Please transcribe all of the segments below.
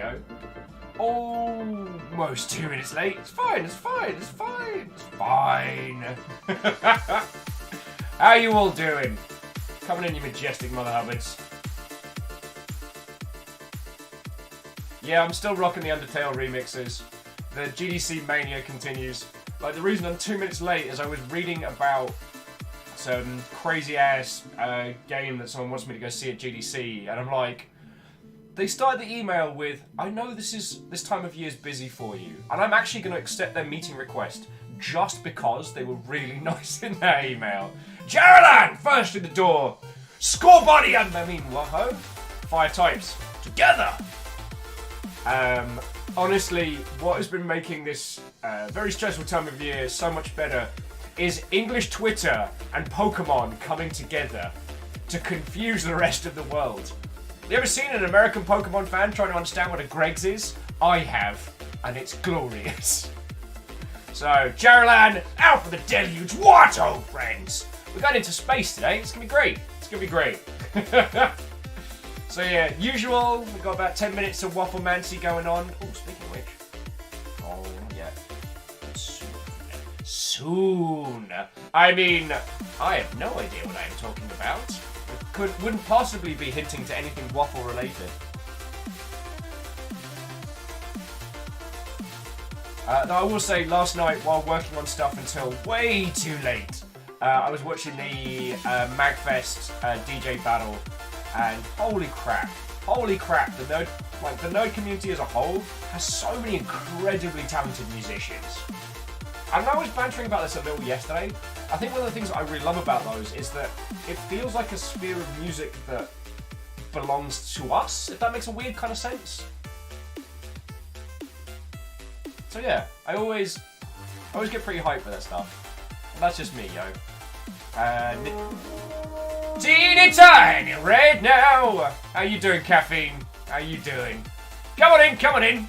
go. Almost 2 minutes late. It's fine, it's fine, it's fine, it's fine. How you all doing? Coming in, you majestic mother hubbards. Yeah, I'm still rocking the Undertale remixes. The GDC mania continues. Like, the reason I'm 2 minutes late is I was reading about some crazy-ass game that someone wants me to go see at GDC, and I'm like, they started the email with, I know this time of year is busy for you, and I'm actually going to accept their meeting request just because they were really nice in their email. Geraldine, first through the door. Score body, what, fire types. Together. Honestly, what has been making this very stressful time of year so much better is English Twitter and Pokemon coming together to confuse the rest of the world. You ever seen an American Pokemon fan trying to understand what a Greg's is? I have, and it's glorious. So, Geraldine, out for the deluge. What, old friends? We're going into space today. It's going to be great. It's going to be great. So yeah, usual, we've got about 10 minutes of wafflemancy going on. Oh, speaking of which. Oh, yeah. Soon. I mean, I have no idea what I am talking about. It wouldn't possibly be hinting to anything waffle related. Though I will say, last night, while working on stuff until way too late, I was watching the MagFest DJ battle. And holy crap, the nerd community as a whole has so many incredibly talented musicians. And I was bantering about this a little yesterday. I think one of the things that I really love about those is that it feels like a sphere of music that belongs to us, if that makes a weird kind of sense. So yeah, I always get pretty hyped for that stuff. And that's just me, yo. And teeny tiny right now. How you doing, Caffeine? How you doing? Come on in, come on in.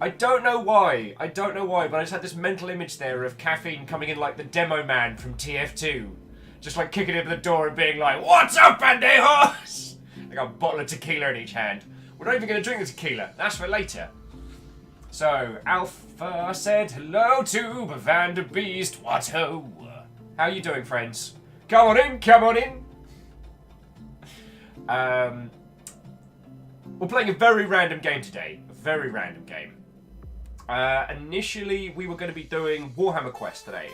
I don't know why, but I just had this mental image there of Caffeine coming in like the demo man from TF2. Just like kicking in the door and being like, "What's up, bandejos?" They got a bottle of tequila in each hand. We're not even going to drink the tequila. That's for later. So, Alpha said hello to Vanderbeest. What ho? How you doing, friends? Come on in, come on in. We're playing a very random game today. A very random game. Initially, we were going to be doing Warhammer Quest today.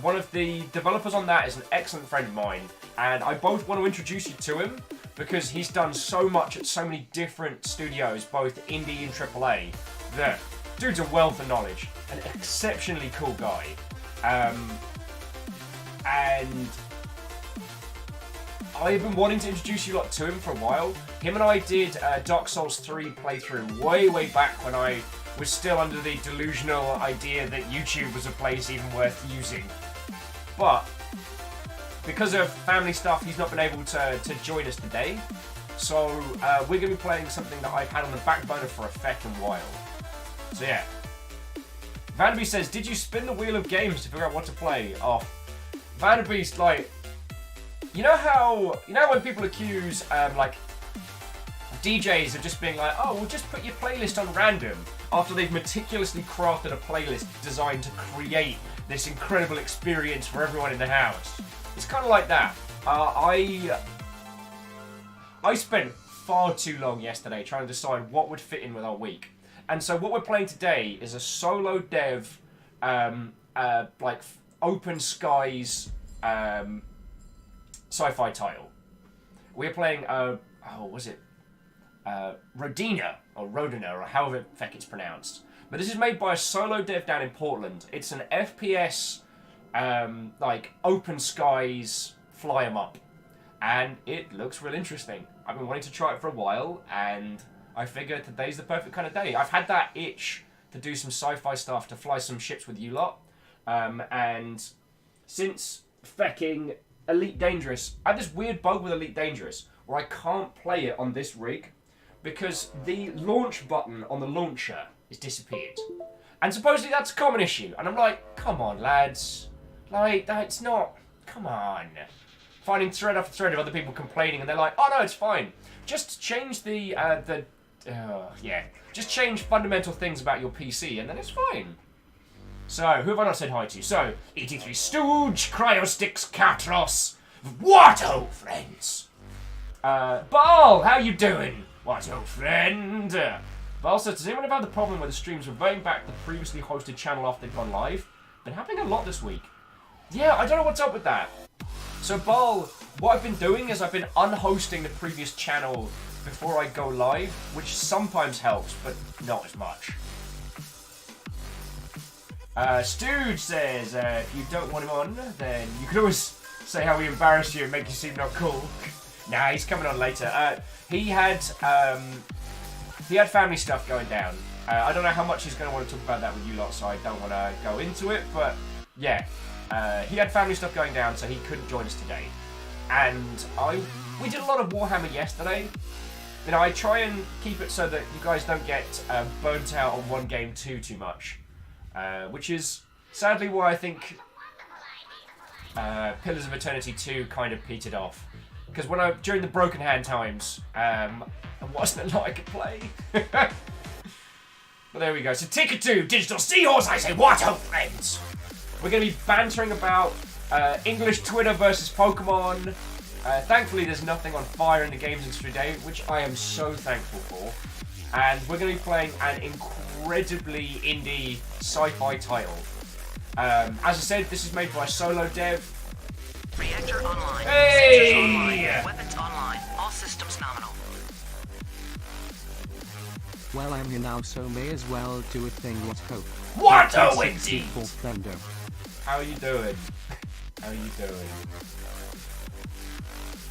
One of the developers on that is an excellent friend of mine, and I both want to introduce you to him because he's done so much at so many different studios, both indie and AAA, that dude's a wealth of knowledge, an exceptionally cool guy. And I've been wanting to introduce you lot to him for a while. Him and I did Dark Souls 3 playthrough way back when I was still under the delusional idea that YouTube was a place even worth using. But because of family stuff, he's not been able to join us today. So we're going to be playing something that I've had on the back burner for a feckin' while. So yeah. Vanderbeest says, did you spin the wheel of games to figure out what to play? Oh, Vanderbeest, like, you know when people accuse like DJs of just being like, oh, well, just put your playlist on random after they've meticulously crafted a playlist designed to create this incredible experience for everyone in the house. It's kind of like that. I spent far too long yesterday trying to decide what would fit in with our week. And so what we're playing today is a solo dev, like open skies sci-fi title. We're playing, Rodina, or Rodina, or however the heck it's pronounced. But this is made by a solo dev down in Portland. It's an FPS, like, open skies, fly 'em up. And it looks real interesting. I've been wanting to try it for a while, and I figured today's the perfect kind of day. I've had that itch to do some sci-fi stuff, to fly some ships with you lot. And since fecking Elite Dangerous, I have this weird bug with Elite Dangerous, where I can't play it on this rig, because the launch button on the launcher is disappeared. And supposedly that's a common issue. And I'm like, come on, lads. Like, that's not... come on. Finding thread after thread of other people complaining, and they're like, oh no, it's fine. Just change just change fundamental things about your PC, and then it's fine. So, who have I not said hi to? So, 83 Stooge, Cryosticks, Catros, what old friends? Ball, how you doing? What old friend? Ball says, does anyone have had the problem where the streams reverting back to the previously hosted channel after they've gone live? Been happening a lot this week. Yeah, I don't know what's up with that. So, Ball, what I've been doing is I've been unhosting the previous channel before I go live, which sometimes helps, but not as much. Stooge says, if you don't want him on, then you can always say how he embarrassed you and make you seem not cool. Nah, he's coming on later. He had family stuff going down. I don't know how much he's going to want to talk about that with you lot, so I don't want to go into it, but yeah. He had family stuff going down, so he couldn't join us today. And we did a lot of Warhammer yesterday. You know, I try and keep it so that you guys don't get burnt out on one game too much. Which is sadly why I think Pillars of Eternity 2 kind of petered off. Because during the Broken Hand times, there wasn't a lot I could play. But there we go. So Ticket 2, Digital Seahorse, I say, what up, friends? We're going to be bantering about English Twitter versus Pokemon. Thankfully, there's nothing on fire in the games industry today, which I am so thankful for. And we're going to be playing an incredibly indie sci-fi title. As I said, this is made by solo dev. Reactor online. Hey! Online. Weapons online. All systems nominal. Well, I'm here now, so may as well do a thing. What hope? What oh indeed! How you doing? How you doing?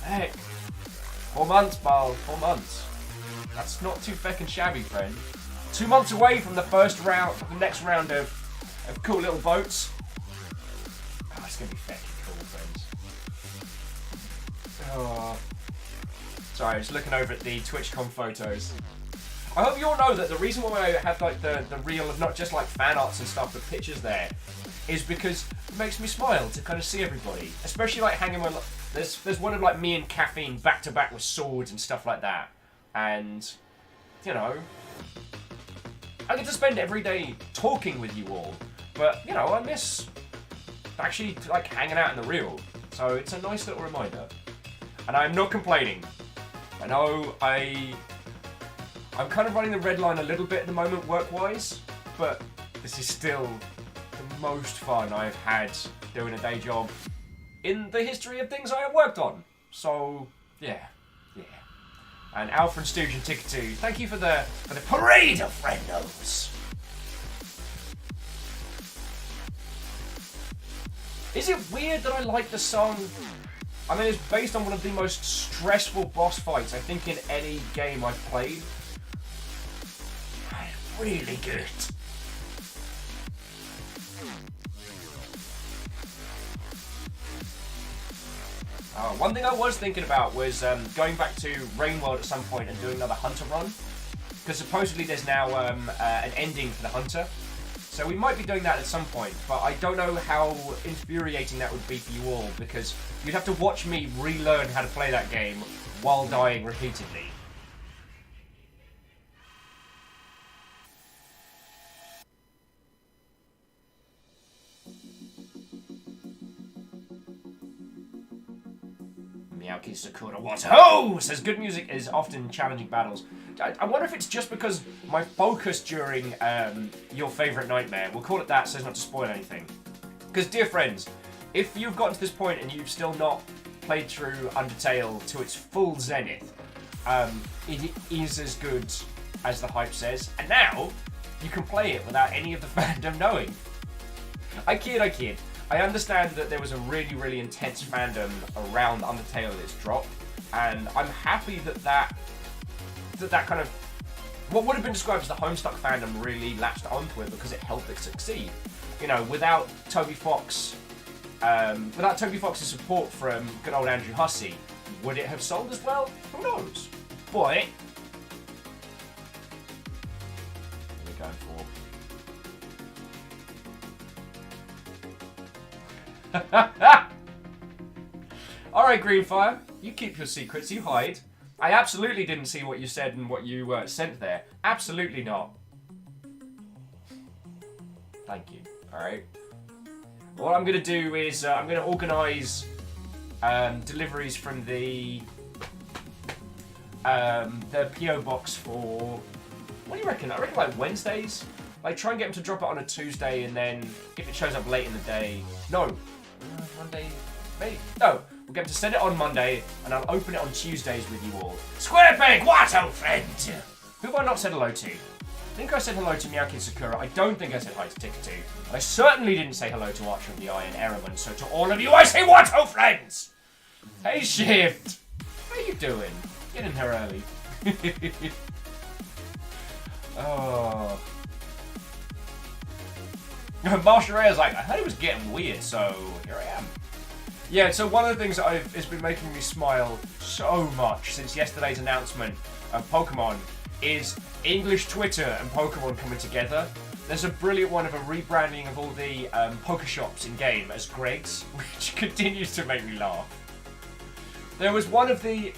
Heck. 4 months, Bal. 4 months. That's not too feckin' shabby, friend. 2 months away from the next round of cool little boats. Oh, it's gonna be feckin' cool, friends. Oh. Sorry, I was looking over at the TwitchCon photos. I hope you all know that the reason why I have like the reel of not just like fan arts and stuff, but pictures there, is because it makes me smile to kind of see everybody. Especially like hanging on. There's one of like me and Caffeine back to back with swords and stuff like that. And, you know, I get to spend every day talking with you all, but, you know, I miss actually, like, hanging out in the real, so it's a nice little reminder. And I'm not complaining. I know I'm kind of running the red line a little bit at the moment, work-wise, but this is still the most fun I've had doing a day job in the history of things I have worked on. So, yeah. And Alfred Stooge and Ticket 2, thank you for the parade of friendos. Is it weird that I like the song? I mean, it's based on one of the most stressful boss fights I think in any game I've played. It's really good. One thing I was thinking about was going back to Rainworld at some point and doing another Hunter run. Because supposedly there's now an ending for the Hunter. So we might be doing that at some point, but I don't know how infuriating that would be for you all, because you'd have to watch me relearn how to play that game while dying repeatedly. Miyaki Sakura what? Oh! Says good music is often challenging battles. I wonder if it's just because my focus during your favourite nightmare, we'll call it that so as not to spoil anything. Because, dear friends, if you've gotten to this point and you've still not played through Undertale to its full zenith, it is as good as the hype says. And now, you can play it without any of the fandom knowing. I kid. I understand that there was a really, really intense fandom around Undertale at its drop, and I'm happy that kind of what would have been described as the Homestuck fandom really latched onto it because it helped it succeed. You know, without Toby Fox's support from good old Andrew Hussey, would it have sold as well? Who knows? But what are we going for? Alright, Greenfire, you keep your secrets, you hide. I absolutely didn't see what you said and what you sent there. Absolutely not. Thank you. Alright. What I'm going to do is I'm going to organise deliveries from the PO box for... What do you reckon? I reckon like Wednesdays? Like try and get them to drop it on a Tuesday and then if it shows up late in the day... No. Monday... Maybe... No. We'll get them to send it on Monday and I'll open it on Tuesdays with you all. Square Peg, what old friend? Who have I not said hello to? I think I said hello to Miyaki Sakura. I don't think I said hi to Tikatu. I certainly didn't say hello to Archer of the Eye and Ehrman, so to all of you I say what, oh friends! Hey Shift! How you doing? Get in here early. Oh. Marshall Ray's like, I heard it was getting weird, so here I am. Yeah, so one of the things that has been making me smile so much since yesterday's announcement of Pokemon is English Twitter and Pokemon coming together. There's a brilliant one of a rebranding of all the Poke Shops in-game as Greg's, which continues to make me laugh. There was one of the...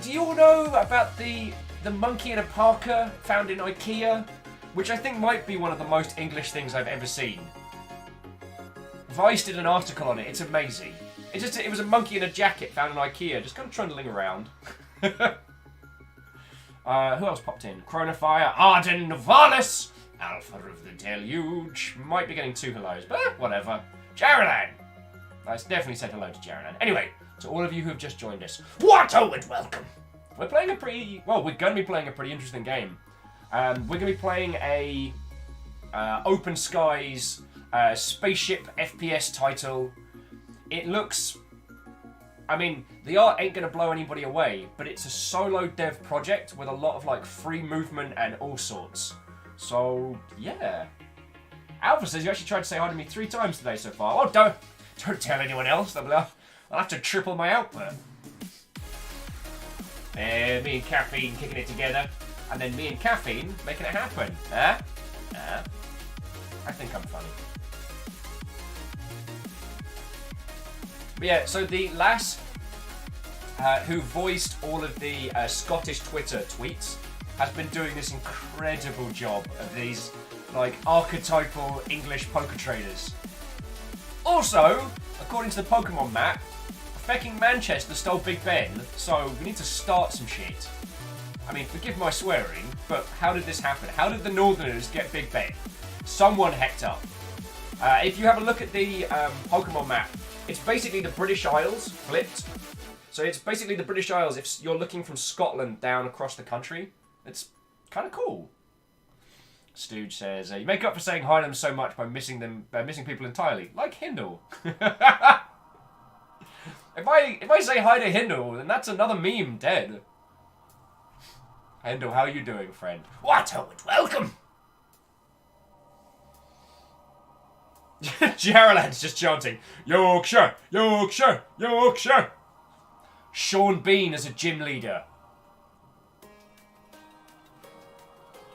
do you all know about the monkey in a parka found in IKEA? Which I think might be one of the most English things I've ever seen. Vice did an article on it, it's amazing. It was a monkey in a jacket found in IKEA, just kind of trundling around. Who else popped in? Chronofire, Arden Novalis, Alpha of the Deluge. Might be getting 2 hellos, but whatever. Jaralan! I definitely said hello to Jaralan. Anyway, to all of you who have just joined us, what and welcome! We're playing a pretty... Well, we're going to be playing a pretty interesting game. We're going to be playing a Open Skies spaceship FPS title. It looks... I mean, the art ain't going to blow anybody away, but it's a solo dev project with a lot of, like, free movement and all sorts. So, yeah. Alpha says you actually tried to say hi to me 3 times today so far. Oh, don't tell anyone else. I'll have to triple my output. Me and Caffeine kicking it together. And then me and Caffeine making it happen. I think I'm funny. But yeah, so the lass who voiced all of the Scottish Twitter tweets has been doing this incredible job of these, like, archetypal English poker traders. Also, according to the Pokemon map, fecking Manchester stole Big Ben, so we need to start some shit. I mean, forgive my swearing, but how did this happen? How did the Northerners get Big Ben? Someone hecked up. If you have a look at the Pokemon map, it's basically the British Isles flipped. So it's basically the British Isles if you're looking from Scotland down across the country. It's kind of cool. Stooge says, you make up for saying hi to them so much by missing people entirely. Like Hindle. If I say hi to Hindle, then that's another meme dead. Hindle, how are you doing, friend? What a welcome! Jaraland's just chanting, Yorkshire, Yorkshire, Yorkshire! Sean Bean as a gym leader.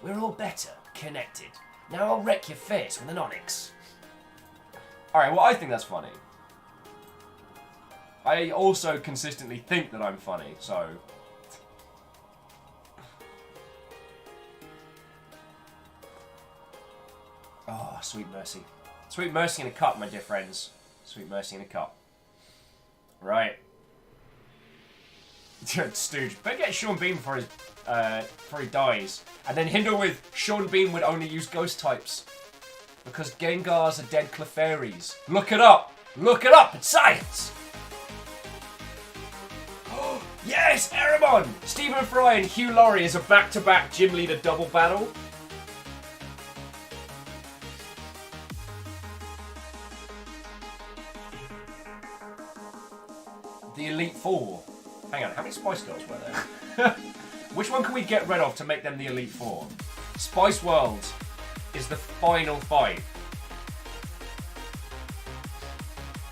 We're all better, connected. Now I'll wreck your face with an onyx. Alright, well, I think that's funny. I also consistently think that I'm funny, so... Oh, sweet mercy. Sweet mercy in a cup, my dear friends. Sweet mercy in a cup. Right. Stooge. Better get Sean Bean before he dies. And then Hindle with Sean Bean would only use ghost types. Because Gengars are dead Clefairies. Look it up! Look it up! It's science! Oh, yes! Erebon! Stephen Fry and Hugh Laurie is a back-to-back gym leader double battle. The Elite Four. Hang on, how many Spice Girls were there? Which one can we get rid of to make them the Elite Four? Spice World is the final fight.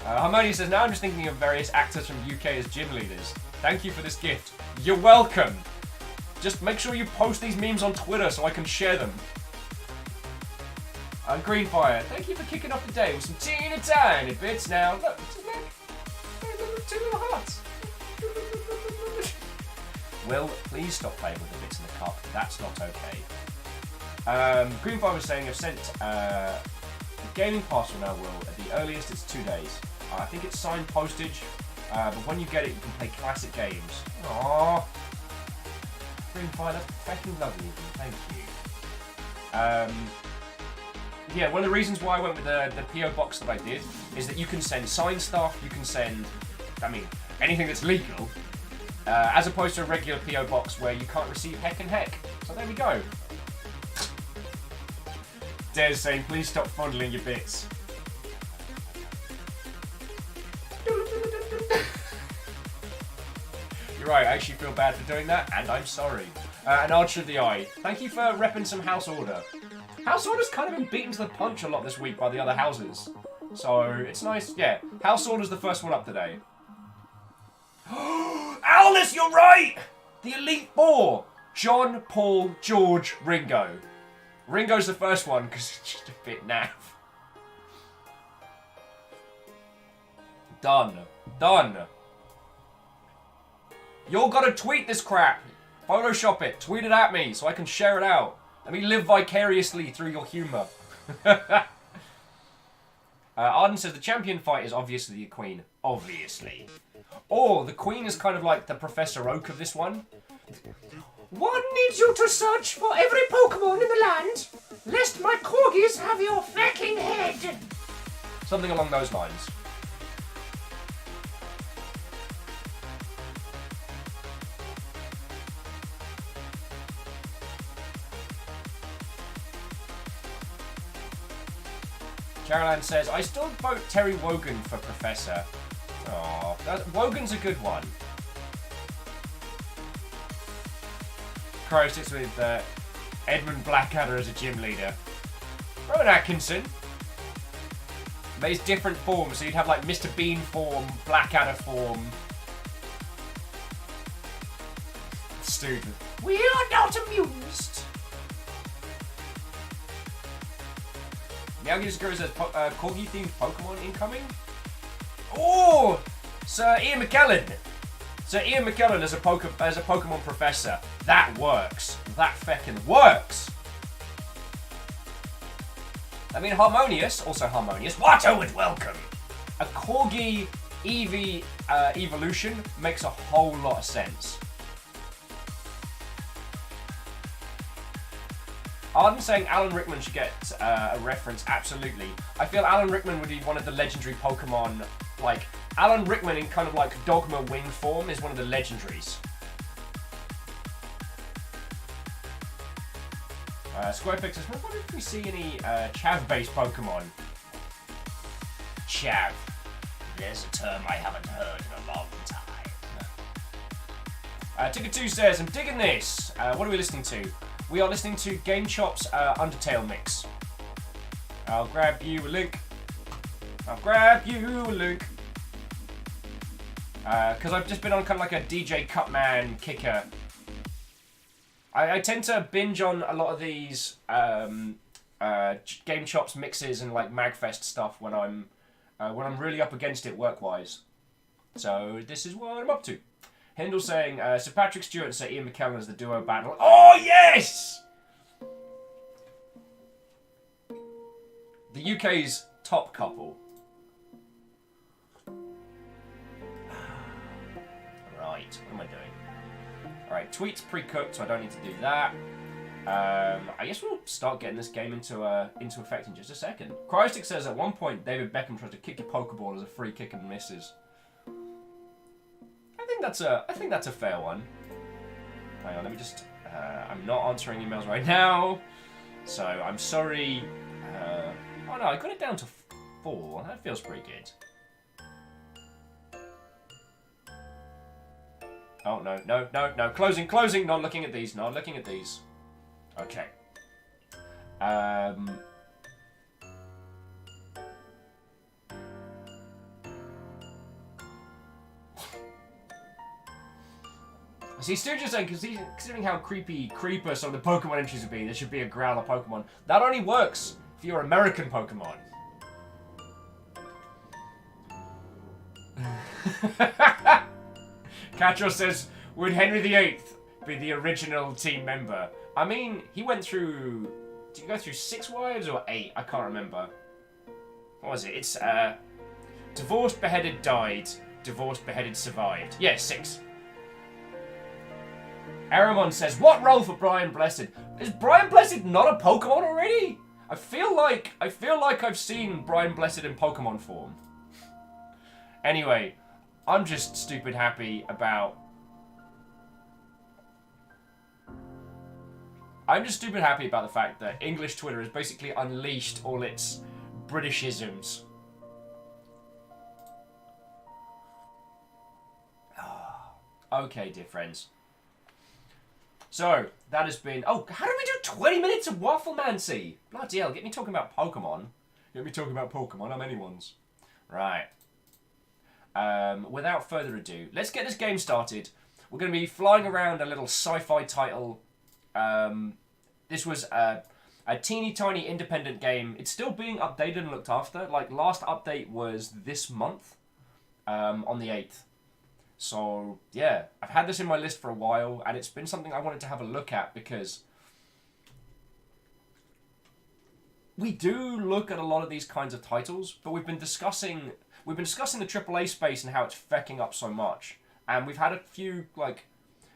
Hermione says, now I'm just thinking of various actors from UK as gym leaders. Thank you for this gift. You're welcome. Just make sure you post these memes on Twitter so I can share them. Greenfire, thank you for kicking off the day with some teeny tiny bits now. Look, Two little hearts. Will, please stop playing with the bits in the cup. That's not okay. Green Five was saying I've sent the gaming parcel now, Will. At the earliest, it's 2 days. I think it's signed postage, but when you get it, you can play classic games. Aww. Green Five, that's fucking lovely. Thank you. Yeah, one of the reasons why I went with the PO box that I did is that you can send signed stuff, you can send, I mean, anything that's legal, as opposed to a regular PO box where you can't receive heck and heck. So there we go. Des saying, please stop fondling your bits. You're right, I actually feel bad for doing that, and I'm sorry. An Archer of the Eye. Thank you for repping some House Order. House Order's kind of been beaten to the punch a lot this week by the other houses. So, it's nice. Yeah, House Order's the first one up today. Owlus, you're right! The Elite Four. John, Paul, George, Ringo. Ringo's the first one, because it's just a bit naff. Done. Done. You're gonna tweet this crap. Photoshop it. Tweet it at me so I can share it out. Let me live vicariously through your humour. Arden says the champion fight is obviously the Queen. Obviously. Or the Queen is kind of like the Professor Oak of this one. One needs you to search for every Pokemon in the land, lest my corgis have your fucking head. Something along those lines. Caroline says, I still vote Terry Wogan for Professor. Aww, Wogan's a good one. Crow sits with Edmund Blackadder as a gym leader. Rowan Atkinson. But it's different forms, so you'd have like Mr. Bean form, Blackadder form. Student. We are not amused. Miyagi-Sakura says corgi-themed Pokemon incoming? Oh! Sir Ian McKellen! Sir Ian McKellen as a Pokemon professor. That works. That feckin' works! I mean, Harmonious, also Harmonious. Watto would welcome! A Corgi Eevee evolution makes a whole lot of sense. Arden saying Alan Rickman should get a reference. Absolutely. I feel Alan Rickman would be one of the legendary Pokemon. Like, Alan Rickman in kind of like Dogma wing form is one of the legendaries. Squarepix says, I wonder if we see any Chav-based Pokemon. Chav. There's a term I haven't heard in a long time. Ticker2 says, I'm digging this. What are we listening to? We are listening to Game Chop's Undertale mix. I'll grab you a link. I'll grab you a link. Because I've just been on kind of like a DJ Cutman kicker. I tend to binge on a lot of these Game Chop's mixes and like Magfest stuff when I'm really up against it work-wise. So this is what I'm up to. Hindle saying, Sir Patrick Stewart and Sir Ian McKellen as the duo battle. Oh, yes! The UK's top couple. Right, what am I doing? Alright, tweets pre-cooked, so I don't need to do that. I guess we'll start getting this game into effect in just a second. Cryostic says, at one point, David Beckham tried to kick your Pokeball as a free kick and misses. I think that's a fair one. Hang on, let me just. I'm not answering emails right now, so I'm sorry. Oh no, I got it down to 4. That feels pretty good. Oh no! Closing. Not looking at these. Okay. See, Stu just saying, considering how creepy Creeper some of the Pokemon entries would be, there should be a Growler Pokemon. That only works for your American Pokemon. Catcher says, would Henry VIII be the original team member? I mean, he went through... Did he go through 6 wives or 8? I can't remember. What was it? It's, divorced, beheaded, died. Divorced, beheaded, survived. Yeah, 6. Aramon says, what role for Brian Blessed? Is Brian Blessed not a Pokemon already? I feel like I've seen Brian Blessed in Pokemon form. Anyway, I'm just stupid happy about... the fact that English Twitter has basically unleashed all its Britishisms. Okay, dear friends. So, that has been... Oh, how did we do 20 minutes of Wafflemancy? Bloody hell, get me talking about Pokemon. I'm anyone's. Right. Without further ado, let's get this game started. We're going to be flying around a little sci-fi title. This was a teeny tiny independent game. It's still being updated and looked after. Like, last update was this month, on the 8th. So, yeah, I've had this in my list for a while, and it's been something I wanted to have a look at, because we do look at a lot of these kinds of titles, but we've been discussing the AAA space and how it's fecking up so much. And we've had a few, like,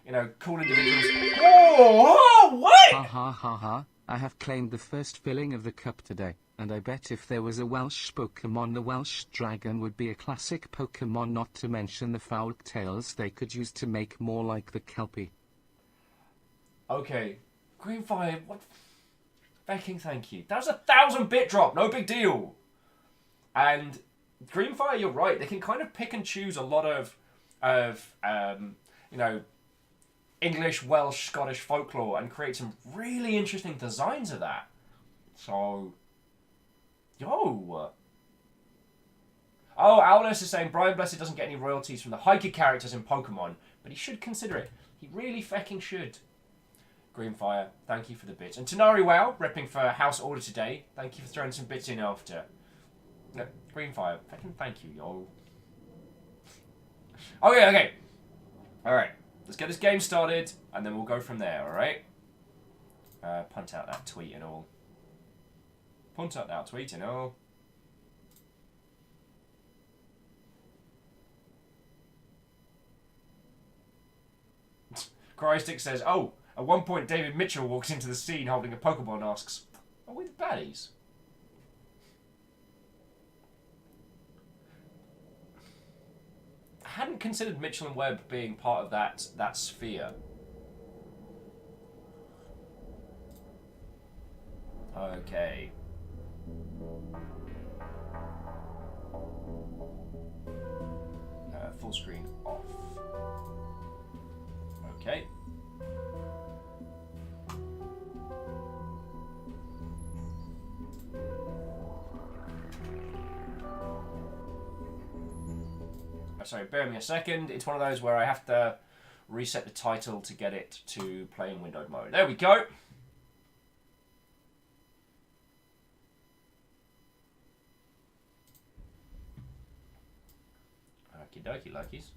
you know, cool individuals... Oh, what? Ha ha ha ha, I have claimed the first filling of the cup today. And I bet if there was a Welsh Pokemon, the Welsh Dragon would be a classic Pokemon, not to mention the foul tails they could use to make more like the Kelpie. Okay. Greenfire, what? Fucking thank you. That was a 1,000-bit drop, no big deal. And Greenfire, you're right. They can kind of pick and choose a lot of you know, English, Welsh, Scottish folklore and create some really interesting designs of that. So... Yo! Oh, Owlness is saying Brian Blessed doesn't get any royalties from the Hiker characters in Pokemon, but he should consider it. He really fecking should. Greenfire, thank you for the bits. And Tanari Wow, repping for House Order today. Thank you for throwing some bits in after. No, Greenfire, fecking thank you, yo. Okay. Alright, let's get this game started, and then we'll go from there, alright? Punt out that tweet and all. Punt out that tweet and all. Crystick says, oh, at one point David Mitchell walks into the scene holding a Pokeball and asks, are we the baddies? I hadn't considered Mitchell and Webb being part of that sphere. Okay. Full screen off. Okay. Sorry, bear me a second. It's one of those where I have to reset the title to get it to play in windowed mode. There we go. Okie dokie, luckies.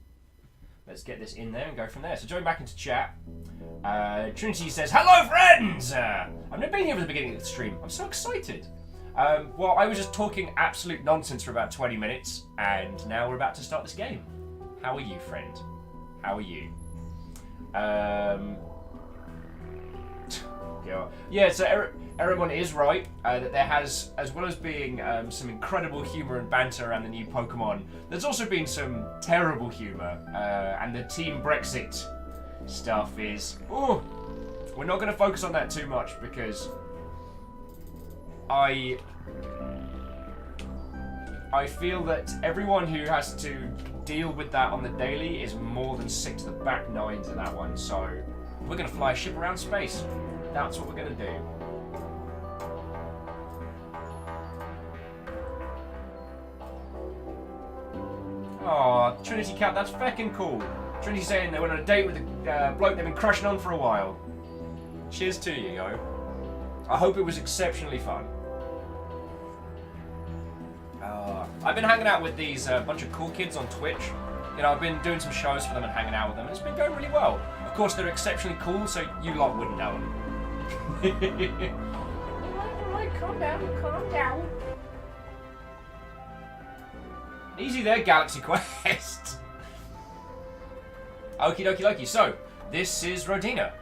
Let's get this in there and go from there. So join back into chat. Trinity says, hello friends! I've never been here at the beginning of the stream. I'm so excited. Well, I was just talking absolute nonsense for about 20 minutes, and now we're about to start this game. How are you, friend? How are you? Yeah, so Erebon is right, that there has, as well as being some incredible humour and banter around the new Pokemon, there's also been some terrible humour, and the Team Brexit stuff is... Ooh, we're not going to focus on that too much, because I feel that everyone who has to deal with that on the daily is more than sick to the back nines of that one, so we're going to fly a ship around space. That's what we're going to do. Aw, Trinity Cat, that's feckin' cool. Trinity saying they went on a date with a bloke they've been crushing on for a while. Cheers to you, yo. I hope it was exceptionally fun. I've been hanging out with these bunch of cool kids on Twitch. You know, I've been doing some shows for them and hanging out with them, and it's been going really well. Of course, they're exceptionally cool, so you lot wouldn't know them. Alright, calm down, calm down. Easy there, Galaxy Quest. Okie dokie dokie. So, this is Rodina.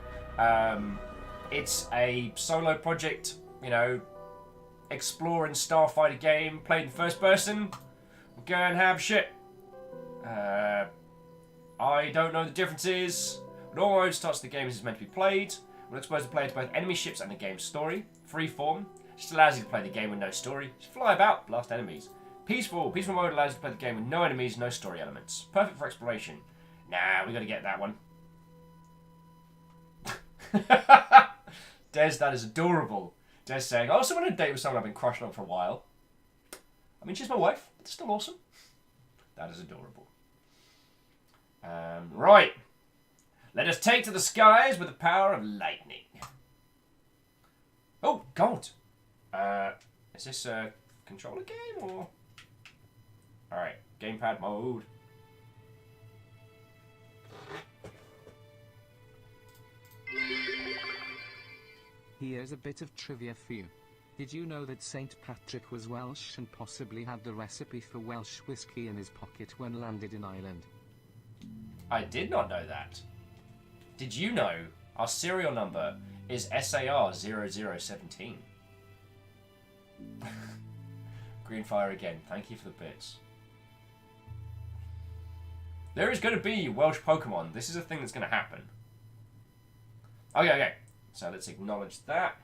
It's a solo project, you know, exploring Starfighter game, played in first person. Go and have shit. I don't know the differences. But all mode starts the game as it's meant to be played. We'll expose the player to both enemy ships and the game's story. Freeform just allows you to play the game with no story. Just fly about, blast enemies. Peaceful mode allows you to play the game with no enemies, no story elements. Perfect for exploration. Nah, we gotta get that one. Des, that is adorable. Des saying, I also want to date with someone I've been crushing on for a while. I mean, she's my wife. It's still awesome. That is adorable. Right. Let us take to the skies with the power of lightning. Oh, God. Is this a controller game or... Alright, gamepad mode. Here's a bit of trivia for you. Did you know that St. Patrick was Welsh and possibly had the recipe for Welsh whiskey in his pocket when landed in Ireland? I did not know that. Did you know our serial number is SAR0017? Greenfire again, thank you for the bits. There is going to be Welsh Pokemon. This is a thing that's going to happen. Okay. So let's acknowledge that.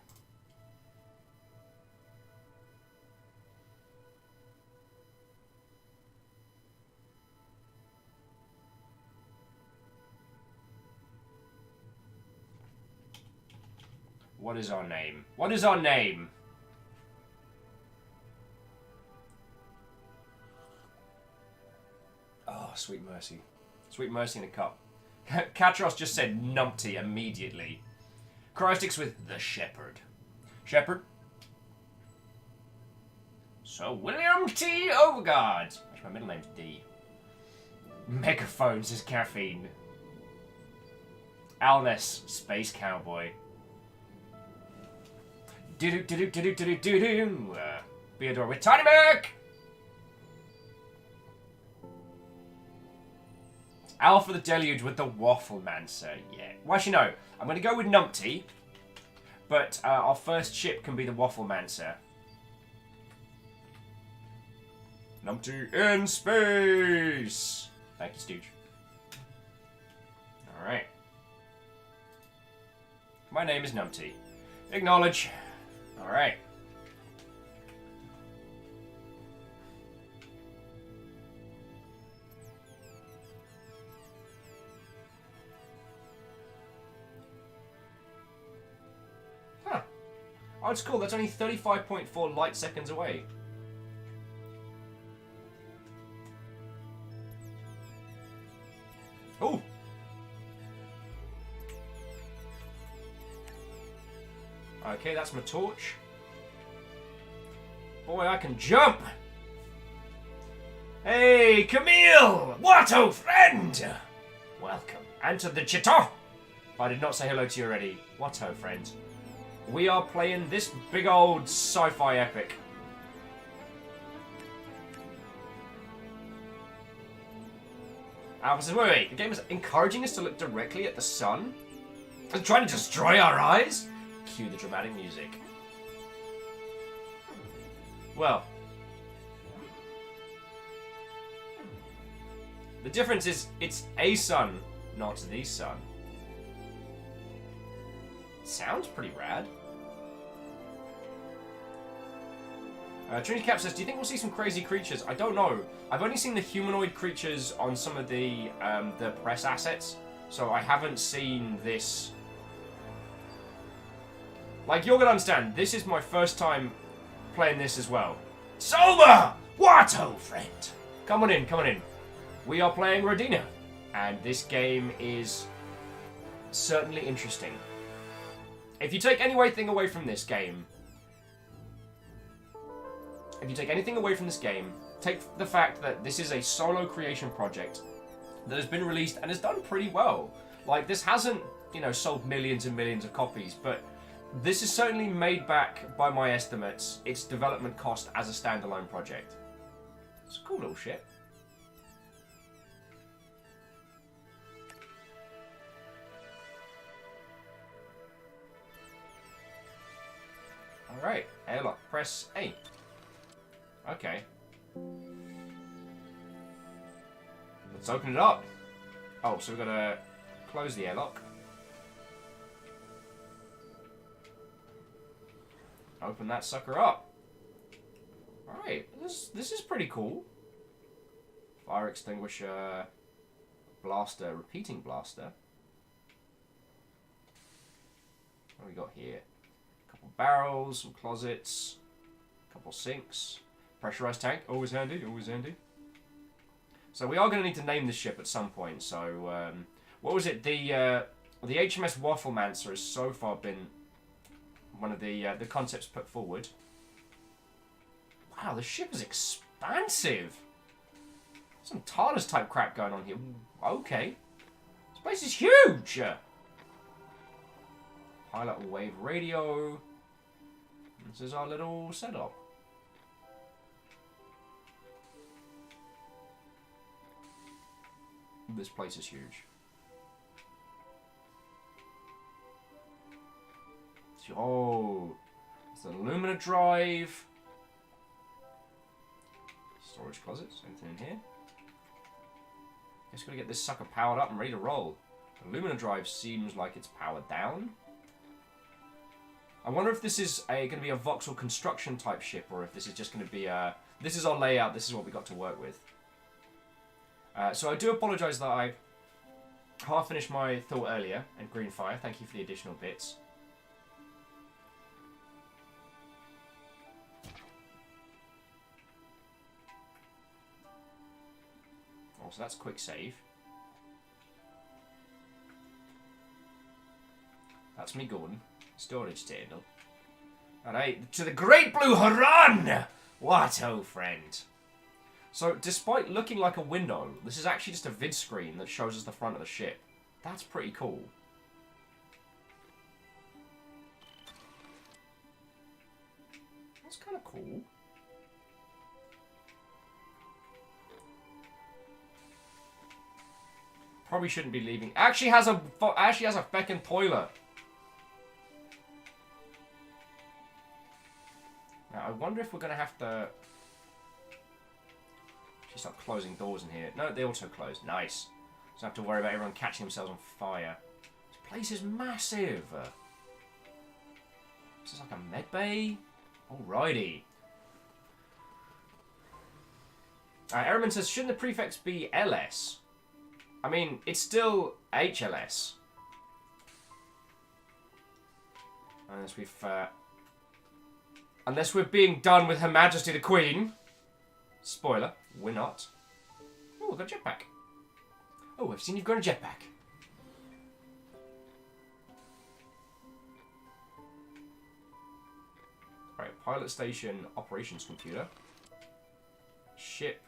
What is our name? What is our name? Oh, sweet mercy. Sweet mercy in a cup. Katros just said numpty immediately. Crystics with the Shepherd. Shepherd? So, William T. Overguard. Actually, my middle name's D. Megaphones is caffeine. Alness, Space Cowboy. Do-do-do-do-do-do-do-do. Beodor with Tiny Mac! Alpha the Deluge with the Waffle Mancer. Yeah. Well, actually, no. I'm going to go with Numpty. But our first ship can be the Waffle Mancer. Numpty in space! Thank you, Stooge. Alright. My name is Numpty. Acknowledge. Alright. Huh. Oh, it's cool. That's only 35.4 light seconds away. Oh! Okay, that's my torch. Boy, I can jump! Hey, Camille! What, oh friend? Welcome. Enter the Chito! If I did not say hello to you already, what, oh friend? We are playing this big old sci-fi epic. Alpha says, wait, the game is encouraging us to look directly at the sun? Is it trying to destroy our eyes? Cue the dramatic music. Well. The difference is, it's a sun, not the sun. Sounds pretty rad. Trinity Cap says, do you think we'll see some crazy creatures? I don't know. I've only seen the humanoid creatures on some of the press assets, so I haven't seen this. Like, you're gonna understand, this is my first time playing this as well. Soma! What, oh friend? Come on in, come on in. We are playing Rodina, and this game is certainly interesting. If you take anything away from this game, take the fact that this is a solo creation project that has been released and has done pretty well. Like, this hasn't, you know, sold millions and millions of copies, but this is certainly made back, by my estimates, its development cost as a standalone project. It's a cool little ship. Alright, airlock. Press A. Okay. Let's open it up. Oh, so we've got to close the airlock. Open that sucker up. Alright, this is pretty cool. Fire extinguisher, blaster, repeating blaster. What do we got here? A couple barrels, some closets, a couple sinks, pressurized tank, always handy, always handy. So we are going to need to name this ship at some point. So what was it? The HMS Wafflemancer has so far been one of the concepts put forward. Wow, the ship is expansive. Some TARDIS type crap going on here. Okay. This place is huge! Pilot wave radio. This is our little setup. This place is huge. Oh, it's an Illumina drive. Storage closets. Anything in here? Guess we're gonna get this sucker powered up and ready to roll. The Illumina drive seems like it's powered down. I wonder if this is going to be a voxel construction type ship, or if this is just going to be a... This is our layout. This is what we got to work with. So I do apologise that I half finished my thought earlier, and Green Fire, thank you for the additional bits. Oh, so that's quick save. That's me going. Storage terminal. Alright, to the Great Blue Haran! What, oh friend? So, despite looking like a window, this is actually just a vid screen that shows us the front of the ship. That's pretty cool. That's kind of cool. Probably shouldn't be leaving. Actually has a feckin' toilet. Now, I wonder if we're gonna have to just start closing doors in here. No, they also close. Nice. Don't have to worry about everyone catching themselves on fire. This place is massive. This is like a med bay. Alrighty. Errorman says, shouldn't the prefix be LS? I mean, it's still HLS. Unless we're being done with Her Majesty the Queen. Spoiler, we're not. Oh, we've got a jetpack. Oh, I've seen you've got a jetpack. Right, pilot station, operations computer. Ship,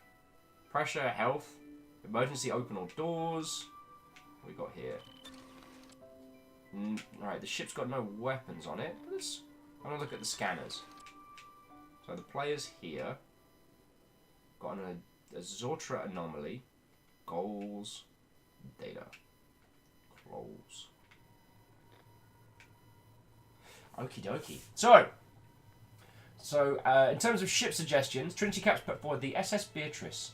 pressure, health. Emergency open all doors. What we got here? Alright, the ship's got no weapons on it. I'm gonna look at the scanners. So the player's here. Got a Zortra anomaly. Goals. Data. Close. Okie dokie. So in terms of ship suggestions, Trinity Caps put forward the SS Beatrice.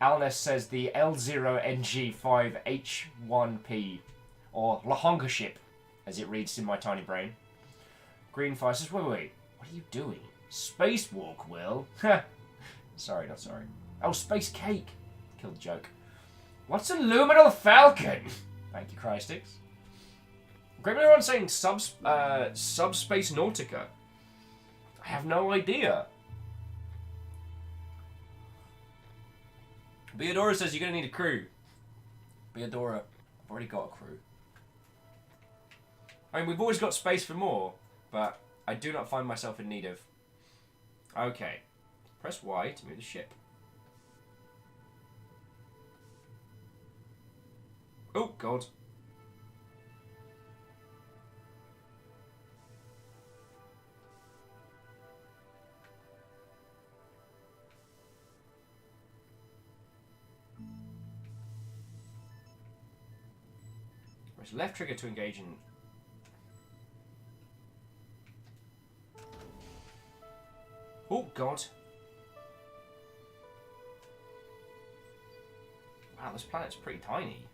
Alness says the L0NG5H1P, or Lahonga ship, as it reads in my tiny brain. Greenfire says, wait, what are you doing? Spacewalk, Will? Sorry, not sorry. Oh, Space Cake. Killed the joke. What's a Luminal Falcon? Thank you, Crystix. Great, everyone's saying Subspace Nautica. I have no idea. Beadora says you're going to need a crew. Beadora, I've already got a crew. I mean, we've always got space for more, but I do not find myself in need of... Okay. Press Y to move the ship. Oh, God. Press left trigger to engage in... Oh, God. Wow, this planet's pretty tiny.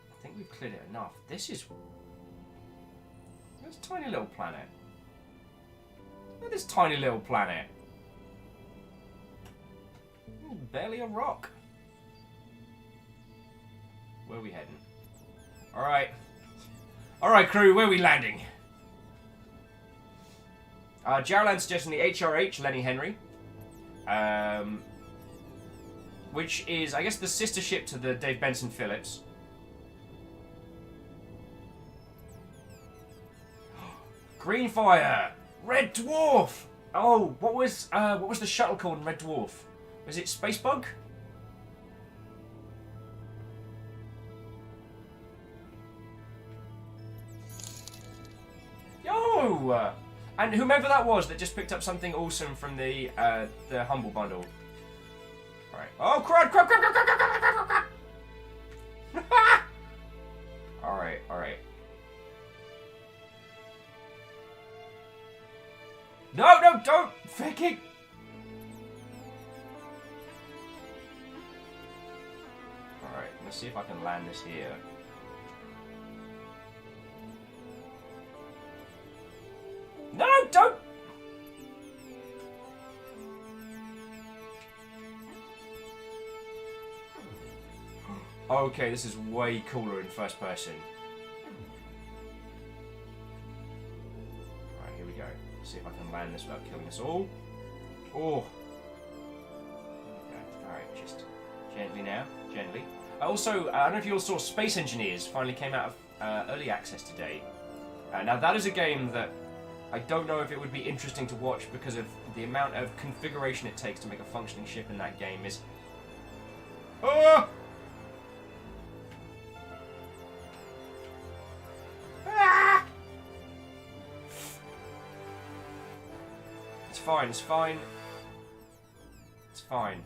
I think we've cleared it enough. This is... It's a tiny little planet. Look at this tiny little planet. Barely a rock. Where are we heading? Alright. Alright, crew, where are we landing? Jarland suggesting the HRH, Lenny Henry. Which is, I guess, the sister ship to the Dave Benson Phillips. Greenfire! Red Dwarf! Oh, what was the shuttle called in Red Dwarf? Was it Spacebug? Yo! And whomever that was that just picked up something awesome from the Humble Bundle. Alright. Oh, crud! Crud! Crud! Crud! Crud! Crud! Crud! Crud! Crud! Alright, alright. No, no, don't! Freaking! Alright, let's see if I can land this here. No, don't! Okay, this is way cooler in first person. Alright, here we go. See if I can land this without killing us all. Oh. Okay. Alright, just gently now. Gently. Also, I don't know if you all saw Space Engineers finally came out of early access today. Now, that is a game that I don't know if it would be interesting to watch because of the amount of configuration it takes to make a functioning ship in that game is... Oh! Ah! It's fine, it's fine. It's fine.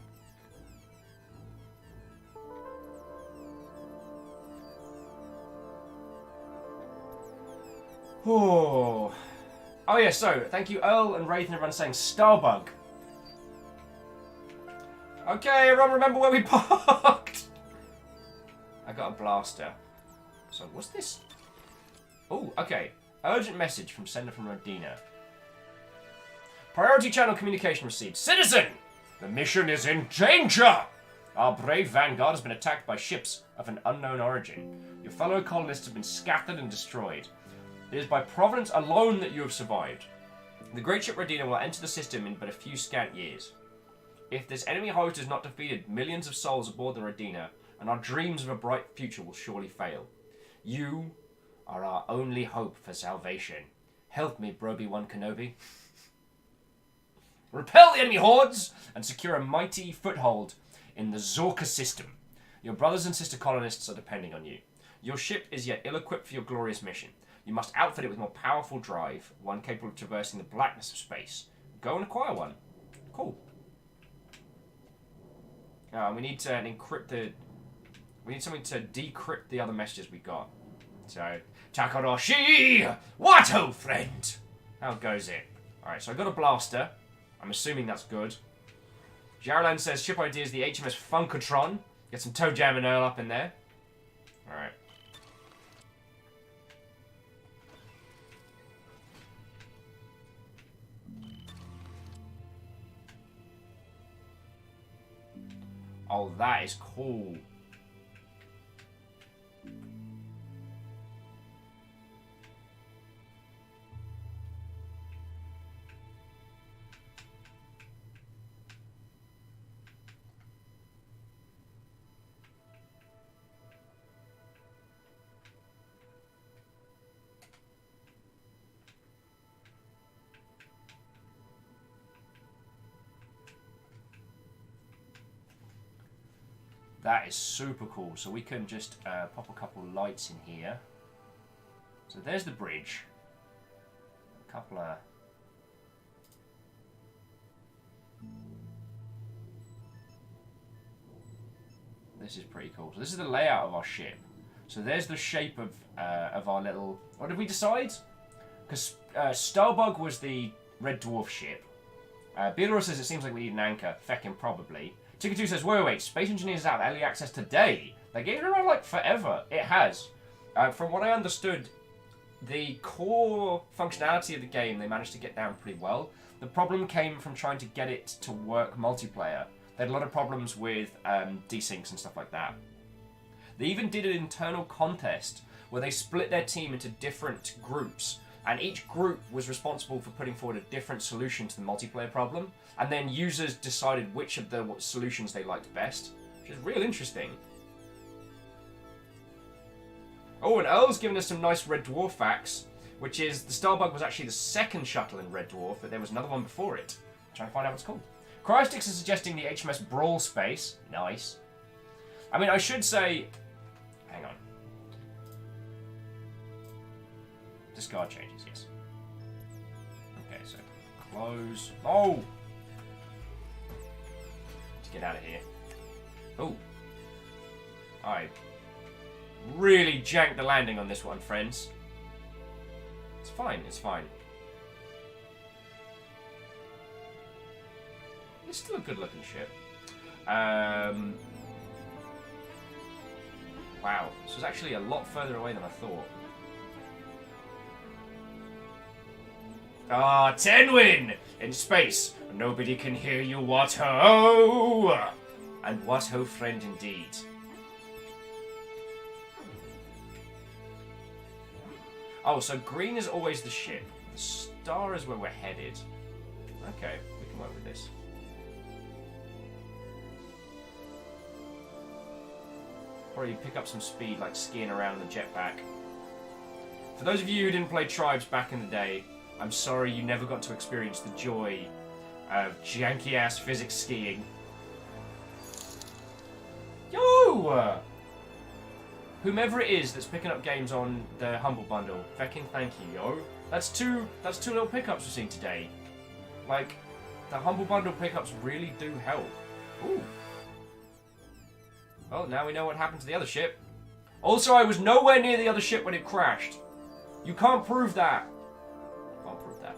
Oh. Oh yeah, so, thank you Earl and Wraith and everyone saying Starbug. Okay, everyone remember where we parked? I got a blaster. So, what's this? Oh, okay. Urgent message from sender from Rodina. Priority channel communication received. Citizen! The mission is in danger! Our brave vanguard has been attacked by ships of an unknown origin. Your fellow colonists have been scattered and destroyed. It is by providence alone that you have survived. The great ship Rodina will enter the system in but a few scant years. If this enemy host is not defeated, millions of souls aboard the Rodina, and our dreams of a bright future will surely fail. You are our only hope for salvation. Help me, Broby-1 Kenobi. Repel the enemy hordes and secure a mighty foothold in the Zorka system. Your brothers and sister colonists are depending on you. Your ship is yet ill-equipped for your glorious mission. You must outfit it with more powerful drive, one capable of traversing the blackness of space. Go and acquire one. Cool. We need to encrypt the... We need something to decrypt the other messages we got. So, Takarashi! What, friend? How goes it? Alright, so I got a blaster. I'm assuming that's good. Jarland says ship idea is the HMS Funkatron. Get some Toe Jam and Earl up in there. Alright. Oh, that is cool. That is super cool. So we can just pop a couple lights in here. So there's the bridge. A couple of... This is pretty cool. So this is the layout of our ship. So there's the shape of our little... What did we decide? Because Starbug was the Red Dwarf ship. Beelor says it seems like we need an anchor. Feckin' probably. Tickatu says, wait, Space Engineers out of early access today. That game's been around like forever. It has. From what I understood, the core functionality of the game they managed to get down pretty well. The problem came from trying to get it to work multiplayer. They had a lot of problems with desyncs and stuff like that. They even did an internal contest where they split their team into different groups, and each group was responsible for putting forward a different solution to the multiplayer problem, and then users decided which of the solutions they liked best, which is real interesting. Oh, and Earl's given us some nice Red Dwarf facts, which is the Starbug was actually the second shuttle in Red Dwarf, but there was another one before it. Trying to find out what it's called. Cryostix is suggesting the HMS Brawl Space. Nice. I mean, I should say... Hang on. Discard changes, yes. Okay, so close. Oh! Let's get out of here. Oh. I really janked the landing on this one, friends. It's fine, it's fine. It's still a good looking ship. Wow, this was actually a lot further away than I thought. Ah, 10 win! In space, nobody can hear you, what ho! And what ho, friend, indeed. Oh, so green is always the ship. The star is where we're headed. Okay, we can work with this. Probably pick up some speed, like skiing around the jetpack. For those of you who didn't play Tribes back in the day, I'm sorry you never got to experience the joy of janky-ass physics skiing. Yo! Whomever it is that's picking up games on the Humble Bundle, fecking thank you, yo. That's two little pickups we've seen today. Like, the Humble Bundle pickups really do help. Ooh. Well, now we know what happened to the other ship. Also, I was nowhere near the other ship when it crashed. You can't prove that. Can't prove that.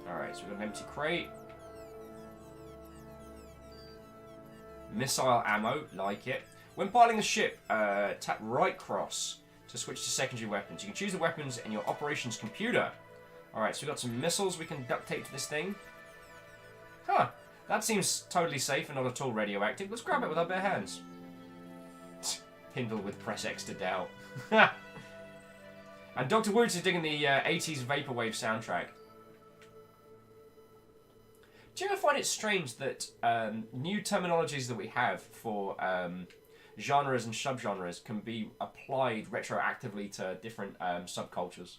Alright, so we've got an empty crate. Missile ammo, like it. When piloting a ship, tap right cross to switch to secondary weapons. You can choose the weapons in your operations computer. Alright, so we've got some missiles we can duct tape to this thing. Huh, that seems totally safe and not at all radioactive. Let's grab it with our bare hands. Hindle with press X to doubt. And Dr. Woods is digging the 80s Vaporwave soundtrack. Do you ever find it strange that new terminologies that we have for genres and subgenres can be applied retroactively to different subcultures?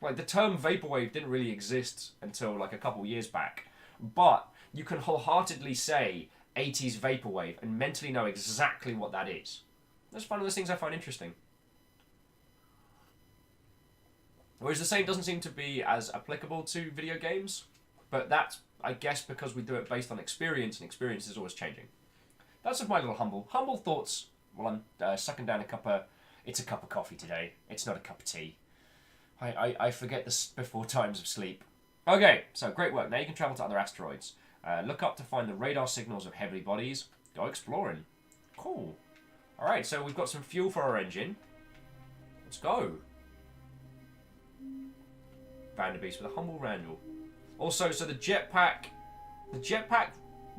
Like, the term Vaporwave didn't really exist until, like, a couple years back. But you can wholeheartedly say 80s Vaporwave and mentally know exactly what that is. That's one of those things I find interesting. Whereas the same doesn't seem to be as applicable to video games. But that's, I guess, because we do it based on experience, and experience is always changing. That's just my little humble thoughts while I'm sucking down a cup of... It's a cup of coffee today. It's not a cup of tea. I forget this before times of sleep. Okay, so great work. Now you can travel to other asteroids. Look up to find the radar signals of heavy bodies. Go exploring. Cool. Alright, so we've got some fuel for our engine. Let's go. Vanderbeest with a humble Randall. Also, so the jetpack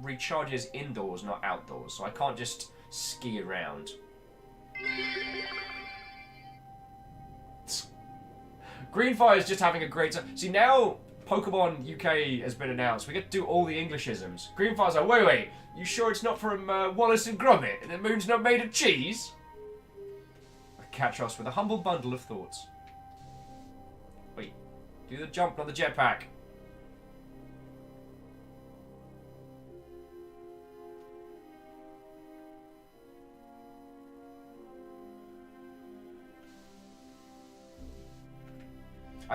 recharges indoors, not outdoors, so I can't just ski around. Greenfire is just having a great time. See, now Pokemon UK has been announced. We get to do all the Englishisms. Greenfire's like, wait, you sure it's not from Wallace and Gromit and the moon's not made of cheese? Catch us with a humble bundle of thoughts. Wait, do the jump, not the jetpack.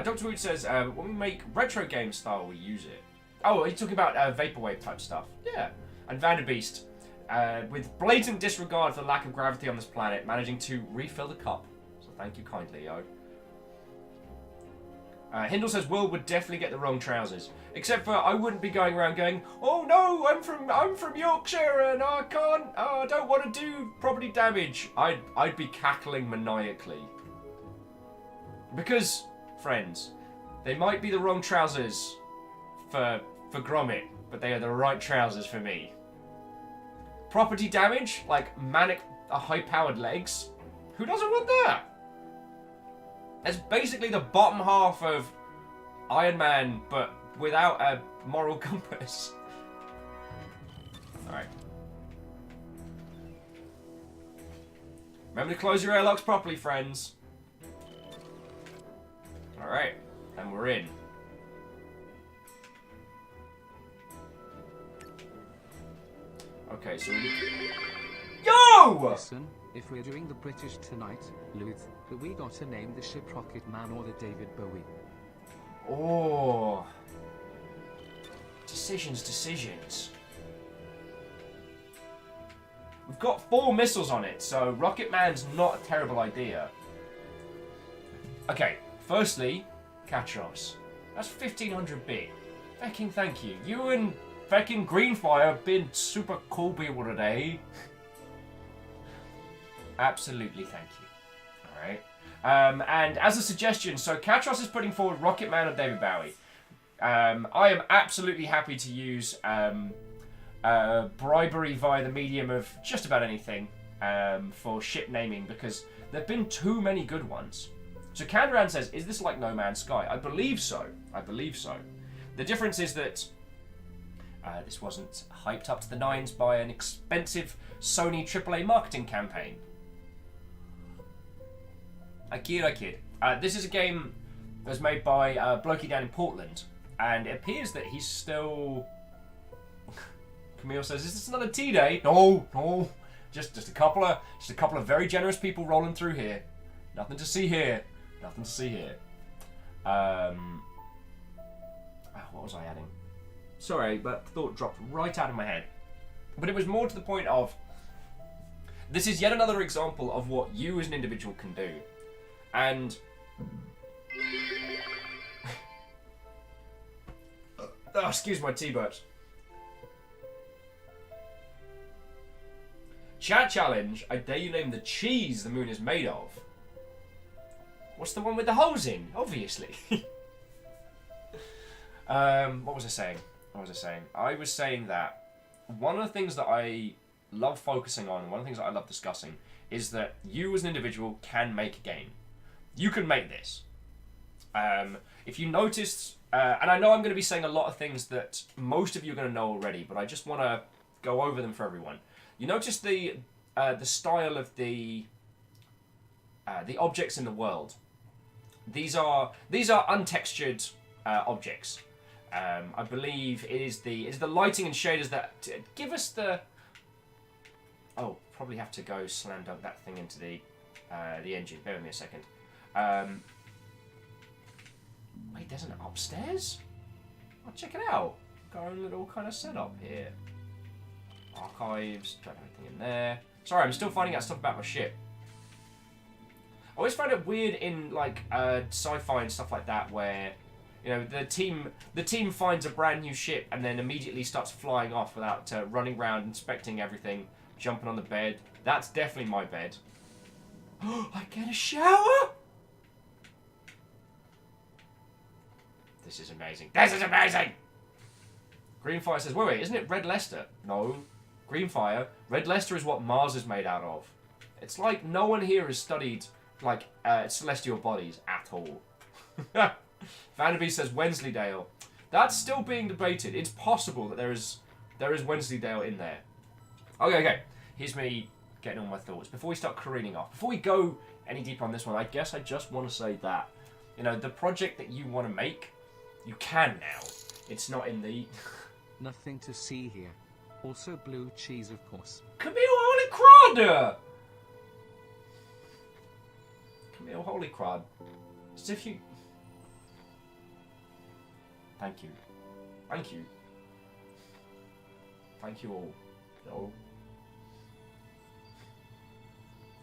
Dr. Wood says, when we make retro game style, we use it. Oh, are you talking about Vaporwave type stuff? Yeah. And Vanderbeest, with blatant disregard for the lack of gravity on this planet, managing to refill the cup. So thank you kindly, yo. Hindle says Will would definitely get the wrong trousers. Except for I wouldn't be going around going, oh no, I'm from Yorkshire and I don't want to do property damage. I'd be cackling maniacally. Because, friends, they might be the wrong trousers for Gromit, but they are the right trousers for me. Property damage, like manic, high-powered legs. Who doesn't want that? That's basically the bottom half of Iron Man, but without a moral compass. Alright. Remember to close your airlocks properly, friends. Alright. And we're in. Okay, so Yo! Listen, if we're doing the British tonight, Luth, we gotta name the ship Rocket Man or the David Bowie. Oh. Decisions. We've got 4 missiles on it, so Rocket Man's not a terrible idea. Okay, firstly, Katros. That's 1500 bit. Fucking thank you. You and fucking Greenfire have been super cool people today. Absolutely thank you. Alright. And as a suggestion, so Katros is putting forward Rocket Man or David Bowie. I am absolutely happy to use bribery via the medium of just about anything for ship naming, because there have been too many good ones. So Kanran says, is this like No Man's Sky? I believe so. The difference is that this wasn't hyped up to the nines by an expensive Sony AAA marketing campaign. I kid. This is a game that was made by Blokey down in Portland, and it appears that he's still... Camille says, is this another tea day? No. Just a couple of very generous people rolling through here. Nothing to see here. What was I adding? Sorry, but thought dropped right out of my head. But it was more to the point of, this is yet another example of what you as an individual can do. And oh, excuse my tea burps. Chat challenge, I dare you name the cheese the moon is made of. What's the one with the holes in? Obviously. What was I saying? I was saying that one of the things that I love focusing on, one of the things that I love discussing, is that you as an individual can make a game. You can make this. If you noticed, and I know I'm going to be saying a lot of things that most of you are going to know already, but I just want to go over them for everyone. You notice the style of the objects in the world. These are untextured objects. I believe it is the lighting and shaders that give us the. Oh, probably have to go slam dunk that thing into the engine. Bear with me a second. Wait, there's an upstairs? Oh, check it out. Got our own little kind of setup here. Archives, drag everything in there. Sorry, I'm still finding out stuff about my ship. I always find it weird in like sci-fi and stuff like that, where you know the team finds a brand new ship and then immediately starts flying off without running around inspecting everything, jumping on the bed. That's definitely my bed. I get a shower. This is amazing. Greenfire says, wait, isn't it Red Leicester? No. Greenfire. Red Leicester is what Mars is made out of. It's like no one here has studied like celestial bodies at all. Vanderby says Wensleydale. That's still being debated. It's possible that there is Wensleydale in there. Okay. Here's me getting all my thoughts. Before we start careening off, before we go any deeper on this one, I guess I just want to say that, you know, the project that you want to make, you can now. It's not in the... Nothing to see here. Also blue cheese, of course. Camille, holy crud! Camille, holy crud. As if you... Thank you. Thank you. Thank you all. No.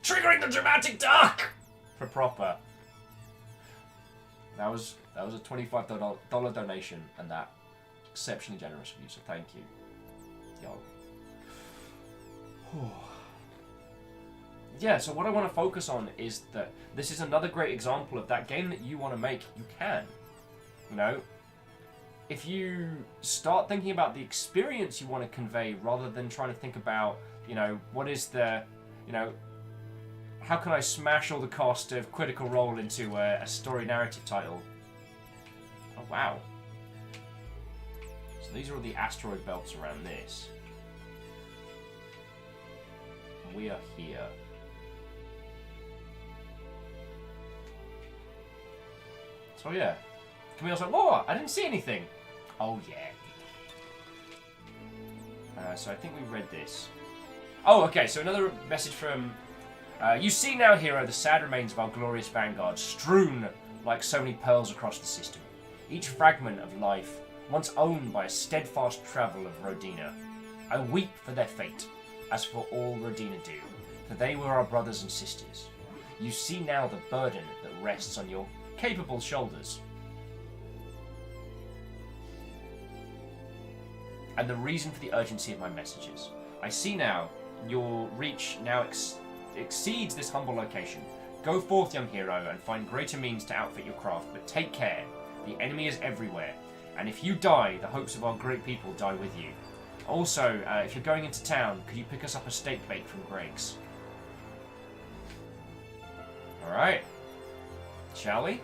Triggering the dramatic duck! For proper. That was a $25 donation, and that exceptionally generous of you, so thank you. Yo. Yeah, so what I want to focus on is that this is another great example of that game that you want to make, you can. You know? If you start thinking about the experience you want to convey rather than trying to think about, you know, what is the, you know, how can I smash all the cost of Critical Role into a story narrative title? Oh, wow. So these are all the asteroid belts around this. And we are here. So yeah. Camille's like, whoa, I didn't see anything. Oh yeah. So I think we read this. Oh, okay, so another message from... you see now, hero, the sad remains of our glorious vanguard, strewn like so many pearls across the system. Each fragment of life, once owned by a steadfast travel of Rodina. I weep for their fate, as for all Rodina do, for they were our brothers and sisters. You see now the burden that rests on your capable shoulders. And the reason for the urgency of my messages. I see now your reach now exceeds this humble location. Go forth, young hero, and find greater means to outfit your craft, but take care. The enemy is everywhere, and if you die, the hopes of our great people die with you. Also, if you're going into town, could you pick us up a steak bake from Greg's? Alright. Shall we?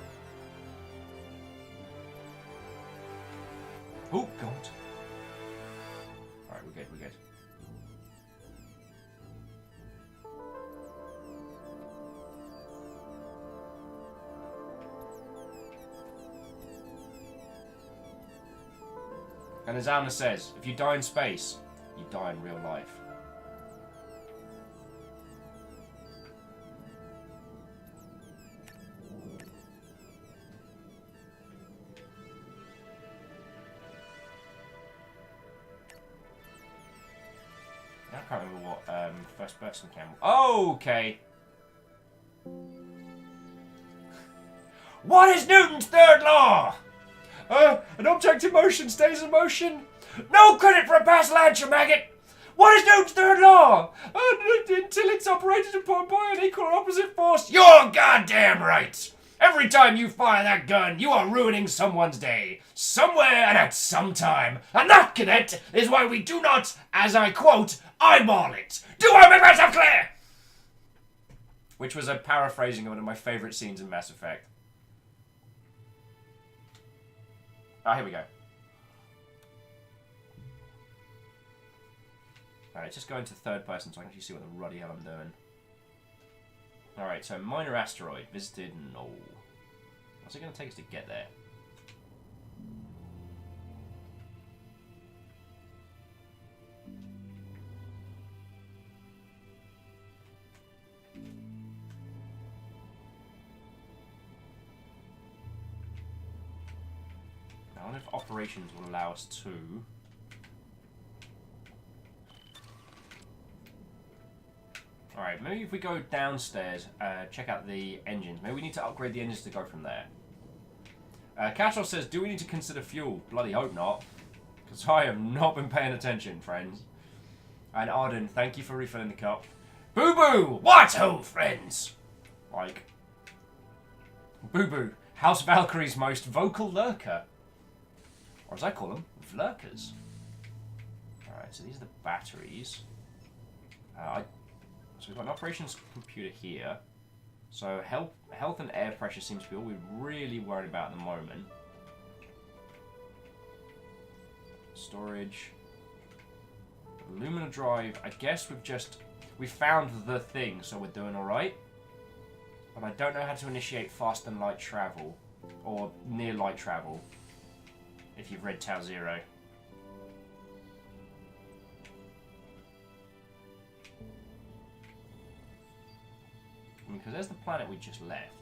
Oh, God. Alright, we're good, we're good. And as Anna says, if you die in space, you die in real life. I can't remember what first person camera. Oh, okay. What is Newton's third law? An object in motion stays in motion. No credit for a past lunch, you maggot. What is Newton's third law? Until it's operated upon by an equal or opposite force. You're goddamn right. Every time you fire that gun, you are ruining someone's day. Somewhere and at some time. And that, cadet, is why we do not, as I quote, eyeball it. Do I make myself clear? Which was a paraphrasing of one of my favourite scenes in Mass Effect. Ah, here we go. Alright, just go into third person so I can actually see what the ruddy hell I'm doing. Alright, so minor asteroid. Visited, no. What's it going to take us to get there? I wonder if operations will allow us to... Alright, maybe if we go downstairs, check out the engines. Maybe we need to upgrade the engines to go from there. Cashel says, do we need to consider fuel? Bloody hope not. Because I have not been paying attention, friends. And Arden, thank you for refilling the cup. Boo Boo! What ho, friends? Like... Boo Boo, House Valkyrie's most vocal lurker. Or as I call them, Vlurkers. Alright, so these are the batteries. So we've got an operations computer here. So health and air pressure seems to be all we're really worried about at the moment. Storage. Lumina drive. I guess we found the thing, so we're doing alright. But I don't know how to initiate fast and light travel. Or near light travel. If you've read Tau Zero. Because there's the planet we just left.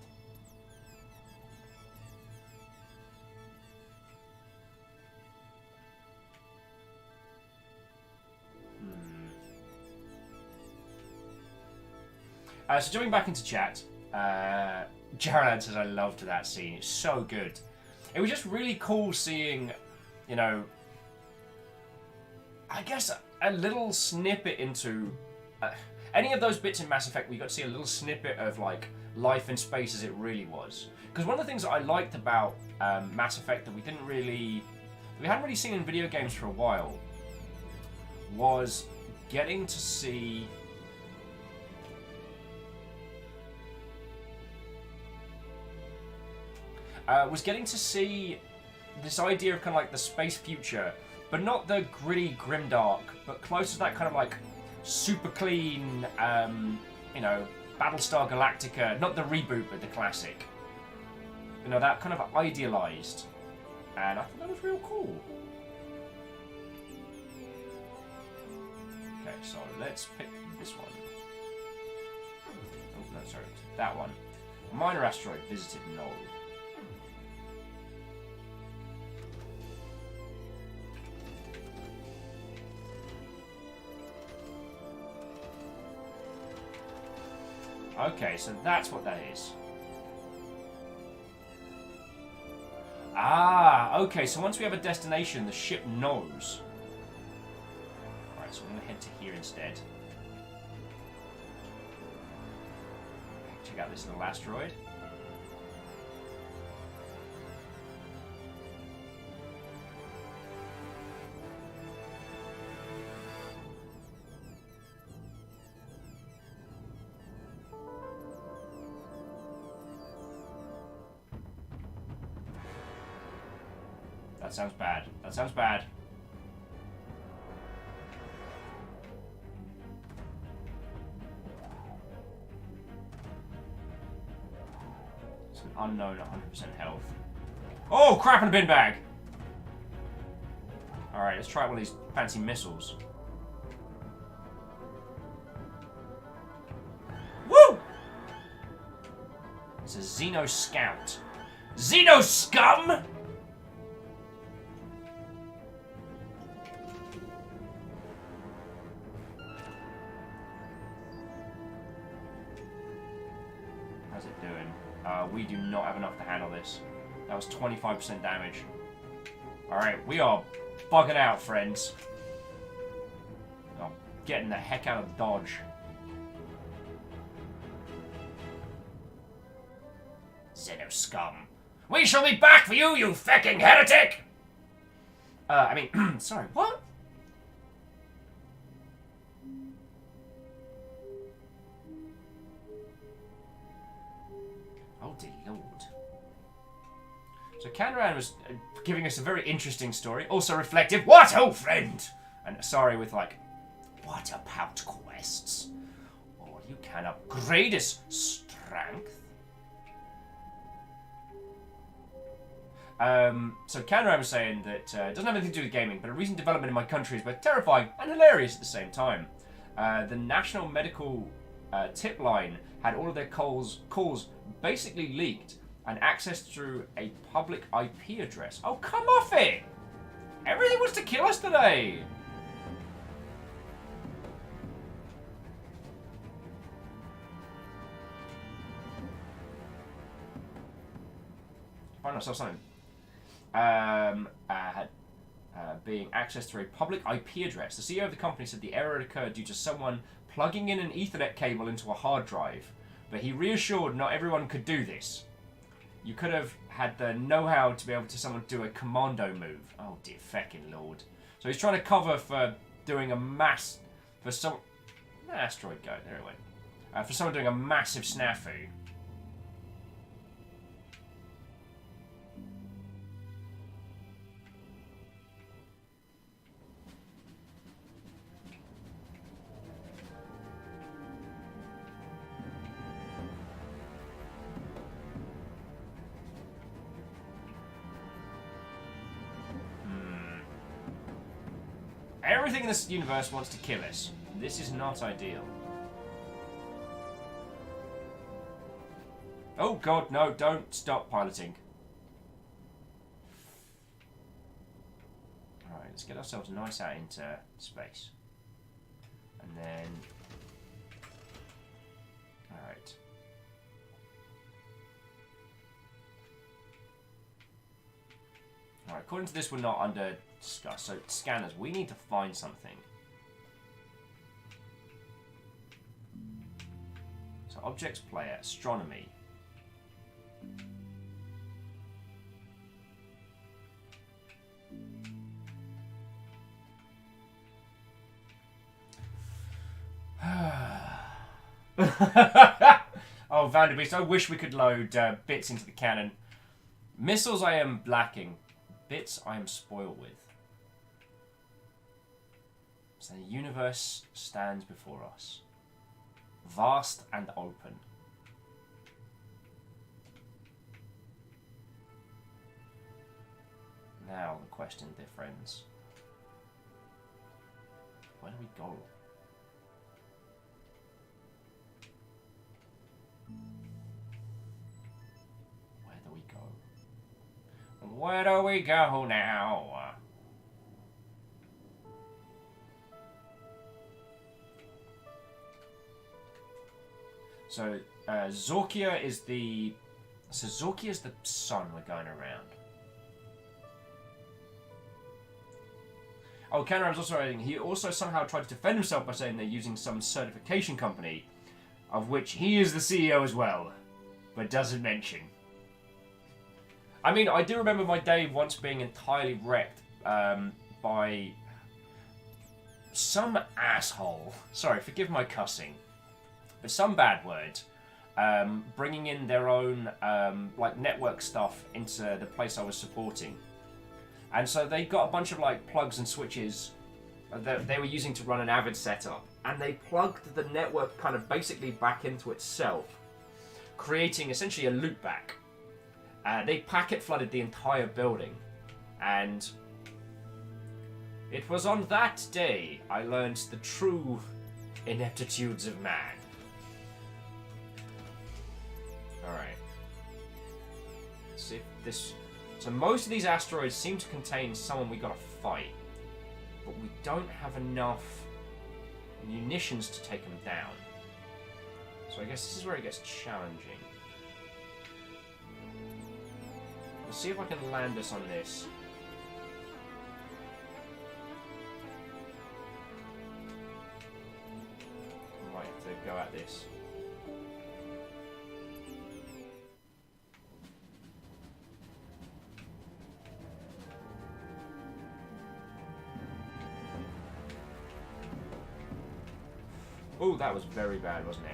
So jumping back into chat, Jared says I loved that scene. It's so good. It was just really cool seeing, you know, I guess a little snippet into any of those bits in Mass Effect. We got to see a little snippet of like life in space as it really was. Because one of the things that I liked about Mass Effect that we hadn't really seen in video games for a while was getting to see this idea of kind of like the space future, but not the gritty, grimdark, but close to that kind of like super clean, you know, Battlestar Galactica, not the reboot, but the classic. You know, that kind of idealized. And I thought that was real cool. Okay, so let's pick this one. Oh, no, sorry, that one. A minor asteroid visited Null. Okay, so that's what that is. Ah, okay, so once we have a destination, the ship knows. Alright, so we're going to head to here instead. Check out this little asteroid. That sounds bad. That sounds bad. It's an unknown 100% health. Oh, crap in a bin bag! Alright, let's try one of these fancy missiles. Woo! It's a Xeno Scout. Xeno Scum! We do not have enough to handle this. That was 25% damage. Alright, we are bugging out, friends. Oh, getting the heck out of Dodge. Xeno Scum. We shall be back for you, you fecking heretic! I mean, sorry, what? Oh dear lord. So Canran was giving us a very interesting story, also reflective. What, oh friend? And sorry with like, what about quests? All you can upgrade is strength. So Canran was saying that it doesn't have anything to do with gaming, but a recent development in my country is both terrifying and hilarious at the same time. The National Medical tip line had all of their calls basically leaked and accessed through a public IP address. Oh, come off it! Everything wants to kill us today! Find ourselves something. Being accessed through a public IP address. The CEO of the company said the error occurred due to someone plugging in an Ethernet cable into a hard drive, but he reassured not everyone could do this. You could have had the know-how to be able to someone do a commando move. Oh dear feckin' lord. So he's trying to cover for doing a mass... for some... asteroid go, there it went. For someone doing a massive snafu. Everything in this universe wants to kill us. This is not ideal. Oh god, no, don't stop piloting. Alright, let's get ourselves nice out into space. And then... Alright, according to this, we're not under discuss. So, scanners. We need to find something. So, objects player. Astronomy. Oh, Vanderbeest, I wish we could load bits into the cannon. Missiles I am lacking. Bits I am spoiled with. So the universe stands before us. Vast and open. Now the question, dear friends. Where do we go? Where do we go? Where do we go now? So, Zorkia is the... So Zorkia is the sun we're going around. Oh, Kenra was also writing, he also somehow tried to defend himself by saying they're using some certification company, of which he is the CEO as well, but doesn't mention. I mean, I do remember my day once being entirely wrecked by some asshole. Sorry, forgive my cussing. But some bad word. Bringing in their own like network stuff into the place I was supporting. And so they got a bunch of like plugs and switches that they were using to run an Avid setup. And they plugged the network kind of basically back into itself, creating essentially a loopback. They packet flooded the entire building. And it was on that day I learned the true ineptitudes of man. Alright. Let's see if this... So most of these asteroids seem to contain someone we gotta fight. But we don't have enough munitions to take them down. So I guess this is where it gets challenging. We'll see if I can land us on this. I might have to go at this. Oh, that was very bad, wasn't it?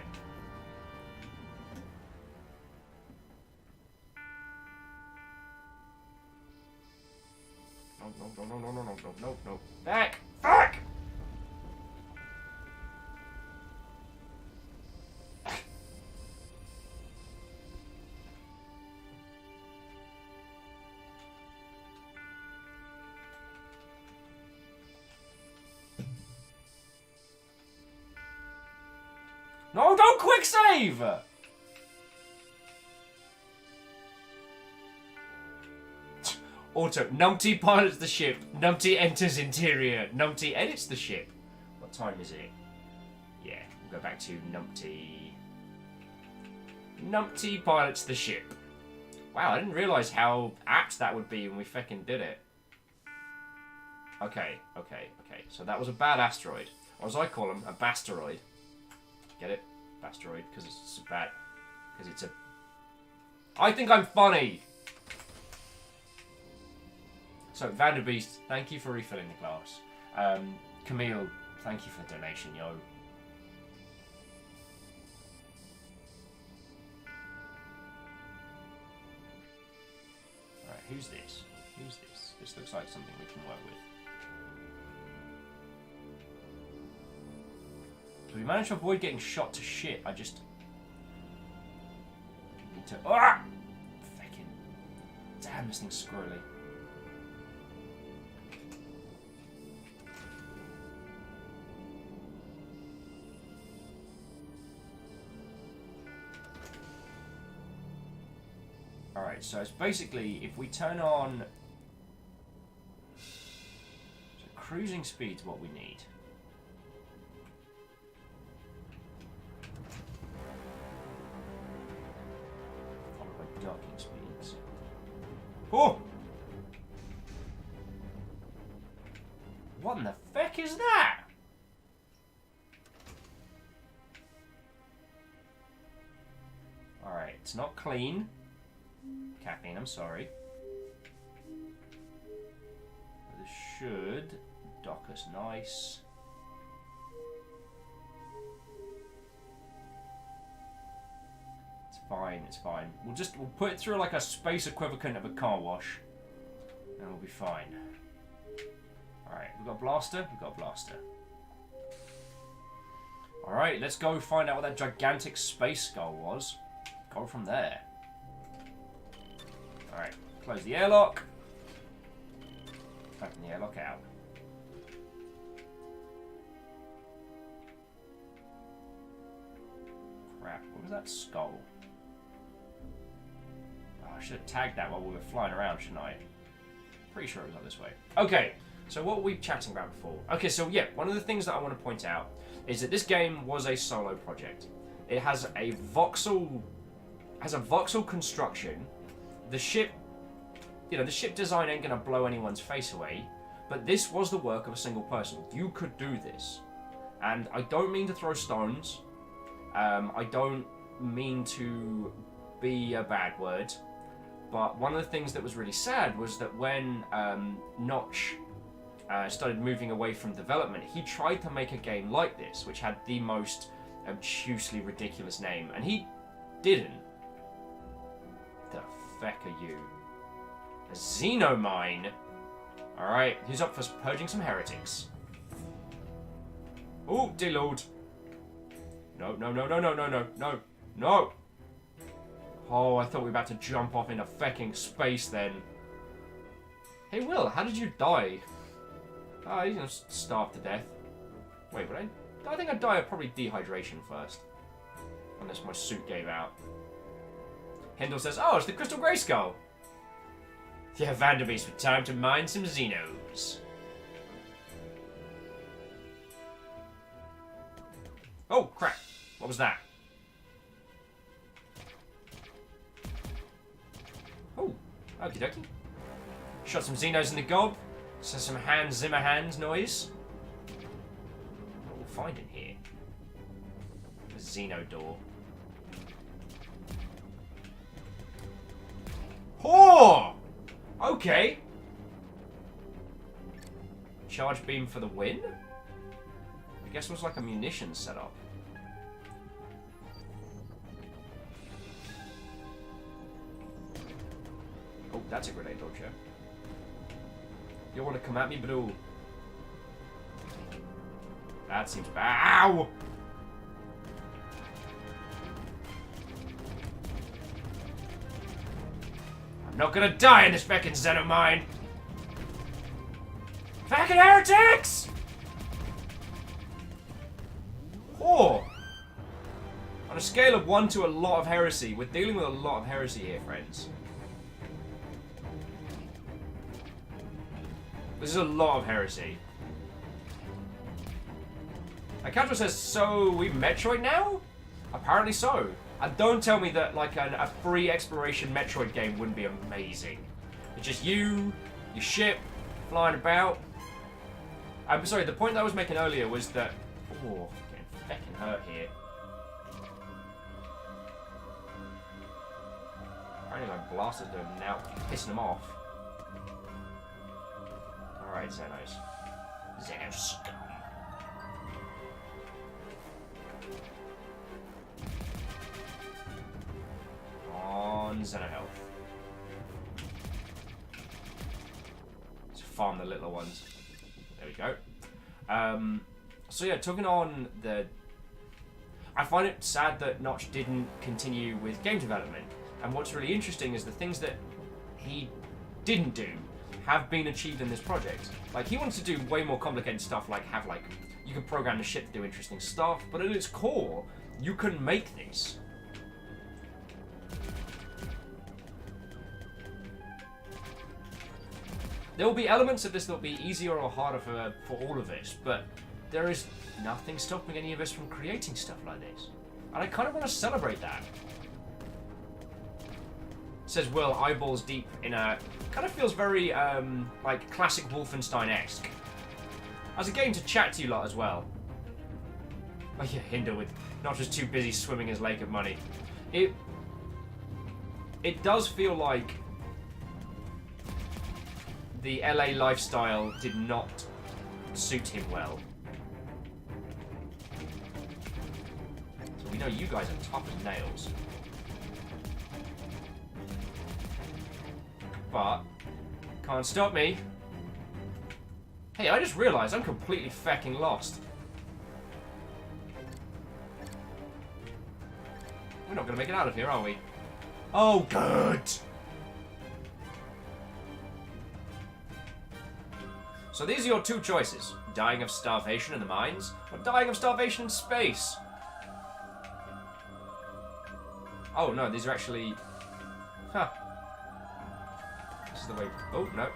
No. Back! Back! No, don't quick save! Auto. Numpty pilots the ship. Numpty enters interior. Numpty edits the ship. What time is it? Yeah, we'll go back to Numpty. Numpty pilots the ship. Wow, I didn't realise how apt that would be when we feckin' did it. Okay. So that was a bad asteroid. Or as I call them, a basteroid. Get it? Basteroid, because it's bad. Because it's a... I think I'm funny! So, Vanderbeest, thank you for refilling the glass. Camille, thank you for the donation, yo. Alright, who's this? Who's this? This looks like something we can work with. So we managed to avoid getting shot to shit. I just need to... Ah! Fucking... Damn, this thing's squirrely. Alright, so it's basically, if we turn on... So cruising speed's what we need. Followed by docking speeds. Oh! heck is that? Alright, it's not clean. Caffeine, I'm sorry. This should dock us nice. It's fine, it's fine. We'll put it through like a space equivalent of a car wash. And we'll be fine. Alright, we've got a blaster, we've got a blaster. Alright, let's go find out what that gigantic space skull was. Go from there. Alright, close the airlock. Open the airlock out. Crap, what was that skull? Oh, I should have tagged that while we were flying around, shouldn't I? Pretty sure it was up this way. Okay, so what were we chatting about before? Okay, so yeah, one of the things that I want to point out is that this game was a solo project. It has a voxel construction. The ship, the ship design ain't gonna blow anyone's face away, but this was the work of a single person. You could do this. And I don't mean to throw stones. I don't mean to be a bad word. But one of the things that was really sad was that when Notch started moving away from development, he tried to make a game like this, which had the most obtusely ridiculous name, and he didn't. The feck are you? A Xenomine? Alright, who's up for purging some heretics? Oh, dear lord. No, no, no, no, no, no, no, no, no! Oh, I thought we were about to jump off into fecking space then. Hey, Will, how did you die? Oh, you starved to death. Wait, but I think I'd die of probably dehydration first. Unless my suit gave out. Hindle says, oh, it's the Crystal Grey Skull. Yeah, Vanderbeest with time to mine some Xenos. Oh, crap. What was that? Oh, okie dokie. Shot some Xenos in the gob. So some Hans Zimmer hands noise. What we'll find in here. A Xeno door. Oh! Okay. Charge beam for the win? I guess it was like a munitions setup. Oh, that's a grenade launcher. You want to come at me, bro? That seems bad. Ow! I'm not gonna die in this feckin' Zen of mine! Feckin' heretics! Oh! On a scale of 1 to a lot of heresy, we're dealing with a lot of heresy here, friends. This is a lot of heresy. Akadra says, so we Metroid now? Apparently so. And don't tell me that like a free exploration Metroid game wouldn't be amazing. It's just you, your ship, flying about. I'm sorry, the point that I was making earlier was that... Oh, getting feckin' hurt here. Apparently my blaster's doing now, pissing them off. Alright, Xenos. Xenos scum. On Xeno health. Let's farm the little ones. There we go. So yeah, talking on the... I find it sad that Notch didn't continue with game development. And what's really interesting is the things that he didn't do have been achieved in this project. Like, he wants to do way more complicated stuff, like have, like, you can program the ship to do interesting stuff, but at its core, you can make this. There will be elements of this that will be easier or harder for all of us, but there is nothing stopping any of us from creating stuff like this. And I kind of want to celebrate that. Says Will, eyeballs deep in a... Kind of feels very, like, classic Wolfenstein-esque. as a game to chat to you lot as well. Oh yeah, Hinder with not just too busy swimming his lake of money. It does feel like the LA lifestyle did not suit him well. So we know you guys are tough as nails. But can't stop me. Hey, I just realised I'm completely fucking lost. We're not going to make it out of here, are we? Oh, good! So these are your two choices. Dying of starvation in the mines, or dying of starvation in space. Oh, no, these are actually... Huh. This is the way... Oh, no.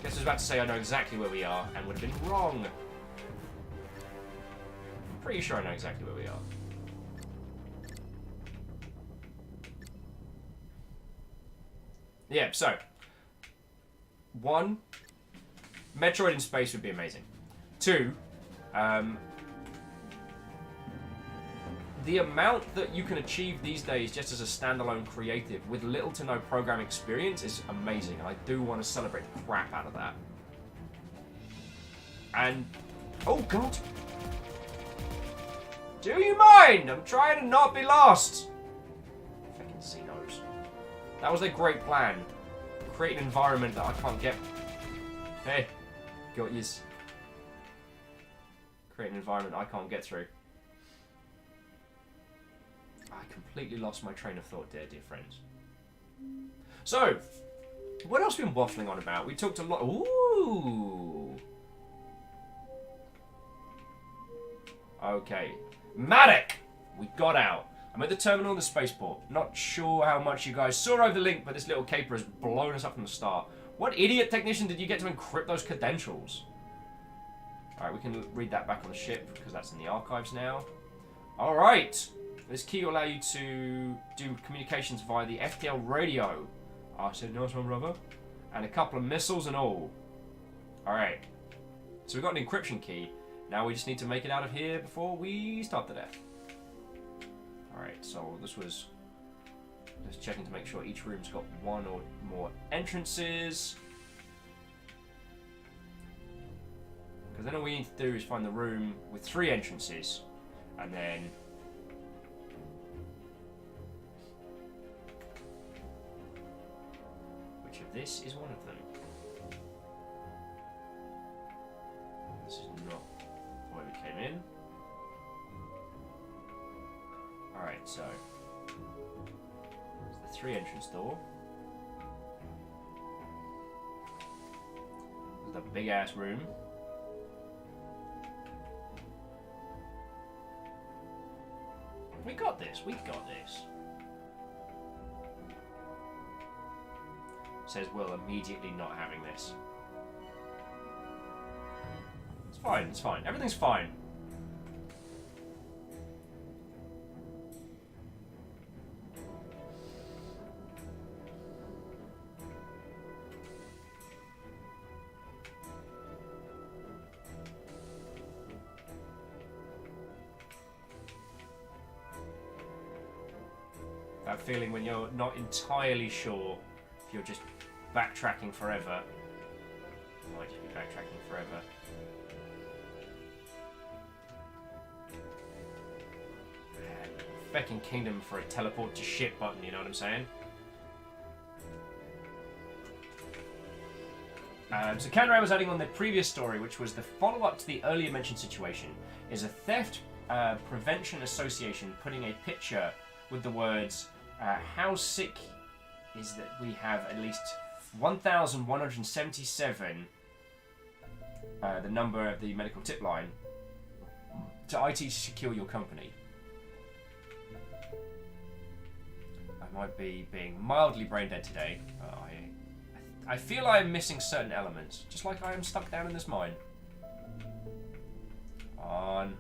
Guess I was about to say I know exactly where we are, and would have been wrong. I'm pretty sure I know exactly where we are. Yeah, so... 1, Metroid in space would be amazing. 2, the amount that you can achieve these days just as a standalone creative with little to no program experience is amazing, and I do want to celebrate the crap out of that. And... oh god! Do you mind? I'm trying to not be lost! Fucking Xenos. That was a great plan. Create an environment that I can't get... Hey, got yous. Create an environment I can't get through. I completely lost my train of thought there, dear friends. So, what else have we been waffling on about? We talked a lot... Ooh! Okay. Matic! We got out. I'm at the terminal in the spaceport. Not sure how much you guys saw over the link, but this little caper has blown us up from the start. What idiot technician did you get to encrypt those credentials? Alright, we can read that back on the ship, because that's in the archives now. Alright! This key will allow you to do communications via the FTL radio. I said, nice one, brother. And a couple of missiles and all. Alright. So we've got an encryption key. Now we just need to make it out of here before we start the death. Alright, so this was just checking to make sure each room's got one or more entrances. Because then all we need to do is find the room with 3 entrances. And then... which of this is one of them? This is not the way we came in. Alright, so it's the 3 entrance door. There's the big ass room. We got this, we got this. Says Will immediately not having this. It's fine, it's fine. Everything's fine. That feeling when you're not entirely sure if you're just backtracking forever. You might just be backtracking forever. Fecking Kingdom for a teleport to shit button, you know what I'm saying? So Canray was adding on the previous story, which was the follow-up to the earlier mentioned situation, is a theft prevention association putting a picture with the words, how sick is that we have at least 1,177, the number of the medical tip line, to IT to secure your company. I might be being mildly brain dead today, but I feel I am missing certain elements, just like I am stuck down in this mine. Come on.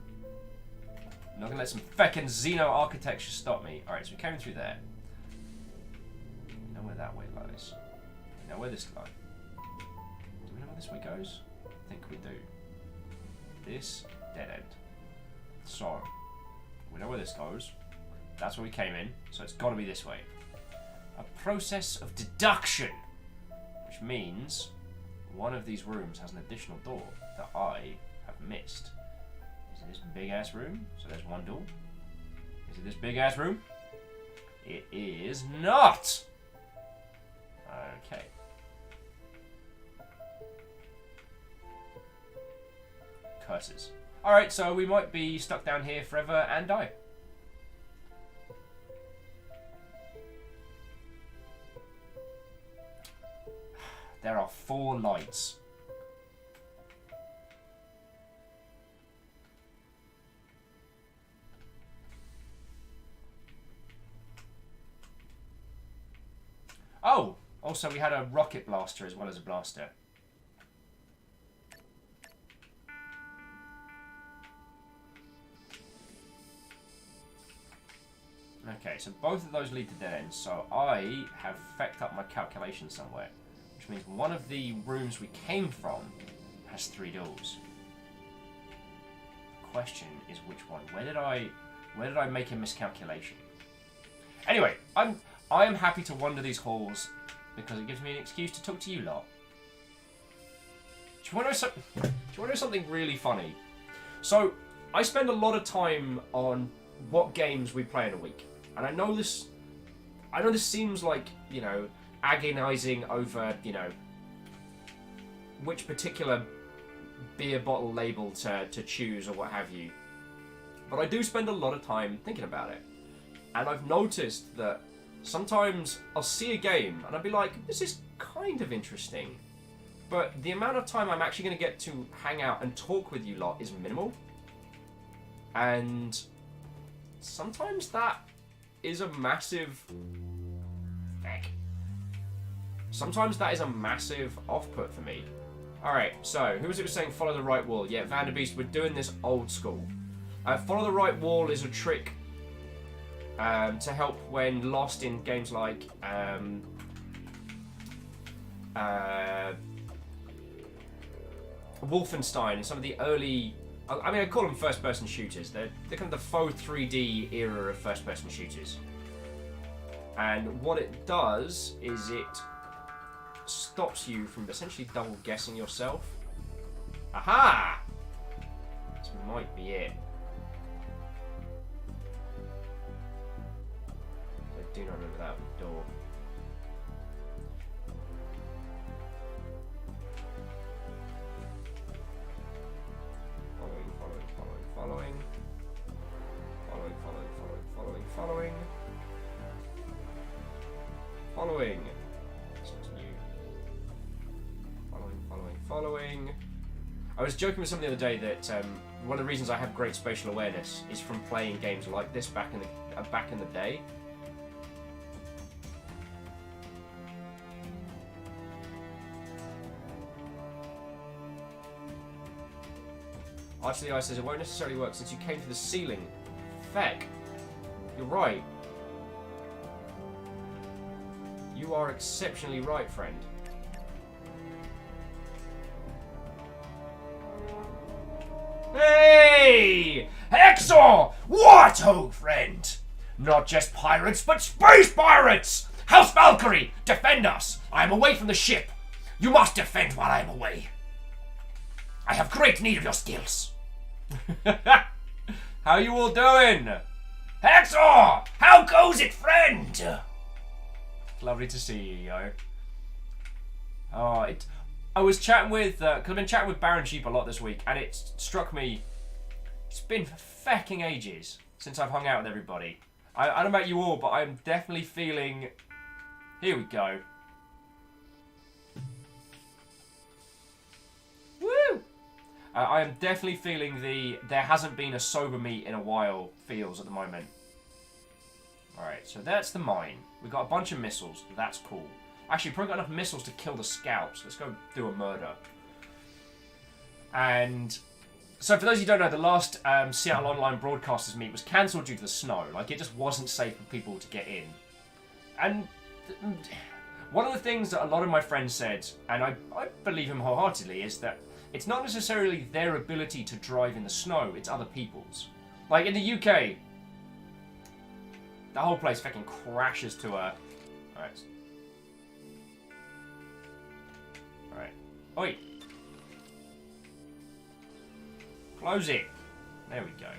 I'm not gonna let some feckin' Xeno architecture stop me. Alright, so we came through there. We know where that way lies. We know where this lies. Do we know where this way goes? I think we do. This dead end. So, we know where this goes. That's where we came in, so it's got to be this way. A process of deduction, which means one of these rooms has an additional door that I have missed. Is it this big-ass room? So there's one door. Is it this big-ass room? It is not! Okay. Curses. Alright, so we might be stuck down here forever and die. There are 4 lights. Oh! Also, we had a rocket blaster as well as a blaster. Okay, so both of those lead to dead ends, so I have fecked up my calculation somewhere. Which means one of the rooms we came from has 3 doors. The question is which one? Where did I make a miscalculation? Anyway, I am happy to wander these halls because it gives me an excuse to talk to you lot. Do you want to know something really funny? So, I spend a lot of time on what games we play in a week. And I know this seems like, you know, agonizing over, you know, which particular beer bottle label to choose or what have you. But I do spend a lot of time thinking about it. And I've noticed that sometimes I'll see a game and I'll be like, this is kind of interesting. But the amount of time I'm actually going to get to hang out and talk with you lot is minimal. And sometimes that is a massive... Sometimes that is a massive off-put for me. Alright, so, who was it saying follow the right wall? Yeah, Vanderbeest, we're doing this old school. Follow the right wall is a trick to help when lost in games like Wolfenstein and some of the early... I mean, I call them first-person shooters. They're kind of the faux 3D era of first-person shooters. And what it does is it stops you from essentially double guessing yourself. Aha! This might be it. I do not remember that door. Following. Following. I was joking with someone the other day that one of the reasons I have great spatial awareness is from playing games like this back in the day. Arch of the Eye says it won't necessarily work since you came to the ceiling. Feck. You're right. You are exceptionally right, friend. Hey! Hexor! What, ho, friend? Not just pirates, but space pirates! House Valkyrie, defend us! I am away from the ship. You must defend while I am away. I have great need of your skills. How you all doing? Hexor! How goes it, friend? Lovely to see you, yo. Oh, I was chatting with, because I've been chatting with Baron Sheep a lot this week, and it struck me, it's been fecking ages since I've hung out with everybody. I don't know about you all, but I'm definitely feeling, here we go. Woo! I am definitely feeling there hasn't been a sober meet in a while feels at the moment. Alright, so that's the mine. We've got a bunch of missiles. That's cool. Actually, probably got enough missiles to kill the scouts. Let's go do a murder. And so for those of you who don't know, the last Seattle Online Broadcasters meet was cancelled due to the snow. Like, it just wasn't safe for people to get in. And One of the things that a lot of my friends said, and I believe him wholeheartedly, is that it's not necessarily their ability to drive in the snow, it's other people's. Like in the UK, the whole place fucking crashes to a... Alright. Alright. Oi! Close it! There we go.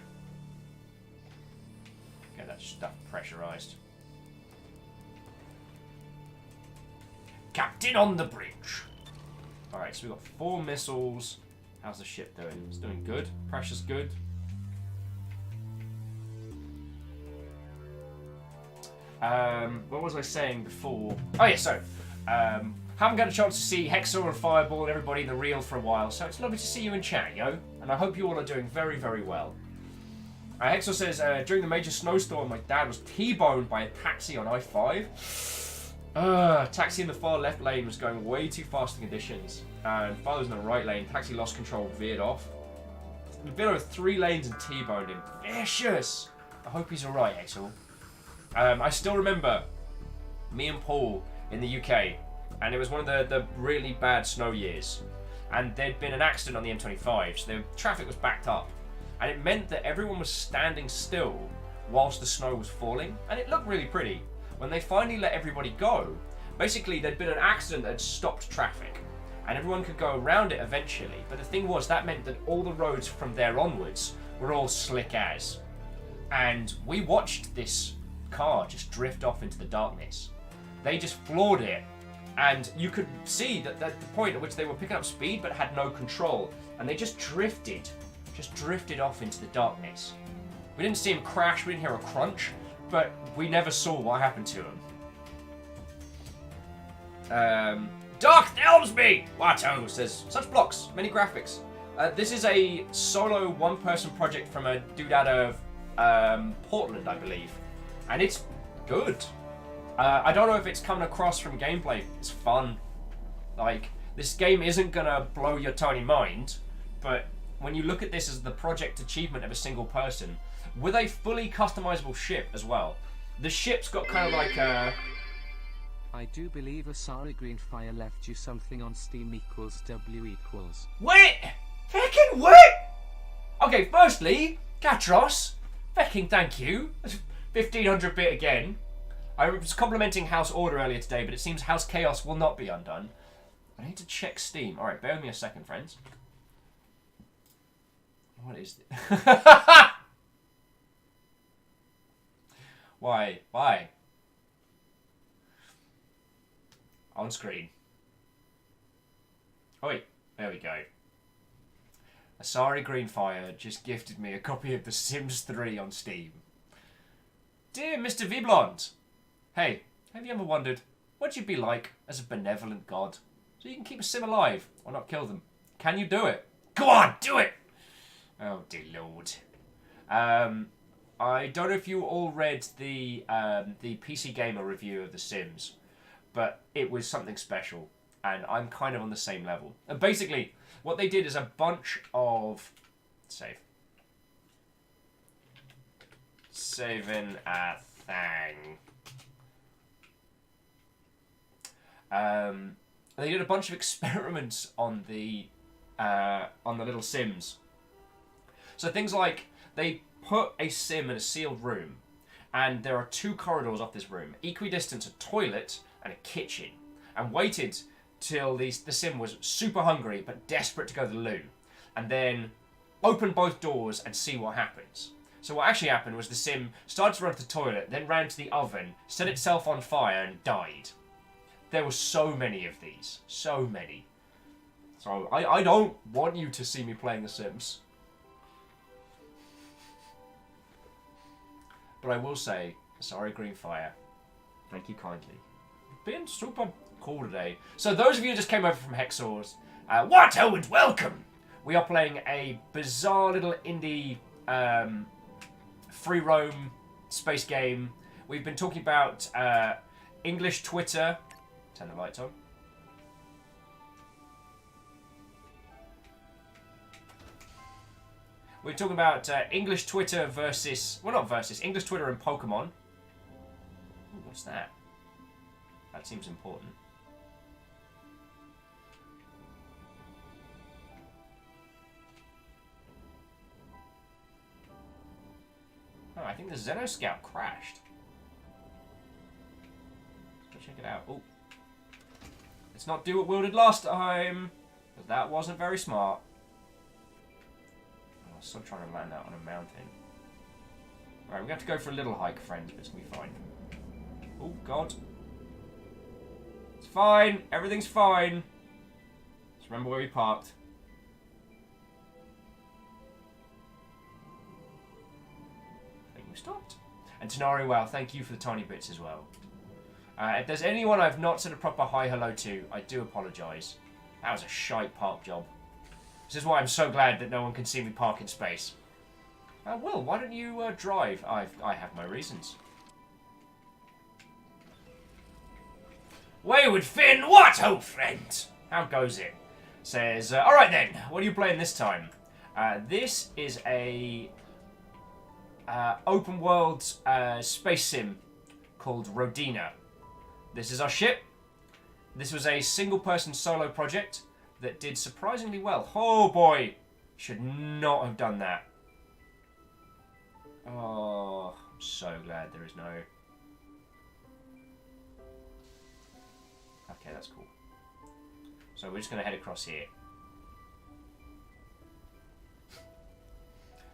Get that stuff pressurised. Captain on the bridge! Alright, so we've got 4 missiles. How's the ship doing? It's doing good. Pressure's good. What was I saying before? Oh yeah, so, haven't got a chance to see Hexor and Fireball and everybody in the reel for a while, so it's lovely to see you in chat, yo. And I hope you all are doing very, very well. Hexor says, during the major snowstorm, my dad was T-boned by a taxi on I-5. Taxi in the far left lane was going way too fast in conditions. And father was in the right lane, taxi lost control, veered off. A bit over 3 lanes and T-boned him. Vicious! I hope he's alright, Hexor. I still remember me and Paul in the UK, and it was one of the really bad snow years, and there'd been an accident on the M25, so the traffic was backed up, and it meant that everyone was standing still whilst the snow was falling, and it looked really pretty. When they finally let everybody go, basically there'd been an accident that had stopped traffic, and everyone could go around it eventually, but the thing was that meant that all the roads from there onwards were all slick as, and we watched this car just drift off into the darkness. They just floored it, and you could see that at the point at which they were picking up speed but had no control, and they just drifted off into the darkness. We didn't see him crash, we didn't hear a crunch, but we never saw what happened to him. Dark Elmsby! Watto says, such blocks, many graphics. This is a solo one-person project from a dude out of Portland, I believe. And it's good. I don't know if it's coming across from gameplay. It's fun. Like, this game isn't gonna blow your tiny mind, but when you look at this as the project achievement of a single person, with a fully customizable ship as well. The ship's got kind of like a... I do believe Asari Greenfire left you something on Steam equals W equals. Wait! Fecking wait! Okay, firstly, Katros, fecking thank you. 1500 bit again. I was complimenting House Order earlier today, but it seems House Chaos will not be undone. I need to check Steam. Alright, bear with me a second, friends. What is this? Why? Why? On screen. Oh wait, there we go. Asari Greenfire just gifted me a copy of The Sims 3 on Steam. Dear Mr. Vblond, hey, have you ever wondered what you'd be like as a benevolent god so you can keep a sim alive or not kill them? Can you do it? Go on, do it! Oh dear lord. I don't know if you all read the PC Gamer review of The Sims, but it was something special, and I'm kind of on the same level. And basically, what they did is a bunch of... Save. Saving a thing. They did a bunch of experiments on the little Sims. So things like, they put a sim in a sealed room, and there are 2 corridors off this room, equidistant a toilet and a kitchen, and waited till the sim was super hungry but desperate to go to the loo, and then open both doors and see what happens. So what actually happened was the sim started to run to the toilet, then ran to the oven, set itself on fire and died. There were so many of these. So many. So I don't want you to see me playing The Sims. But I will say, sorry Greenfire, thank you kindly. Been super cool today. So those of you who just came over from Hexors, what? Oh, and welcome! We are playing a bizarre little indie free roam space game. We've been talking about English Twitter. Turn the lights on. We're talking about English Twitter versus... Well, not versus. English Twitter and Pokemon. Ooh, what's that? That seems important. Oh, I think the Xenoscout crashed. Let's go check it out. Oh. Let's not do what Will did last time. Because that wasn't very smart. I was still trying to land that on a mountain. Alright, we're going to have to go for a little hike, friends, but it's going to be fine. Oh, God. It's fine. Everything's fine. Just remember where we parked. I think we stopped. And Tanari, well, thank you for the tiny bits as well. If there's anyone I've not said a proper hi hello to, I do apologise. That was a shite park job. This is why I'm so glad that no one can see me park in space. Will, why don't you drive? I have my reasons. Wayward Finn, what, old friend? How goes it? Says, alright then, what are you playing this time? This is a open world space sim called Rodina. This is our ship. This was a single-person solo project that did surprisingly well. Oh boy! Should not have done that. Oh, I'm so glad there is no... Okay, that's cool. So we're just going to head across here.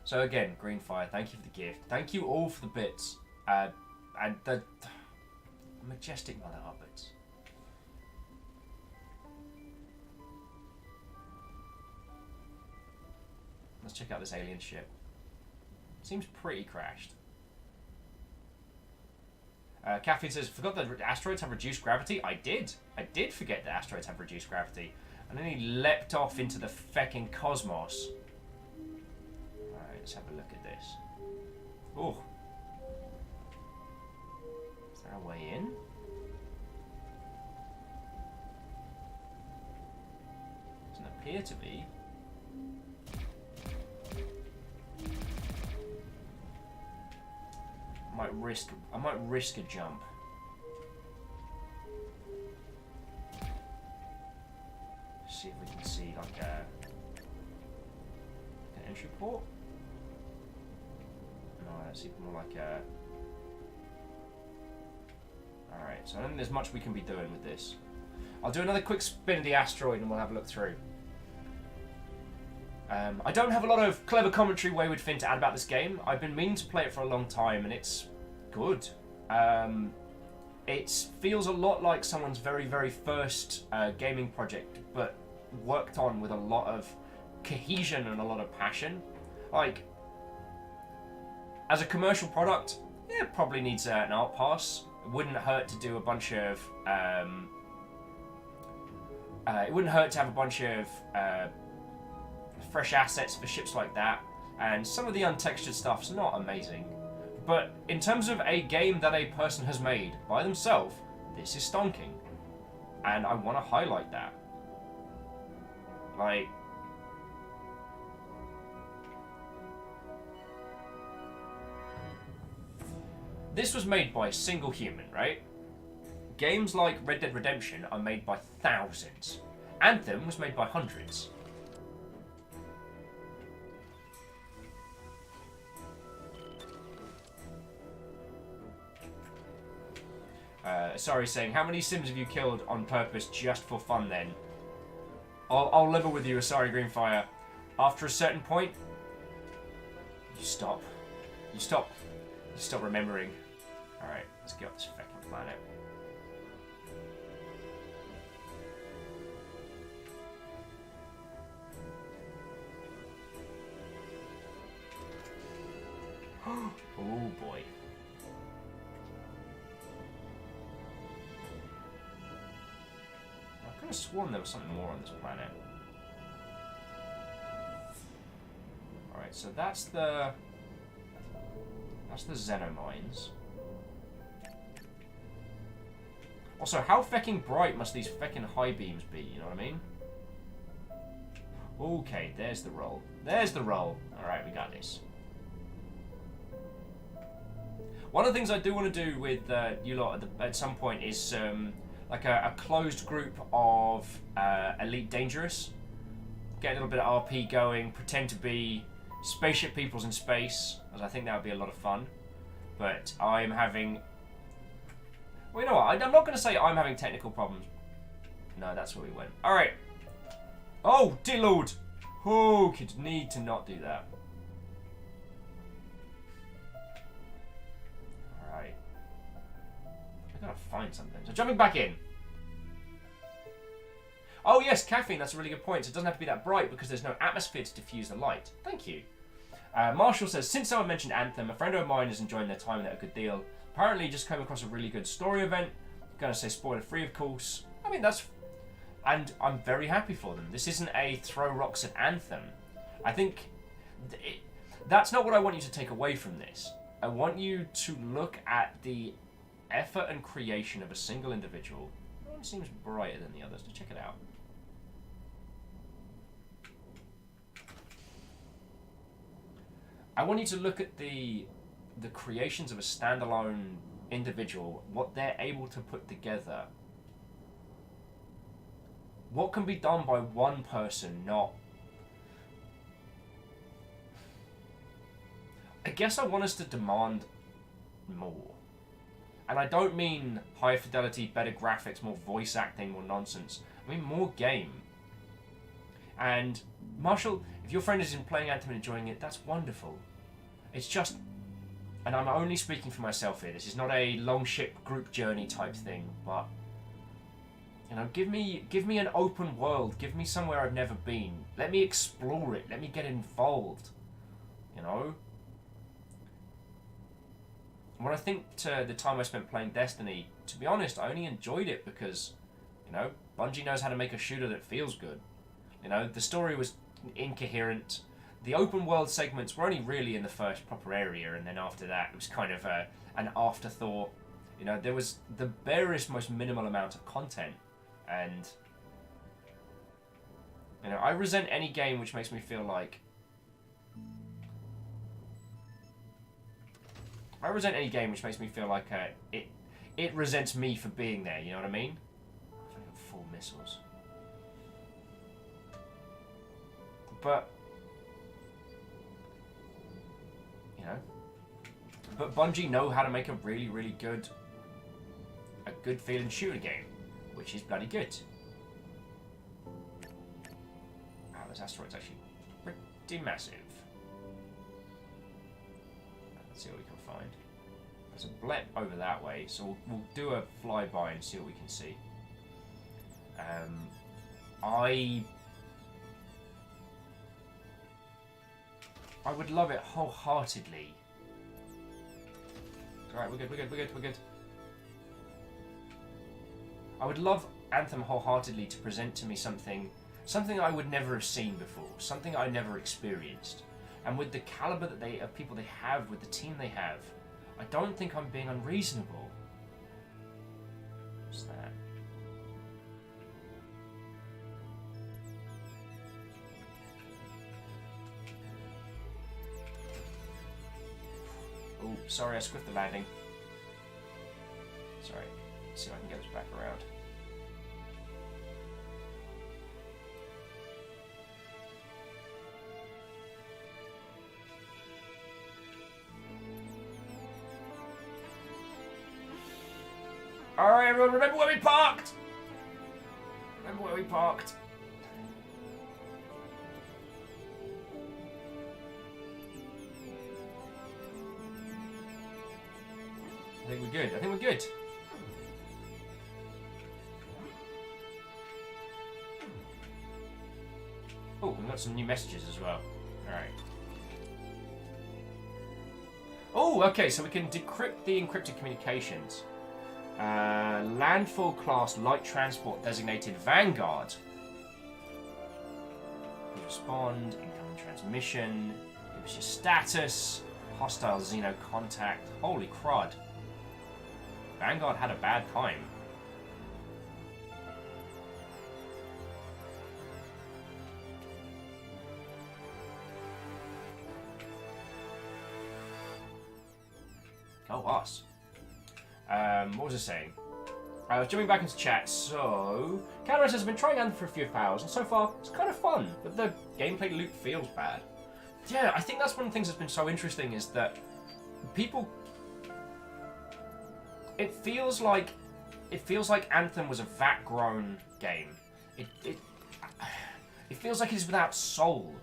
So again, Greenfire, thank you for the gift. Thank you all for the bits. And the majestic Mother Hubbard's. Let's check out this alien ship. Seems pretty crashed. Caffeine says, forgot that asteroids have reduced gravity? I did. I did forget that asteroids have reduced gravity. And then he leapt off into the feckin' cosmos. Alright, let's have a look at this. Oh. Is there a way in? Doesn't appear to be. I might risk a jump. See if we can see like an entry port. No, that's even more like a. Alright, so I don't think there's much we can be doing with this. I'll do another quick spin of the asteroid and we'll have a look through. I don't have a lot of clever commentary, Wayward Finn, to add about this game. I've been meaning to play it for a long time, and it's good. It feels a lot like someone's very, very first gaming project, but worked on with a lot of cohesion and a lot of passion. Like, as a commercial product, yeah, it probably needs an art pass. It wouldn't hurt to do a bunch of... it wouldn't hurt to have a bunch of... fresh assets for ships like that, and some of the untextured stuff's not amazing. But in terms of a game that a person has made by themselves, this is stonking. And I want to highlight that. Like... This was made by a single human, right? Games like Red Dead Redemption are made by thousands. Anthem was made by hundreds. Sorry, saying, how many Sims have you killed on purpose just for fun then? I'll level with you, sorry, Greenfire. After a certain point, you stop. You stop remembering. Alright, let's get off this fucking planet. Oh boy. I could have sworn there was something more on this planet. Alright, so that's the Xenomines. Also, how fecking bright must these fecking high beams be, you know what I mean? Okay, there's the roll. There's the roll. Alright, we got this. One of the things I do want to do with you lot at some point is like a closed group of Elite Dangerous. Get a little bit of RP going, pretend to be spaceship peoples in space, as I think that would be a lot of fun. But I'm having... Well, you know what? I'm not going to say I'm having technical problems. No, that's where we went. Alright. Oh, dear Lord. Oh, kids need to not do that. Alright. I gotta find something. So jumping back in. Oh yes, caffeine, that's a really good point. So it doesn't have to be that bright because there's no atmosphere to diffuse the light. Thank you. Marshall says, since someone mentioned Anthem, a friend of mine is enjoying their time with it a good deal. Apparently just came across a really good story event. Gonna say spoiler free, of course. I mean, that's... And I'm very happy for them. This isn't a throw rocks at Anthem. I think... That's not what I want you to take away from this. I want you to look at the effort and creation of a single individual. One seems brighter than the others. So check it out. I want you to look at the creations of a standalone individual, what they're able to put together. What can be done by one person, not... I guess I want us to demand more. And I don't mean higher fidelity, better graphics, more voice acting, more nonsense. I mean more game. And Marshall, if your friend is playing Anthem and enjoying it, that's wonderful. It's just, and I'm only speaking for myself here, this is not a long ship group journey type thing, but, you know, give me an open world, give me somewhere I've never been. Let me explore it, let me get involved, you know? When I think to the time I spent playing Destiny, to be honest, I only enjoyed it because, you know, Bungie knows how to make a shooter that feels good. You know, the story was incoherent. The open world segments were only really in the first proper area, and then after that it was kind of an afterthought. You know, there was the barest, most minimal amount of content, and you know, I resent any game which makes me feel like it resents me for being there. You know what I mean? I've only got 4 missiles, but. But Bungie know how to make a really, really good, feeling shooter game, which is bloody good. Wow, this asteroid's actually pretty massive. Let's see what we can find. There's a blip over that way, so we'll do a flyby and see what we can see. I would love it wholeheartedly. Alright, we're good. I would love Anthem wholeheartedly to present to me something I would never have seen before, something I never experienced. And with the caliber that of people they have, with the team they have, I don't think I'm being unreasonable. What's that? Oh, sorry, I squiffed the landing. Sorry. Let's see if I can get this back around. Alright, everyone, remember where we parked! Remember where we parked. I think we're good. Oh, we've got some new messages as well. Alright. Oh, okay, so we can decrypt the encrypted communications. Landfall class light transport designated Vanguard. Respond, incoming transmission, give us your status, hostile Xeno contact. Holy crud. Vanguard had a bad time. Oh, us. What was I saying? Jumping back into chat, so... Cameron says, I've been trying Anthem for a few hours, and so far, it's kind of fun, but the gameplay loop feels bad. Yeah, I think that's one of the things that's been so interesting, is that people... It feels like Anthem was a vat-grown game. It feels like it's without soul.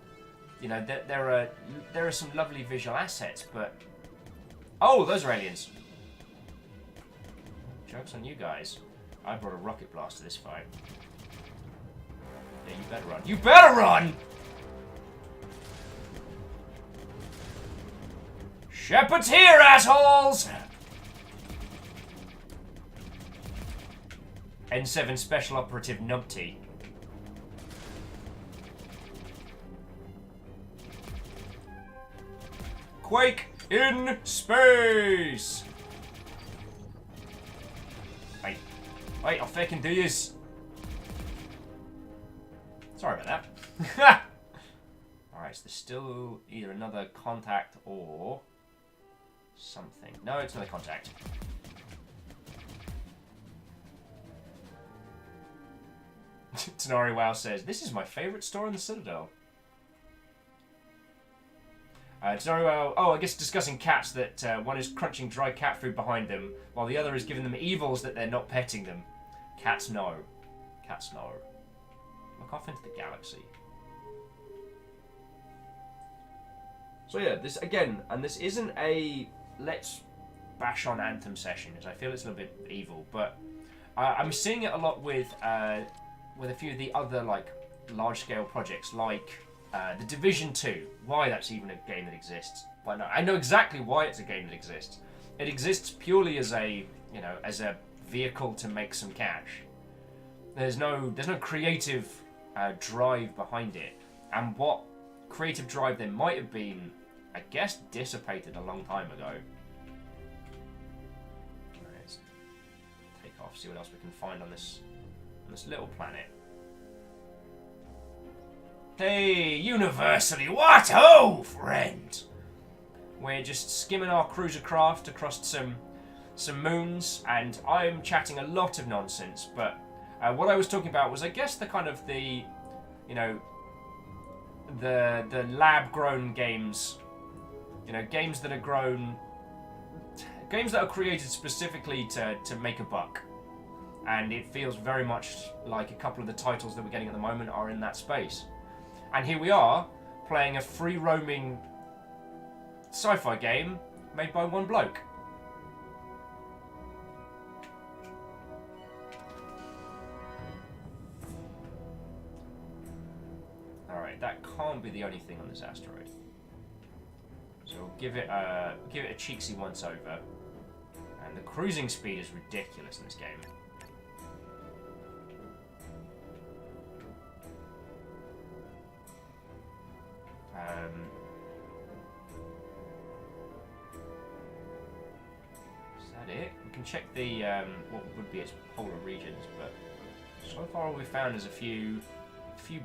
You know, there are some lovely visual assets, but... Oh, those are aliens. Joke's on you guys. I brought a rocket blast to this fight. Yeah, you better run. You better run! Shepard's here, assholes! N7 Special Operative Numpty. Quake in space! Wait, I'll fucking do this. Sorry about that. Alright, so there's still either another contact or something. No, it's another contact. Tenari Wow says, this is my favourite store in the Citadel. Tenari Wow, I guess discussing cats, that one is crunching dry cat food behind them, while the other is giving them evils that they're not petting them. Cats know. Cats know. Look off into the galaxy. So yeah, this again, and this isn't a let's bash on Anthem session, as I feel it's a little bit evil, but I'm seeing it a lot with a few of the other like large-scale projects, like the Division 2. Why that's even a game that exists? Why not? I know exactly why it's a game that exists. It exists purely as a vehicle to make some cash. There's no creative drive behind it, and what creative drive there might have been, I guess, dissipated a long time ago. Let's take off, see what else we can find on this little planet. Hey, Universally, what ho, friend? We're just skimming our cruiser craft across some moons, and I'm chatting a lot of nonsense, but what I was talking about was, I guess, the kind of the lab-grown games, games that are created specifically to make a buck, and it feels very much like a couple of the titles that we're getting at the moment are in that space. And here we are playing a free-roaming sci-fi game made by one bloke. Alright, that can't be the only thing on this asteroid. So we'll give it a cheeksy once over. And the cruising speed is ridiculous in this game. Is that it? We can check the what would be its polar regions, but so far all we've found is a few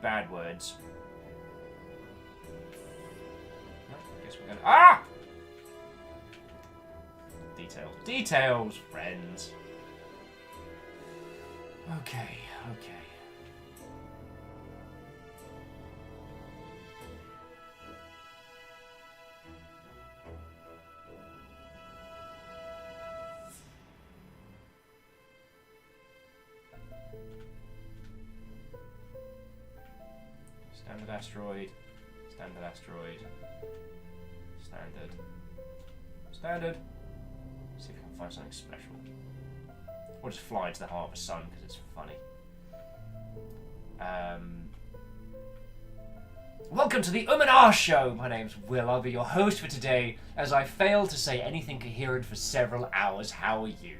bad words. No, I guess we're gonna details, friends. Okay. Standard asteroid. See if we can find something special. Or just fly into the heart of the sun because it's funny. Welcome to the and Ah Show! My name's Will, I'll be your host for today, as I failed to say anything coherent for several hours. How are you?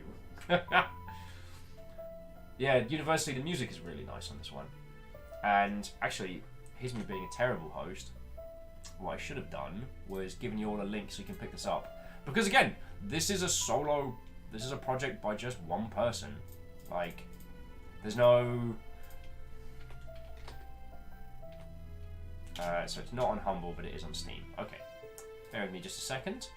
Yeah, universally the music is really nice on this one. And actually, here's me being a terrible host. What I should have done was given you all a link so you can pick this up. Because again, this is a project by just one person. Like, there's no... so it's not on Humble, but it is on Steam. Okay. Bear with me just a second.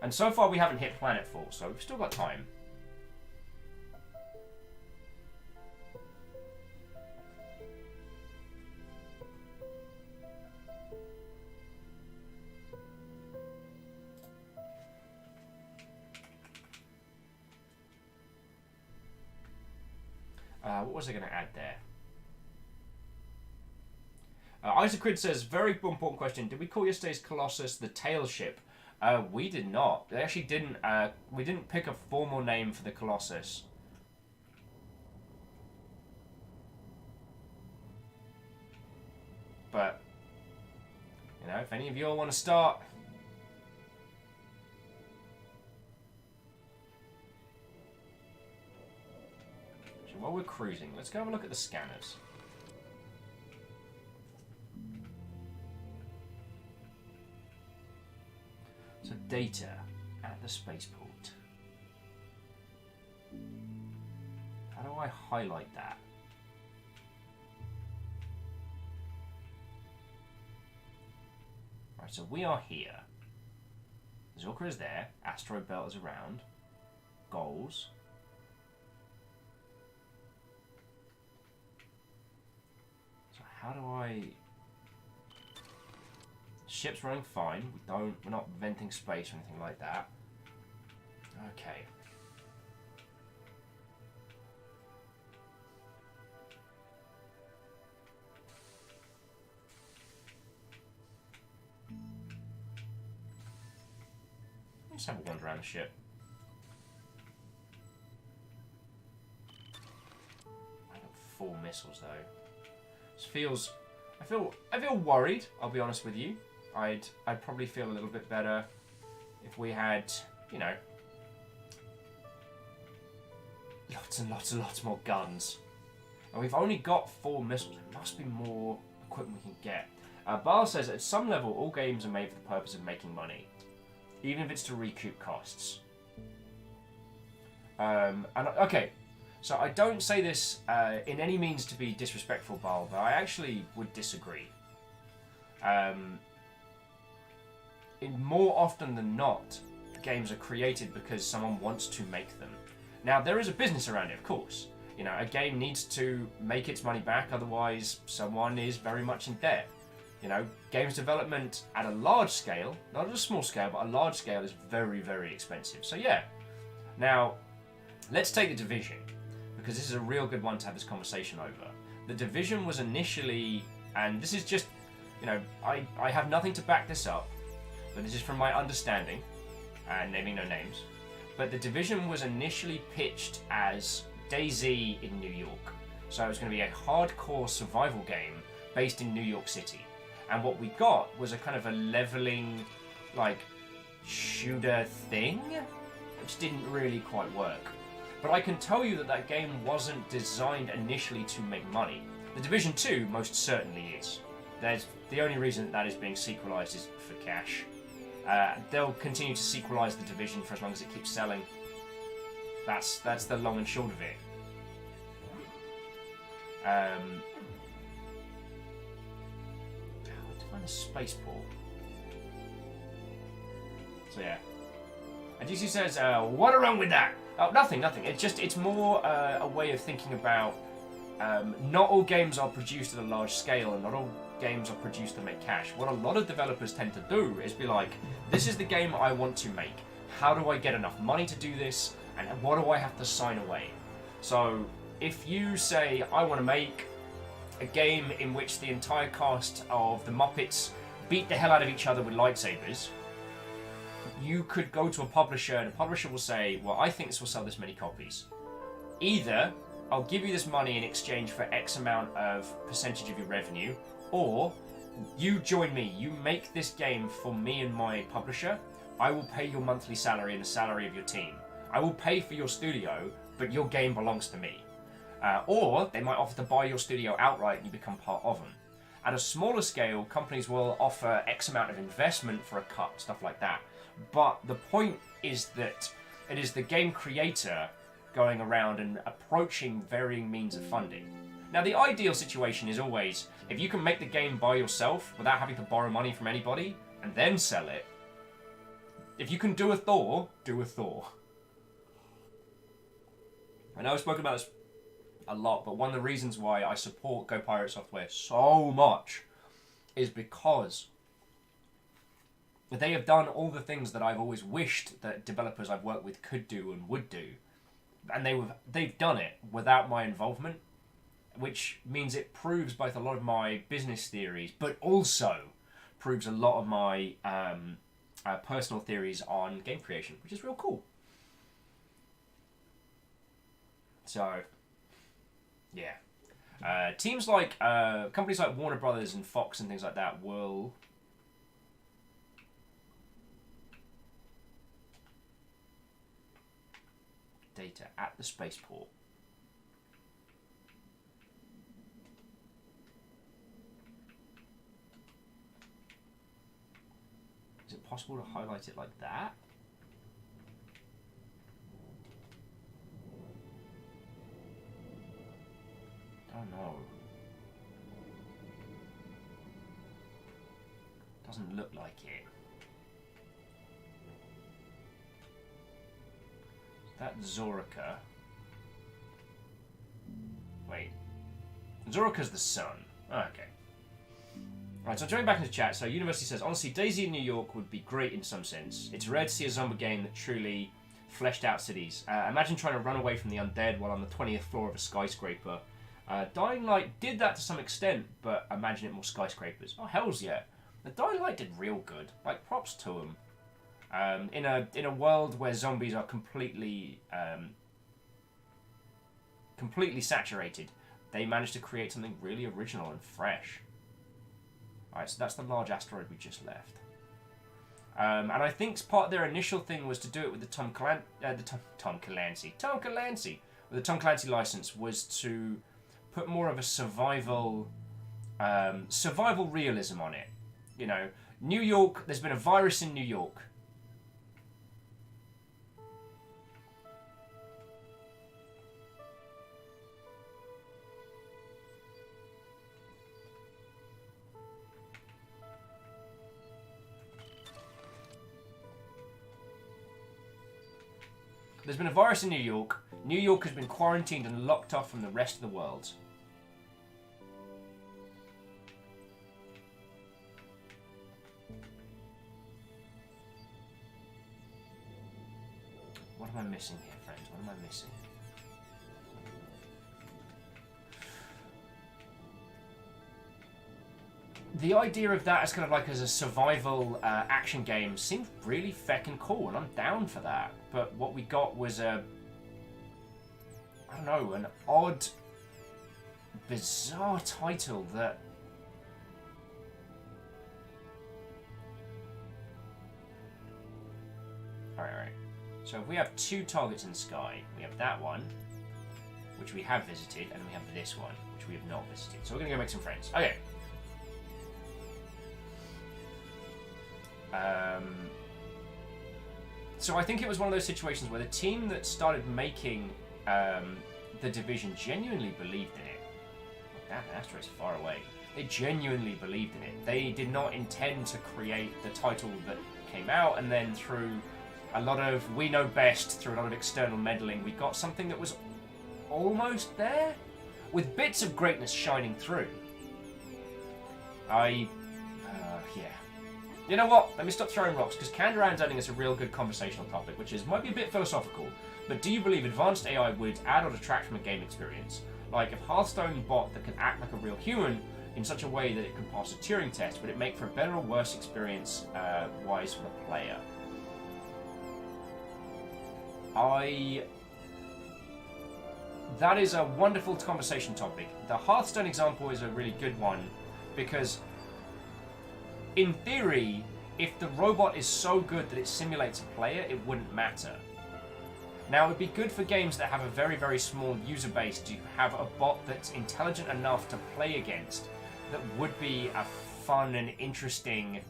And so far we haven't hit planetfall, so we've still got time. What was I going to add there? Isaac Crid says, very important question. Did we call yesterday's Colossus the tail ship? We did not. They actually didn't. We didn't pick a formal name for the Colossus. But, you know, if any of you all want to start... So while we're cruising, let's go have a look at the scanners. So data at the spaceport. How do I highlight that? Right, so we are here. Zulka is there. Asteroid belt is around. Goals. So how do I... Ship's running fine. We're not venting space or anything like that. Okay. Let's have a wander around the ship. I got 4 missiles though. This feels... I feel worried, I'll be honest with you. I'd probably feel a little bit better if we had, you know, lots and lots more guns. And we've only got 4 missiles. There must be more equipment we can get. Bar says, at some level, all games are made for the purpose of making money, even if it's to recoup costs. Okay, so I don't say this in any means to be disrespectful, Bal, but I actually would disagree. More often than not, games are created because someone wants to make them. Now, there is a business around it, of course. You know, a game needs to make its money back, otherwise someone is very much in debt. You know, games development at a large scale, not at a small scale, but a large scale is very, very expensive. So yeah. Now, let's take The Division, because this is a real good one to have this conversation over. The Division was initially, and this is just, you know, I have nothing to back this up, but this is from my understanding, and naming no names, but The Division was initially pitched as DayZ in New York. So it was going to be a hardcore survival game based in New York City. And what we got was a kind of a leveling, like, shooter thing, which didn't really quite work. But I can tell you that that game wasn't designed initially to make money. The Division 2 most certainly is. The only reason that is being sequelized is for cash. They'll continue to sequelize the Division for as long as it keeps selling. That's the long and short of it. How to find a spaceport? So yeah. And GC says, what wrong with that? Oh, nothing. It's more a way of thinking about not all games are produced at a large scale, and not all games are produced to make cash. What a lot of developers tend to do is be like, this is the game I want to make. How do I get enough money to do this? And what do I have to sign away? So if you say, I want to make a game in which the entire cast of the Muppets beat the hell out of each other with lightsabers, you could go to a publisher and a publisher will say, well, I think this will sell this many copies. Either I'll give you this money in exchange for X amount of percentage of your revenue, or you join me, you make this game for me and my publisher, I will pay your monthly salary and the salary of your team. I will pay for your studio, but your game belongs to me. Or they might offer to buy your studio outright and you become part of them. At a smaller scale, companies will offer X amount of investment for a cut, stuff like that. But the point is that it is the game creator going around and approaching varying means of funding. Now, the ideal situation is always, if you can make the game by yourself without having to borrow money from anybody and then sell it, If you can do a Thor, do a Thor. I know I've spoken about this a lot, but one of the reasons why I support Go Pirate Software so much is because they have done all the things that I've always wished that developers I've worked with could do and would do. And they've done it without my involvement, which means it proves both a lot of my business theories, but also proves a lot of my personal theories on game creation, which is real cool. So, yeah. Teams like, companies like Warner Brothers and Fox and things like that will... Data at the spaceport. Is it possible to highlight it like that? Don't know. Doesn't look like it. That's Zorica. Wait. Zorica's the sun. Oh, okay. Right, so joining back into chat. So University says, honestly, Daisy in New York would be great in some sense. It's rare to see a zombie game that truly fleshed out cities. Imagine trying to run away from the undead while on the 20th floor of a skyscraper. Dying Light did that to some extent, but imagine it more skyscrapers. Oh, hells yeah. The Dying Light did real good. Like, props to them. In a world where zombies are completely saturated, they managed to create something really original and fresh. Alright, so that's the large asteroid we just left. And I think part of their initial thing was to do it with the Tom Clancy with the Tom Clancy license, was to put more of a survival realism on it. You know, New York. There's been a virus in New York. There's been a virus in New York. New York has been quarantined and locked off from the rest of the world. What am I missing here, friends? What am I missing? The idea of that as kind of like as a survival action game seemed really feckin' cool, and I'm down for that. But what we got was I don't know, an odd, bizarre title that... Alright. So if we have two targets in the sky, we have that one, which we have visited, and we have this one, which we have not visited. So we're going to go make some friends. Okay. So I think it was one of those situations where the team that started making the Division genuinely believed in it. That asteroid's far away. They genuinely believed in it. They did not intend to create the title that came out, and then through a lot of we know best, through a lot of external meddling, we got something that was almost there, with bits of greatness shining through. Yeah. You know what? Let me stop throwing rocks, because Kandaran's adding us a real good conversational topic, which might be a bit philosophical, but do you believe advanced AI would add or detract from a game experience? Like, if Hearthstone bot that can act like a real human in such a way that it can pass a Turing test, would it make for a better or worse experience wise for the player? That is a wonderful conversation topic. The Hearthstone example is a really good one, because in theory, if the robot is so good that it simulates a player, it wouldn't matter. Now, it would be good for games that have a very, very small user base to have a bot that's intelligent enough to play against, that would be a fun and interesting...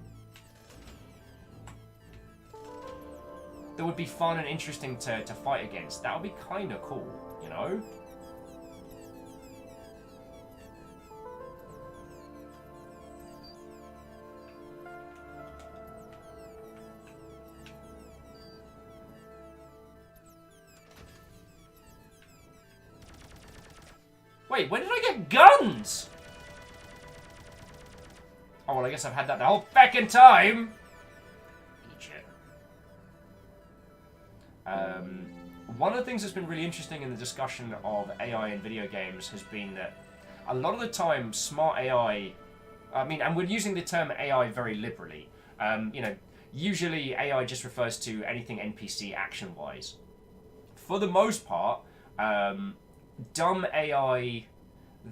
That would be fun and interesting to fight against. That would be kind of cool, you know? Wait, when did I get guns? Oh, well, I guess I've had that the whole feckin' time. Idiot. One of the things that's been really interesting in the discussion of AI in video games has been that a lot of the time, smart AI... I mean, and we're using the term AI very liberally. You know, usually AI just refers to anything NPC action-wise. For the most part, dumb AI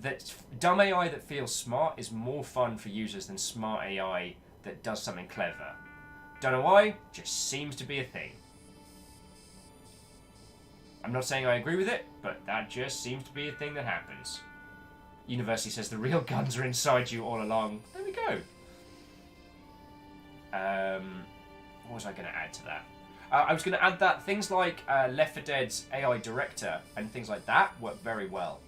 that feels smart is more fun for users than smart AI that does something clever. Don't know why, just seems to be a thing. I'm not saying I agree with it, but that just seems to be a thing that happens. University says the real guns are inside you all along. There we go. What was I going to add to that? I was going to add that things like Left 4 Dead's AI director and things like that work very well.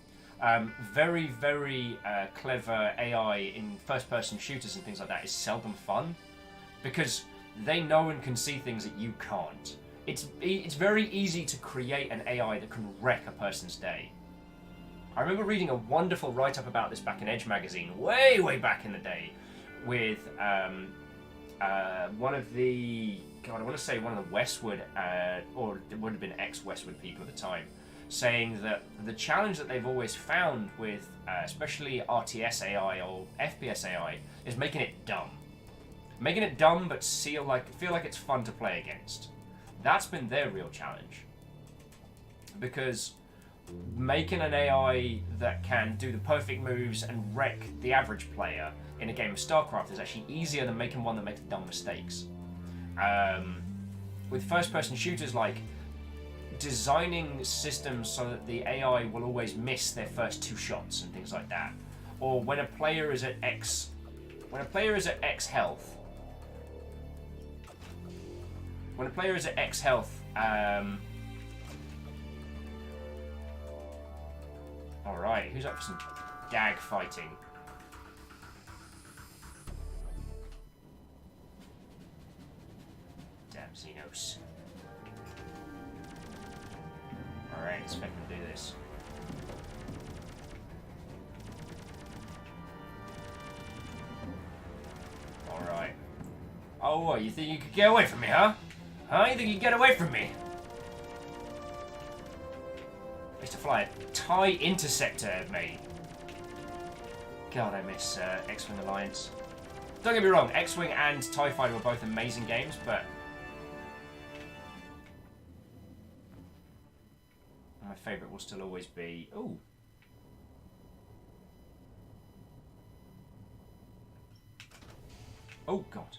Very, very clever AI in first-person shooters and things like that is seldom fun because they know and can see things that you can't. It's very easy to create an AI that can wreck a person's day. I remember reading a wonderful write-up about this back in Edge magazine, way, way back in the day, with one of the, God, I want to say one of the Westwood, or it would have been ex-Westwood people at the time, saying that the challenge that they've always found with, especially RTS AI or FPS AI, is making it dumb. Making it dumb, but feel like it's fun to play against. That's been their real challenge. Because making an AI that can do the perfect moves and wreck the average player in a game of StarCraft is actually easier than making one that makes dumb mistakes. With first-person shooters, like designing systems so that the AI will always miss their first 2 shots and things like that, or when a player is at X health. When a player is at X health, alright, who's up for some gag fighting? Damn Xenos. Alright, let's make them do this. Alright. Oh, what, you think you could get away from me, huh? Huh? You think you can get away from me? I used to fly a TIE Interceptor, mate. God, I miss X-Wing Alliance. Don't get me wrong, X-Wing and TIE Fighter were both amazing games, but my favourite will still always be... Ooh. Oh, God.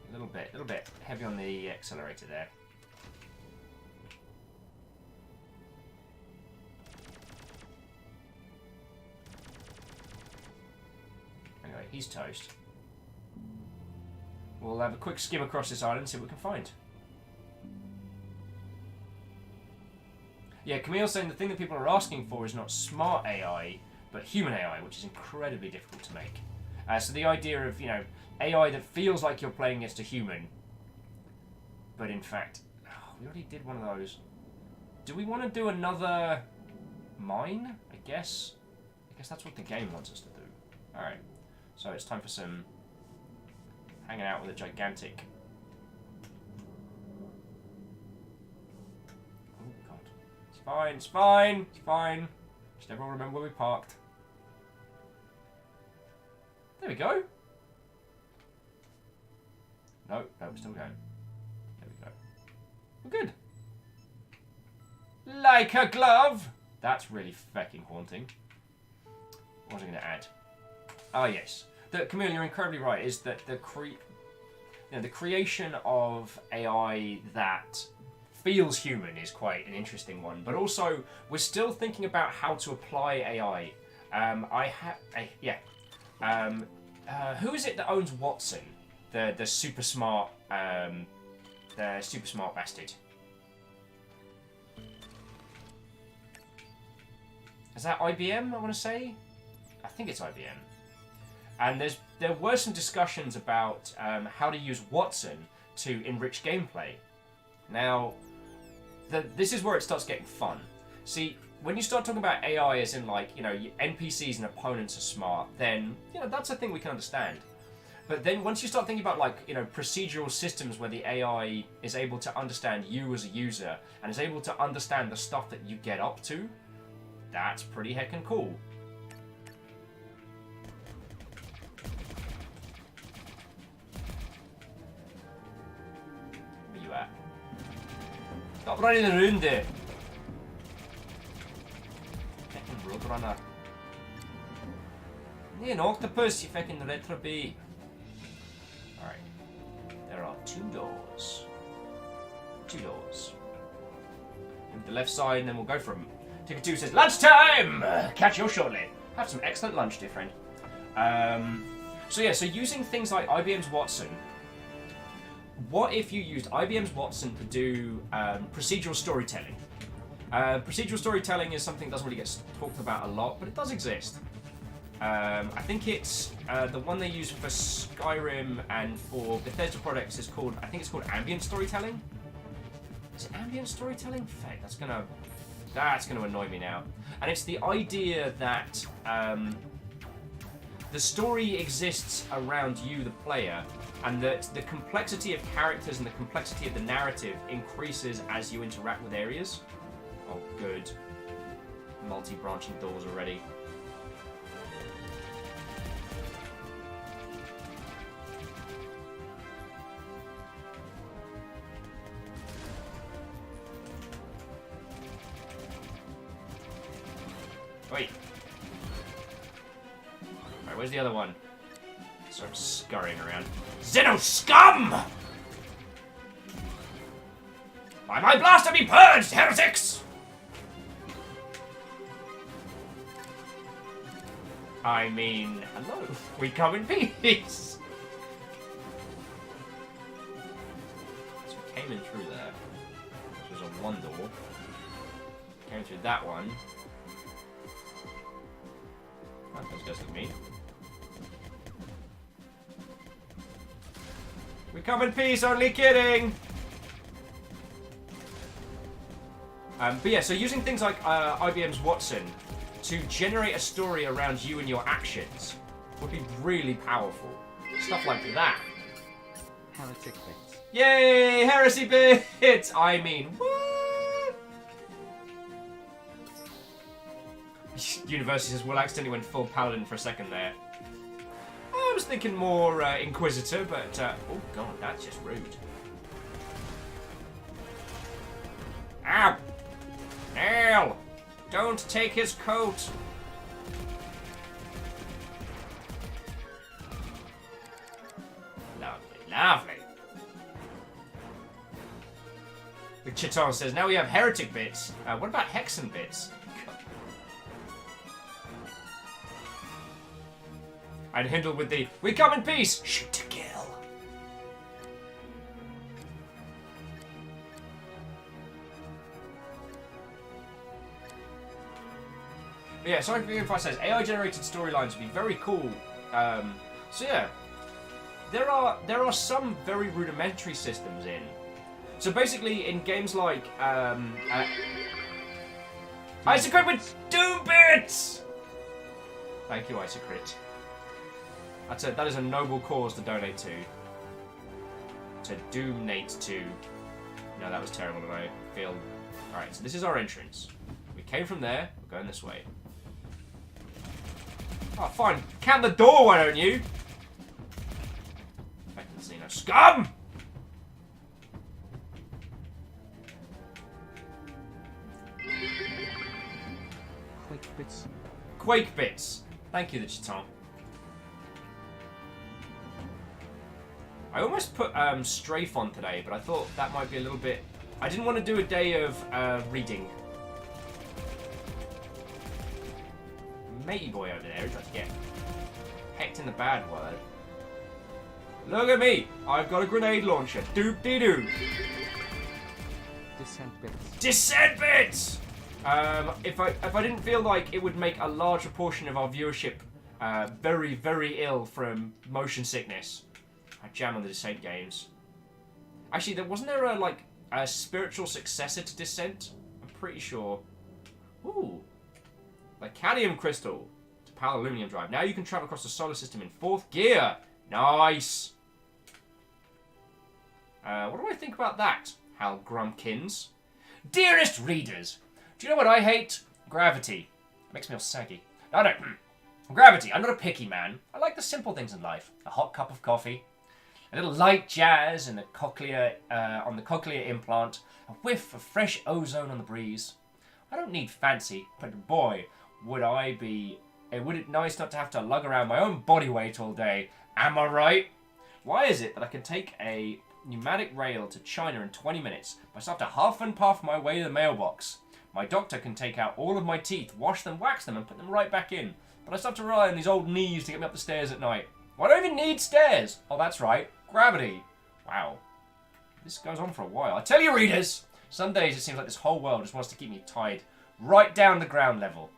A little bit heavy on the accelerator there. Anyway, he's toast. We'll have a quick skim across this island and see what we can find. Yeah, Camille's saying the thing that people are asking for is not smart AI, but human AI, which is incredibly difficult to make. So the idea of, you know, AI that feels like you're playing against a human, but in fact, we already did one of those. Do we want to do another mine? I guess that's what the game wants us to do. Alright, so it's time for some hanging out with a gigantic... Oh god. It's fine, it's fine, it's fine. Just everyone remember where we parked. There we go. No, we're still going. There we go. We're good. Like a glove! That's really fucking haunting. What was I going to add? Ah, yes. Camille, you're incredibly right, is that the creation of AI that feels human is quite an interesting one. But also, we're still thinking about how to apply AI. Who is it that owns Watson? The super smart bastard. Is that IBM? I want to say. I think it's IBM. And there were some discussions about how to use Watson to enrich gameplay. Now, this is where it starts getting fun. See, when you start talking about AI as in like, you know, NPCs and opponents are smart, then, you know, that's a thing we can understand. But then once you start thinking about like, you know, procedural systems where the AI is able to understand you as a user and is able to understand the stuff that you get up to, that's pretty heckin' cool. Where you at? Stop running around there. Fucking roadrunner. You're an octopus, you fucking retrobee. Alright. There are 2 doors. 2 doors. Move the left side and then we'll go from Ticket 2 says, lunchtime! Catch you shortly. Have some excellent lunch, dear friend. So using things like IBM's Watson, what if you used IBM's Watson to do procedural storytelling? Procedural storytelling is something that doesn't really get talked about a lot, but it does exist. I think it's the one they use for Skyrim and for Bethesda products is called, I think it's called ambient storytelling. Is it ambient storytelling? Fuck, that's gonna annoy me now. And it's the idea that the story exists around you, the player, and that the complexity of characters and the complexity of the narrative increases as you interact with areas. Oh, good. Multi-branching doors already. Wait. Alright, where's the other one? Sort of scurrying around. Xeno scum! By my blaster be purged, heretics! I mean, hello. We come in peace. So we came in through there. Which was a 1 door. Came through that one. Oh, that's just like me. We come in peace, only kidding! But yeah, so using things like IBM's Watson to generate a story around you and your actions would be really powerful. Stuff like that. Heretic bits. Yay! Heresy bits! I mean, what? University says, well, I accidentally went full paladin for a second there. I was thinking more inquisitor, but oh god, that's just rude. Ow! Nail! Don't take his coat! Lovely, lovely. The Chiton says, now we have heretic bits. What about hexen bits? I'd handle with the, we come in peace! Shoot to kill. But yeah, sorry for if I says AI-generated storylines would be very cool. So yeah, there are some very rudimentary systems in. So basically, in games like Isocrit with Doom Bits. Thank you, Isocrit. That is a noble cause to donate to. To doomnate to. No, that was terrible, and I feel. Alright, so this is our entrance. We came from there, we're going this way. Oh, fine. Count the door, why don't you? Fucking Xeno scum! Quake bits. Quake bits. Thank you, the Chiton. I almost put Strafe on today, but I thought that might be a little bit... I didn't want to do a day of reading. Matey boy over there is about to get hecked in the bad word. Look at me! I've got a grenade launcher. Doop-dee-doo. Descent bits. Descent bits! If I didn't feel like it would make a large proportion of our viewership very, very ill from motion sickness, I'd jam on the Descent games. Actually, wasn't there a spiritual successor to Descent? I'm pretty sure. Ooh. Like cadmium crystal to power aluminum drive. Now you can travel across the solar system in 4th gear. Nice. What do I think about that, Hal Grumpkins? Dearest readers, do you know what I hate? Gravity. It makes me all saggy. No, no. Gravity. I'm not a picky man. I like the simple things in life. A hot cup of coffee, a little light jazz in the cochlea, on the cochlear implant, a whiff of fresh ozone on the breeze. I don't need fancy, but boy, would it nice not to have to lug around my own body weight all day. Am I right? Why is it that I can take a pneumatic rail to China in 20 minutes, but I still have to huff and puff my way to the mailbox? My doctor can take out all of my teeth, wash them, wax them, and put them right back in. But I still have to rely on these old knees to get me up the stairs at night. Why do I even need stairs? Oh, that's right. Gravity. Wow. This goes on for a while. I tell you, readers, some days it seems like this whole world just wants to keep me tied right down to ground level.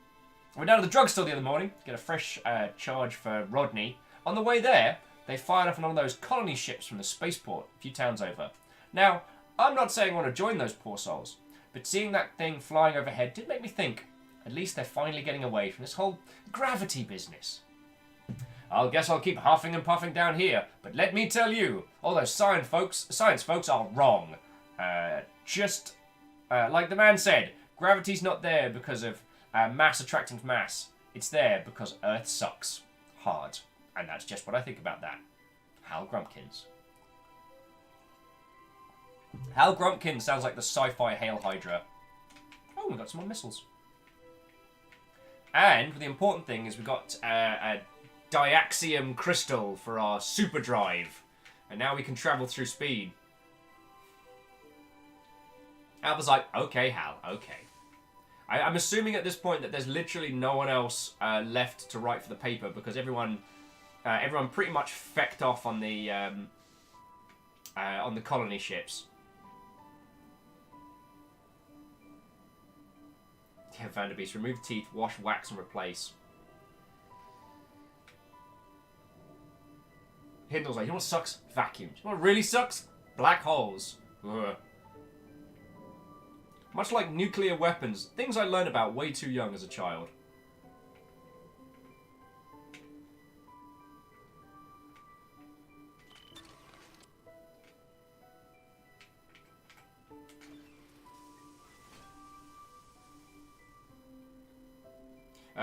I went down to the drugstore the other morning to get a fresh charge for Rodney. On the way there, they fired off one of those colony ships from the spaceport a few towns over. Now, I'm not saying I want to join those poor souls, but seeing that thing flying overhead did make me think, at least they're finally getting away from this whole gravity business. I guess I'll keep huffing and puffing down here, but let me tell you, all those science folks are wrong. Just like the man said, gravity's not there because of mass attracting mass. It's there because Earth sucks hard. And that's just what I think about that. Hal Grumpkins. Hal Grumpkins sounds like the sci-fi Hail Hydra. Oh, we got some more missiles. And the important thing is we got a diaxium crystal for our super drive. And now we can travel through speed. Hal was like, okay, Hal, okay. I'm assuming at this point that there's literally no one else left to write for the paper because everyone pretty much fecked off on the colony ships. Yeah, Vanderbeest. Remove teeth, wash, wax, and replace. Hindle's like, you know what sucks? Vacuums. You know what really sucks? Black holes. Ugh. Much like nuclear weapons, things I learned about way too young as a child.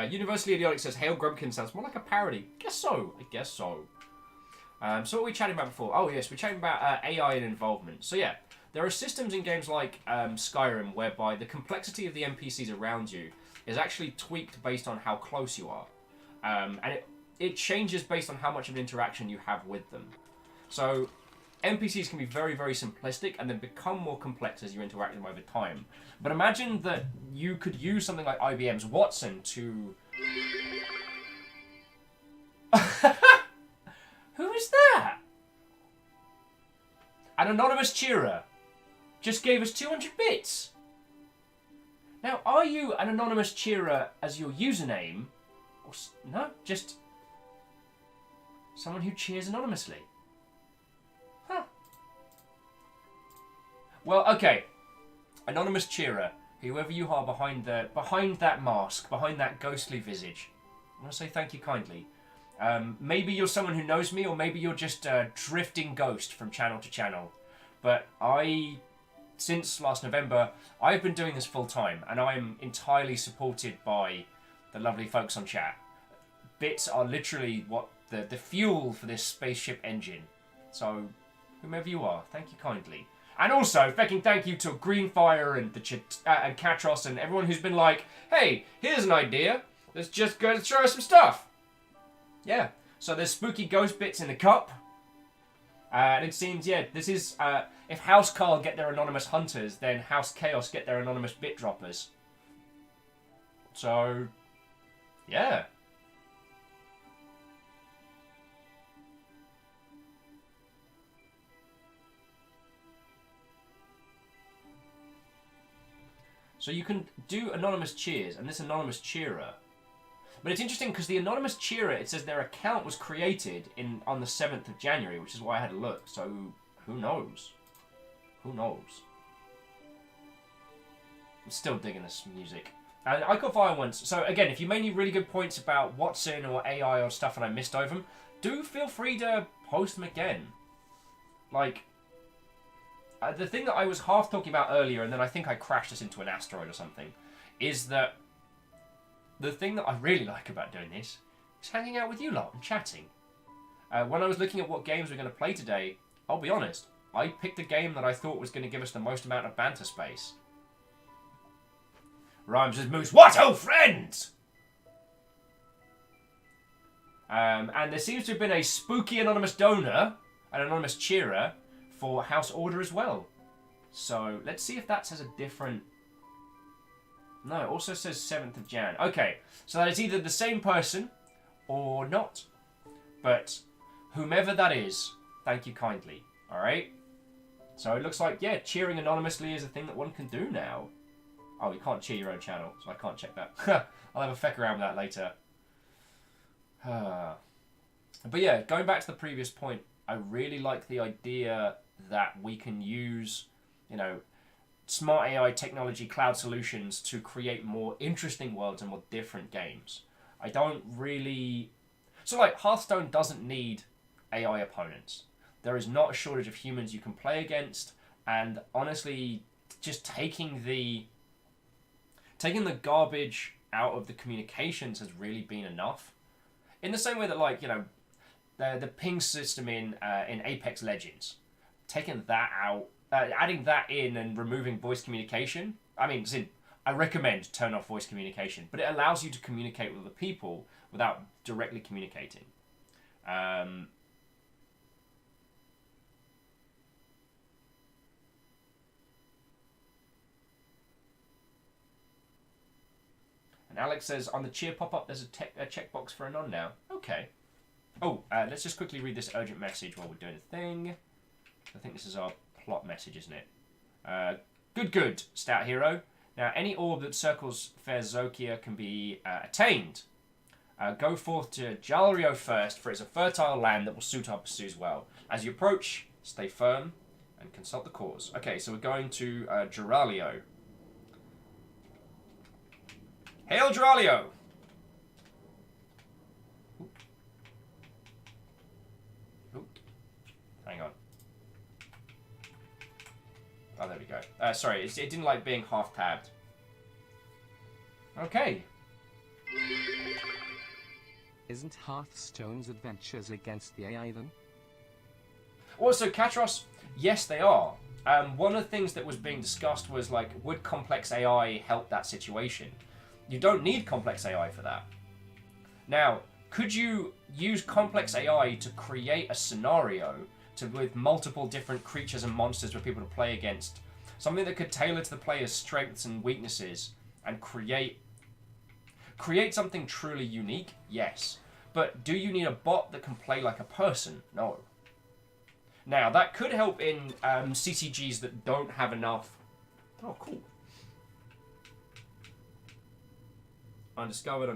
Universally Idiotic says, Hail Grumpkin sounds more like a parody. Guess so. I guess so. So what were we chatting about before? Oh, yes, we're chatting about AI and involvement. So, yeah, there are systems in games like Skyrim whereby the complexity of the NPCs around you is actually tweaked based on how close you are. And it changes based on how much of an interaction you have with them. So, NPCs can be very, very simplistic and then become more complex as you interact with them over time. But imagine that you could use something like IBM's Watson to... Who is that? An anonymous cheerer just gave us 200 bits. Now, are you an anonymous cheerer as your username? Or no, just someone who cheers anonymously. Huh. Well, okay. Anonymous cheerer, whoever you are behind that mask, behind that ghostly visage, I want to say thank you kindly. Maybe you're someone who knows me, or maybe you're just a drifting ghost from channel to channel. But since last November, I've been doing this full time, and I'm entirely supported by the lovely folks on chat. Bits are literally what the fuel for this spaceship engine. So, whomever you are, thank you kindly. And also, fucking thank you to Greenfire and and Katros and everyone who's been like, hey, here's an idea. Let's just go and throw some stuff. Yeah. So there's spooky ghost bits in the cup. And it seems, yeah, this is... if House Carl get their anonymous hunters, then House Chaos get their anonymous bit droppers. So, yeah. So you can do anonymous cheers, and this anonymous cheerer. But it's interesting because the anonymous cheerer, it says their account was created on the 7th of January, which is why I had a look. So who knows? Who knows? I'm still digging this music. And I got fire once. So again, if you made any really good points about Watson or AI or stuff and I missed over them, do feel free to post them again. Like, the thing that I was half talking about earlier, and then I think I crashed us into an asteroid or something, is that the thing that I really like about doing this is hanging out with you lot and chatting. When I was looking at what games we're going to play today, I'll be honest, I picked a game that I thought was going to give us the most amount of banter space. Rhymes as Moose. What, old friends? And there seems to have been a spooky anonymous donor, an anonymous cheerer, for House Order as well. So let's see if that says a different... No, it also says 7th of Jan. Okay, so that is either the same person or not. But whomever that is, thank you kindly. Alright? So it looks like, yeah, cheering anonymously is a thing that one can do now. Oh, you can't cheer your own channel, so I can't check that. I'll have a feck around with that later. But yeah, going back to the previous point, I really like the idea that we can use, you know, smart AI technology, cloud solutions to create more interesting worlds and more different games. I don't really... So like, Hearthstone doesn't need AI opponents. There is not a shortage of humans you can play against, and honestly, just taking the garbage out of the communications has really been enough. In the same way that, like, you know, the ping system in Apex Legends, taking that out, adding that in and removing voice communication. I mean, I recommend turn off voice communication, but it allows you to communicate with other people without directly communicating. And Alex says, on the cheer pop-up, there's a checkbox for Anon now. Okay. Oh, let's just quickly read this urgent message while we're doing the thing. I think this is our plot message, isn't it? Good, stout hero. Now, any orb that circles fair Zokia can be attained. Go forth to Jalrio first, for it's a fertile land that will suit our pursuits well. As you approach, stay firm and consult the cause. Okay, so we're going to Geralio. Hail, Geralio! Oop. Hang on. Oh, there we go. Sorry, it didn't like being half-tabbed. Okay. Isn't Hearthstone's adventures against the AI then? Also, Katros, yes, they are. One of the things that was being discussed was, like, would complex AI help that situation? You don't need complex AI for that. Now, could you use complex AI to create a scenario with multiple different creatures and monsters for people to play against? Something that could tailor to the player's strengths and weaknesses and create something truly unique? Yes. But do you need a bot that can play like a person? No. Now, that could help in CCGs that don't have enough... Oh, cool. Undiscovered.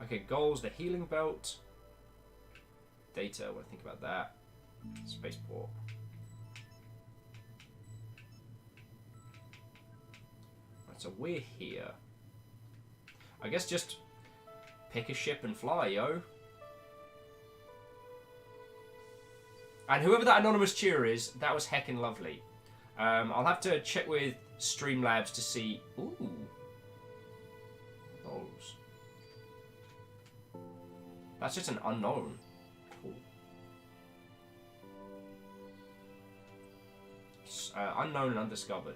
Okay, goals, the healing belt. Data, what do I think about that? Spaceport. Right, so we're here. I guess just pick a ship and fly, yo. And whoever that anonymous cheerer is, that was heckin' lovely. I'll have to check with Streamlabs to see... Ooh. Those. That's just an unknown. Cool. Unknown and undiscovered.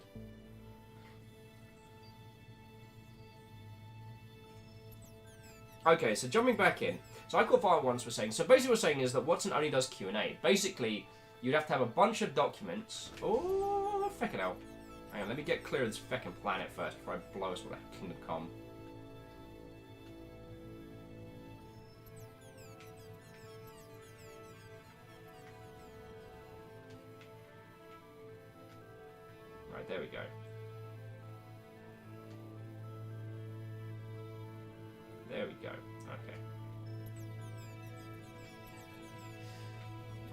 Okay, so jumping back in. So I caught fire once was saying. So basically what we're saying is that Watson only does Q&A. Basically, you'd have to have a bunch of documents. Oh, feckin' hell. Hang on, let me get clear of this feckin' planet first before I blow us with a Kingdom Come. Right, there we go. There we go. Okay.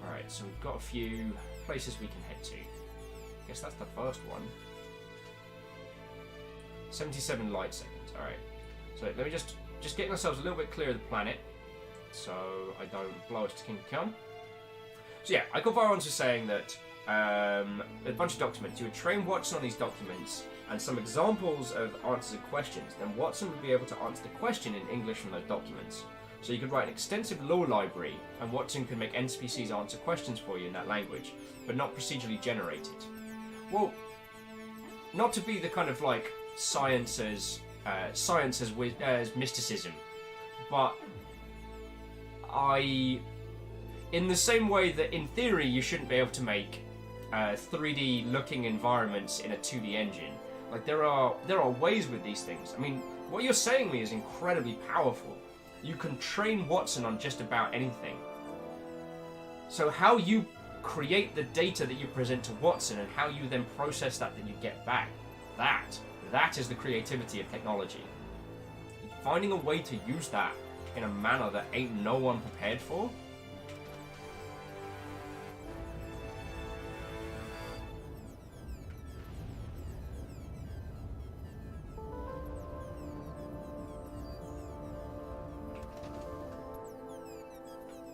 Alright, so we've got a few places we can head to. I guess that's the first one. 77 light seconds, alright. So let me just getting ourselves a little bit clear of the planet, so I don't blow us to Kingdom Come. So yeah, I got viral onto saying that a bunch of documents, you would train Watson on these documents and some examples of answers and questions, then Watson would be able to answer the question in English from those documents. So you could write an extensive lore library, and Watson could make NPCs answer questions for you in that language, but not procedurally generated. Well, not to be the kind of like science as mysticism, but in the same way that in theory you shouldn't be able to make 3D looking environments in a 2D engine. Like there are ways with these things. I mean, what you're saying to me is incredibly powerful. You can train Watson on just about anything. So how you create the data that you present to Watson and how you then process that you get back, that is the creativity of technology. Finding a way to use that in a manner that ain't no one prepared for.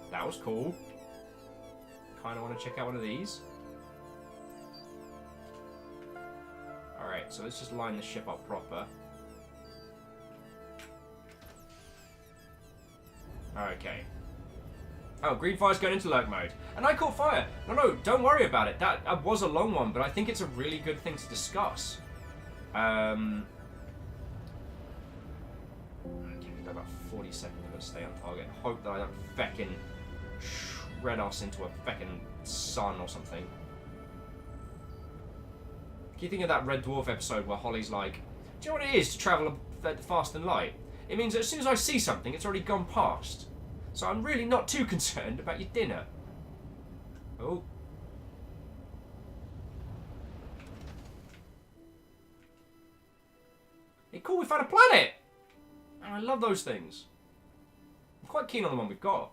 That was cool. Kind of want to check out one of these. Alright, so let's just line the ship up proper. Okay. Oh, green fire's going into lurk mode. And I caught fire! No, don't worry about it. That was a long one, but I think it's a really good thing to discuss. Okay, we've got about 40 seconds to stay on target. Hope that I don't feckin' shred us into a feckin' sun or something. Keep thinking of that Red Dwarf episode where Holly's like, do you know what it is to travel fast and light? It means that as soon as I see something, it's already gone past. So I'm really not too concerned about your dinner. Oh. Hey, cool, we found a planet! And I love those things. I'm quite keen on the one we've got.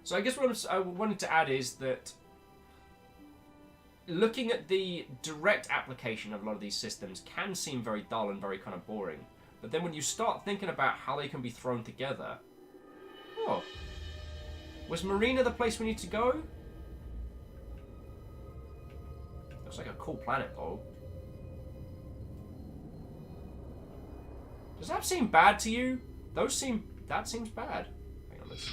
So I guess what I wanted to add is that looking at the direct application of a lot of these systems can seem very dull and very kind of boring. But then when you start thinking about how they can be thrown together... Oh. Was Marina the place we need to go? Looks like a cool planet, though. Does that seem bad to you? That seems bad. Hang on, let's see.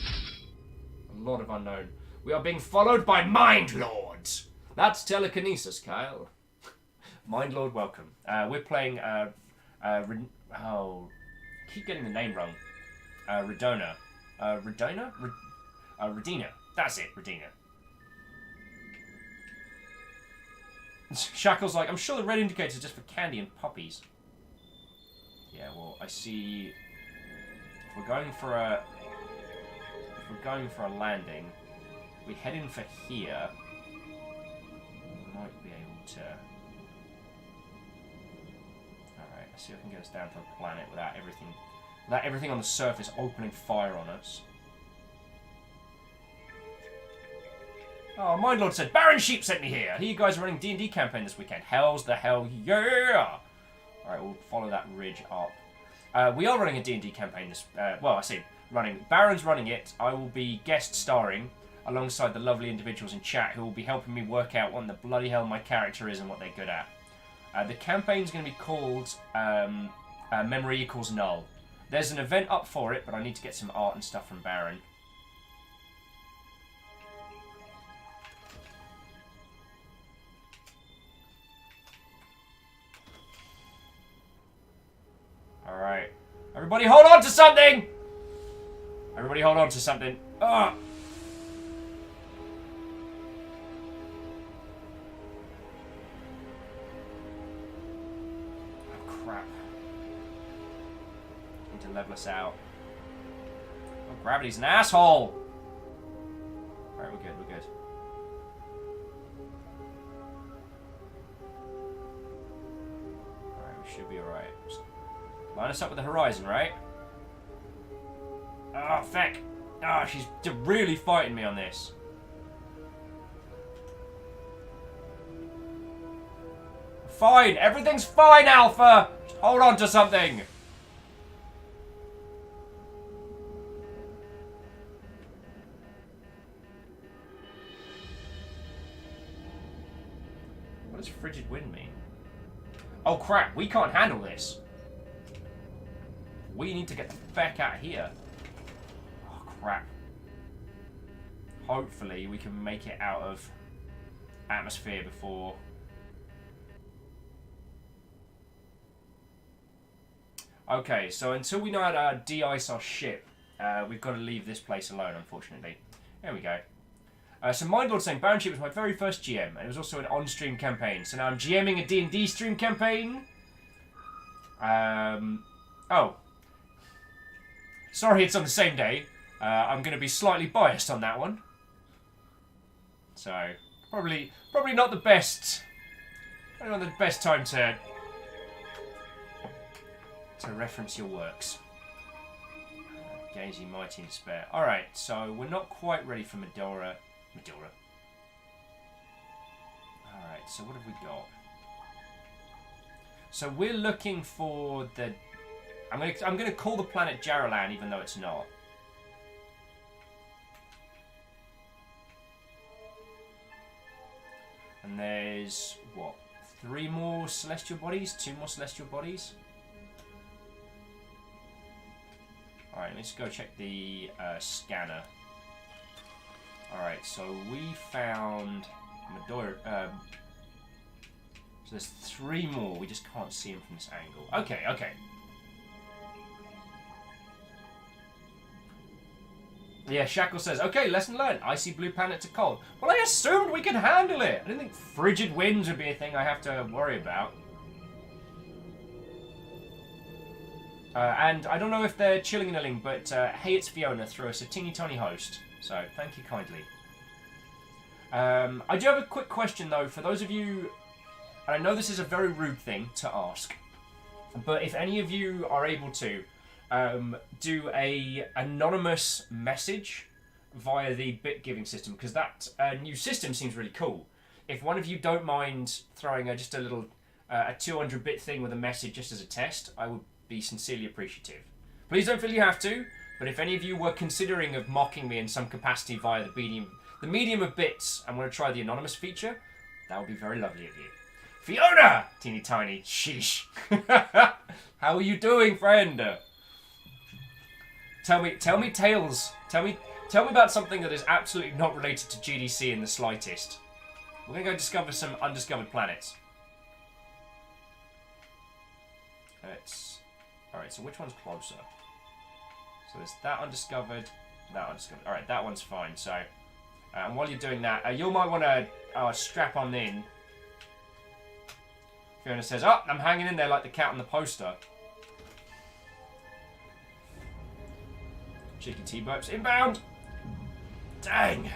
A lot of unknown. We are being followed by Mind Lords. That's telekinesis, Kyle. Mind Lord, welcome. We're playing. Keep getting the name wrong. Rodina. Rodina. That's it, Rodina. Shackle's like, I'm sure the red indicator is just for candy and puppies. Yeah, well, I see. If we're going for a landing, we head in for here. We might be able to. Alright, let's see if I can get us down to a planet without everything on the surface opening fire on us. Oh, Mindlord said, Baron Sheep sent me here. Here you guys are running D&D campaign this weekend. Hell's the hell yeah! Alright, we'll follow that ridge up. We are running a D&D campaign this... well, I say running. Baron's running it. I will be guest starring alongside the lovely individuals in chat who will be helping me work out what the bloody hell my character is and what they're good at. The campaign's going to be called Memory Equals Null. There's an event up for it, but I need to get some art and stuff from Baron. Alright. Everybody hold on to something! Everybody hold on to something. Ugh! Oh, crap. Need to level us out. Oh, gravity's an asshole! Alright, we're good, we're good. Alright, we should be alright. Line us up with the horizon, right? Oh, feck. Oh, she's really fighting me on this. Fine. Everything's fine, Alpha. Just hold on to something. What does frigid wind mean? Oh, crap. We can't handle this. We need to get the feck out of here. Oh, crap. Hopefully, we can make it out of atmosphere before... Okay, so until we know how to de-ice our ship, we've got to leave this place alone, unfortunately. There we go. So Mindlord saying, Baron Ship was my very first GM, and it was also an on-stream campaign. So now I'm GMing a D&D stream campaign. Oh. Sorry it's on the same day. I'm going to be slightly biased on that one. So, probably not the best... Probably not the best time to reference your works. Gazing mighty in despair. Alright, so we're not quite ready for Medora. Alright, so what have we got? So we're looking for the... I'm gonna call the planet Jaralan, even though it's not. And there's, what, 3 more celestial bodies? 2 more celestial bodies? Alright, let's go check the scanner. Alright, so we found Medora. So there's 3 more. We just can't see them from this angle. Okay, okay. Yeah, Shackle says, okay, lesson learned. Icy blue planet to cold. Well, I assumed we could handle it. I didn't think frigid winds would be a thing I have to worry about. And I don't know if they're chilling in a link, but hey, it's Fiona threw us a teeny tiny host. So, thank you kindly. I do have a quick question, though, for those of you... And I know this is a very rude thing to ask, but if any of you are able to do a anonymous message via the bit giving system, because that new system seems really cool. If one of you don't mind throwing just a little a 200-bit thing with a message just as a test, I would be sincerely appreciative. Please don't feel you have to, but if any of you were considering of mocking me in some capacity via the medium of bits and want to try the anonymous feature, that would be very lovely of you. Fiona! Teeny tiny. Sheesh. How are you doing, friend? Tell me tales. Tell me about something that is absolutely not related to GDC in the slightest. We're going to go discover some undiscovered planets. Alright, so which one's closer? So there's that undiscovered, that undiscovered. Alright, that one's fine. So, and while you're doing that, you might want to strap on in. Fiona says, oh, I'm hanging in there like the cat on the poster. Cheeky T-burps inbound. Dang.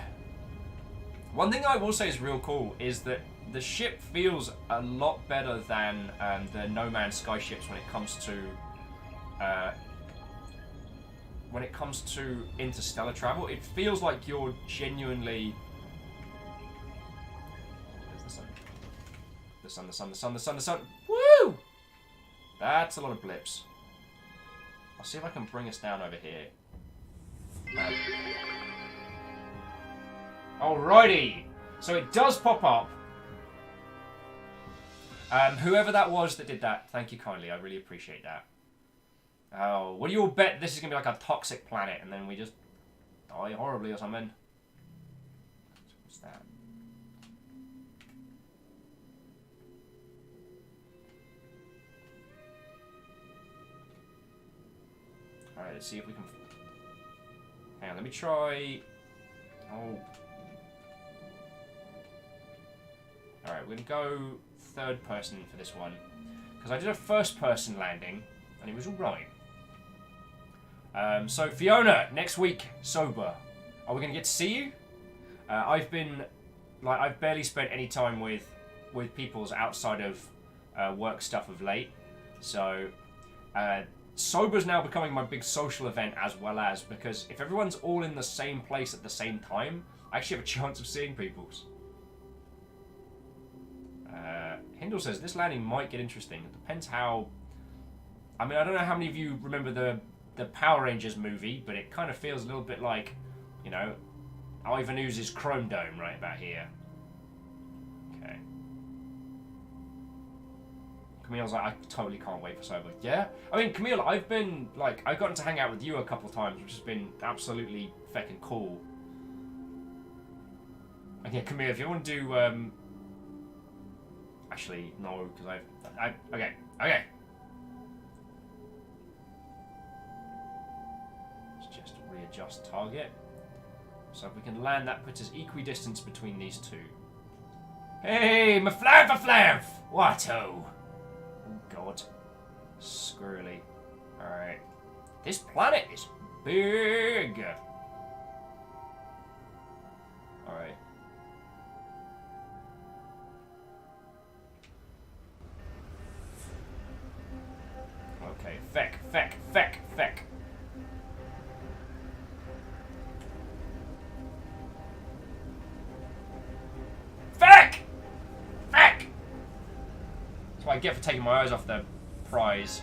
One thing I will say is real cool is that the ship feels a lot better than the No Man's Sky ships when it comes to interstellar travel. It feels like you're genuinely... The sun. Woo! That's a lot of blips. I'll see if I can bring us down over here. Alrighty! So it does pop up. Whoever that was that did that, thank you kindly. I really appreciate that. Oh, what do you all bet this is going to be like a toxic planet and then we just die horribly or something? What's that? Alright, let's see if we can... Hang on, let me try... Oh. Alright, we're going to go third person for this one. Because I did a first person landing, and it was alright. So, Fiona, next week, sober. Are we going to get to see you? I've barely spent any time with people's outside of work stuff of late. So, Sober's now becoming my big social event as well as, because if everyone's all in the same place at the same time, I actually have a chance of seeing people's. Hindle says, this landing might get interesting. It depends how... I mean, I don't know how many of you remember the Power Rangers movie, but it kind of feels a little bit like, you know, Ivan Ooze's Chrome Dome right about here. Okay. Camille's like, I totally can't wait for Sober. Yeah? I mean, Camille, I've gotten to hang out with you a couple of times, which has been absolutely feckin' cool. And yeah, Camille, if you want to do, actually, no, because okay. Let's just readjust target. So if we can land, that puts us equidistance between these two. Hey, my flam! What-o? Oh, God. Squirrely. Alright. This planet is big! Alright. Okay, feck. That's what I get for taking my eyes off the prize.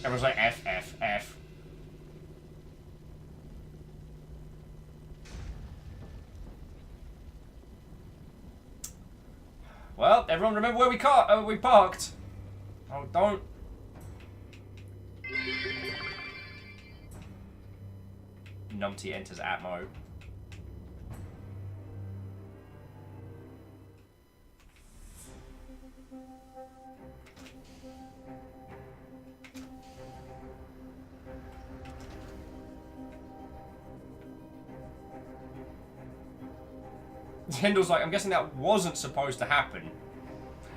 Everyone's like, F. Well, everyone remember where we parked? Oh, don't. Numpty enters Atmo. Kendall's like, I'm guessing that wasn't supposed to happen.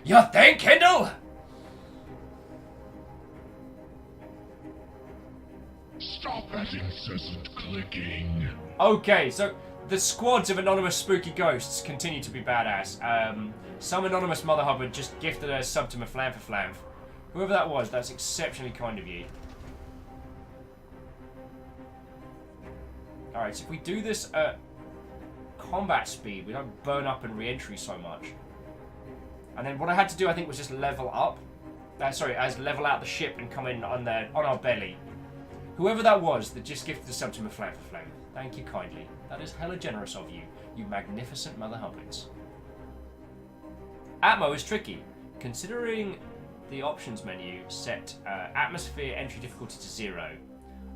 You think, Kendall? Stop that incessant clicking. Okay, so the squads of anonymous spooky ghosts continue to be badass. Some anonymous Mother Hubbard just gifted a sub to Maflam. Whoever that was, that's exceptionally kind of you. Alright, so if we do this at combat speed, we don't burn up and re-entry so much. And then what I had to do, I think, was just level up. Level out the ship and come in on our belly. Whoever that was that just gifted us up to Maflam. Thank you kindly. That is hella generous of you, you magnificent Mother Hubbards. Atmo is tricky. Considering the options menu, set atmosphere entry difficulty to 0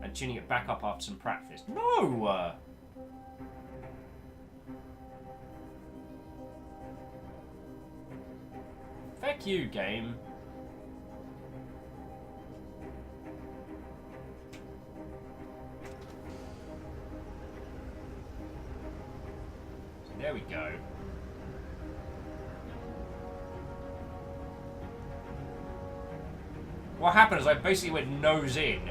and tuning it back up after some practice. No! Feck you, game. So there we go. What happened is I basically went nose in.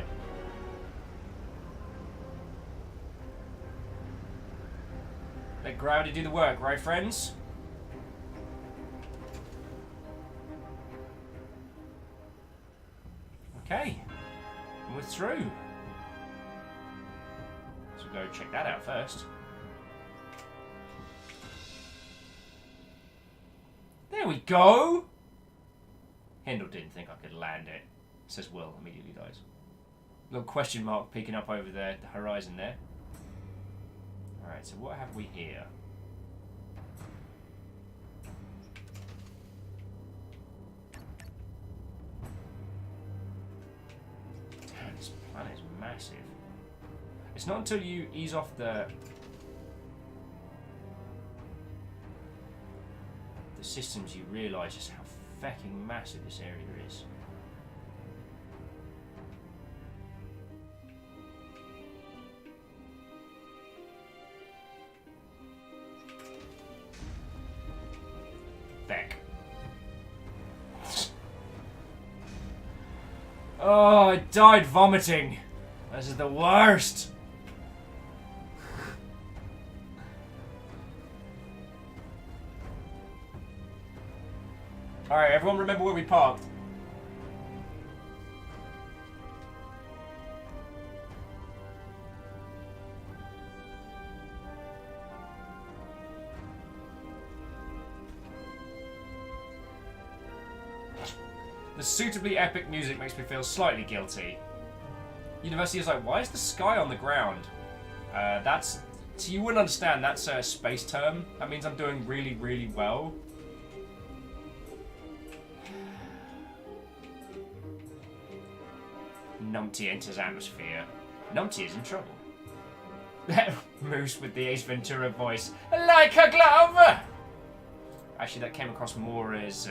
Let gravity do the work, right, friends? Okay, and we're through. So we'll go check that out first. There we go! Hindle didn't think I could land it. Says Will, immediately dies. Little question mark peeking up over the horizon there. Alright, so what have we here? Damn, this planet is massive. It's not until you ease off the systems you realise just how fucking massive this area is. Feck. Oh, I died vomiting. This is the worst. Alright, everyone remember where we parked. The suitably epic music makes me feel slightly guilty. University is like, why is the sky on the ground? That's... So you wouldn't understand, that's a space term. That means I'm doing really, really well. Numpty enters atmosphere. Numpty is in trouble. Moose with the Ace Ventura voice. Like a glove! Actually, that came across more as...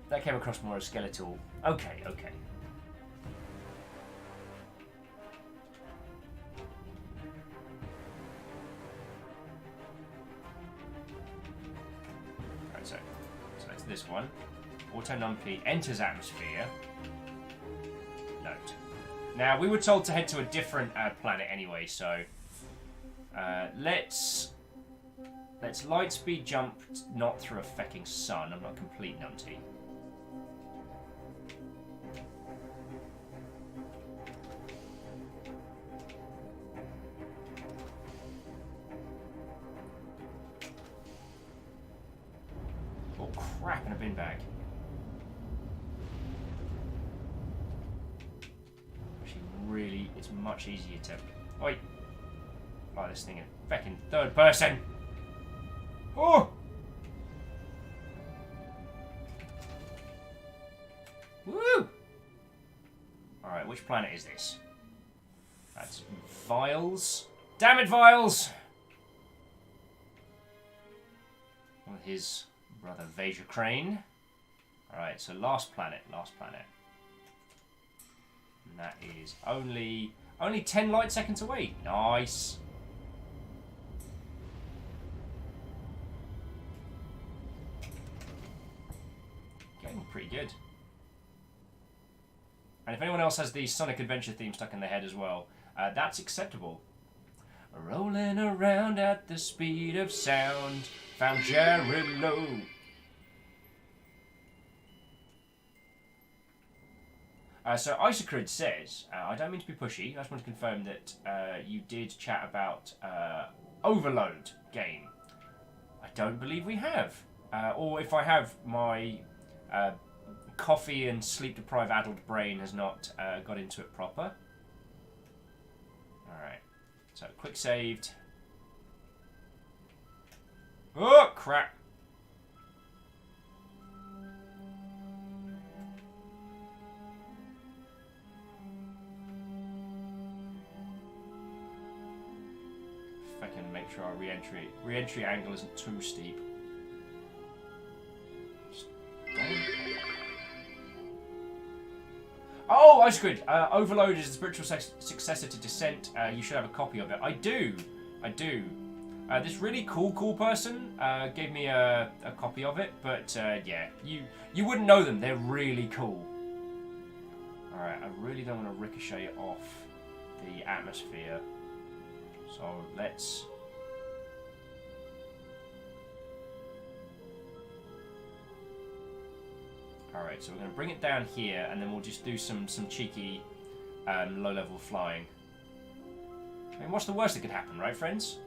that came across more as skeletal. Okay, okay. Right, so that's this one. Auto Numpy enters atmosphere. Note. Now, we were told to head to a different planet anyway, so let's light speed jump not through a fecking sun. I'm not a complete numpty. Oh crap, in a bin bag. Actually, really, it's much easier to... Oi! Fly this thing in fecking third person! Oh! Woo! Alright, which planet is this? That's Vials. Damn it, Vials! With his brother Vasia Crane. Alright, so last planet. And that is only 10 light seconds away. Nice. Pretty good. And if anyone else has the Sonic Adventure theme stuck in their head as well, that's acceptable. Rolling around at the speed of sound, found Jared Lowe. So Isocrid says, I don't mean to be pushy, I just want to confirm that you did chat about Overload game. I don't believe we have. Or if I have, my... coffee and sleep-deprived adult brain has not got into it proper. Alright. So, quick saved. Oh, crap. If I can make sure our re-entry angle isn't too steep. Oh, Ice Grid! Overload is the spiritual successor to Descent. You should have a copy of it. I do. This really cool person gave me a copy of it, but yeah, you wouldn't know them. They're really cool. Alright, I really don't want to ricochet off the atmosphere. So let's... Alright, so we're going to bring it down here, and then we'll just do some cheeky low-level flying. I mean, what's the worst that could happen, right, friends?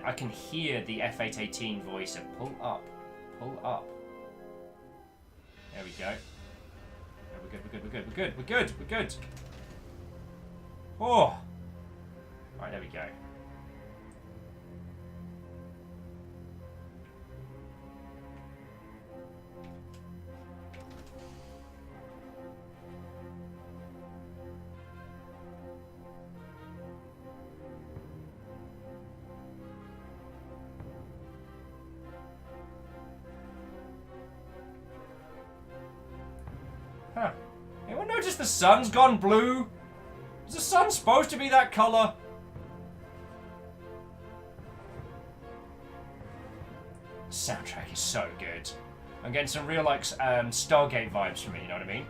I can hear the F818 voice of pull up. There we go. We're good. Oh! Alright, there we go. Huh. Anyone notice the sun's gone blue? Is the sun supposed to be that colour? Soundtrack is so good. I'm getting some real, like, Stargate vibes from it, you know what I mean?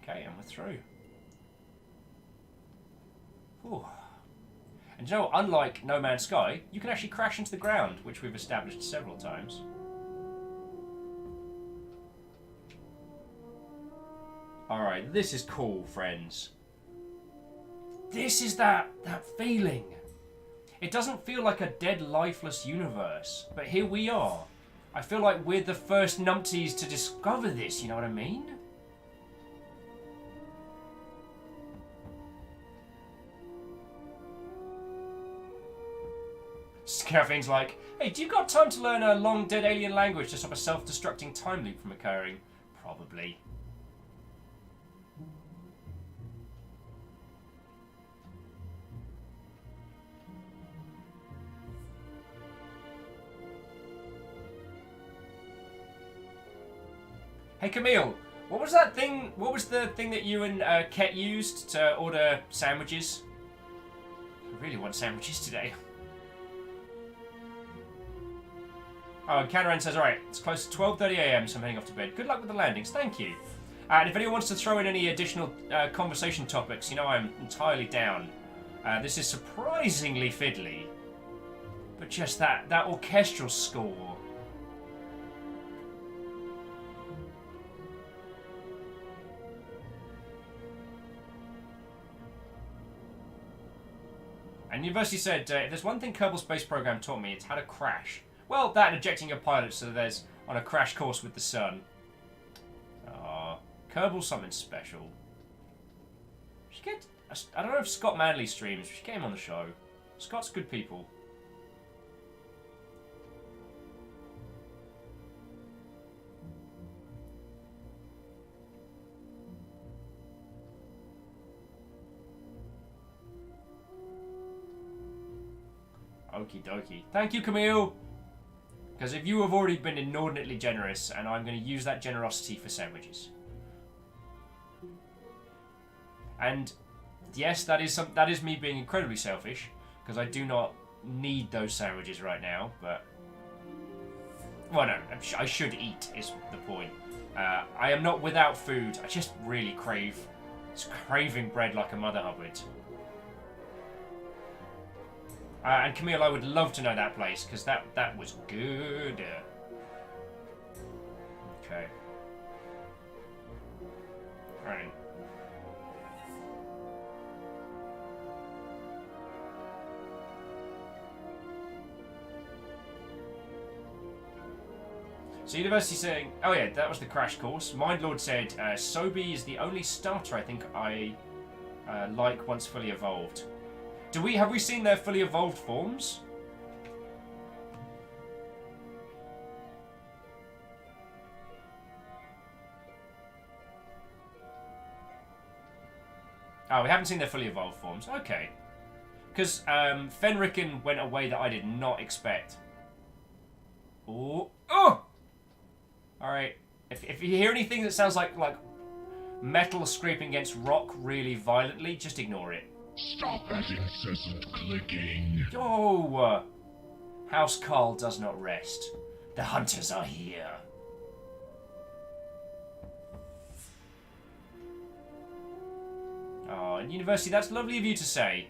Okay, and we're through. Ooh. And you know, unlike No Man's Sky, you can actually crash into the ground, which we've established several times. Alright, this is cool, friends. This is that feeling. It doesn't feel like a dead, lifeless universe, but here we are. I feel like we're the first numpties to discover this, you know what I mean? Caffeine's like, hey, do you got time to learn a long dead alien language to stop a self-destructing time loop from occurring? Probably. Hey Camille, what was that thing? What was the thing that you and Ket used to order sandwiches? I really want sandwiches today. Oh, and Canaran says, alright, it's close to 12:30 AM, so I'm heading off to bed. Good luck with the landings, thank you. And if anyone wants to throw in any additional conversation topics, you know I'm entirely down. This is surprisingly fiddly. But just that orchestral score. And University said, if there's one thing Kerbal Space Program taught me, it's how to crash. Well, that and ejecting your pilot so there's on a crash course with the sun. Aww. Kerbal's something special. We should get... I don't know if Scott Manley streams. We should get him on the show. Scott's good people. Okie dokie. Thank you, Camille! Because if you have already been inordinately generous, and I'm going to use that generosity for sandwiches. And yes, that is me being incredibly selfish, because I do not need those sandwiches right now, but... Well, no, I should eat, is the point. I am not without food, I just really crave... It's craving bread like a mother hubbard. And Camille, I would love to know that place, because that was good. Okay. Right. So University saying, oh yeah, that was the crash course. Mindlord said, Sobi is the only starter I think I like once fully evolved. Have we seen their fully evolved forms? Oh, we haven't seen their fully evolved forms. Okay. Because Fenriken went a way that I did not expect. Oh! Oh! Alright. If you hear anything that sounds like metal scraping against rock really violently, just ignore it. Stop that incessant clicking. Oh! House Carl does not rest. The hunters are here. Oh, and University, that's lovely of you to say.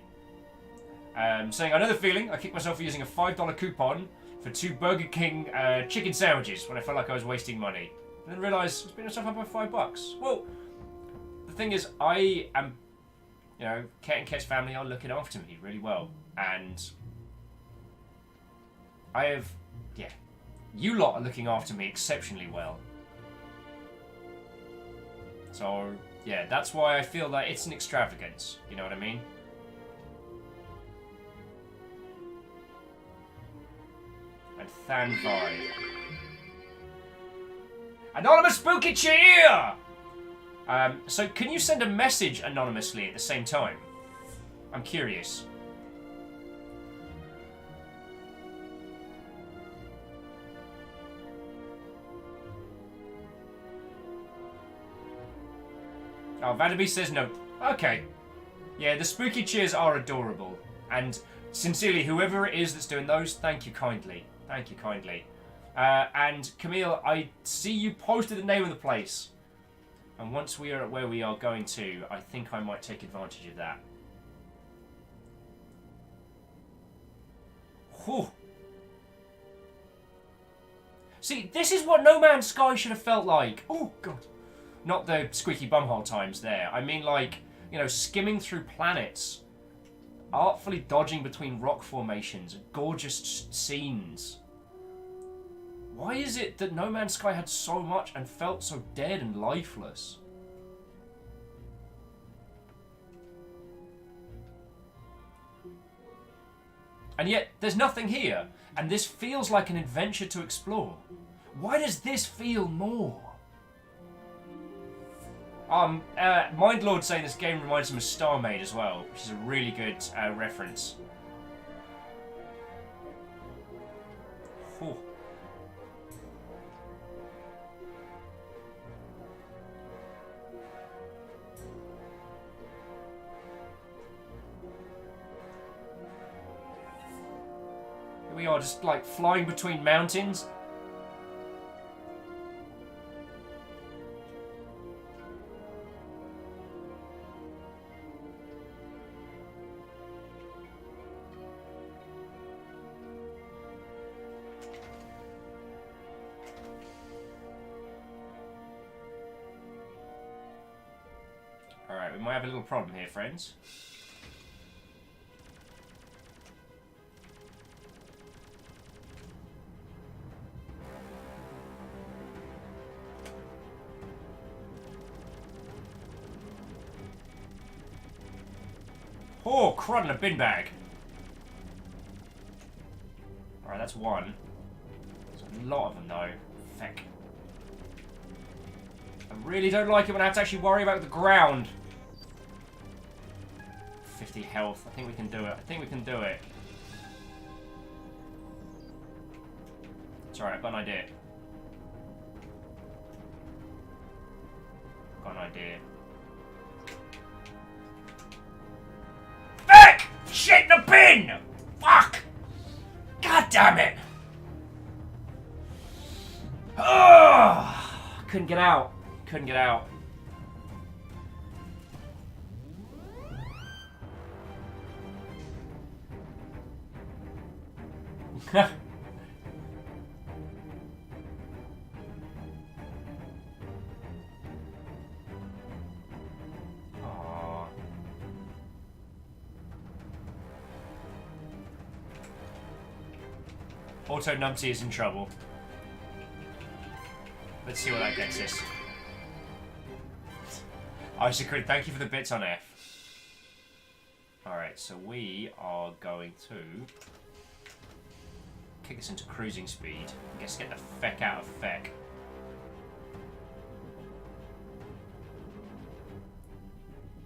Saying, another feeling, I kicked myself for using a $5 coupon for 2 Burger King chicken sandwiches when I felt like I was wasting money. And then realised I was beating myself up by $5. Well, the thing is, I am... You know, Ket and Ket's family are looking after me really well. And I have... Yeah. You lot are looking after me exceptionally well. So, yeah, that's why I feel that it's an extravagance. You know what I mean? And Than Vibe. Anonymous Spooky Cheer! So can you send a message anonymously at the same time? I'm curious. Oh, Vanderby says no. Okay. Yeah, the spooky cheers are adorable. And sincerely, whoever it is that's doing those, thank you kindly. Thank you kindly. And Camille, I see you posted the name of the place. And once we are at where we are going to, I think I might take advantage of that. Whew. See, this is what No Man's Sky should have felt like. Oh, God. Not the squeaky bumhole times there. I mean, like, you know, skimming through planets. Artfully dodging between rock formations. Gorgeous scenes. Why is it that No Man's Sky had so much and felt so dead and lifeless? And yet, there's nothing here. And this feels like an adventure to explore. Why does this feel more? Mindlord saying this game reminds him of Star Maid as well, which is a really good reference. Whew. Here we are, just like flying between mountains. Alright, we might have a little problem here, friends. Oh, crud in a bin bag. Alright, that's one. There's a lot of them, though. Feck. I really don't like it when I have to actually worry about the ground. 50 health. I think we can do it. I think we can do it. It's alright, I've got an idea. Got an idea. Feck! Shit in the bin! Fuck! God damn it! Oh, couldn't get out. Couldn't get out. Aww. Auto Numpty is in trouble. Let's see what that gets us. Isaac, thank you for the bits on F. Alright, so we are going to kick this into cruising speed. I guess get the feck out of feck.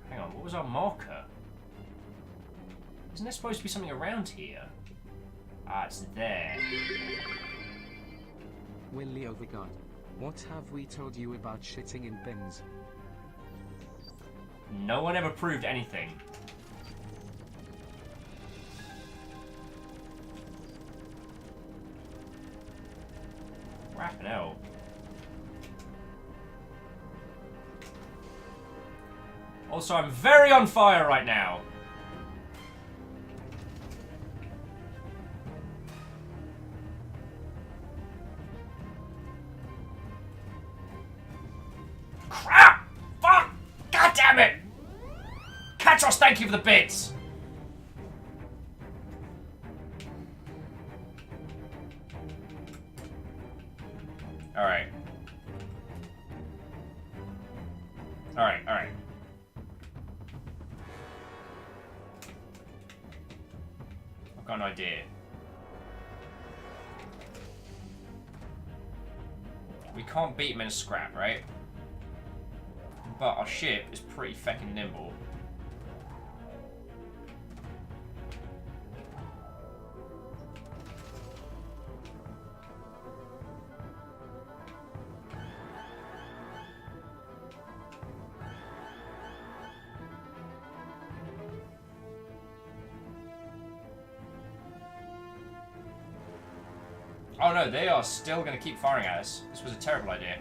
Hang on, what was our marker? Isn't there supposed to be something around here? Ah, it's there. Willie Overgod, what have we told you about shitting in bins? No one ever proved anything. Wrapping out. Also, I'm very on fire right now. Crap! Fuck! God damn it! Katros, thank you for the bits! Alright. Alright, alright. I've got an idea. We can't beat him in a scrap, right? But our ship is pretty feckin' nimble. Oh no, they are still going to keep firing at us. This was a terrible idea.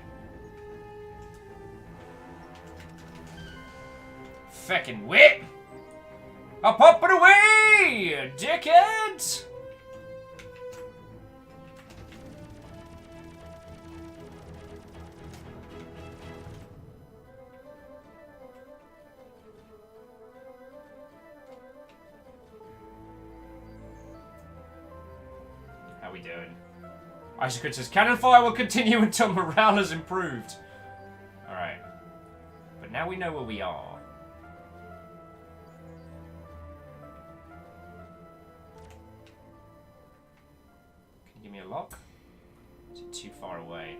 Feckin' whip! Up, up, and away! Dickheads! How we doing? Isaac says, cannon fire will continue until morale has improved. Alright. But now we know where we are. Can you give me a lock? Is it too far away?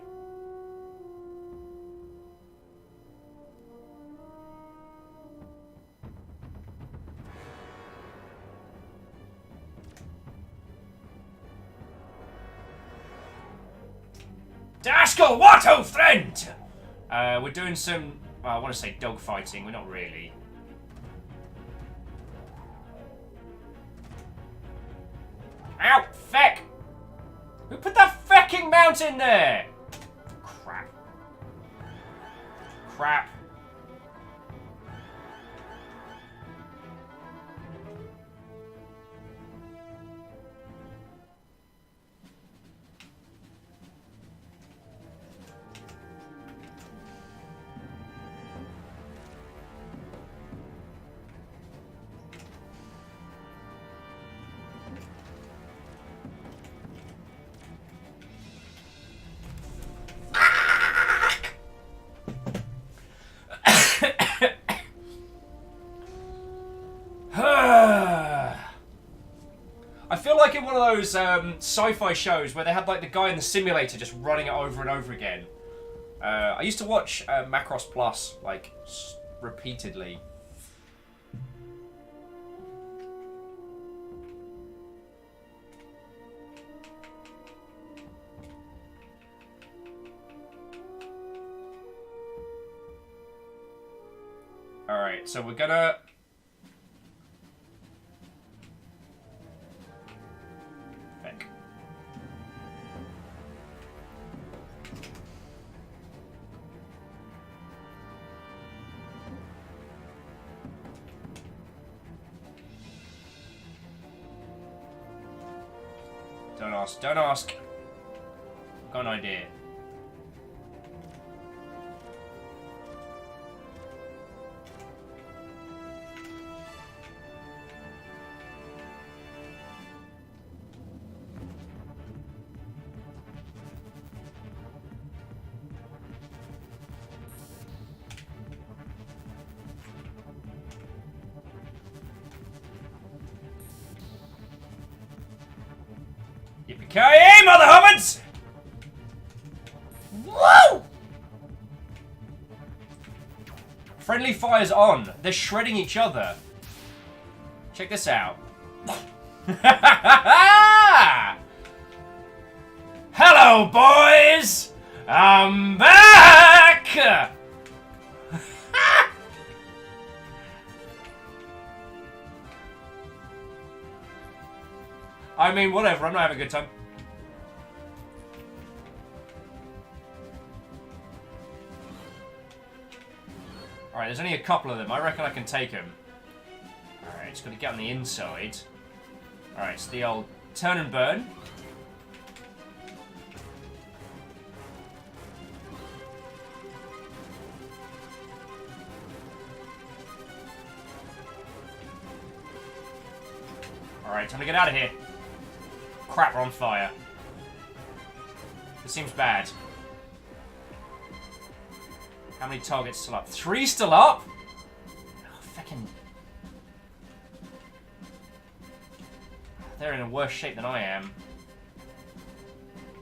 Dashko, what, old friend? We're doing some, well, I want to say dogfighting. We're not really. Ow, feck! Who put that fecking mount in there? Crap. Crap. I feel like in one of those sci-fi shows where they had like the guy in the simulator just running it over and over again. I used to watch Macross Plus like repeatedly. Alright, so we're gonna... Heck. Don't ask, don't ask. Got an idea. Yippee-ki-yay, mother hummuds! Woo! Friendly fire's on. They're shredding each other. Check this out. Hello, boys! I'm back! I mean, whatever, I'm not having a good time. Alright, there's only a couple of them. I reckon I can take them. Alright, just got to get on the inside. Alright, it's the old turn and burn. Alright, time to get out of here. Crap, we're on fire. This seems bad. How many targets still up? 3 still up? Oh, fucking... They're in a worse shape than I am.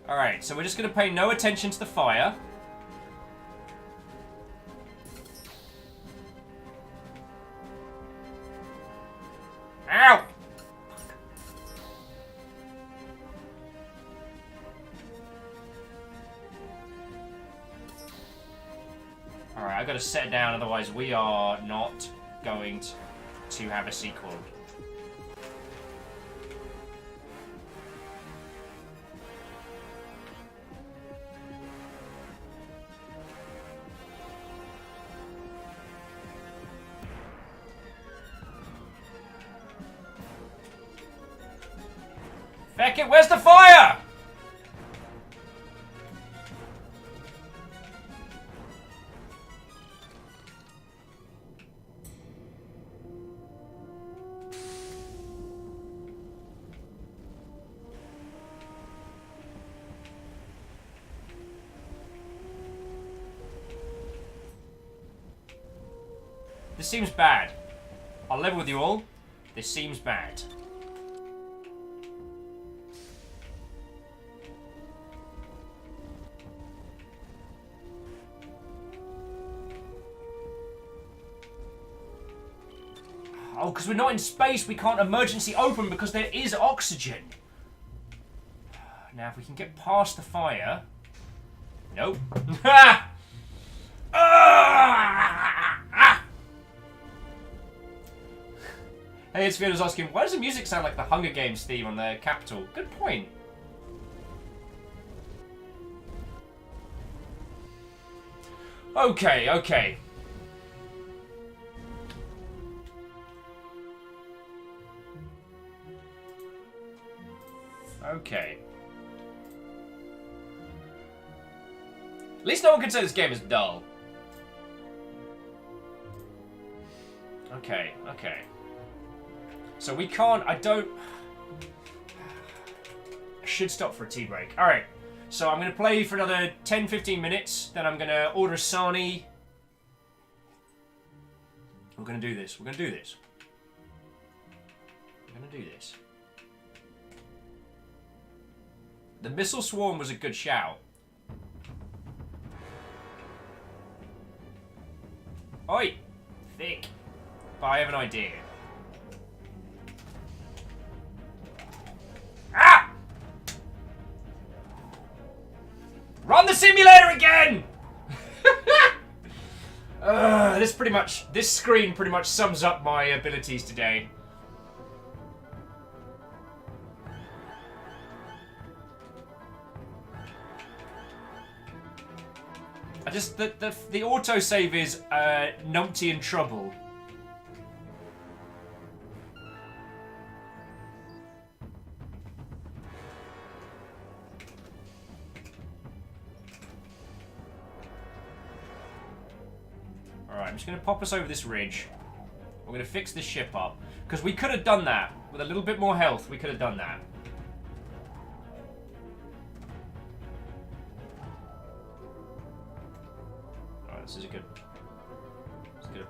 Alright, so we're just going to pay no attention to the fire. Ow! Alright, I've got to set it down, otherwise we are not going to have a sequel. Feck it, where's the fire? This seems bad. I'll level with you all. This seems bad. Oh, because we're not in space, we can't emergency open because there is oxygen. Now, if we can get past the fire... Nope. Ha! Hey, it's Fiona's asking, why does the music sound like the Hunger Games theme on the Capitol? Good point. Okay, okay. Okay. At least no one can say this game is dull. Okay, okay. So we can't, I should stop for a tea break. Alright, so I'm going to play for another 10-15 minutes, then I'm going to order Sani. We're going to do this, we're going to do this. We're going to do this. The missile swarm was a good shout. Oi! Thick. But I have an idea. Ah! Run the simulator again! This screen pretty much sums up my abilities today. The autosave is numpty and trouble. Alright, I'm just going to pop us over this ridge. We're going to fix this ship up. Because we could have done that. With a little bit more health, we could have done that. Alright, this is a good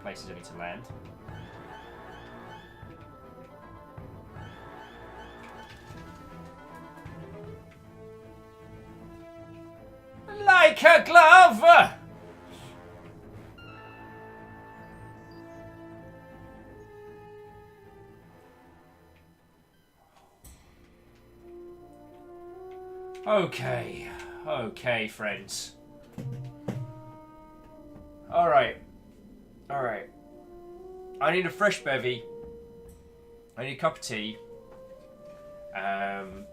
place as any to land. Like a glove! Okay. Okay, friends. Alright. Alright. I need a fresh bevy. I need a cup of tea. And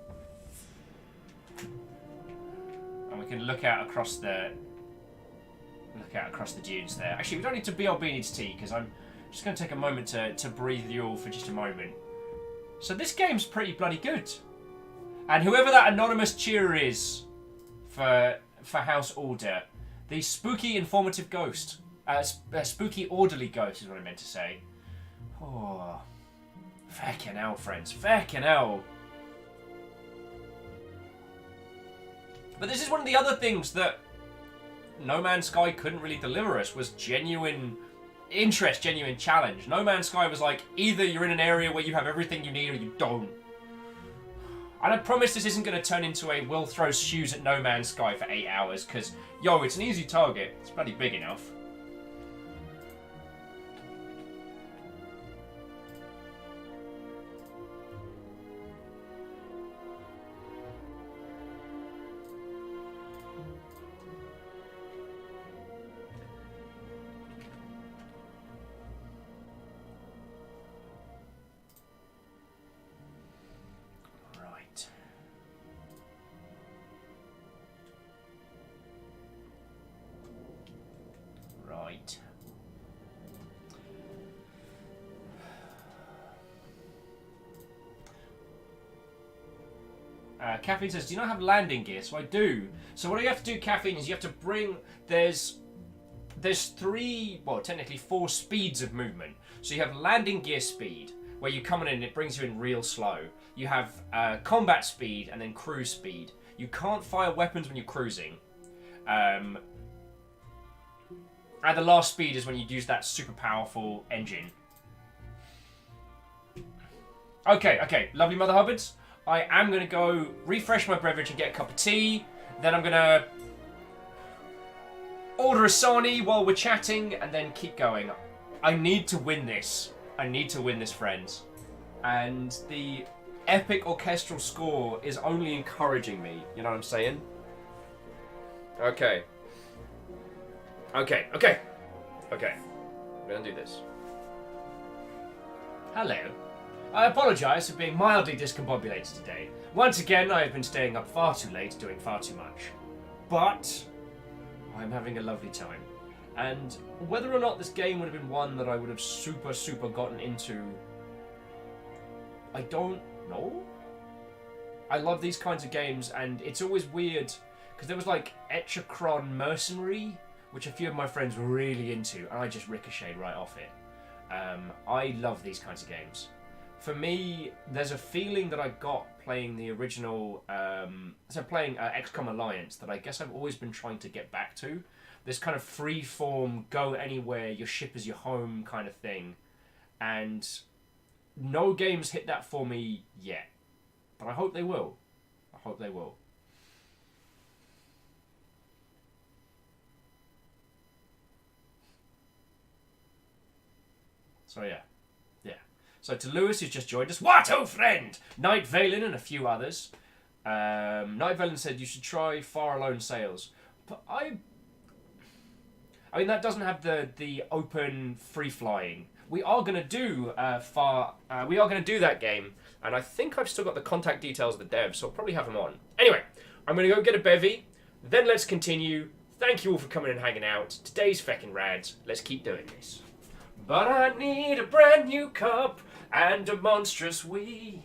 we can look out across the dunes there. Actually, we don't need to BRB needs tea, because I'm just going to take a moment to breathe you all for just a moment. So this game's pretty bloody good. And whoever that anonymous cheerer is for House Order, the spooky informative ghost, spooky orderly ghost is what I meant to say. Oh, feckin' hell, friends, feckin' hell. But this is one of the other things that No Man's Sky couldn't really deliver us, was genuine interest, genuine challenge. No Man's Sky was like, either you're in an area where you have everything you need or you don't. And I promise this isn't going to turn into a Will throws shoes at No Man's Sky for 8 hours, because, yo, it's an easy target. It's bloody big enough. Right. Caffeine says, do you not have landing gear? So I do. So what you have to do, Caffeine, is you have to bring... There's three, well, technically 4 speeds of movement. So you have landing gear speed, where you come in and it brings you in real slow. You have combat speed and then cruise speed. You can't fire weapons when you're cruising. And the last speed is when you use that super powerful engine. Okay, lovely Mother Hubbards. I am going to go refresh my beverage and get a cup of tea. Then I'm going to order a Sani while we're chatting and then keep going. I need to win this. I need to win this, friends. And the epic orchestral score is only encouraging me. You know what I'm saying? Okay. I'm going to do this. Hello. I apologise for being mildly discombobulated today. Once again, I have been staying up far too late, doing far too much. But I'm having a lovely time. And whether or not this game would have been one that I would have super gotten into, I don't know. I love these kinds of games, and it's always weird, because there was like Echakron Mercenary, which a few of my friends were really into, and I just ricocheted right off it. I love these kinds of games. For me, there's a feeling that I got playing the original, playing XCOM Alliance, that I guess I've always been trying to get back to. This kind of free-form, go anywhere, your ship is your home kind of thing. And no games hit that for me yet. But I hope they will. I hope they will. So yeah. So to Lewis, who's just joined us, what, oh friend! Night Valen and a few others. Night Valen said you should try Far Alone Sales. But I mean, that doesn't have the open free flying. We are gonna do we are gonna do that game, and I think I've still got the contact details of the devs, so I'll probably have them on. Anyway, I'm gonna go get a bevy. Then let's continue. Thank you all for coming and hanging out. Today's feckin' rad. Let's keep doing this. But I need a brand new cup and a monstrous Wii.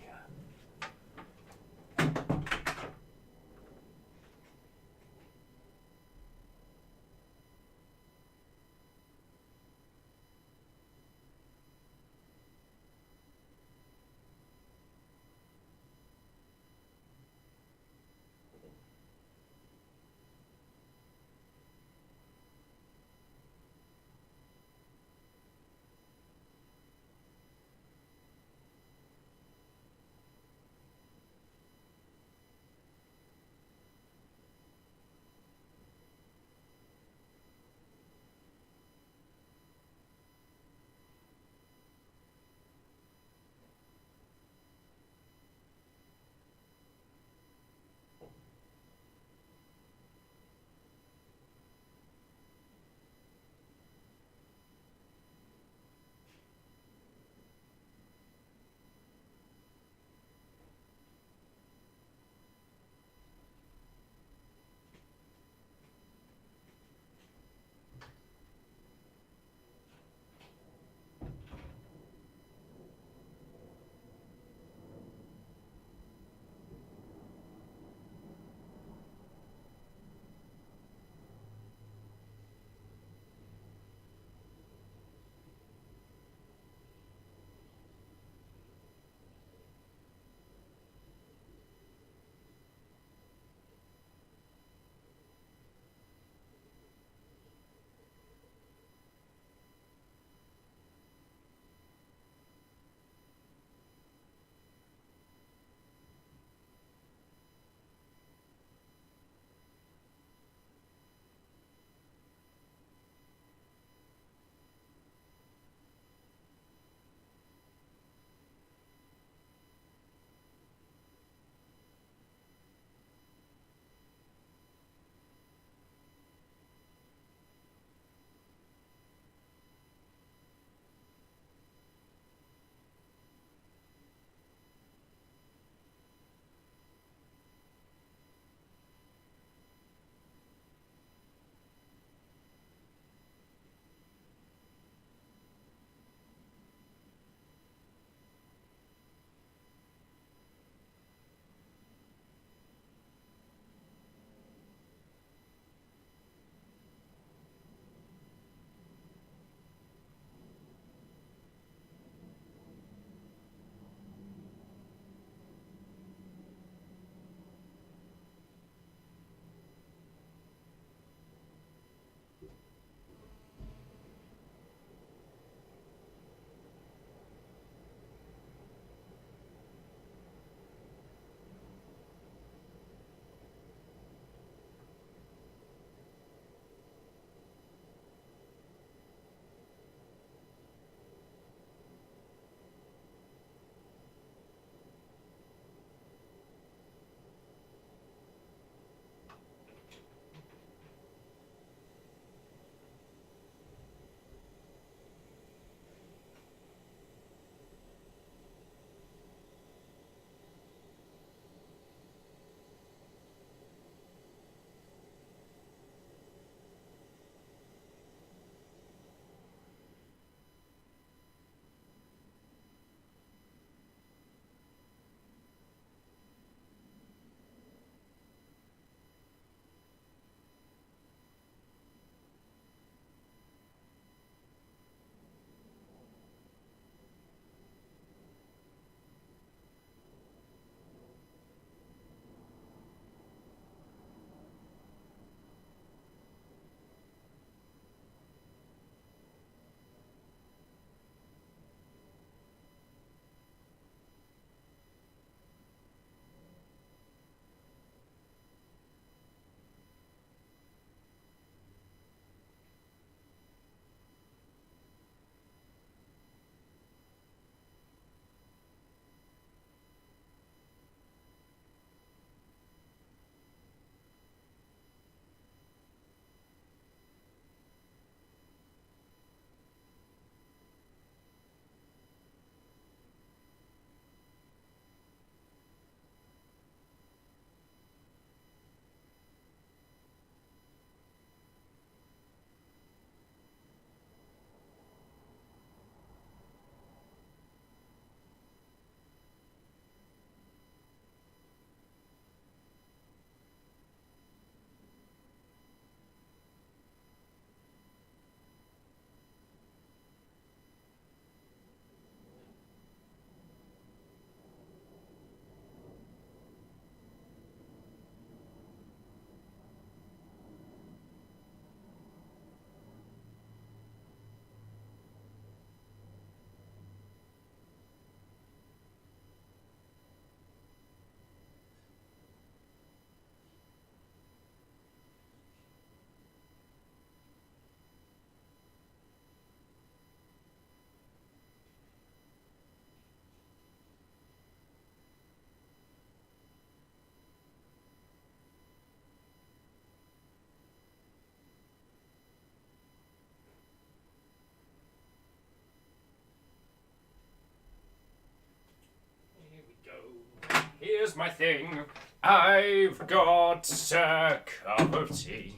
my thing. I've got a cup of tea.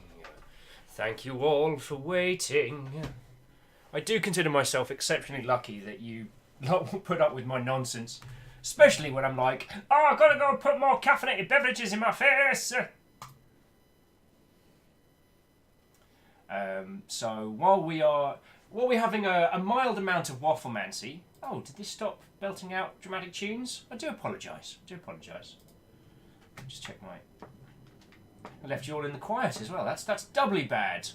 Thank you all for waiting. I do consider myself exceptionally lucky that you lot will put up with my nonsense. Especially when I'm like, oh, I've got to go and put more caffeinated beverages in my face. So while we're having a mild amount of wafflemancy. Oh, did this stop belting out dramatic tunes? I do apologise. Just check I left you all in the quiet as well. That's doubly bad.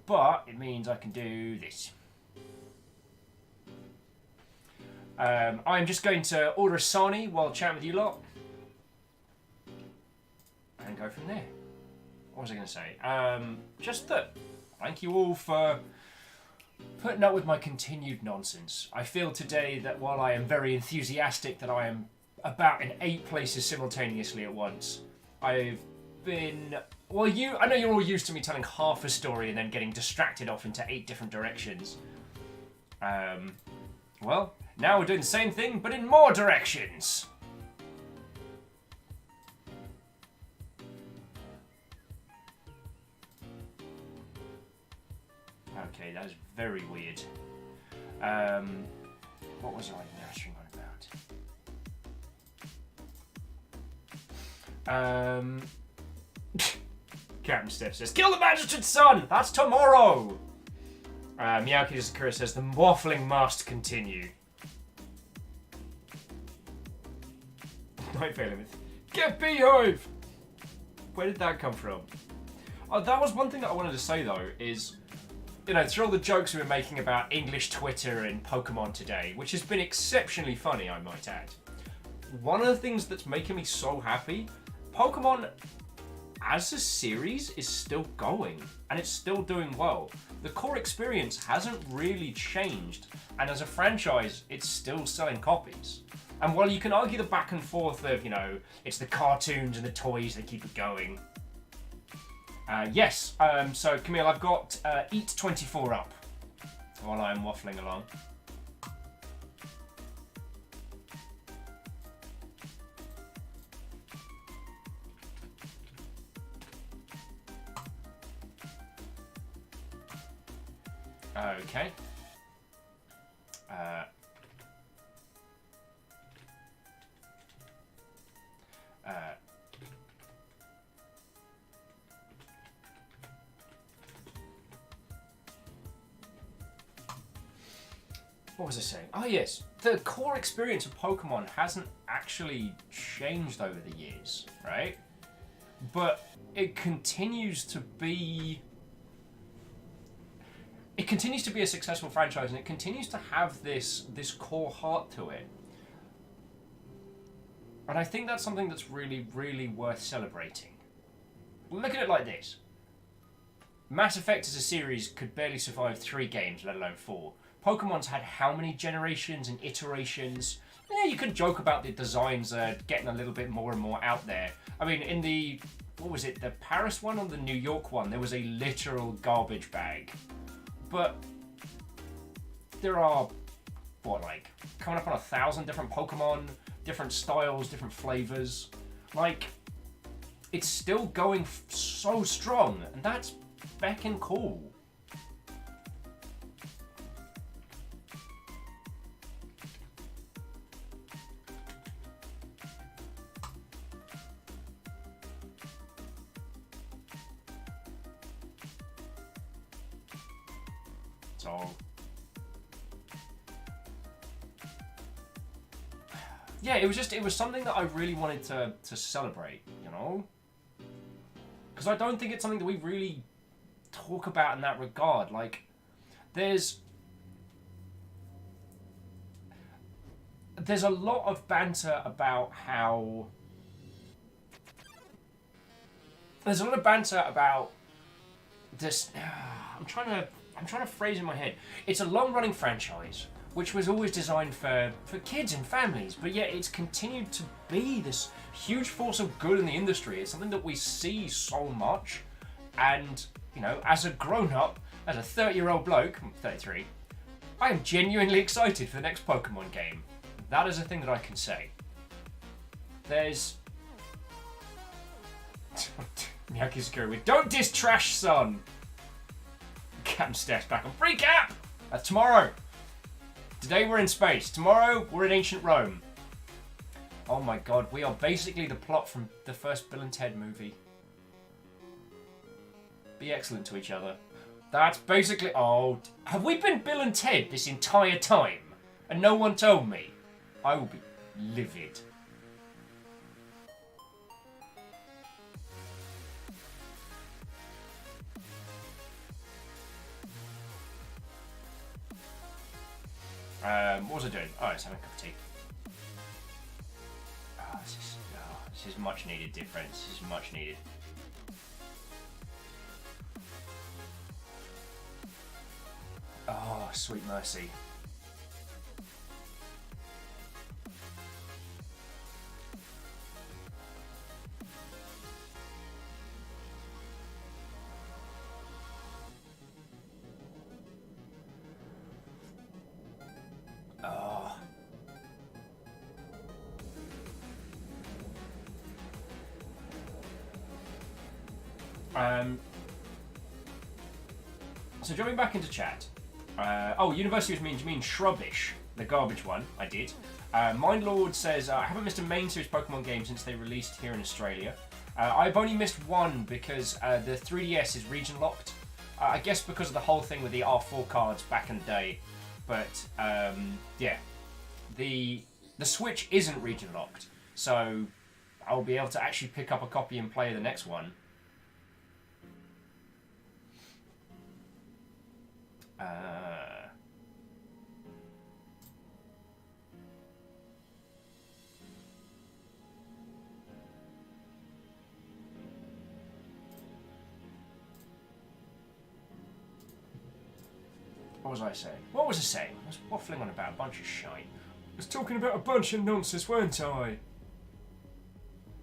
But it means I can do this. I'm just going to order a Sani while chatting with you lot. And go from there. What was I going to say? Just that thank you all for putting up with my continued nonsense. I feel today that while I am very enthusiastic that I am about in 8 places simultaneously at once, I've been... Well, I know you're all used to me telling half a story and then getting distracted off into 8 different directions. Well, now we're doing the same thing, but in more directions. Okay, that is very weird. What was I nattering on about? Captain Steph says, kill the magistrate's son! That's tomorrow! Miyaki Sakura says, the waffling must continue. Night failing with, get beehive! Where did that come from? Oh, that was one thing that I wanted to say though, is, you know, through all the jokes we were making about English Twitter and Pokemon today, which has been exceptionally funny, I might add. One of the things that's making me so happy, Pokemon as a series is still going, and it's still doing well. The core experience hasn't really changed, and as a franchise, it's still selling copies. And while you can argue the back and forth of, you know, it's the cartoons and the toys that keep it going. Yes, so Camille, I've got Eat 24 up while I'm waffling along. Okay. What was I saying? Oh yes, the core experience of Pokemon hasn't actually changed over the years, right? But it continues to be... It continues to be a successful franchise, and it continues to have this core heart to it. And I think that's something that's really, really worth celebrating. Look at it like this. Mass Effect as a series could barely survive 3 games, let alone 4. Pokemon's had how many generations and iterations? Yeah, you can joke about the designs getting a little bit more and more out there. I mean, in the, what was it, the Paris one or the New York one, there was a literal garbage bag. But there are, what, like, coming up on 1,000 different Pokemon, different styles, different flavors. Like, it's still going so strong, and that's feckin' cool. So, yeah, it was something that I really wanted to celebrate, you know? Because I don't think it's something that we really talk about in that regard. Like, there's a lot of banter about how... There's a lot of banter about this... I'm trying to phrase in my head. It's a long-running franchise, which was always designed for kids and families, but yet it's continued to be this huge force of good in the industry. It's something that we see so much, and, you know, as a grown-up, as a 30-year-old bloke, I'm 33, I am genuinely excited for the next Pokemon game. That is a thing that I can say. There's... Miyagi's going with, don't diss trash, son! Captain Steph's back on free cap! That's tomorrow. Today we're in space. Tomorrow we're in ancient Rome. Oh my god, we are basically the plot from the first Bill and Ted movie. Be excellent to each other. That's basically... Oh, have we been Bill and Ted this entire time? And no one told me? I will be livid. What was I doing? Oh, I was having a cup of tea. This is much needed difference. This is much needed. Oh, sweet mercy. So jumping back into chat. University of Mean, you mean Shrubbish, the garbage one. I did. Mindlord says, I haven't missed a main series Pokemon game since they released here in Australia. I've only missed one because the 3DS is region locked. I guess because of the whole thing with the R4 cards back in the day. But yeah, the Switch isn't region locked, so I'll be able to actually pick up a copy and play the next one. What was I saying? What was I saying? I was waffling on about a bunch of shite. I was talking about a bunch of nonsense, weren't I?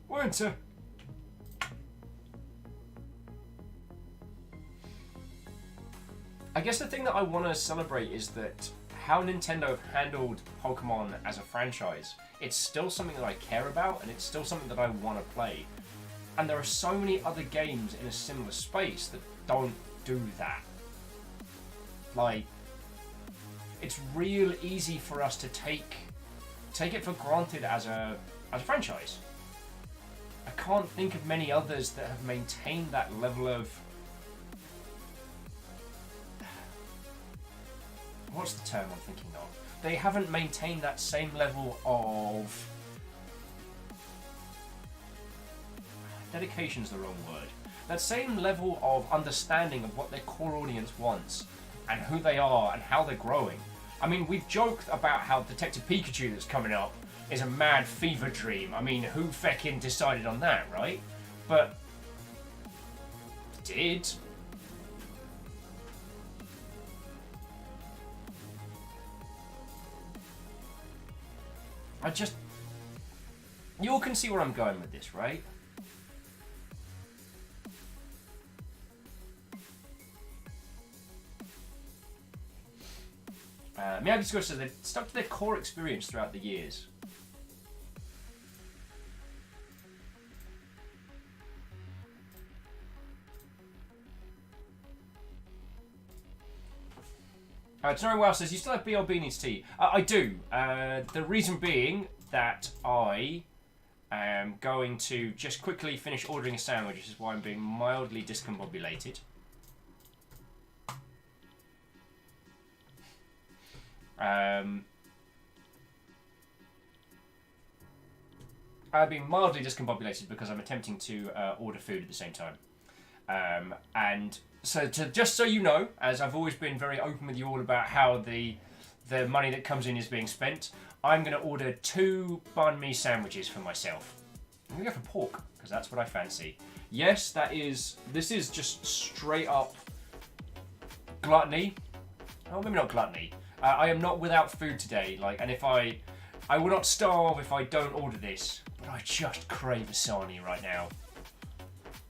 Weren't I? I guess the thing that I want to celebrate is that how Nintendo have handled Pokemon as a franchise. It's still something that I care about, and it's still something that I want to play. And there are so many other games in a similar space that don't do that. Like, it's real easy for us to take it for granted as a franchise. I can't think of many others that have maintained that level of... What's the term I'm thinking of? They haven't maintained that same level of... Dedication's the wrong word. That same level of understanding of what their core audience wants and who they are and how they're growing. I mean, we've joked about how Detective Pikachu that's coming up is a mad fever dream. I mean, who feckin' decided on that, right? But... did... You all can see where I'm going with this, right? Miyagi Square says they've stuck to their core experience throughout the years. Tenorio Wow says, you still have BLB needs tea. I do. The reason being that I am going to just quickly finish ordering a sandwich, which is why I'm being mildly discombobulated. I've been mildly discombobulated because I'm attempting to order food at the same time. And so, just so you know, as I've always been very open with you all about how the money that comes in is being spent, I'm going to order 2 banh mi sandwiches for myself. I'm going to go for pork, because that's what I fancy. Yes, this is just straight up gluttony. Oh, maybe not gluttony. I am not without food today, and if I will not starve if I don't order this, but I just crave a sarnie right now.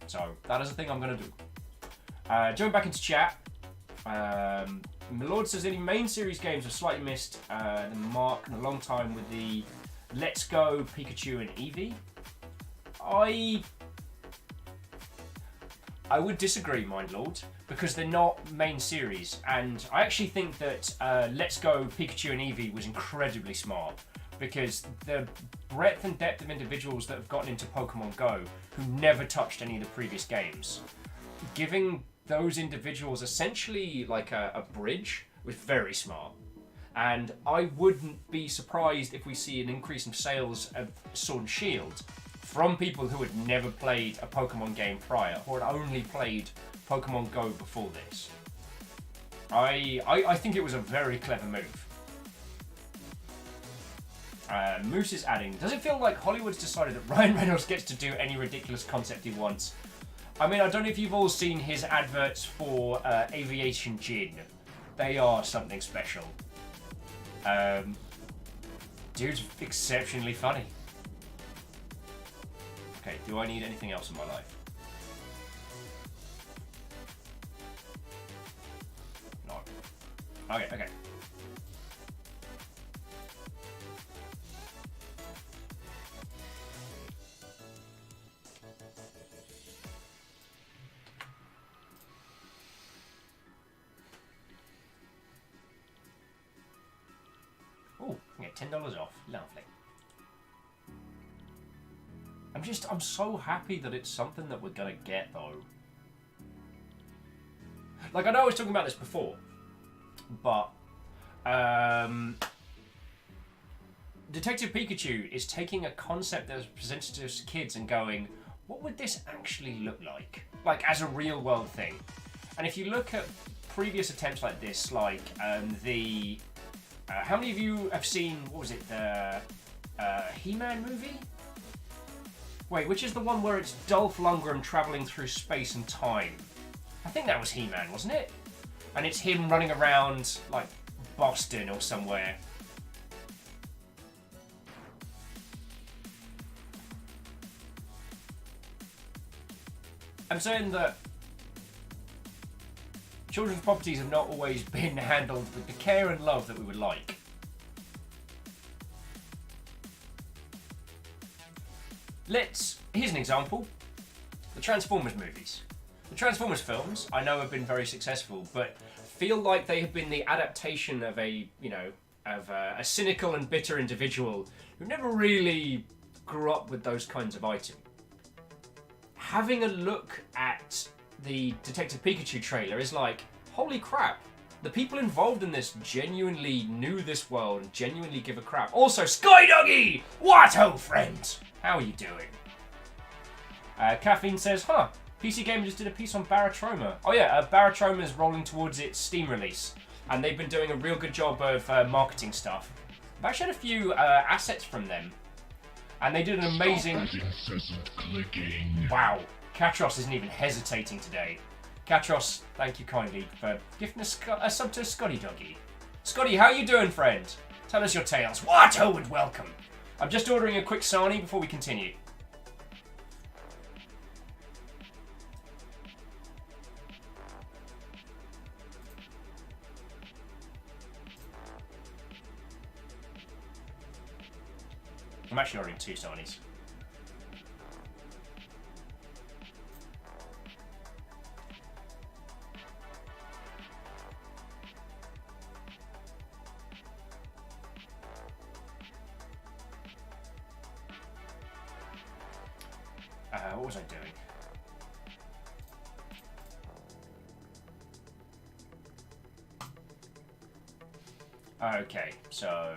So, that is the thing I'm going to do. Jumping back into chat, Milord says any main series games have slightly missed the mark in a long time with the Let's Go Pikachu and Eevee. I would disagree, Mindlord, because they're not main series, and I actually think that Let's Go Pikachu and Eevee was incredibly smart, because the breadth and depth of individuals that have gotten into Pokemon Go who never touched any of the previous games, giving those individuals essentially like a bridge was very smart. And I wouldn't be surprised if we see an increase in sales of Sword and Shield from people who had never played a Pokemon game prior, or had only played Pokemon Go before this. I think it was a very clever move. Moose is adding, does it feel like Hollywood's decided that Ryan Reynolds gets to do any ridiculous concept he wants? I mean, I don't know if you've all seen his adverts for Aviation Gin. They are something special. Dude's exceptionally funny. Okay, do I need anything else in my life? No. Okay. Oh, I get $10 off. Lovely. I'm so happy that it's something that we're gonna get, though. Like, I know I was talking about this before, but Detective Pikachu is taking a concept that was presented to us kids and going, what would this actually look like? Like, as a real world thing. And if you look at previous attempts like this, like how many of you have seen, what was it, the He-Man movie? Wait, which is the one where it's Dolph Lundgren travelling through space and time? I think that was He-Man, wasn't it? And it's him running around, like, Boston or somewhere. I'm saying that children's properties have not always been handled with the care and love that we would like. Here's an example. The Transformers movies. The Transformers films, I know, have been very successful, but feel like they have been the adaptation of a cynical and bitter individual who never really grew up with those kinds of items. Having a look at the Detective Pikachu trailer is like, holy crap, the people involved in this genuinely knew this world and genuinely give a crap. Also, Sky Doggy! What ho, friend? How are you doing? Caffeine says, PC Gamer just did a piece on Baratroma. Oh yeah, Baratroma is rolling towards its Steam release, and they've been doing a real good job of marketing stuff. I've actually had a few assets from them, and they did an amazing... Stop that incessant clicking. Wow, Katros isn't even hesitating today. Katros, thank you kindly for gifting a sub to Scotty Doggy. Scotty, how you doing, friend? Tell us your tales. What? Oh, and welcome. I'm just ordering a quick sarnie before we continue. I'm actually ordering 2 sarnies. What was I doing? Okay, so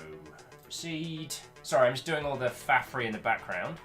proceed. Sorry, I'm just doing all the faffery in the background.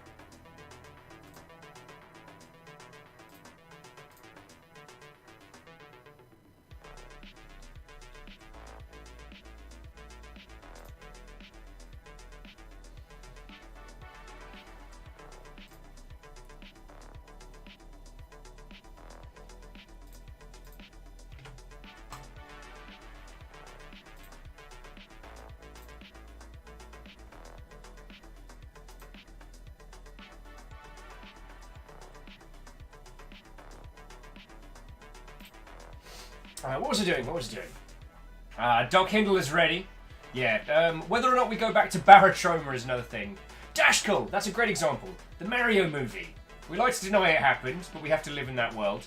What was I doing? Dog Hindle is ready. Yeah, whether or not we go back to Barotrauma is another thing. Dashkull, that's a great example. The Mario movie. We like to deny it happened, but we have to live in that world.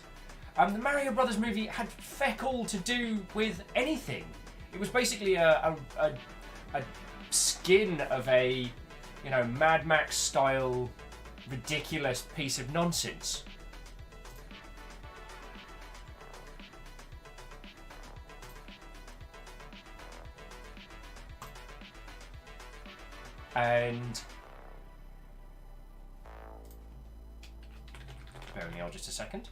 The Mario Brothers movie had feck all to do with anything. It was basically a skin of a, you know, Mad Max style ridiculous piece of nonsense. And bear with me on just a second.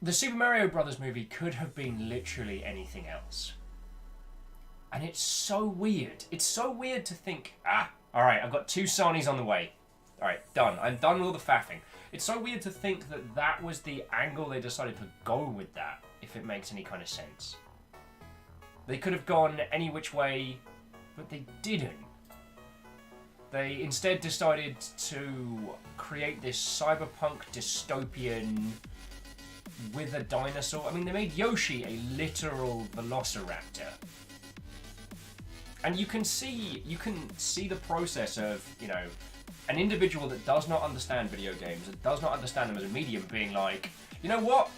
The Super Mario Brothers movie could have been literally anything else. And it's so weird. It's so weird to think, alright, I've got 2 Sarnies on the way. Alright, done. I'm done with all the faffing. It's so weird to think that that was the angle they decided to go with that, if it makes any kind of sense. They could have gone any which way, but they didn't. They instead decided to create this cyberpunk dystopian with a dinosaur. I mean, they made Yoshi a literal velociraptor. And you can see the process of, you know, an individual that does not understand video games, that does not understand them as a medium, being like, you know what?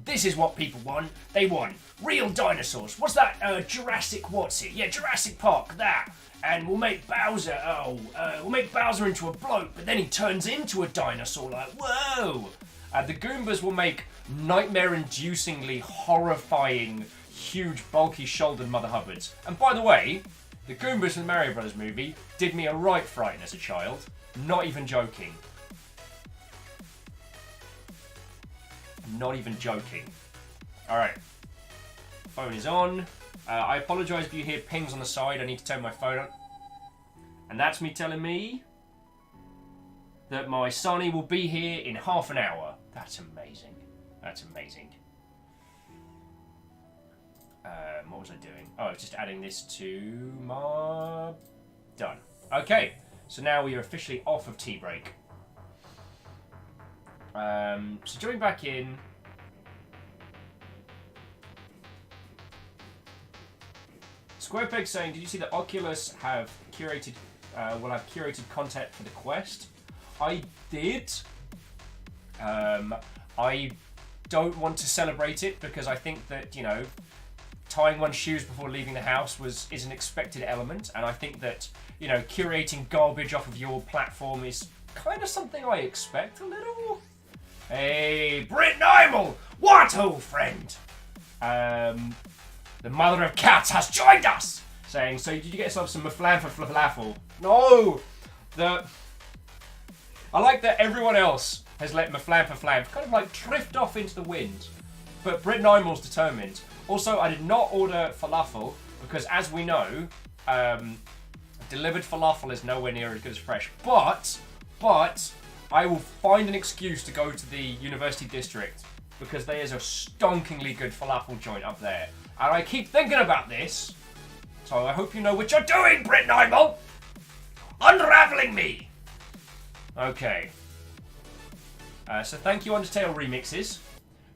This is what people want. They want real dinosaurs. What's that? Jurassic what's it? Yeah, Jurassic Park, that. And we'll make Bowser, we'll make Bowser into a bloke, but then he turns into a dinosaur, like, whoa! The Goombas will make nightmare-inducingly horrifying, huge, bulky, shouldered Mother Hubbards. And by the way, the Goombas in the Mario Brothers movie did me a right frighten as a child. Not even joking. Not even joking. Alright. Phone is on. I apologise if you hear pings on the side. I need to turn my phone on. And that's me telling me that my Sonny will be here in half an hour. That's amazing. That's amazing. What was I doing? Oh, I was just adding this to my... Done. Okay, so now we are officially off of tea break. So jumping back in... Squarepeg saying, did you see that Oculus have curated, will have curated content for the Quest? I did. I don't want to celebrate it because I think that, you know, tying one's shoes before leaving the house is an expected element, and I think that, you know, curating garbage off of your platform is kind of something I expect a little. Hey, Brit Nymel! What, old friend? The mother of cats has joined us! Saying, so did you get yourself some maflan for falafel? No! I like that everyone else has let maflan for flam kind of like drift off into the wind. But Brit Nymel's determined. Also, I did not order falafel because, as we know, delivered falafel is nowhere near as good as fresh. But I will find an excuse to go to the University District because there is a stonkingly good falafel joint up there. And I keep thinking about this, so I hope you know what you're doing, Brit Nymel! Unraveling me! Okay. So thank you, Undertale Remixes.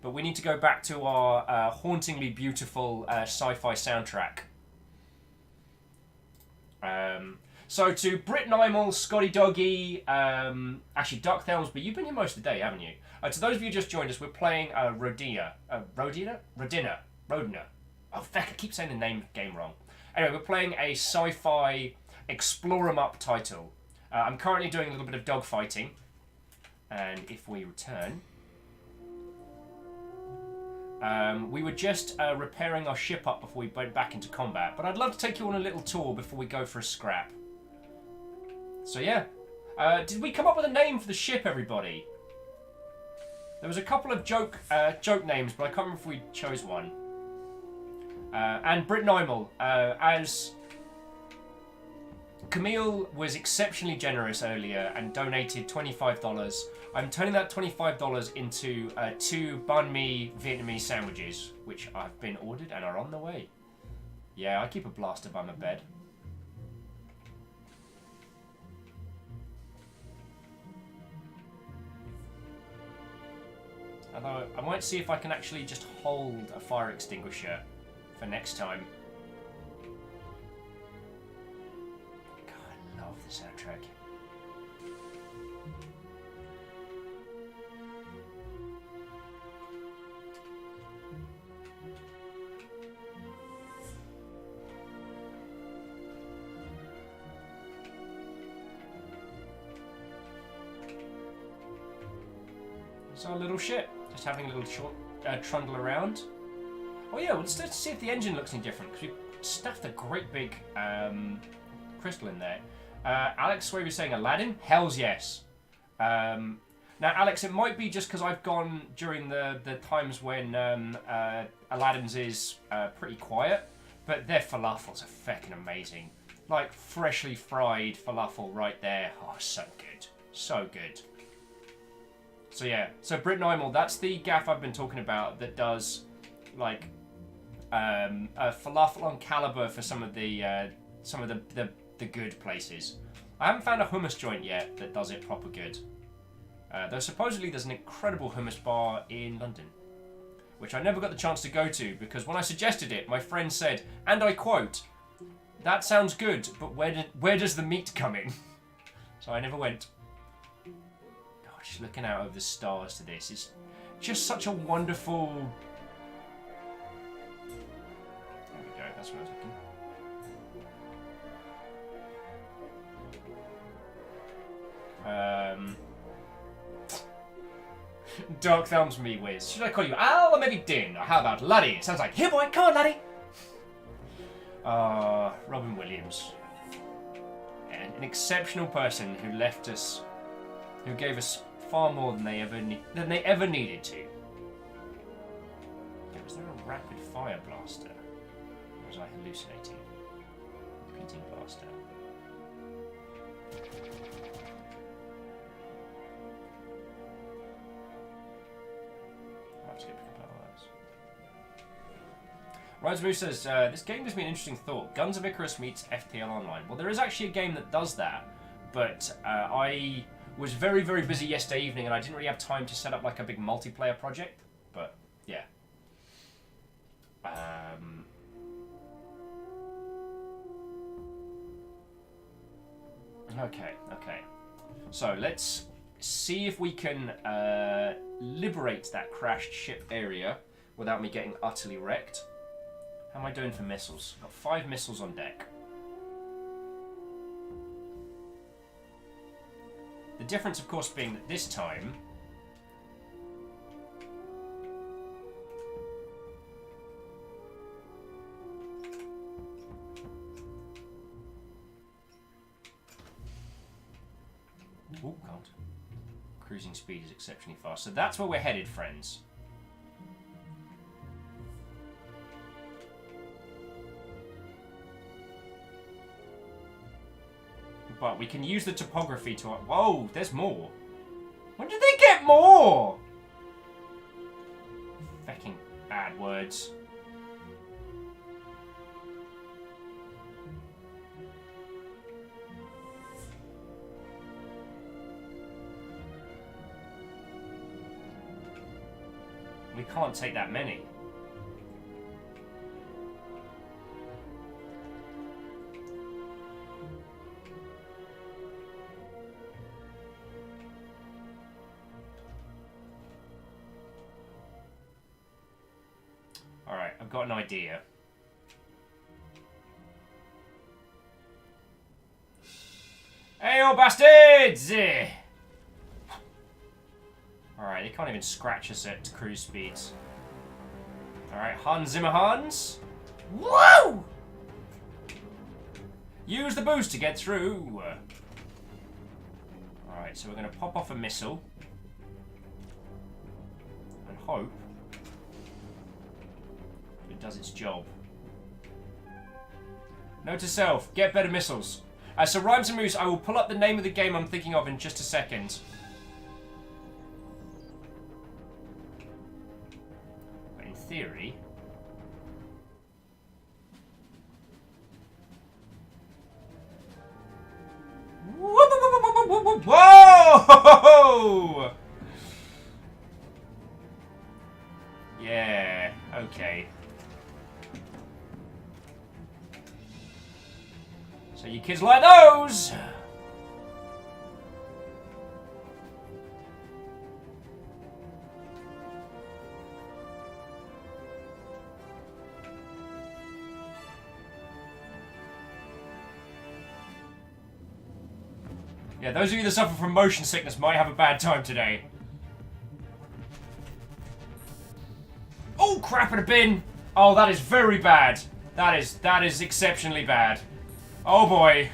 But we need to go back to our hauntingly beautiful sci-fi soundtrack. So to Brit Nymel, Scotty Doggy, actually Duck Thelmsby, you've been here most of the day, haven't you? To those of you who just joined us, we're playing Rodina. Rodina. Oh, feck, I keep saying the name of the game wrong. Anyway, we're playing a sci-fi explore 'em up title. I'm currently doing a little bit of dogfighting. And if we return... we were just repairing our ship up before we went back into combat. But I'd love to take you on a little tour before we go for a scrap. So yeah. Did we come up with a name for the ship, everybody? There was a couple of joke names, but I can't remember if we chose one. And Brit Nymel, as Camille was exceptionally generous earlier and donated $25. I'm turning that $25 into 2 banh mi Vietnamese sandwiches, which have been ordered and are on the way. Yeah, I keep a blaster by my bed. Although, I might see if I can actually just hold a fire extinguisher for next time. God, I love the soundtrack. It's our little ship, just having a little short trundle around. Oh yeah, let's see if the engine looks any different, because we stuffed a great big crystal in there. Alex, where you were saying Aladdin? Hells yes. Now, Alex, it might be just because I've gone during the times when Aladdin's is pretty quiet, but their falafels are feckin' amazing. Like, freshly fried falafel right there. Oh, so good. So good. So yeah, so Britneimal, that's the gaff I've been talking about that does, like, falafel on caliber for some of the good places. I haven't found a hummus joint yet that does it proper good. Though supposedly there's an incredible hummus bar in London, which I never got the chance to go to because when I suggested it, my friend said, and I quote, "That sounds good, but where does the meat come in?" So I never went. Just looking out over the stars to this is just such a wonderful. There we go. That's what I was looking. Dark thumbs me whiz. Should I call you Al or maybe Din? Or how about Laddie? It sounds like here boy, come on Laddie. Robin Williams, an exceptional person who left us, who gave us far more than they ever needed to. Yeah, was there a rapid fire blaster? Or was I hallucinating? Repeating blaster. I'll just get pick up all those. Rise Move says, this game gives me an interesting thought. Guns of Icarus meets FTL Online. Well, there is actually a game that does that, but I was very, very busy yesterday evening and I didn't really have time to set up like a big multiplayer project, but yeah. Okay. So let's see if we can liberate that crashed ship area without me getting utterly wrecked. How am I doing for missiles? Got 5 missiles on deck. The difference, of course, being that this time oh, can't. Cruising speed is exceptionally fast. So that's where we're headed, friends. But we can use the topography to... Whoa, there's more. When did they get more? Fecking bad words. We can't take that many. Alright, I've got an idea. Hey, you bastards! Alright, they can't even scratch us at cruise speeds. Alright, Hans Zimmer Hans. Whoa! Use the boost to get through. Alright, so we're going to pop off a missile. And hope it does its job. Note to self, get better missiles. So Rhymes and Moose, I will pull up the name of the game I'm thinking of in just a second. But in theory... Whoa! Okay. So you kids like those? Yeah, those of you that suffer from motion sickness might have a bad time today. Oh, crap in a bin! Oh, that is very bad. That is exceptionally bad. Oh boy.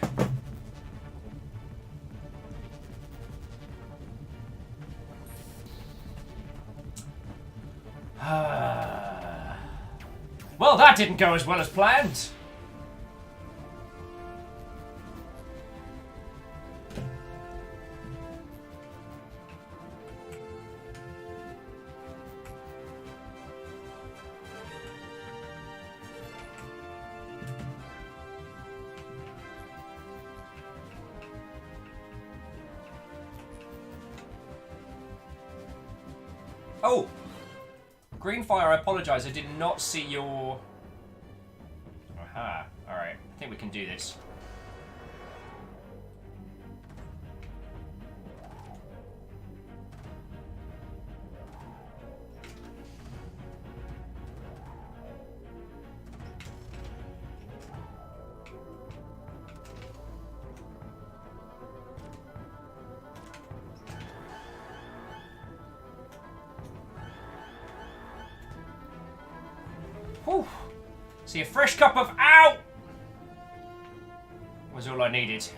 Well, that didn't go as well as planned. Oh! Greenfire, I apologise, I did not see your... Aha, alright. I think we can do this. Whew. See, a fresh cup of ow was all I needed.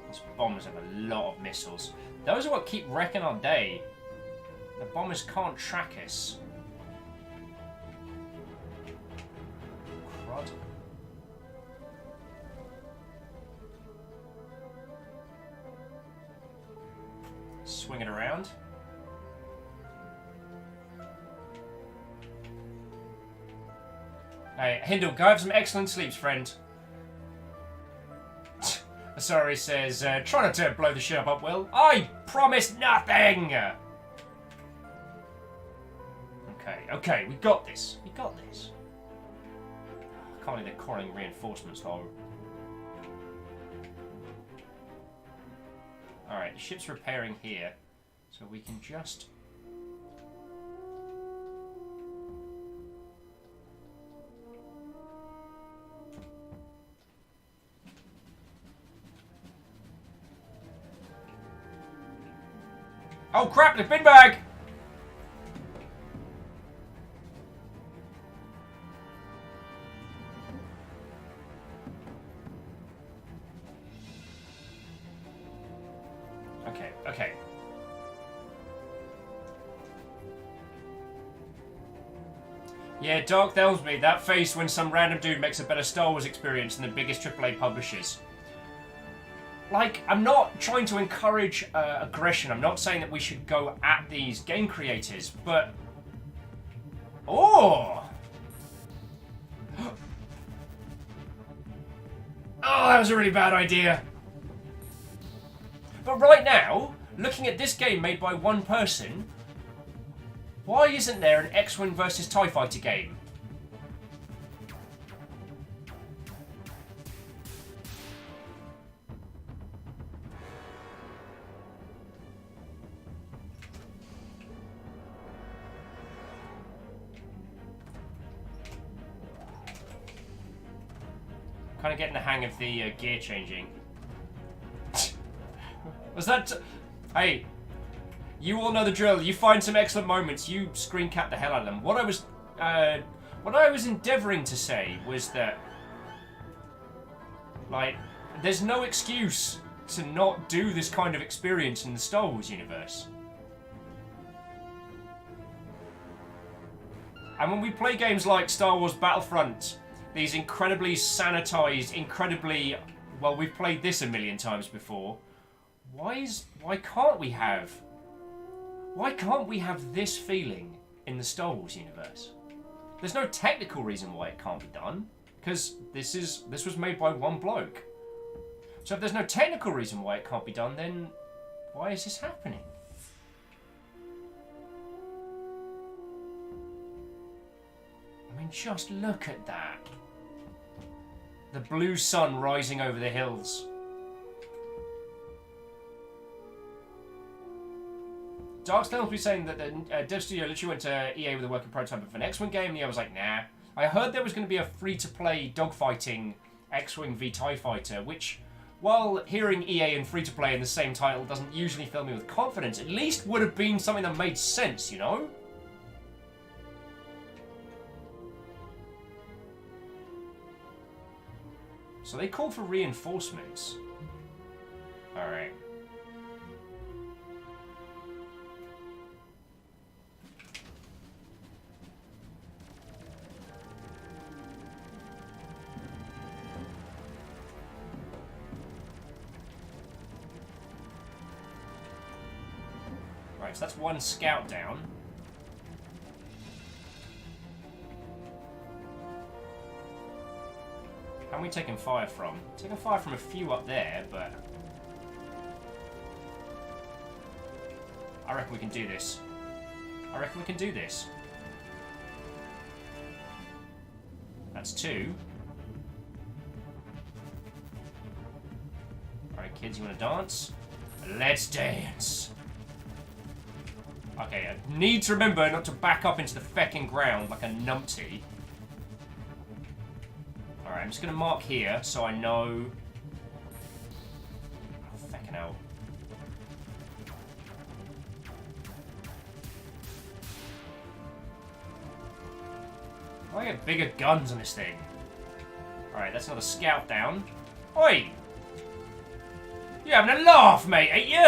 These bombers have a lot of missiles. Those are what keep wrecking our day. The bombers can't track us. Crud. Swing it around. Hey, Hindle, go have some excellent sleeps, friend. Sorry, says, try not to blow the shit up, Will. I promise nothing! Okay, we got this. We got this. I can't believe they're calling reinforcements, though. Alright, the ship's repairing here, so we can just... Oh crap, the bin bag! Okay. Yeah, Dark Thelsby, that face when some random dude makes a better Star Wars experience than the biggest AAA publishers. Like, I'm not trying to encourage aggression. I'm not saying that we should go at these game creators, but... Oh! Oh, that was a really bad idea. But right now, looking at this game made by one person, why isn't there an X-Wing versus TIE Fighter game? Kind of getting the hang of the gear changing. Was that... Hey, you all know the drill. You find some excellent moments, you screen cap the hell out of them. What I was endeavouring to say was that, like, there's no excuse to not do this kind of experience in the Star Wars universe. And when we play games like Star Wars Battlefront, these incredibly sanitized, incredibly... Well, we've played this a million times before. Why can't we have this feeling in the Star Wars universe? There's no technical reason why it can't be done, because this was made by one bloke. So if there's no technical reason why it can't be done, then why is this happening? I mean, just look at that. The blue sun rising over the hills. Darkstone will be saying that the Dev Studio literally went to EA with a working prototype of an X-Wing game, and EA was like, nah. I heard there was going to be a free-to-play dogfighting X-Wing v TIE Fighter, which, while hearing EA and free-to-play in the same title doesn't usually fill me with confidence, at least would have been something that made sense, you know? So they call for reinforcements. Alright. Right, so that's one scout down. How are we taking fire from? Taking fire from a few up there, but I reckon we can do this. I reckon we can do this. That's two. Alright, kids, you want to dance? Let's dance! Okay, I need to remember not to back up into the fecking ground like a numpty. Alright, I'm just going to mark here so I know... Oh, fecking hell. I get bigger guns on this thing. Alright, that's another scout down. Oi! You having a laugh, mate, ain't you?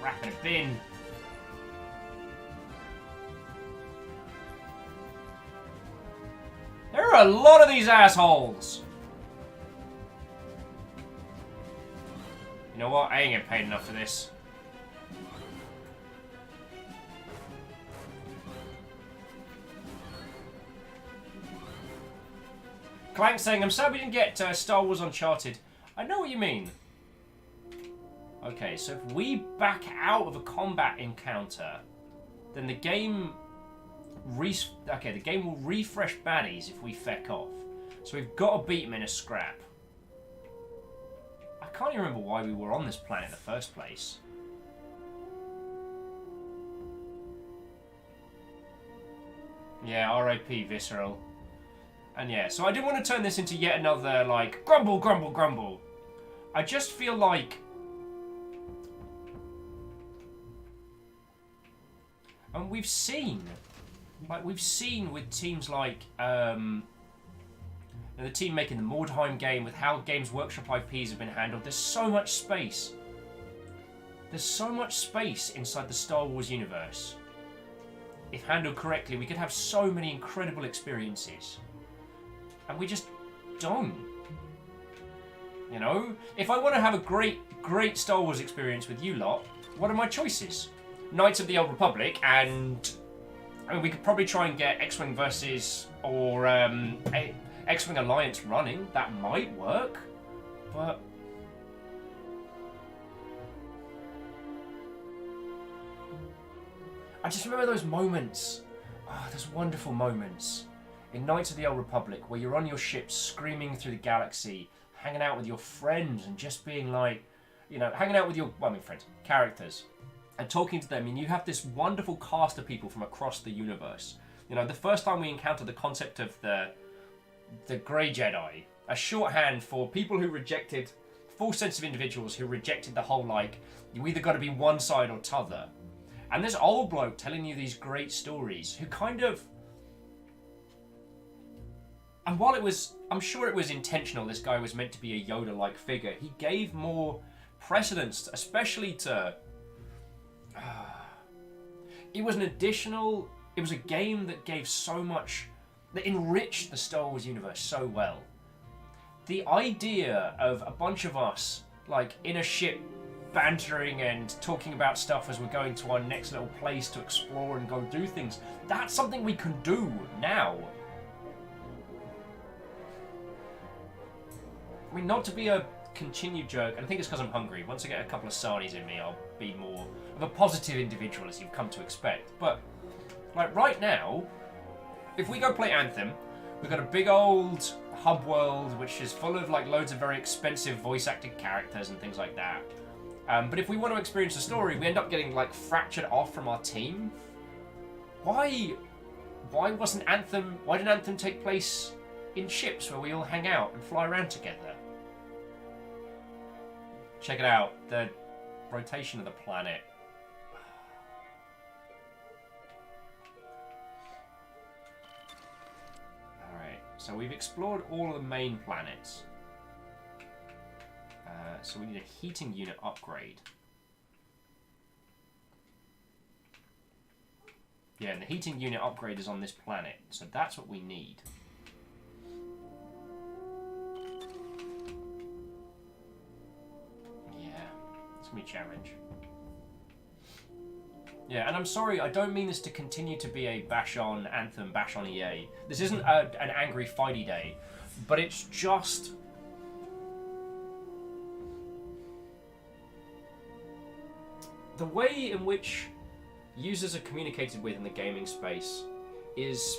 Crap in a bin. There are a lot of these assholes. You know what? I ain't getting paid enough for this. Clank saying, I'm sad we didn't get Star Wars Uncharted. I know what you mean. Okay, so if we back out of a combat encounter, then the game... the game will refresh baddies if we feck off. So we've got to beat them in a scrap. I can't even remember why we were on this planet in the first place. Yeah, RIP Visceral. And yeah, so I didn't want to turn this into yet another, like, grumble, grumble, grumble. I just feel like... And we've seen with teams like, the team making the Mordheim game, with how Games Workshop IPs have been handled, there's so much space. There's so much space inside the Star Wars universe. If handled correctly, we could have so many incredible experiences. And we just don't. You know? If I want to have a great Star Wars experience with you lot, what are my choices? Knights of the Old Republic, and... I mean, we could probably try and get X-Wing versus, or X-Wing Alliance running. That might work, but... I just remember those moments. Oh, those wonderful moments in Knights of the Old Republic where you're on your ship screaming through the galaxy, hanging out with your friends and just being like, you know, hanging out with your, well, I mean friends, characters, and talking to them, and you have this wonderful cast of people from across the universe. You know, the first time we encountered the concept of the Grey Jedi, a shorthand for people who rejected, full sense of individuals who rejected the whole, like, you either got to be one side or t'other. And this old bloke telling you these great stories who kind of... And while it was... I'm sure it was intentional, this guy was meant to be a Yoda-like figure, he gave more precedence, especially to... It was an additional... It was a game that gave so much... That enriched the Star Wars universe so well. The idea of a bunch of us, like, in a ship, bantering and talking about stuff as we're going to our next little place to explore and go do things, that's something we can do now. I mean, not to be a continued jerk, and I think it's because I'm hungry. Once I get a couple of sarnies in me, I'll be more of a positive individual, as you've come to expect. But, like, right now, if we go play Anthem, we've got a big old hub world, which is full of, like, loads of very expensive voice-acted characters and things like that. But if we want to experience the story, we end up getting, like, fractured off from our team. Why didn't Anthem take place in ships where we all hang out and fly around together? Check it out, the rotation of the planet. Alright, so we've explored all of the main planets. So we need a heating unit upgrade. Yeah, and the heating unit upgrade is on this planet, so that's what we need. It's gonna be a challenge. Yeah, and I'm sorry, I don't mean this to continue to be a bash on Anthem, bash on EA. This isn't an angry fighty day, but it's just... the way in which users are communicated with in the gaming space is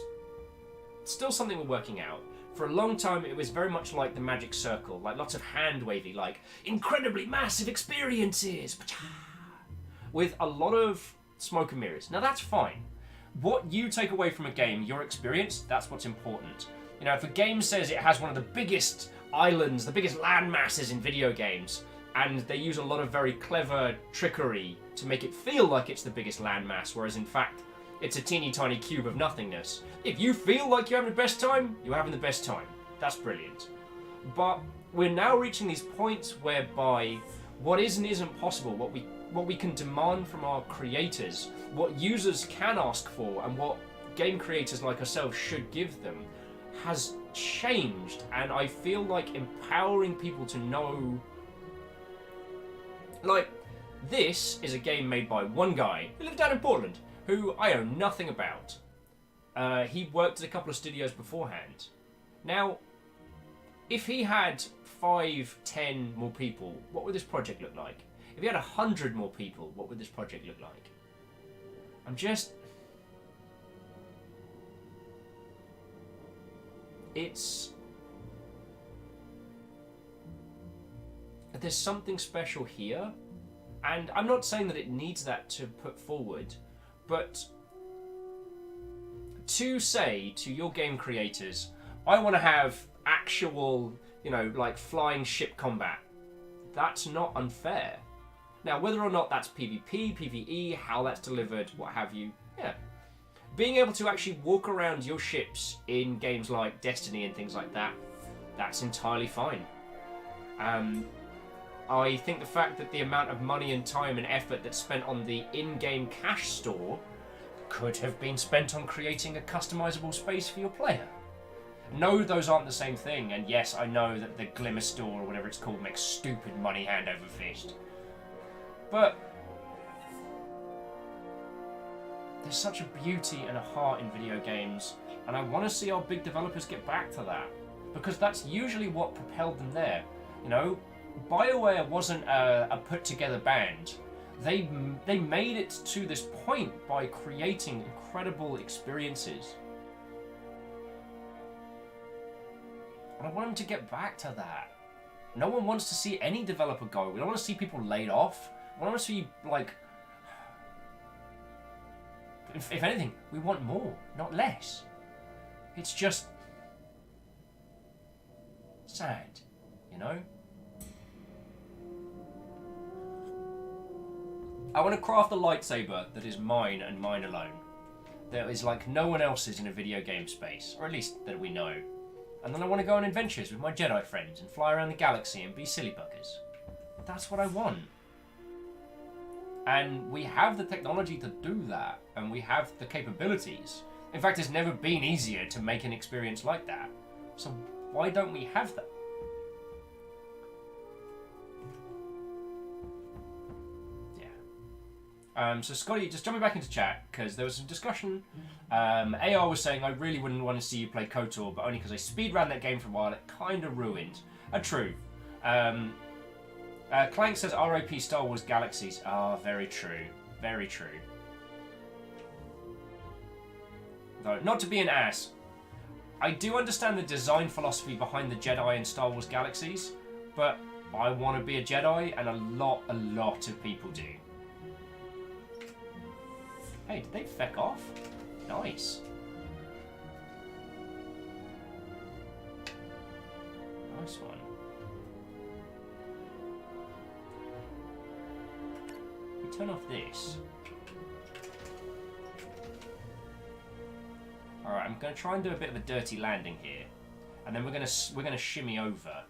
still something we're working out. For a long time, it was very much like the Magic Circle, like lots of hand-wavy, like incredibly massive experiences, with a lot of smoke and mirrors. Now that's fine. What you take away from a game, your experience, that's what's important. You know, if a game says it has one of the biggest islands, the biggest land masses in video games, and they use a lot of very clever trickery to make it feel like it's the biggest landmass, whereas in fact it's a teeny tiny cube of nothingness. If you feel like you're having the best time, you're having the best time. That's brilliant. But we're now reaching these points whereby what is and isn't possible, what we can demand from our creators, what users can ask for, and what game creators like ourselves should give them, has changed. And I feel like empowering people to know... like, this is a game made by one guy who lived down in Portland, who I know nothing about. He worked at a couple of studios beforehand. Now, if he had 5, 10 more people, what would this project look like? If he had 100 more people, what would this project look like? I'm just... it's... there's something special here, and I'm not saying that it needs that to put forward, but to say to your game creators, I want to have actual, you know, like flying ship combat, that's not unfair. Now, whether or not that's PvP, PvE, how that's delivered, what have you, yeah. Being able to actually walk around your ships in games like Destiny and things like that, that's entirely fine. I think the fact that the amount of money and time and effort that's spent on the in-game cash store could have been spent on creating a customizable space for your player. No, those aren't the same thing, and yes, I know that the Glimmer store, or whatever it's called, makes stupid money hand over fist. But there's such a beauty and a heart in video games, and I want to see our big developers get back to that, because that's usually what propelled them there. You know, BioWare wasn't a put-together band. They made it to this point by creating incredible experiences. And I want them to get back to that. No one wants to see any developer go. We don't want to see people laid off. We want to see, like... If anything, we want more, not less. It's just... sad, you know? I want to craft a lightsaber that is mine and mine alone. That is like no one else's in a video game space, or at least that we know. And then I want to go on adventures with my Jedi friends and fly around the galaxy and be silly buggers. That's what I want. And we have the technology to do that, and we have the capabilities. In fact, it's never been easier to make an experience like that. So why don't we have that? So Scotty, just jumping back into chat, because there was some discussion. AR was saying, I really wouldn't want to see you play KOTOR, but only because I speedran that game for a while, it kind of ruined. True. Clank says RIP Star Wars Galaxies. Ah, very true. Very true. Though, not to be an ass, I do understand the design philosophy behind the Jedi in Star Wars Galaxies, but I want to be a Jedi, and a lot of people do. Hey, did they feck off? Nice. Nice one. We turn off this. Alright, I'm going to try and do a bit of a dirty landing here. And then we're going to shimmy over.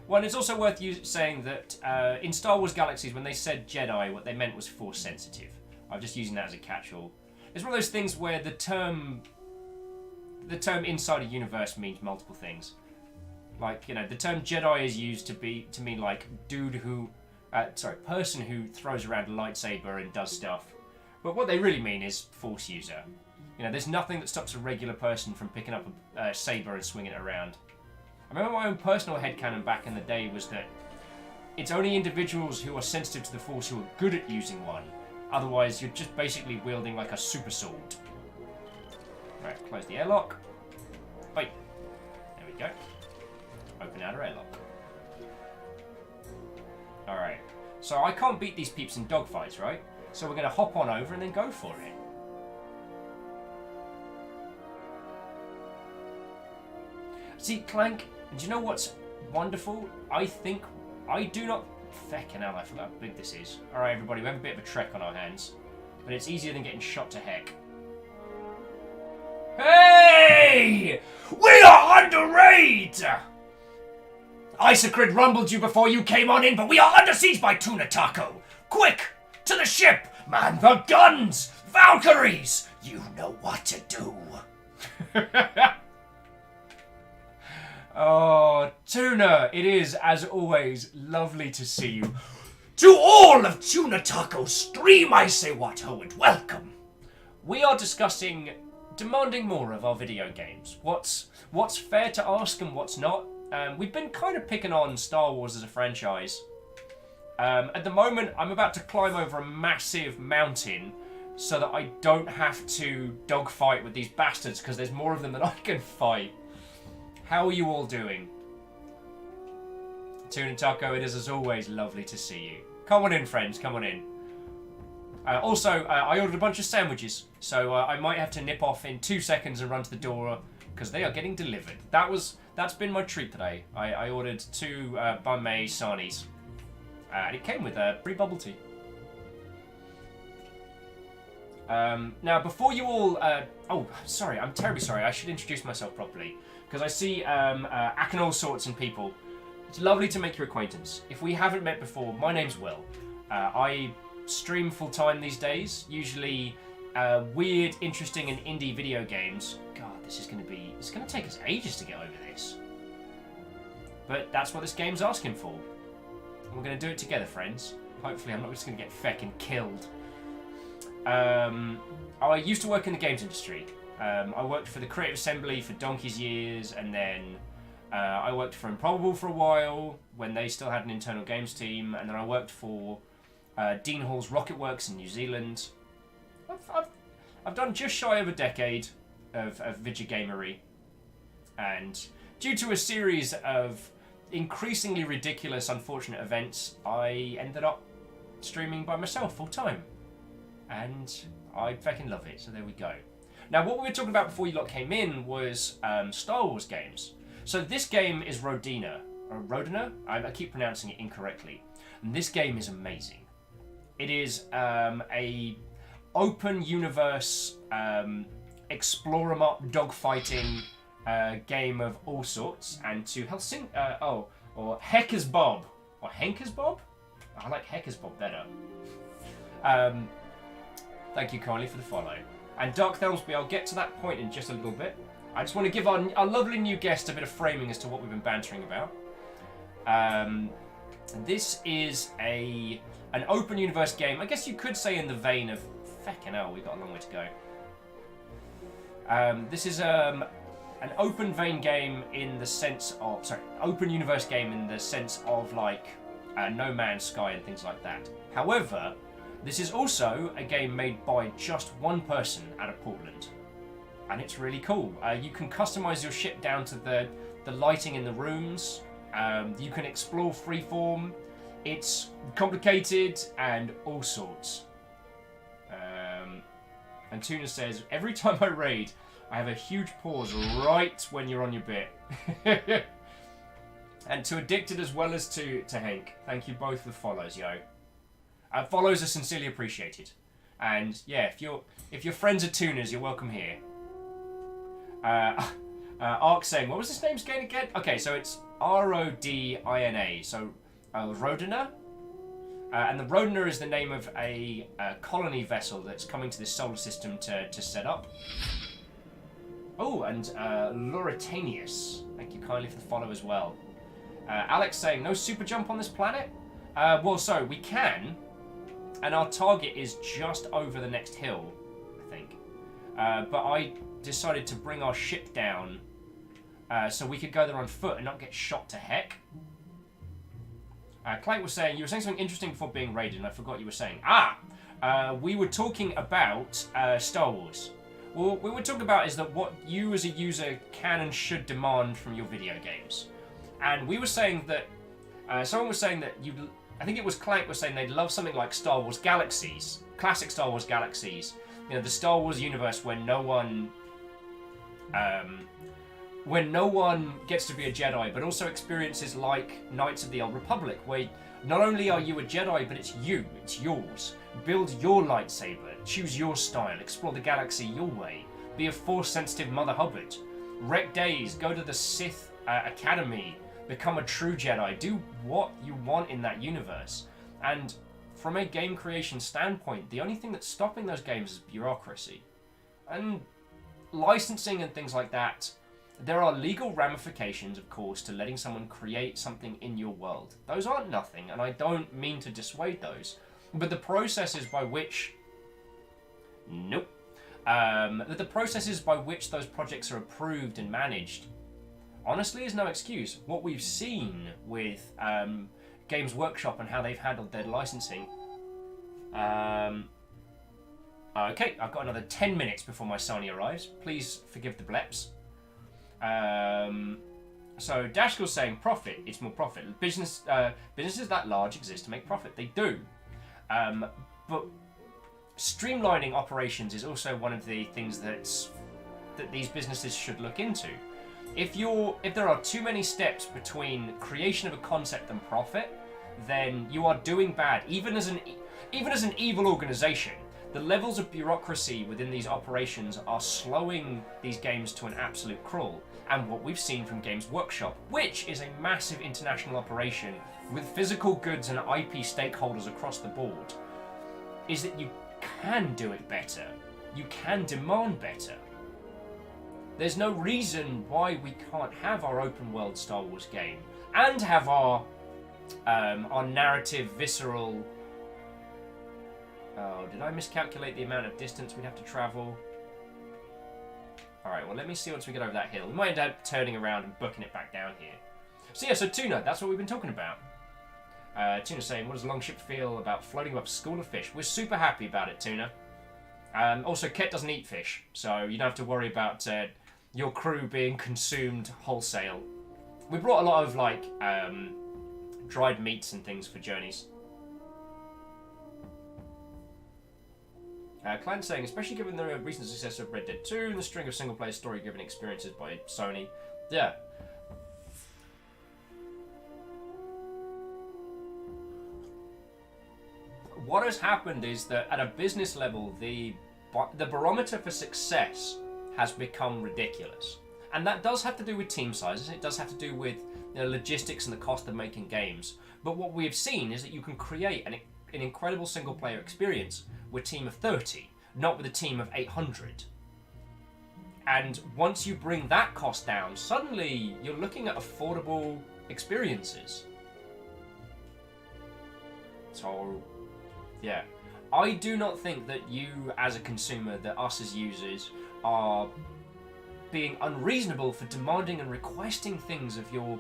Well, and it's also worth saying that in Star Wars Galaxies, when they said Jedi, what they meant was Force sensitive. I'm just using that as a catch-all. It's one of those things where the term inside a universe means multiple things. Like, you know, the term Jedi is used to mean like person who throws around a lightsaber and does stuff. But what they really mean is Force user. You know, there's nothing that stops a regular person from picking up a saber and swinging it around. I remember my own personal headcanon back in the day was that it's only individuals who are sensitive to the Force who are good at using one. Otherwise, you're just basically wielding like a super sword. Right, close the airlock. Wait. There we go. Open outer airlock. Alright. So I can't beat these peeps in dogfights, right? So we're going to hop on over and then go for it. See, Clank, do you know what's wonderful? I do not... Feckin' hell, I forgot how big this is. Alright, everybody, we have a bit of a trek on our hands. But it's easier than getting shot to heck. Hey! We are under raid! Isacrid rumbled you before you came on in, but we are under siege by Tuna Taco! Quick! To the ship! Man the guns! Valkyries! You know what to do. Oh, Tuna, it is, as always, lovely to see you. To all of Tuna Taco's stream, I say what ho and welcome. We are discussing demanding more of our video games. What's fair to ask and what's not. We've been kind of picking on Star Wars as a franchise. At the moment, I'm about to climb over a massive mountain so that I don't have to dogfight with these bastards because there's more of them than I can fight. How are you all doing? Tuna Taco, it is as always lovely to see you. Come on in, friends, come on in. Also, I ordered a bunch of sandwiches, so I might have to nip off in 2 seconds and run to the door because they are getting delivered. That's been my treat today. I ordered 2 banh mi sarnies, and it came with free bubble tea. Now, before you all... oh, sorry, I'm terribly sorry. I should introduce myself properly. Because I see Ack and all sorts and people. It's lovely to make your acquaintance. If we haven't met before, my name's Will. I stream full-time these days. Usually weird, interesting, and indie video games. God, this is going to be... It's going to take us ages to get over this. But that's what this game's asking for. And we're going to do it together, friends. Hopefully I'm not just going to get feckin' killed. I used to work in the games industry. I worked for the Creative Assembly for donkey's years, and then I worked for Improbable for a while when they still had an internal games team, and then I worked for Dean Hall's Rocket Works in New Zealand. I've done just shy of a decade of videogamery, and due to a series of increasingly ridiculous, unfortunate events, I ended up streaming by myself full time, and I fucking love it. So there we go. Now, what we were talking about before you lot came in was Star Wars games. So this game is Rodina. Or Rodina? I keep pronouncing it incorrectly. And this game is amazing. It is a open universe, explore 'em up, dogfighting game of all sorts. And to Helsinki... or Hecker's Bob. Or Henker's Bob? I like Hecker's Bob better. Thank you kindly for the follow. And Dark Thelsby, I'll get to that point in just a little bit. I just want to give our lovely new guest a bit of framing as to what we've been bantering about. This is an open universe game. I guess you could say in the vein of... Feckin' hell, we've got a long way to go. This is an open vein game in the sense of... Sorry, open universe game in the sense of, like, No Man's Sky and things like that. However, this is also a game made by just one person out of Portland. And it's really cool. You can customize your ship down to the lighting in the rooms. You can explore freeform. It's complicated and all sorts. And Tuna says, every time I raid, I have a huge pause right when you're on your bit. And to Addicted as well as to Hank, thank you both for the follows, yo. Follows are sincerely appreciated. And yeah, if your friends are tuners, you're welcome here. Ark saying, what was this name's again? Okay, so it's Rodina. So Rodina. And the Rodina is the name of a colony vessel that's coming to this solar system to set up. Oh, and Lauritanius. Thank you kindly for the follow as well. Alex saying, no super jump on this planet? Well, so we can. And our target is just over the next hill, I think. But I decided to bring our ship down so we could go there on foot and not get shot to heck. Clank was saying, you were saying something interesting before being raided, and I forgot you were saying. We were talking about Star Wars. Well, what we were talking about is that what you as a user can and should demand from your video games. And we were saying that, someone was saying that I think it was Clank was saying they'd love something like Star Wars Galaxies, classic Star Wars Galaxies. You know, the Star Wars universe where no one gets to be a Jedi, but also experiences like Knights of the Old Republic, where not only are you a Jedi, but it's yours. Build your lightsaber, choose your style, explore the galaxy your way, be a Force-sensitive Mother Hubbard, wreck days, go to the Sith Academy, become a true Jedi, do what you want in that universe. And from a game creation standpoint, the only thing that's stopping those games is bureaucracy. And licensing and things like that. There are legal ramifications, of course, to letting someone create something in your world. Those aren't nothing, and I don't mean to dissuade those. But the processes by which... Nope. The processes by which those projects are approved and managed, honestly, is no excuse. What we've seen with Games Workshop and how they've handled their licensing... Okay, I've got another 10 minutes before my Sony arrives. Please forgive the bleps. So Dashkill's saying profit, it's more profit. Businesses that large exist to make profit. They do. But streamlining operations is also one of the things that these businesses should look into. If there are too many steps between creation of a concept and profit, then you are doing bad. Even as an evil organization, the levels of bureaucracy within these operations are slowing these games to an absolute crawl. And what we've seen from Games Workshop, which is a massive international operation with physical goods and IP stakeholders across the board, is that you can do it better. You can demand better. There's no reason why we can't have our open world Star Wars game and have our narrative, visceral... Oh, did I miscalculate the amount of distance we'd have to travel? Alright, well, let me see once we get over that hill. We might end up turning around and booking it back down here. So yeah, so Tuna, that's what we've been talking about. Tuna saying, what does Longship feel about floating above a school of fish? We're super happy about it, Tuna. Also, Ket doesn't eat fish, so you don't have to worry about your crew being consumed wholesale. We brought a lot of, like, dried meats and things for journeys. Clan's saying, especially given the recent success of Red Dead 2 and the string of single-player story-driven experiences by Sony. Yeah. What has happened is that at a business level, the barometer for success has become ridiculous. And that does have to do with team sizes. It does have to do with the logistics and the cost of making games. But what we have seen is that you can create an incredible single-player experience with a team of 30, not with a team of 800. And once you bring that cost down, suddenly you're looking at affordable experiences. So, yeah. I do not think that you as a consumer, that us as users, are being unreasonable for demanding and requesting things of your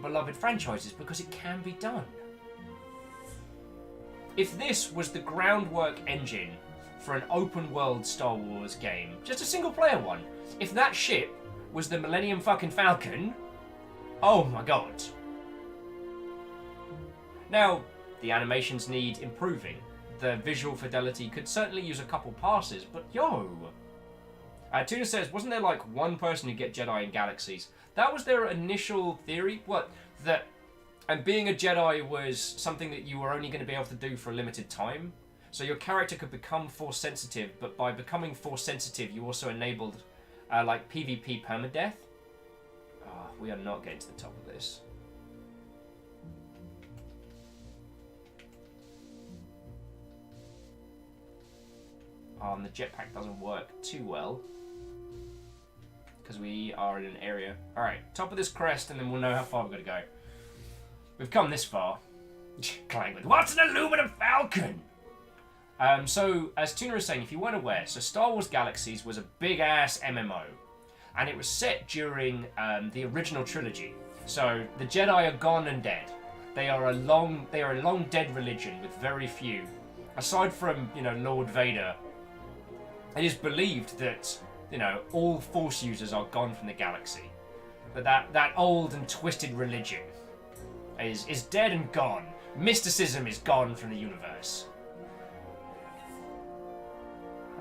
beloved franchises, because it can be done. If this was the groundwork engine for an open world Star Wars game, just a single player one, if that ship was the Millennium fucking Falcon, oh my god. Now, the animations need improving. The visual fidelity could certainly use a couple passes, but yo! Tuna says, wasn't there like one person who get Jedi in Galaxies? That was their initial theory. What? That and being a Jedi was something that you were only going to be able to do for a limited time. So your character could become Force sensitive, but by becoming Force sensitive, you also enabled like PvP permadeath. Oh, we are not getting to the top of this. And the jetpack doesn't work too well because we are in an area. Alright, top of this crest, and then we'll know how far we've got to go. We've come this far. Clangwood, what's an aluminum falcon? So, as Tuna was saying, if you weren't aware, so Star Wars Galaxies was a big-ass MMO. And it was set during the original trilogy. So, the Jedi are gone and dead. They are a long dead religion with very few. Aside from, Lord Vader, it is believed that, all Force users are gone from the galaxy. But that old and twisted religion is dead and gone. Mysticism is gone from the universe.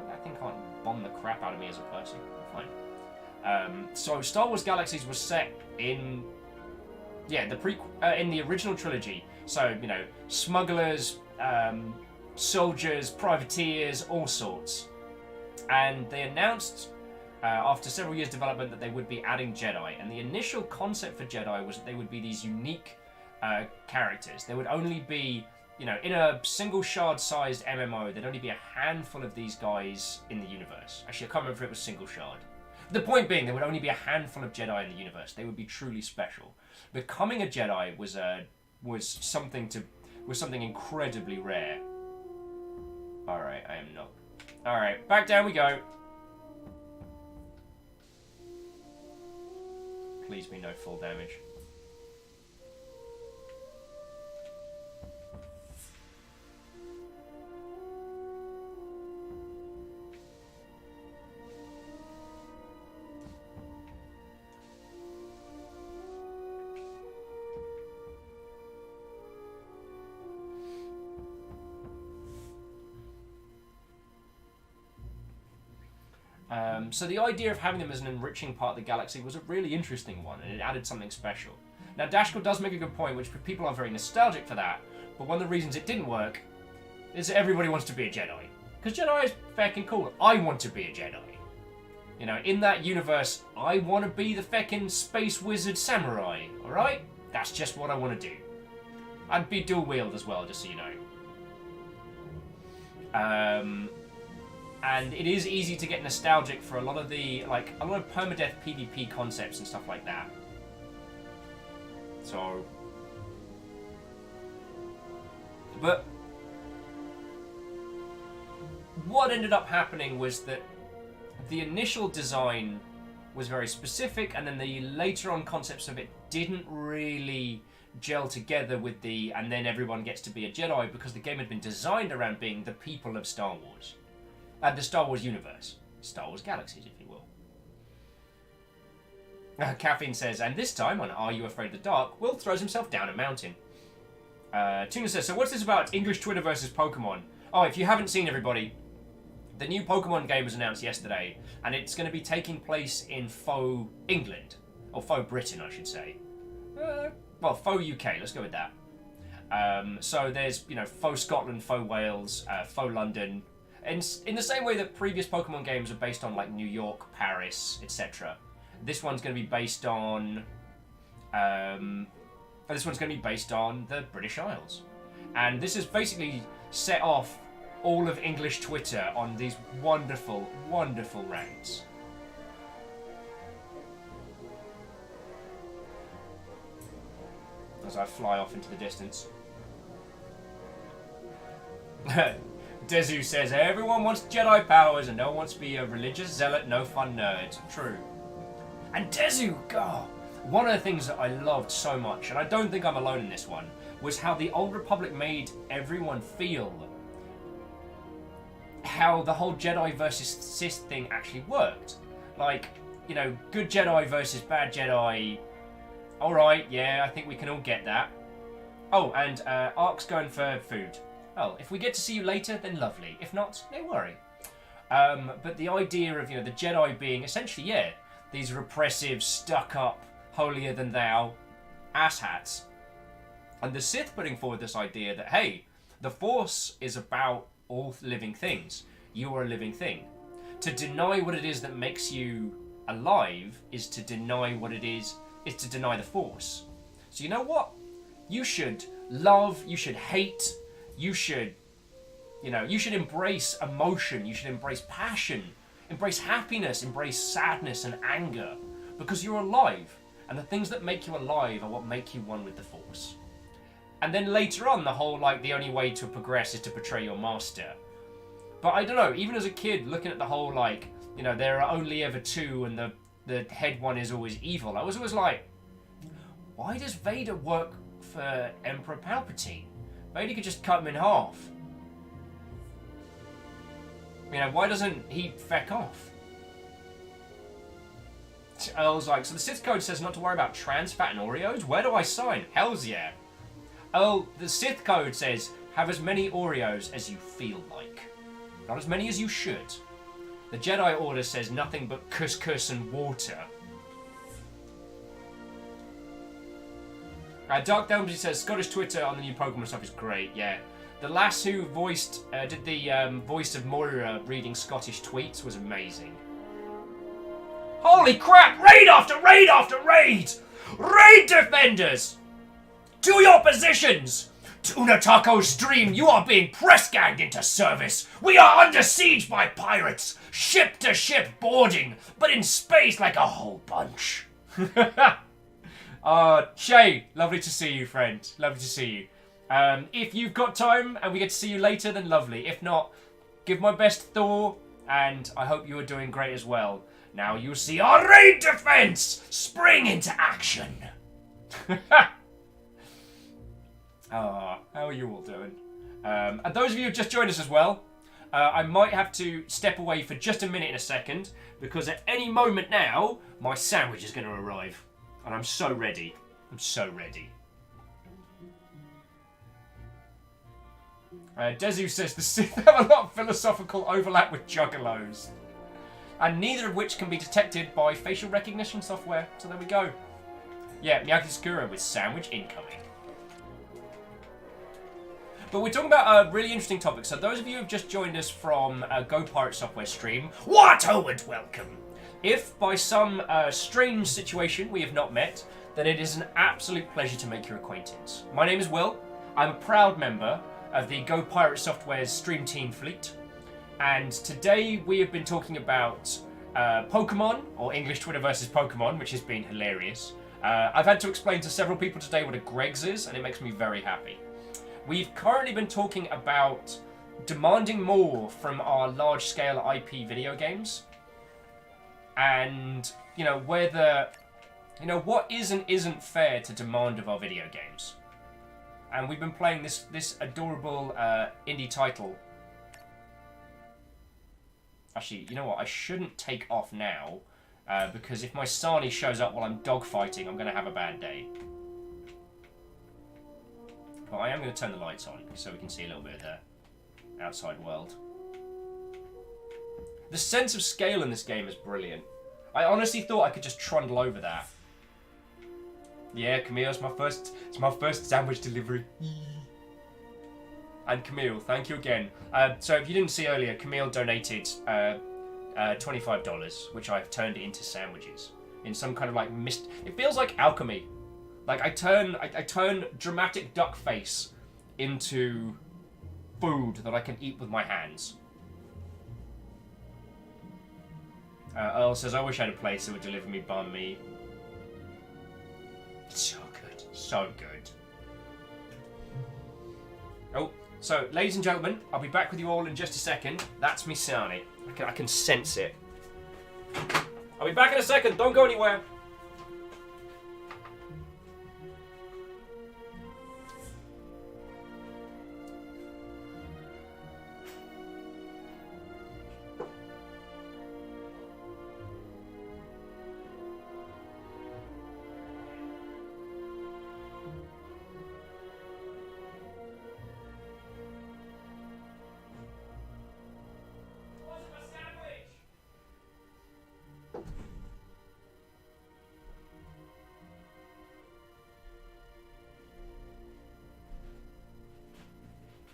That thing can't bomb the crap out of me as a person. Fine. So Star Wars Galaxies was set in, in the original trilogy. So, smugglers, soldiers, privateers, all sorts. And they announced, after several years' development, that they would be adding Jedi. And the initial concept for Jedi was that they would be these unique characters. There would only be, in a single shard-sized MMO, there'd only be a handful of these guys in the universe. Actually, I can't remember if it was single shard. The point being, there would only be a handful of Jedi in the universe. They would be truly special. Becoming a Jedi was something incredibly rare. All right, I am not. All right, back down we go. Please be no full damage. So the idea of having them as an enriching part of the galaxy was a really interesting one, and it added something special. Now, Dashko does make a good point, which people are very nostalgic for that, but one of the reasons it didn't work is that everybody wants to be a Jedi. Because Jedi is feckin' cool. I want to be a Jedi. In that universe, I want to be the feckin' space wizard samurai, alright? That's just what I want to do. I'd be dual wield as well, just so you know. And it is easy to get nostalgic for a lot of permadeath PvP concepts and stuff like that. So, but what ended up happening was that the initial design was very specific, and then the later on concepts of it didn't really gel together with and then everyone gets to be a Jedi, because the game had been designed around being the people of Star Wars. The Star Wars universe. Star Wars Galaxies, if you will. Caffeine says, and this time on Are You Afraid of the Dark, Will throws himself down a mountain. Tuna says, so what's this about English Twitter versus Pokemon? Oh, if you haven't seen, everybody, the new Pokemon game was announced yesterday, and it's going to be taking place in faux England. Or faux Britain, I should say. Well, faux UK, let's go with that. So there's, faux Scotland, faux Wales, faux London. And in the same way that previous Pokemon games are based on like New York, Paris, etc., this one's going to be based on the British Isles, and this is basically set off all of English Twitter on these wonderful, wonderful rants. as I fly off into the distance. Dezu says, everyone wants Jedi powers and no one wants to be a religious zealot, no fun nerd. True. And Dezu, God, one of the things that I loved so much, and I don't think I'm alone in this one, was how the Old Republic made everyone feel how the whole Jedi versus Sith thing actually worked. Like, you know, good Jedi versus bad Jedi. Alright, yeah, I think we can all get that. Oh, and Ark's going for food. Oh, if we get to see you later, then lovely. If not, no worry. But the idea of, you know, the Jedi being essentially, yeah, these repressive, stuck-up, holier-than-thou asshats. And the Sith putting forward this idea that, hey, the Force is about all living things. You are a living thing. To deny what it is that makes you alive is to deny what it is to deny the Force. So you know what? You should love, you should hate, you should embrace emotion, you should embrace passion, embrace happiness, embrace sadness and anger, because you're alive, and the things that make you alive are what make you one with the Force. And then later on, the whole, like, the only way to progress is to betray your master. But I don't know, even as a kid, looking at the whole, like, you know, there are only ever two and the head one is always evil, I was always like, why does Vader work for Emperor Palpatine? Vader could just cut him in half. You know, why doesn't he feck off? I was like, so the Sith Code says not to worry about trans fat and Oreos? Where do I sign? Hells yeah. Oh, the Sith Code says have as many Oreos as you feel like. Not as many as you should. The Jedi Order says nothing but couscous and water. Dark Delmsy says Scottish Twitter on the new Pokemon stuff is great, yeah. The lass who did the voice of Moira reading Scottish tweets was amazing. Holy crap! Raid after raid after raid! Raid defenders! To your positions! Tuna Taco Stream, you are being press-ganged into service. We are under siege by pirates. Ship to ship boarding, but in space like a whole bunch. Shay, lovely to see you, friend. Lovely to see you. If you've got time and we get to see you later, then lovely. If not, give my best Thor, and I hope you are doing great as well. Now you see our raid defense spring into action. How are you all doing? And those of you who just joined us as well, I might have to step away for just a minute in a second, because at any moment now, my sandwich is going to arrive. And I'm so ready. I'm so ready. Dezu says the Sith have a lot of philosophical overlap with juggalos. And neither of which can be detected by facial recognition software. So there we go. Yeah, Miyaki Sakura with sandwich incoming. But we're talking about a really interesting topic. So those of you who have just joined us from Go Pirate Software stream, what a welcome! If by some strange situation we have not met, then it is an absolute pleasure to make your acquaintance. My name is Will. I'm a proud member of the Go Pirate Software's Stream Team fleet. And today we have been talking about Pokemon, or English Twitter versus Pokemon, which has been hilarious. I've had to explain to several people today what a Greg's is, and it makes me very happy. We've currently been talking about demanding more from our large-scale IP video games. And, you know, whether, you know, what is and isn't fair to demand of our video games. And we've been playing this adorable indie title. Actually, you know what? I shouldn't take off now, because if my Sani shows up while I'm dogfighting, I'm going to have a bad day. But I am going to turn the lights on, so we can see a little bit of the outside world. The sense of scale in this game is brilliant. I honestly thought I could just trundle over that. Yeah, Camille, it's my first sandwich delivery. And Camille, thank you again. So if you didn't see earlier, Camille donated $25, which I've turned into sandwiches in some kind of like mist. It feels like alchemy. Like I turn dramatic duck face into food that I can eat with my hands. Earl says, I wish I had a place that would deliver me banh mi. So good. So good. Oh, so, ladies and gentlemen, I'll be back with you all in just a second. That's me, Sani. I can sense it. I'll be back in a second. Don't go anywhere.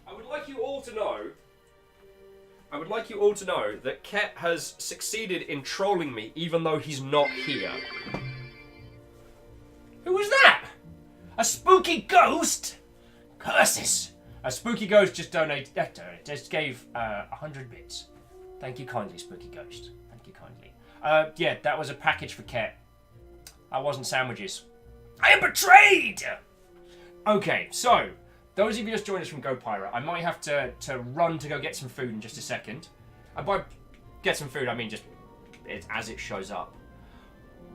I would like you all to know that Ket has succeeded in trolling me even though he's not here. Who was that? A spooky ghost? Curses! A spooky ghost just just gave 100 bits. Thank you kindly, spooky ghost. Thank you kindly. Yeah, that was a package for Ket. That wasn't sandwiches. I am betrayed! Okay, so, those of you just joined us from Go Pirate, I might have to run to go get some food in just a second. And by get some food, I mean just as it shows up.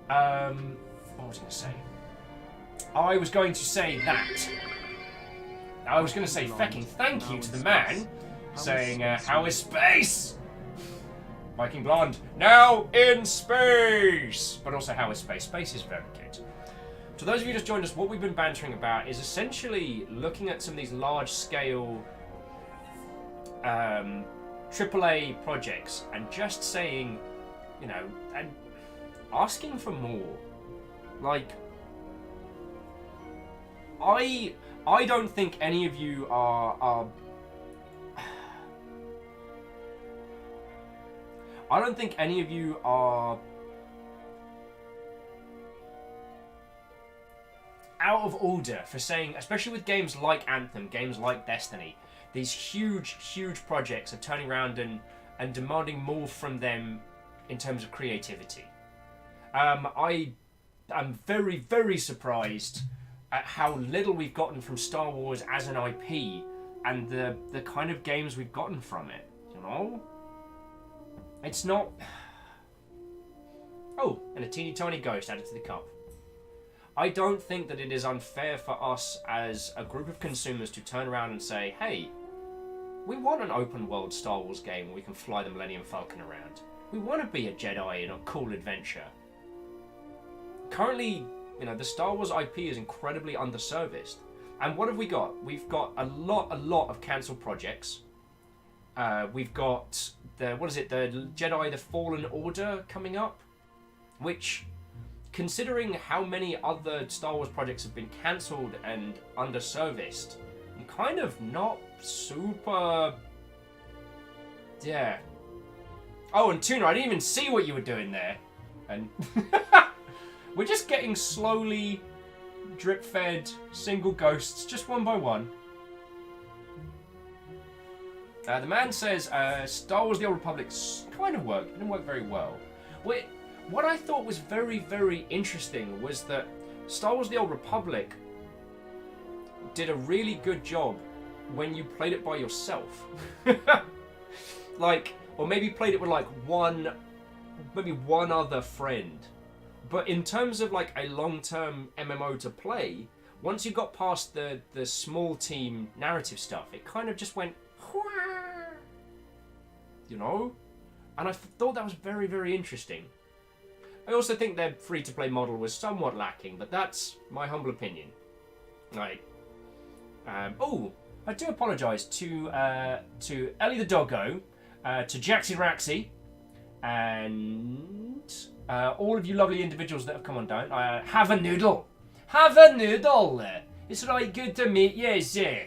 What was I going to say? I was going to say that. I was going to say fecking thank you to the man saying, how is space? Viking Blonde, now in space! But also, how is space? Space is very good. To those of you who just joined us, what we've been bantering about is essentially looking at some of these large-scale AAA projects and just saying, you know, and asking for more. Like, I don't think any of you are I don't think any of you are out of order for saying, especially with games like Anthem, games like Destiny, these huge projects are turning around and demanding more from them in terms of creativity. I am very, very surprised at how little we've gotten from Star Wars as an IP and the kind of games we've gotten from it, you know? It's not... Oh, and a teeny tiny ghost added to the cup. I don't think that it is unfair for us as a group of consumers to turn around and say, hey, we want an open world Star Wars game where we can fly the Millennium Falcon around. We want to be a Jedi in a cool adventure. Currently, you know, the Star Wars IP is incredibly underserviced. And what have we got? We've got a lot of cancelled projects. We've got the Jedi the Fallen Order coming up, which, considering how many other Star Wars projects have been cancelled and underserviced, I'm kind of not super... Yeah. Oh, and Tuna, I didn't even see what you were doing there. And we're just getting slowly drip-fed single ghosts, just one by one. The man says, Star Wars The Old Republic kind of worked, but didn't work very well. What I thought was very, very interesting was that Star Wars The Old Republic did a really good job when you played it by yourself. Like, or maybe played it with like one other friend. But in terms of like a long-term MMO to play, once you got past the small team narrative stuff, it kind of just went, you know? And I thought that was very, very interesting. I also think their free-to-play model was somewhat lacking, but that's my humble opinion. Like, oh, I do apologise to Ellie the Doggo, to Jaxie Raxie, and all of you lovely individuals that have come on down. Have a noodle. Have a noodle. It's right good to meet you, sir.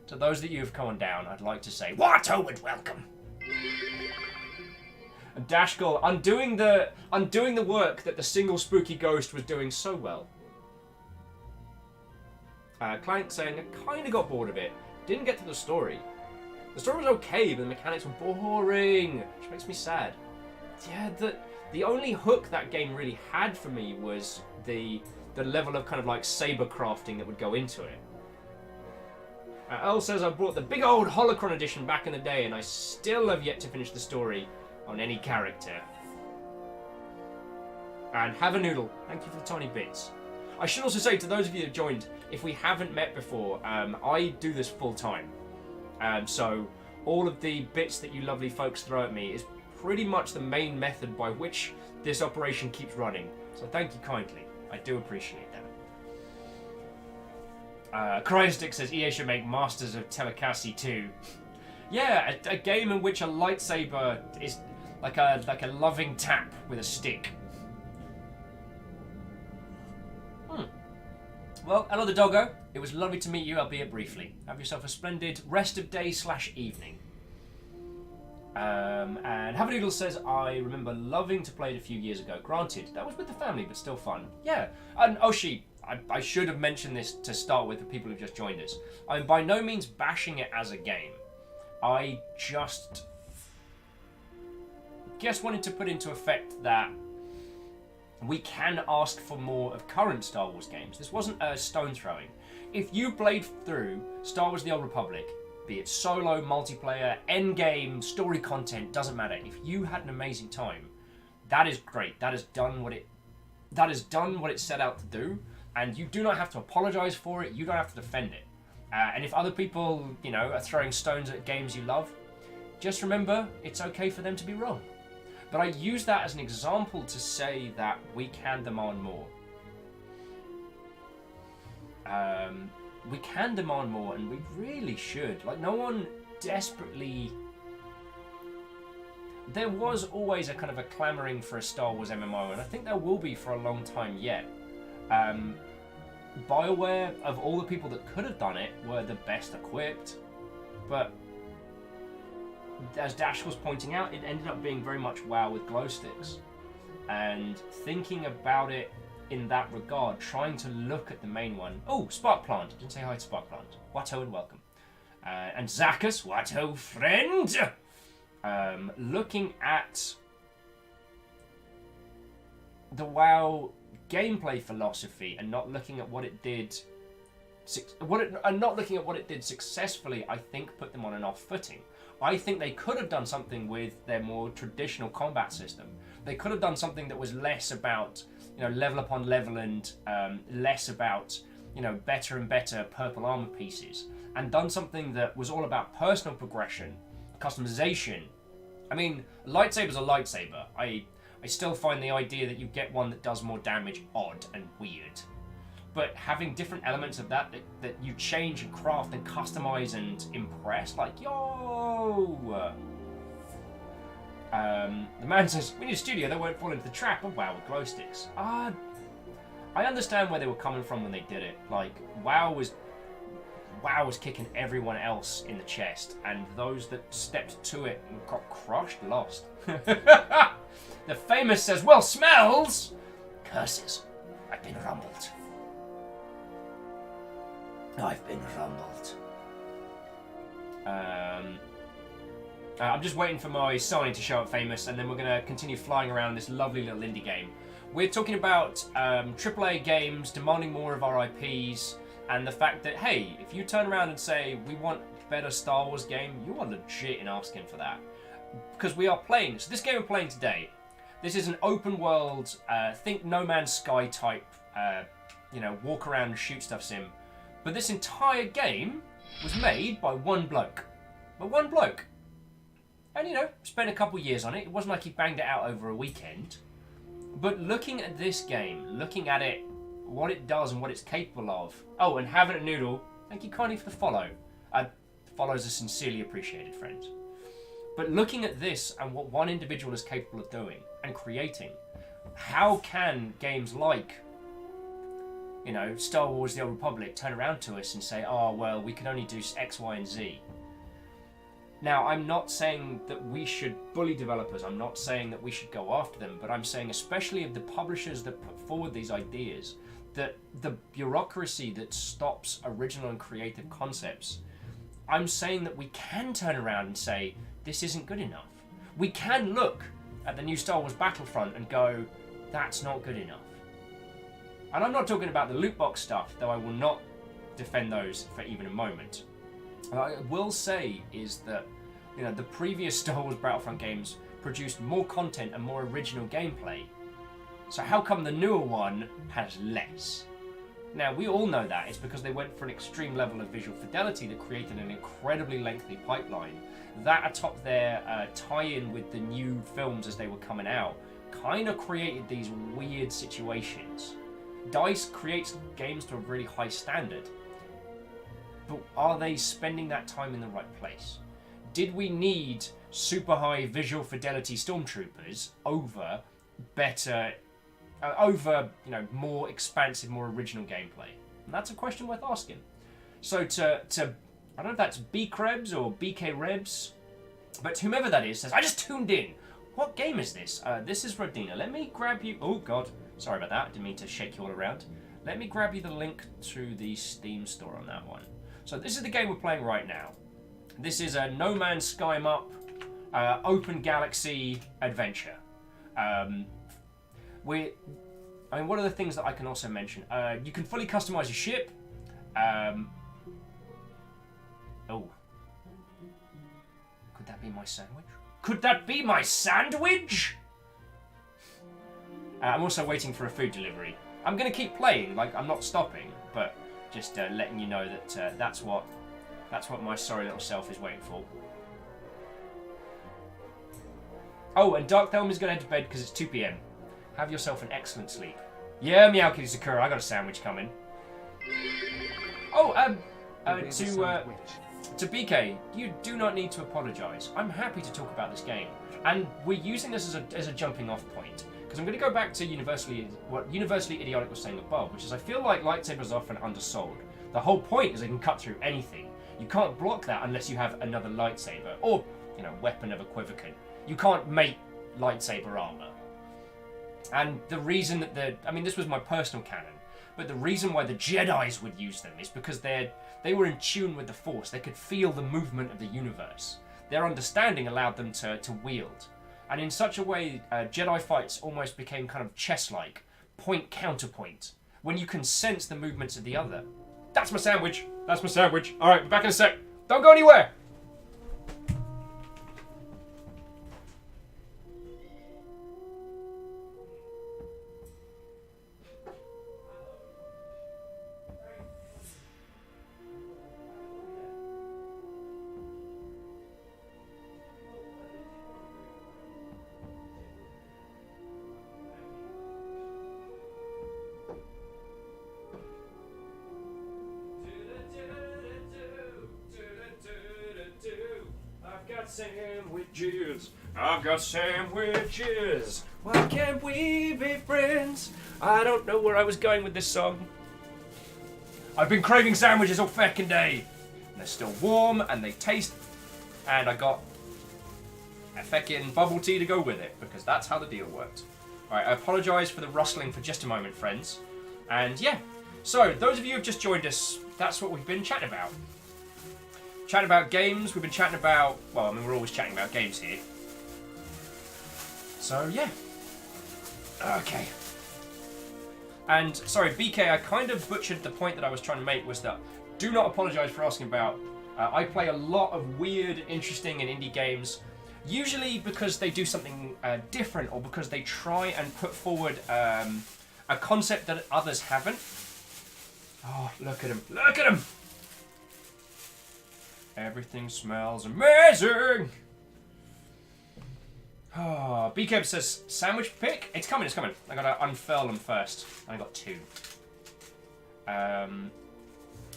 To those that you have come on down, I'd like to say, what a welcome. And Dashgull undoing the work that the single spooky ghost was doing so well. Clank saying, I kind of got bored of it. Didn't get to the story. The story was okay, but the mechanics were boring, which makes me sad. Yeah, the only hook that game really had for me was the level of kind of like saber crafting that would go into it. Earl says, I brought the big old Holocron edition back in the day, and I still have yet to finish the story on any character. And have a noodle. Thank you for the tiny bits. I should also say to those of you that joined, if we haven't met before, I do this full time. So all of the bits that you lovely folks throw at me is pretty much the main method by which this operation keeps running. So thank you kindly. I do appreciate that. Cryostic says EA should make Masters of Telecassi 2. Yeah, a game in which a lightsaber is like a loving tap with a stick. Well, hello the doggo. It was lovely to meet you, albeit briefly. Have yourself a splendid rest of day / evening. And Havadoodle says, I remember loving to play it a few years ago. Granted, that was with the family, but still fun. Yeah, and Oshi, I should have mentioned this to start with for people who've just joined us. I'm by no means bashing it as a game. I just wanted to put into effect that we can ask for more of current Star Wars games. This wasn't a stone throwing. If you played through Star Wars The Old Republic, be it solo, multiplayer, endgame, story content, doesn't matter. If you had an amazing time, that is great. That has done what it set out to do, and you do not have to apologize for it. You don't have to defend it. And if other people, are throwing stones at games you love, just remember it's okay for them to be wrong. But I use that as an example to say that we can demand more. We can demand more, and we really should. Like, no one desperately... There was always a kind of a clamouring for a Star Wars MMO, and I think there will be for a long time yet. BioWare, of all the people that could have done it, were the best equipped. But as Dash was pointing out, it ended up being very much WoW with glow sticks. And thinking about it in that regard, trying to look at the main one. Oh, Sparkplant. Didn't say hi to Sparkplant. Watto and welcome. And Zacchus, Watto friend. Looking at the WoW gameplay philosophy and not looking at what it did, successfully, I think put them on an off footing. I think they could have done something with their more traditional combat system. They could have done something that was less about, level upon level and less about, better and better purple armor pieces, and done something that was all about personal progression, customization. I mean, a lightsaber's a lightsaber. I still find the idea that you get one that does more damage odd and weird. But having different elements of that you change and craft and customize and impress, like, yo! The man says, we need a studio that won't fall into the trap of WoW with glow sticks. I understand where they were coming from when they did it. Like, WoW was kicking everyone else in the chest, and those that stepped to it and got crushed lost. The famous says, well, smells! Curses, I've been rumbled. I've been rumbled. I'm just waiting for my sign to show up, Famous, and then we're going to continue flying around this lovely little indie game. We're talking about AAA games demanding more of our IPs, and the fact that, hey, if you turn around and say, we want a better Star Wars game, you are legit in asking for that. Because we are playing, so this game we're playing today, this is an open world, think No Man's Sky type, walk around and shoot stuff sim. But this entire game was made by one bloke. And, spent a couple years on it. It wasn't like he banged it out over a weekend. But looking at this game, looking at it, what it does and what it's capable of. Oh, and having a noodle, thank you kindly for the follow. Follows are sincerely appreciated, friends. But looking at this and what one individual is capable of doing and creating, how can games like Star Wars The Old Republic turn around to us and say, oh, well, we can only do X, Y, and Z. Now, I'm not saying that we should bully developers. I'm not saying that we should go after them. But I'm saying, especially of the publishers that put forward these ideas, that the bureaucracy that stops original and creative concepts, I'm saying that we can turn around and say, this isn't good enough. We can look at the new Star Wars Battlefront and go, that's not good enough. And I'm not talking about the loot box stuff, though I will not defend those for even a moment. I will say is that, you know, the previous Star Wars Battlefront games produced more content and more original gameplay. So how come the newer one has less? Now, we all know that. It's because they went for an extreme level of visual fidelity that created an incredibly lengthy pipeline. That atop their tie-in with the new films as they were coming out kind of created these weird situations. DICE creates games to a really high standard. But are they spending that time in the right place? Did we need super high visual fidelity stormtroopers over better... you know, more expansive, more original gameplay? And that's a question worth asking. So to I don't know if that's B-Krebs or BK Rebs, but whomever that is says, I just tuned in. What game is this? This is Rodina. Let me grab you... Oh, God. Sorry about that. I didn't mean to shake you all around. Let me grab you the link to the Steam store on that one. So this is the game we're playing right now. This is a No Man's Sky up, open galaxy adventure. I mean, one of the things that I can also mention, you can fully customize your ship. Oh. Could that be my sandwich? Could that be my sandwich? I'm also waiting for a food delivery. I'm going to keep playing, like, I'm not stopping, but just letting you know that that's what my sorry little self is waiting for. Oh, and Dark Thelm is going to head to bed because it's 2 p.m. Have yourself an excellent sleep. Yeah, Meow Kitty Sakura, I got a sandwich coming. Oh, to BK, you do not need to apologise. I'm happy to talk about this game, and we're using this as a jumping off point because I'm going to go back to what Universally Idiotic was saying above, which is I feel like lightsabers are often undersold. The whole point is they can cut through anything. You can't block that unless you have another lightsaber or, you know, weapon of equivalent. You can't make lightsaber armor. And the reason that I mean, this was my personal canon, but the reason why the Jedis would use them is because they were in tune with the Force. They could feel the movement of the universe. Their understanding allowed them to wield. And in such a way, Jedi fights almost became kind of chess-like, point-counterpoint, when you can sense the movements of the other. That's my sandwich. That's my sandwich. All right, back in a sec. Don't go anywhere. Sandwiches. I've got sandwiches. Why can't we be friends? I don't know where I was going with this song. I've been craving sandwiches all feckin' day. And they're still warm and they taste. And I got a feckin' bubble tea to go with it because that's how the deal worked. Alright, I apologise for the rustling for just a moment, friends. And yeah, so those of you who've just joined us, that's what we've been chatting about. Chatting about games, we've been chatting about... Well, I mean, we're always chatting about games here. So, yeah. Okay. And, sorry, BK, I kind of butchered the point that I was trying to make, was that do not apologise for asking about... I play a lot of weird, interesting, and indie games, usually because they do something different, or because they try and put forward a concept that others haven't. Oh, look at him. Look at him! Everything smells amazing! Oh, BK says, sandwich pick? It's coming, it's coming. I gotta unfurl them first. I got 2.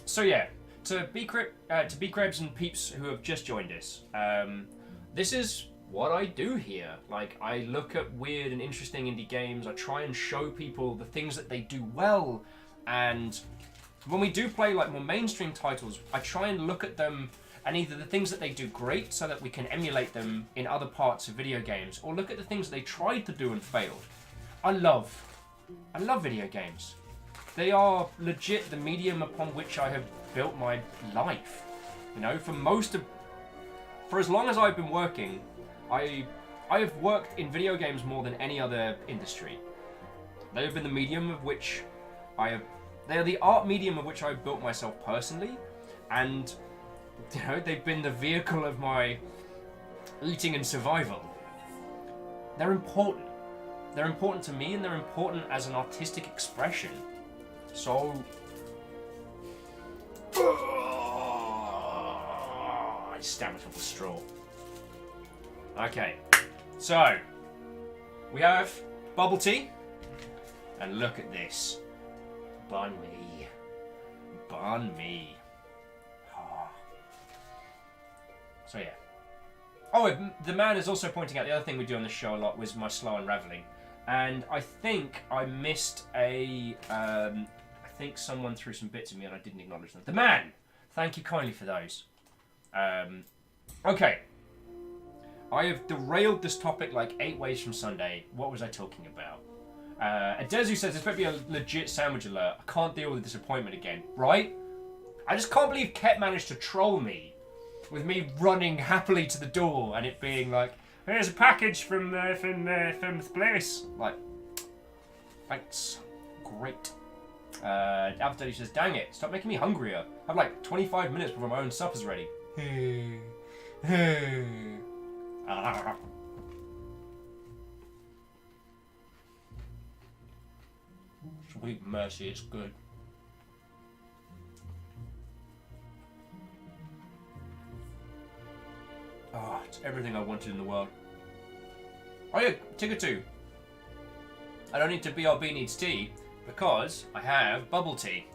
So yeah, to B-Krebs and peeps who have just joined us, this is what I do here. Like, I look at weird and interesting indie games, I try and show people the things that they do well, and when we do play like more mainstream titles, I try and look at them and either the things that they do great so that we can emulate them in other parts of video games, or look at the things that they tried to do and failed. I love video games. They are legit the medium upon which I have built my life. You know, for as long as I've been working, I have worked in video games more than any other industry. They have been the medium of which they are the art medium of which I've built myself personally, and You know, they've been the vehicle of my eating and survival. They're important. They're important to me, and they're important as an artistic expression. So... I stammered up a straw. Okay, so we have bubble tea, and look at this. Banh mi. Banh mi. Oh. So yeah. Oh, the man is also pointing out the other thing we do on the show a lot was my slow unraveling. And I think I missed a... I think someone threw some bits at me and I didn't acknowledge them. The man! Thank you kindly for those. Okay. I have derailed this topic like 8 ways from Sunday. What was I talking about? Adezu says, this better be a legit sandwich alert. I can't deal with the disappointment again. Right? I just can't believe Ket managed to troll me with me running happily to the door and it being like, here's a package from the place. Like, thanks. Great. Alpha Daddy says, dang it, stop making me hungrier. I have like 25 minutes before my own supper's ready. Sweet mercy, it's good. Oh, it's everything I wanted in the world. Oh yeah, Tigger 2. I don't need to BRB needs tea because I have bubble tea.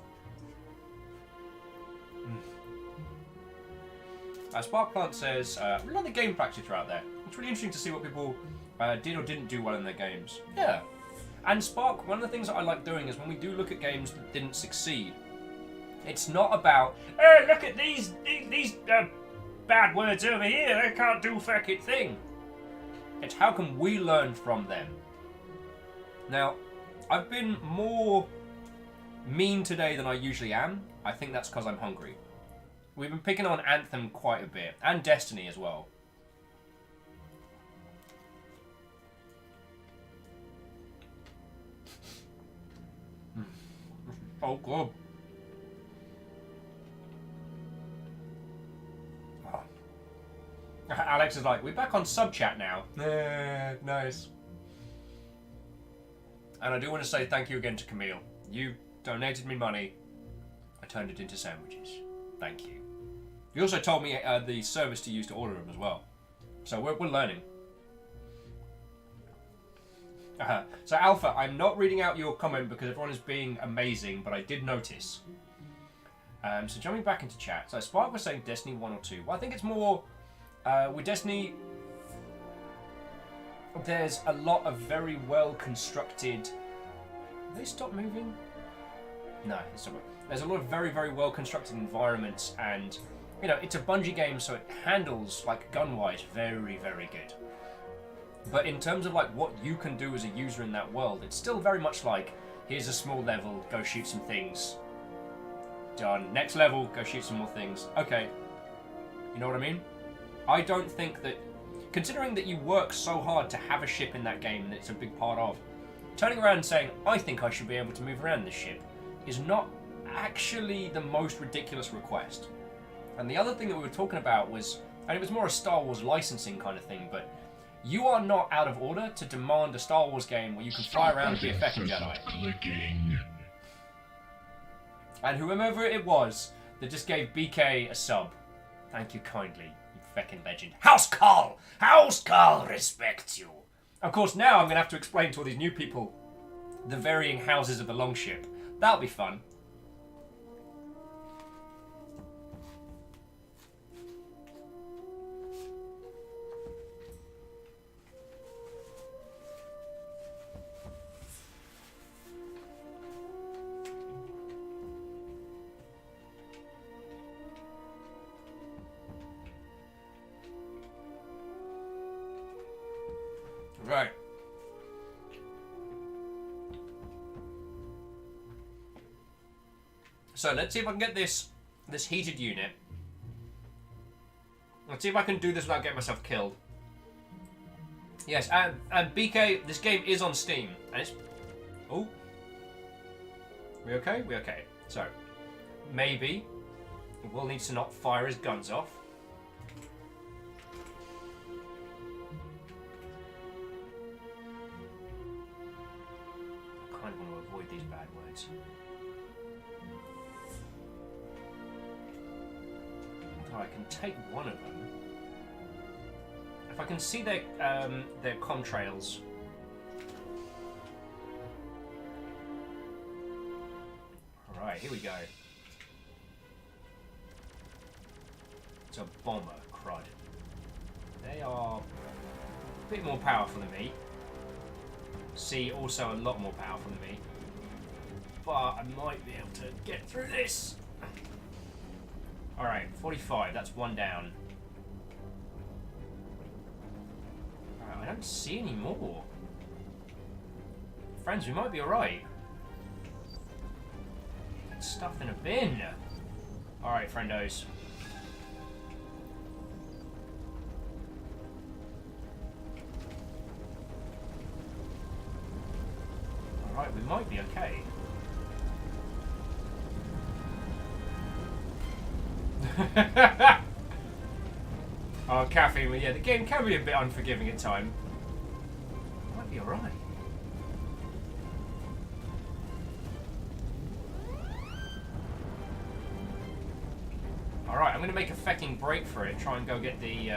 Sparkplant says, another game practitioner out there. It's really interesting to see what people did or didn't do well in their games. Yeah. And Spark, one of the things that I like doing is when we do look at games that didn't succeed, it's not about, oh, look at these bad words over here, they can't do fucking thing. It's how can we learn from them? Now, I've been more mean today than I usually am. I think that's because I'm hungry. We've been picking on Anthem quite a bit, and Destiny as well. So good. Oh. Alex is like, we're back on sub chat now. Nice. And I do want to say thank you again to Camille. You donated me money. I turned it into sandwiches. Thank you. You also told me the service to use to order them as well. So we're learning. So Alpha, I'm not reading out your comment because everyone is being amazing, but I did notice. So jumping back into chat. So Spark was saying Destiny 1 or 2. Well, I think it's more... with Destiny... There's a lot of very well constructed... Have they stopped moving? No, it's not. There's a lot of very, very well constructed environments and... You know, it's a Bungie game, so it handles, like, gun-wise, very, very good. But in terms of, like, what you can do as a user in that world, it's still very much like, here's a small level, go shoot some things. Done. Next level, go shoot some more things. Okay. You know what I mean? I don't think that... Considering that you work so hard to have a ship in that game that it's a big part of, turning around and saying, I think I should be able to move around this ship, is not actually the most ridiculous request. And the other thing that we were talking about was, and it was more a Star Wars licensing kind of thing, but you are not out of order to demand a Star Wars game where you can fly around and be a feckin' Jedi. Clicking. And whoever it was that just gave BK a sub, thank you kindly, you feckin' legend. House Carl! House Carl respects you! Of course, now I'm going to have to explain to all these new people the varying houses of the Longship. That'll be fun. Right. So let's see if I can get this heated unit. Let's see if I can do this without getting myself killed. Yes, and BK, this game is on Steam, and it's... Oh. We okay? We okay. So, maybe Will needs to not fire his guns off. I kind of want to avoid these bad words. Oh, I can take one of them. If I can see their contrails. Alright, here we go. It's a bomber, crud. They are a bit more powerful than me. C, also a lot more powerful than me. But I might be able to get through this. Alright, 45, that's one down. Alright, I don't see any more. Friends, we might be alright. Get stuffed in a bin. Alright, friendos. Alright, we might be okay. Oh, caffeine. Yeah, the game can be a bit unforgiving at times. Might be alright. Alright, I'm going to make a fecking break for it. Try and go get the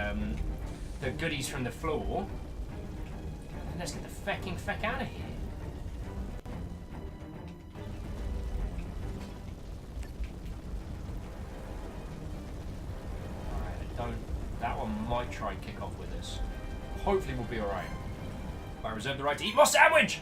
goodies from the floor. And let's get the fecking feck out of here. That one might try and kick off with us. Hopefully we'll be alright. I reserve the right to eat more sandwich!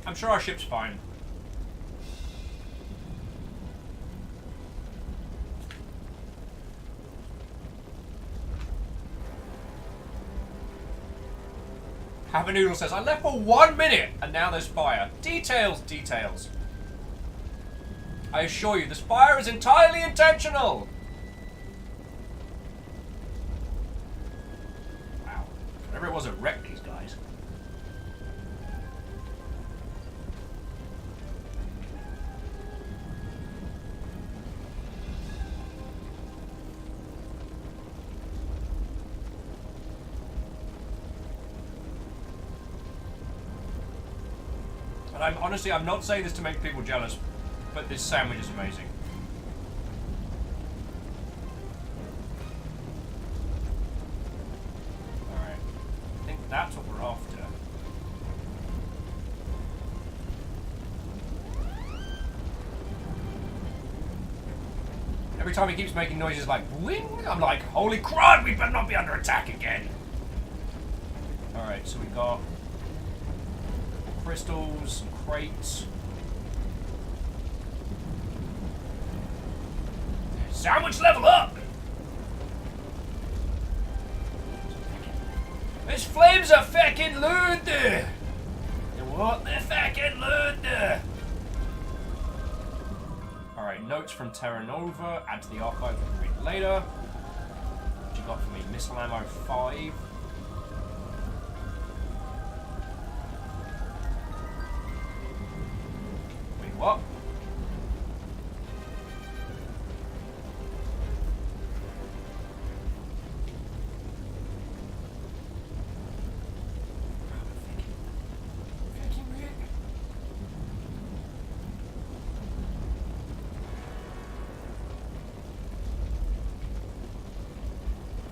I'm sure our ship's fine. Havanoodle says, I left for 1 minute and now there's fire. Details, details. I assure you, this fire is entirely intentional. Wow. Whatever it was that wrecked these guys. And I'm not saying this to make people jealous, but this sandwich is amazing. Alright. I think that's what we're after. Every time he keeps making noises like wing, I'm like, holy crud, we better not be under attack again. Alright, so we got crystals, some crates. Sandwich level up! These flames are fucking loot! They what? They're fucking loot! Alright, notes from Terra Nova. Add to the archive, we can read later. What you got for me? Missile ammo 5. What?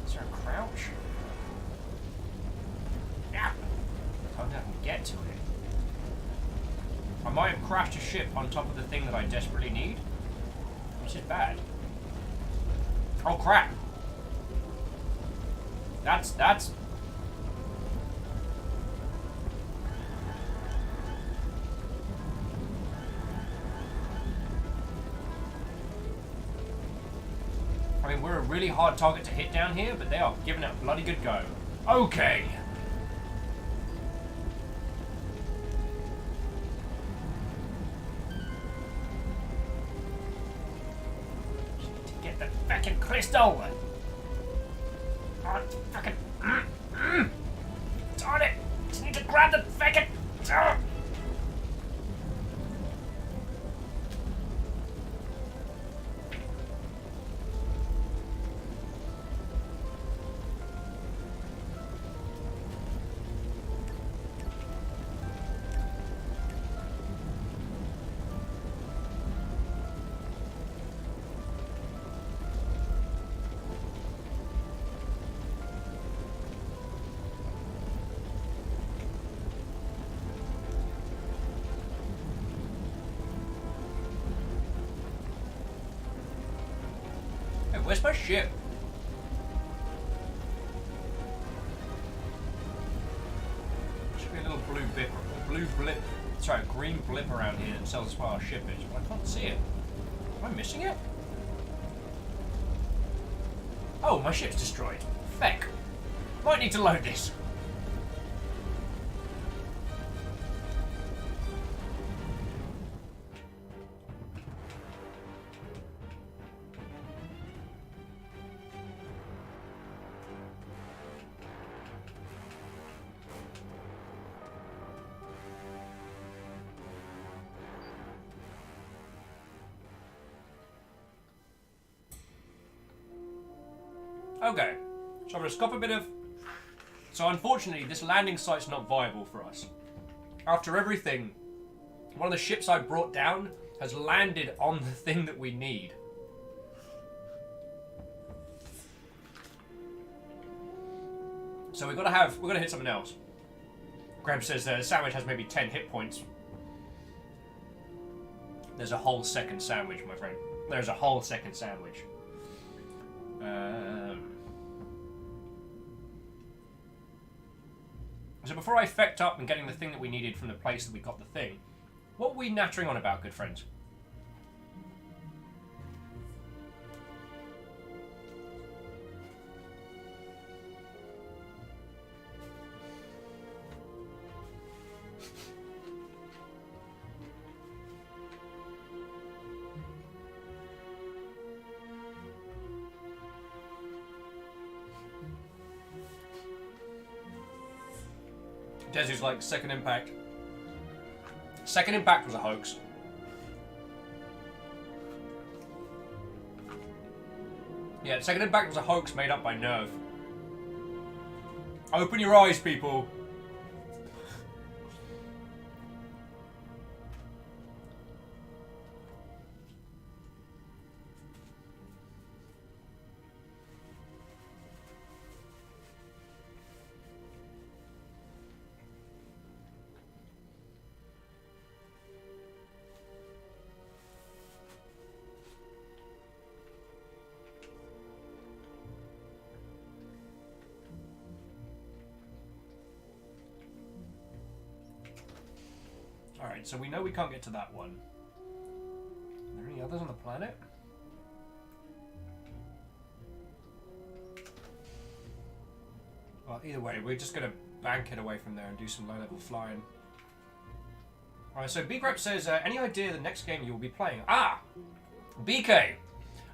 Is there a crouch? Yeah. I don't know if I can get to it. I might have crashed a ship on top of the thing that I desperately need, which is bad. Oh crap! That's... I mean, we're really hard target to hit down here, but they are giving it a bloody good go. Okay. Just need to get the fucking crystal. Oh, it's fucking... It's on it. Just need to grab the fucking... Where's my ship? Should be a little green blip around here that tells us where our ship is, but I can't see it. Am I missing it? Oh, my ship's destroyed. Feck. Might need to load this. Okay, so I'm going to stop a bit of... So unfortunately, this landing site's not viable for us. After everything, one of the ships I brought down has landed on the thing that we need. So we're gonna hit something else. Graham says the sandwich has maybe 10 hit points. There's a whole second sandwich, my friend. There's a whole second sandwich. So before I fecked up and getting the thing that we needed from the place that we got the thing, what were we nattering on about, good friends? Desi's like, Second Impact. Second Impact was a hoax. Yeah, Second Impact was a hoax made up by Nerve. Open your eyes, people. Alright, so we know we can't get to that one. Are there any others on the planet? Well, either way, we're just going to bank it away from there and do some low-level flying. Alright, so BCrap says, any idea the next game you'll be playing? Ah! BK!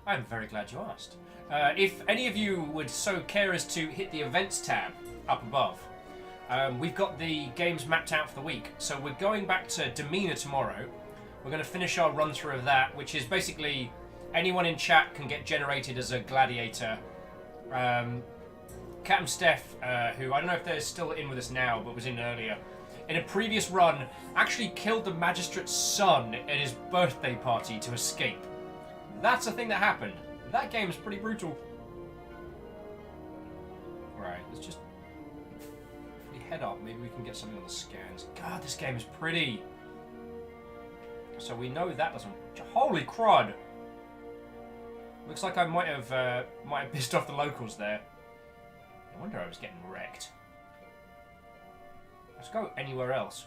I'm very glad you asked. If any of you would so care as to hit the events tab up above, we've got the games mapped out for the week. So we're going back to Demeanor tomorrow. We're going to finish our run through of that, which is basically anyone in chat can get generated as a gladiator. Captain Steph, who I don't know if they're still in with us now, but was in earlier, in a previous run, actually killed the magistrate's son at his birthday party to escape. That's a thing that happened. That game is pretty brutal. Right, let's just... If we head up, maybe we can get something on the scans. God, this game is pretty. So we know that doesn't... Holy crud! Looks like I might have pissed off the locals there. No wonder I was getting wrecked. Let's go anywhere else.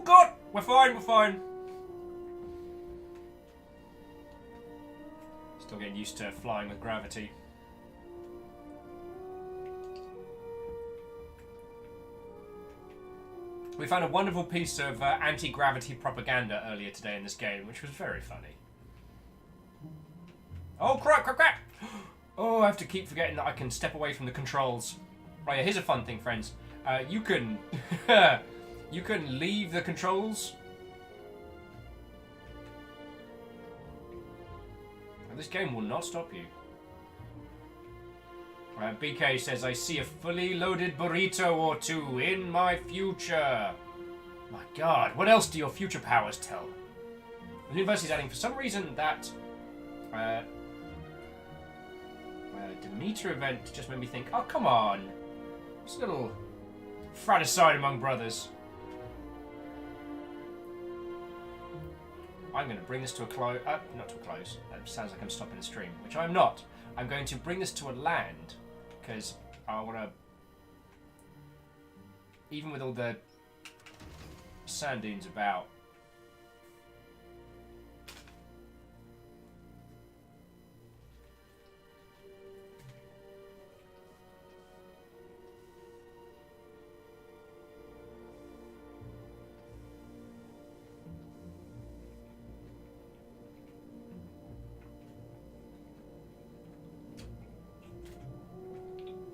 God! We're fine, we're fine. Still getting used to flying with gravity. We found a wonderful piece of anti-gravity propaganda earlier today in this game, which was very funny. Oh, crap, crap, crap! Oh, I have to keep forgetting that I can step away from the controls. Right, here's a fun thing, friends. You can... you can leave the controls. And this game will not stop you. BK says, I see a fully loaded burrito or two in my future. My God, what else do your future powers tell? The university's adding, for some reason, that Demeter event just made me think, oh, come on. It's a little fratricide among brothers. I'm going to bring this to a close. Not to a close. That sounds like I'm stopping the stream, which I'm not. I'm going to bring this to a land. Because I want to, even with all the sand dunes about,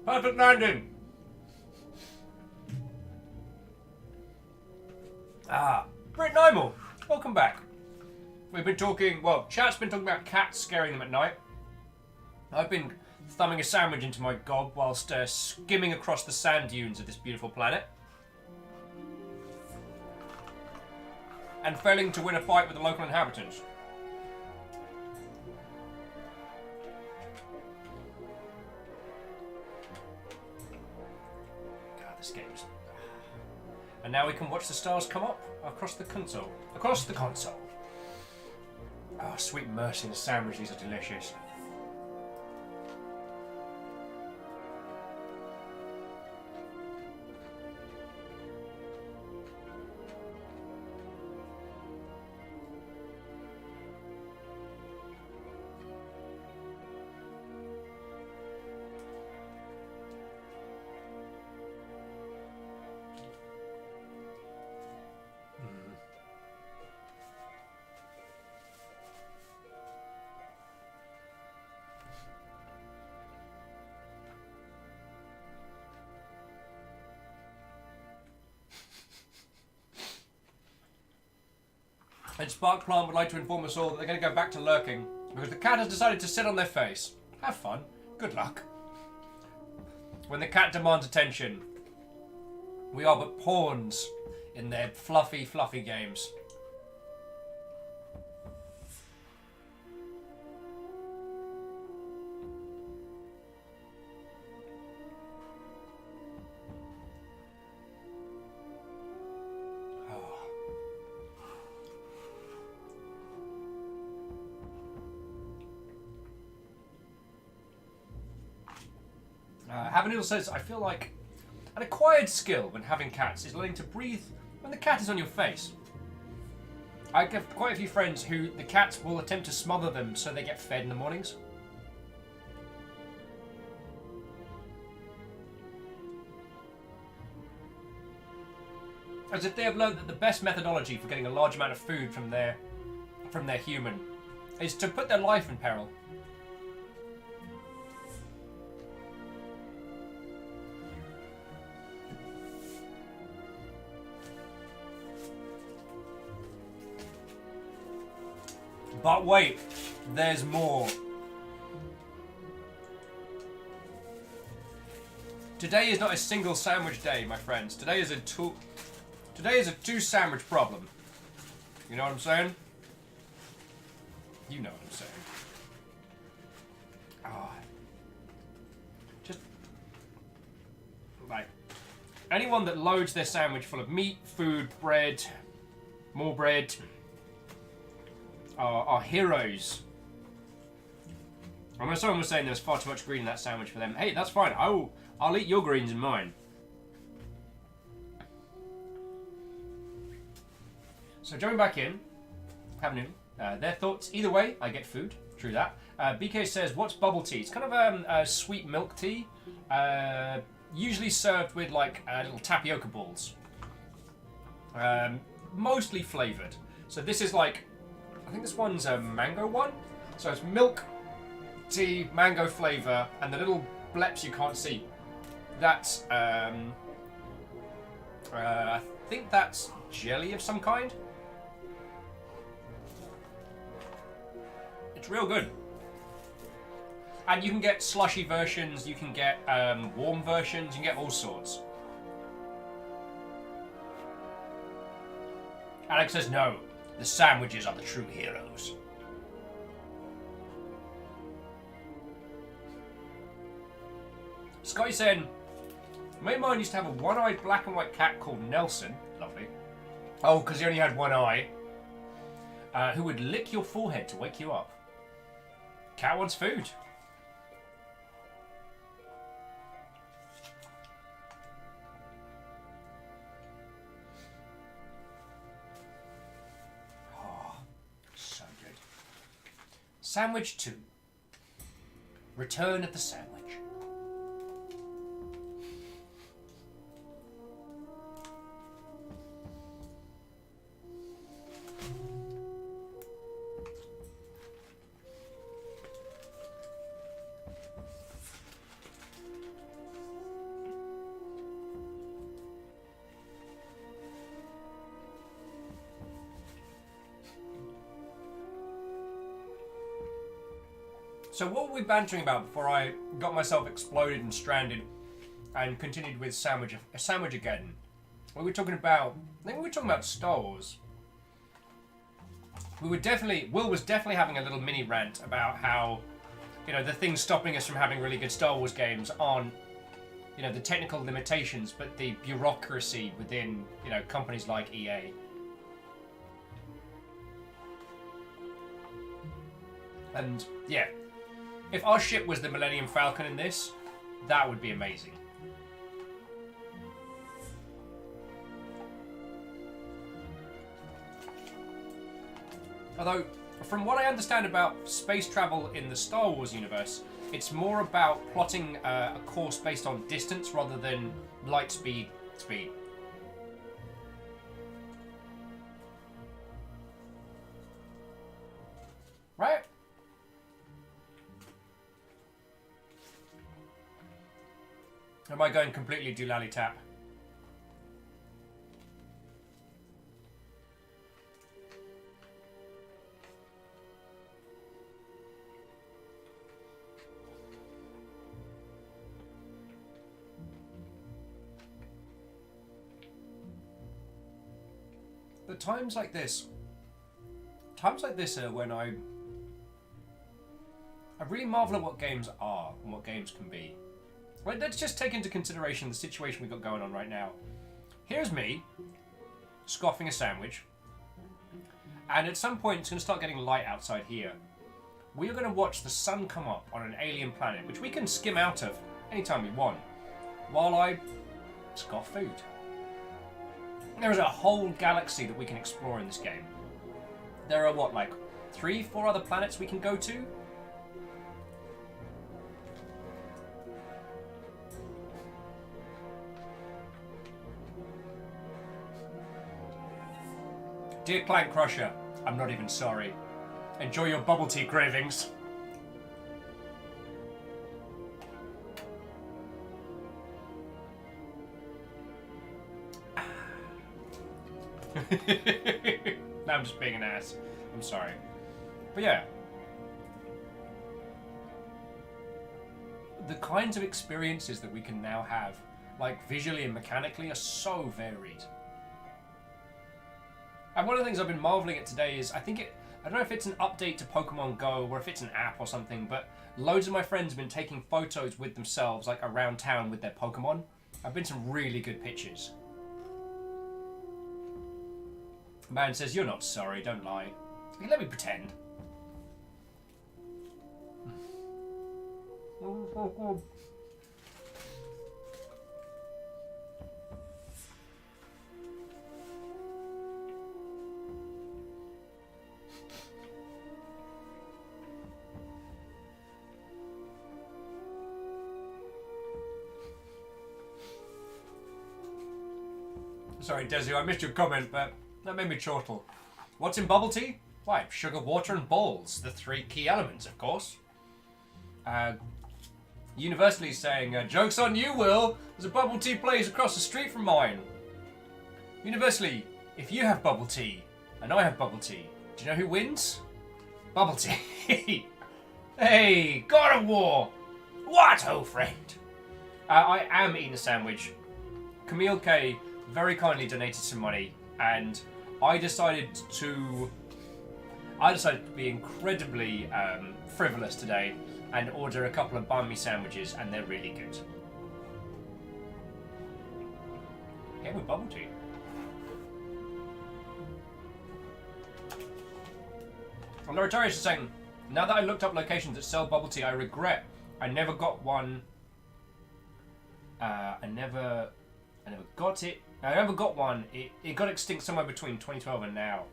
perfect landing! Brit Nymal, welcome back. We've been talking, well, chat's been talking about cats scaring them at night. I've been thumbing a sandwich into my gob whilst skimming across the sand dunes of this beautiful planet. And failing to win a fight with the local inhabitants. Games. And now we can watch the stars come up across the console. Across the console. Oh, sweet mercy, the sandwich, these are delicious. And Sparkplant would like to inform us all that they're going to go back to lurking because the cat has decided to sit on their face. Have fun. Good luck. When the cat demands attention, we are but pawns in their fluffy, fluffy games. Havanil says, I feel like an acquired skill when having cats is learning to breathe when the cat is on your face. I have quite a few friends who the cats will attempt to smother them so they get fed in the mornings. As if they have learned that the best methodology for getting a large amount of food from their human is to put their life in peril. But wait, there's more. Today is not a single sandwich day, my friends. Today is a two sandwich problem. You know what I'm saying? You know what I'm saying. Ah. Just like anyone that loads their sandwich full of meat, food, bread, more bread, are heroes. I know someone was saying there was far too much green in that sandwich for them. Hey, that's fine. I'll eat your greens in mine. So jumping back in, having their thoughts. Either way, I get food. True that. BK says, "What's bubble tea?" It's kind of a sweet milk tea, usually served with like little tapioca balls, mostly flavored. So this is like, I think this one's a mango one. So it's milk, tea, mango flavor, and the little bleps you can't see. That's I think that's jelly of some kind. It's real good. And you can get slushy versions, you can get warm versions, you can get all sorts. Alex says no, the sandwiches are the true heroes. Scotty saying, "Mate of mine used to have a one-eyed black and white cat called Nelson." Lovely. Oh, because he only had one eye. Who would lick your forehead to wake you up. Cat wants food. Oh, so good. Sandwich 2. Return of the sandwich. So what were we bantering about before I got myself exploded and stranded and continued with sandwich again? We were talking about, I think we were talking about Star Wars. Will was definitely having a little mini rant about how, the things stopping us from having really good Star Wars games aren't, the technical limitations, but the bureaucracy within, companies like EA. And, yeah. If our ship was the Millennium Falcon in this, that would be amazing. Although, from what I understand about space travel in the Star Wars universe, it's more about plotting a course based on distance rather than light speed. Right? Am I going completely doolally tap? But times like this are when I really marvel at what games are and what games can be. Well, let's just take into consideration the situation we've got going on right now. Here's me, scoffing a sandwich, and at some point it's going to start getting light outside here. We are going to watch the sun come up on an alien planet, which we can skim out of anytime we want, while I scoff food. There is a whole galaxy that we can explore in this game. There are, 3-4 other planets we can go to? Dear Clank Crusher, I'm not even sorry. Enjoy your bubble tea cravings. No, I'm just being an ass. I'm sorry. But yeah. The kinds of experiences that we can now have, visually and mechanically, are so varied. And one of the things I've been marveling at today is, I don't know if it's an update to Pokemon Go or if it's an app or something, but loads of my friends have been taking photos with themselves, around town with their Pokemon. I've been some really good pictures. Man says, you're not sorry, don't lie. Okay, let me pretend. Sorry, Desi, I missed your comment, but that made me chortle. What's in bubble tea? Why, sugar, water, and balls. The 3 key elements, of course. Universally saying, joke's on you, Will. There's a bubble tea place across the street from mine. Universally, if you have bubble tea, and I have bubble tea, do you know who wins? Bubble tea. Hey, God of War. What, old friend? I am eating a sandwich. Camille K very kindly donated some money, and I decided to be incredibly frivolous today and order a couple of banh mi sandwiches, and they're really good. Get with bubble tea. And Loritaris is saying, now that I looked up locations that sell bubble tea, I regret I never got one. I never got it. I never got one. It got extinct somewhere between 2012 and now.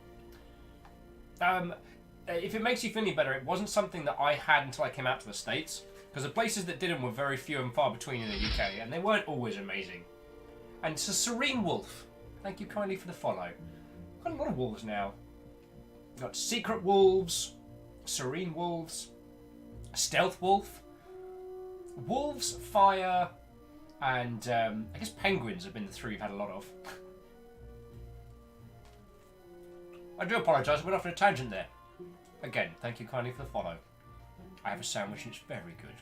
If it makes you feel any better, it wasn't something that I had until I came out to the States, because the places that did them were very few and far between in the UK, and they weren't always amazing. And it's a Serene Wolf. Thank you kindly for the follow. Got a lot of wolves now. Got Secret Wolves, Serene Wolves, Stealth Wolf, Wolves, Fire, and I guess Penguins have been the 3 we've had a lot of. I do apologise, I went off on a tangent there. Again, thank you kindly for the follow. I have a sandwich and it's very good.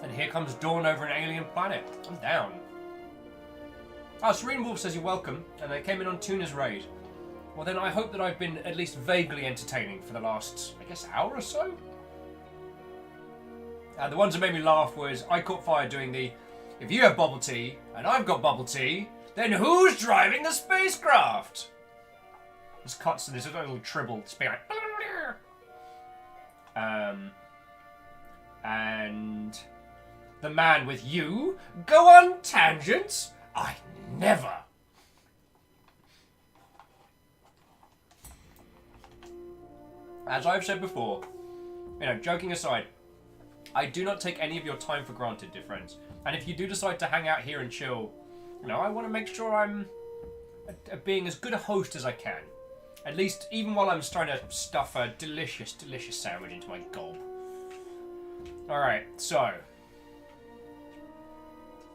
And here comes dawn over an alien planet. I'm down. Oh, Serene Wolf says you're welcome, and they came in on Tuna's raid. Well then I hope that I've been at least vaguely entertaining for the last, I guess, hour or so? The ones that made me laugh was I caught fire doing the, if you have bubble tea, and I've got bubble tea, then who's driving the spacecraft? This cuts to this little tribble, it's being like, and the man with you go on tangents? I never. As I've said before, joking aside, I do not take any of your time for granted, dear friends. And if you do decide to hang out here and chill, I want to make sure I'm being as good a host as I can. At least, even while I'm trying to stuff a delicious, delicious sandwich into my gob. Alright, so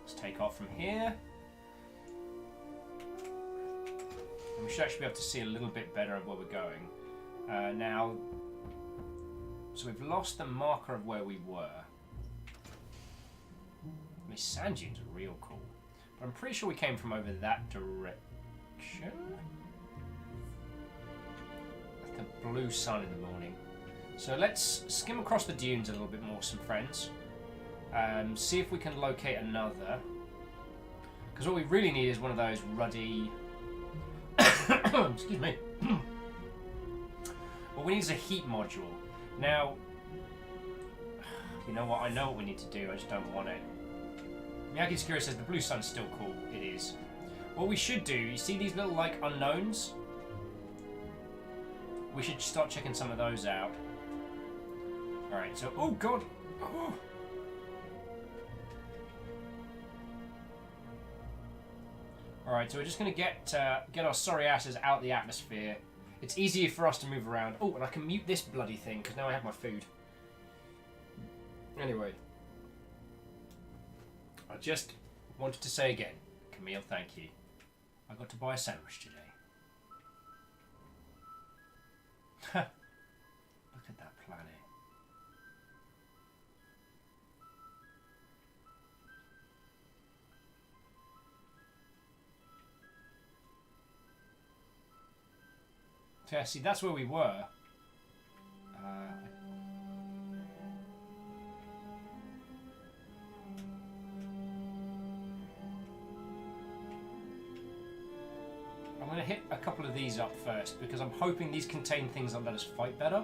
let's take off from here. And we should actually be able to see a little bit better of where we're going. Now, so we've lost the marker of where we were. I mean, sand dunes are real cool. But I'm pretty sure we came from over that direction. The blue sun in the morning. So let's skim across the dunes a little bit more, some friends. See if we can locate another. Because what we really need is one of those ruddy... Excuse me. What we need is a heat module. Now, you know what? I know what we need to do. I just don't want it. Miyagi Secure says the blue sun's still cool. It is. What we should do, you see these little, like, unknowns? We should start checking some of those out. Alright, so... Oh, God! Oh. Alright, so we're just going to get our sorry asses out the atmosphere. It's easier for us to move around. Oh, and I can mute this bloody thing, because now I have my food. Anyway. I just wanted to say again, Camille, thank you. I got to buy a sandwich today. Look at that planet. Yeah, see, that's where we were. I'm going to hit a couple of these up first because I'm hoping these contain things that let us fight better.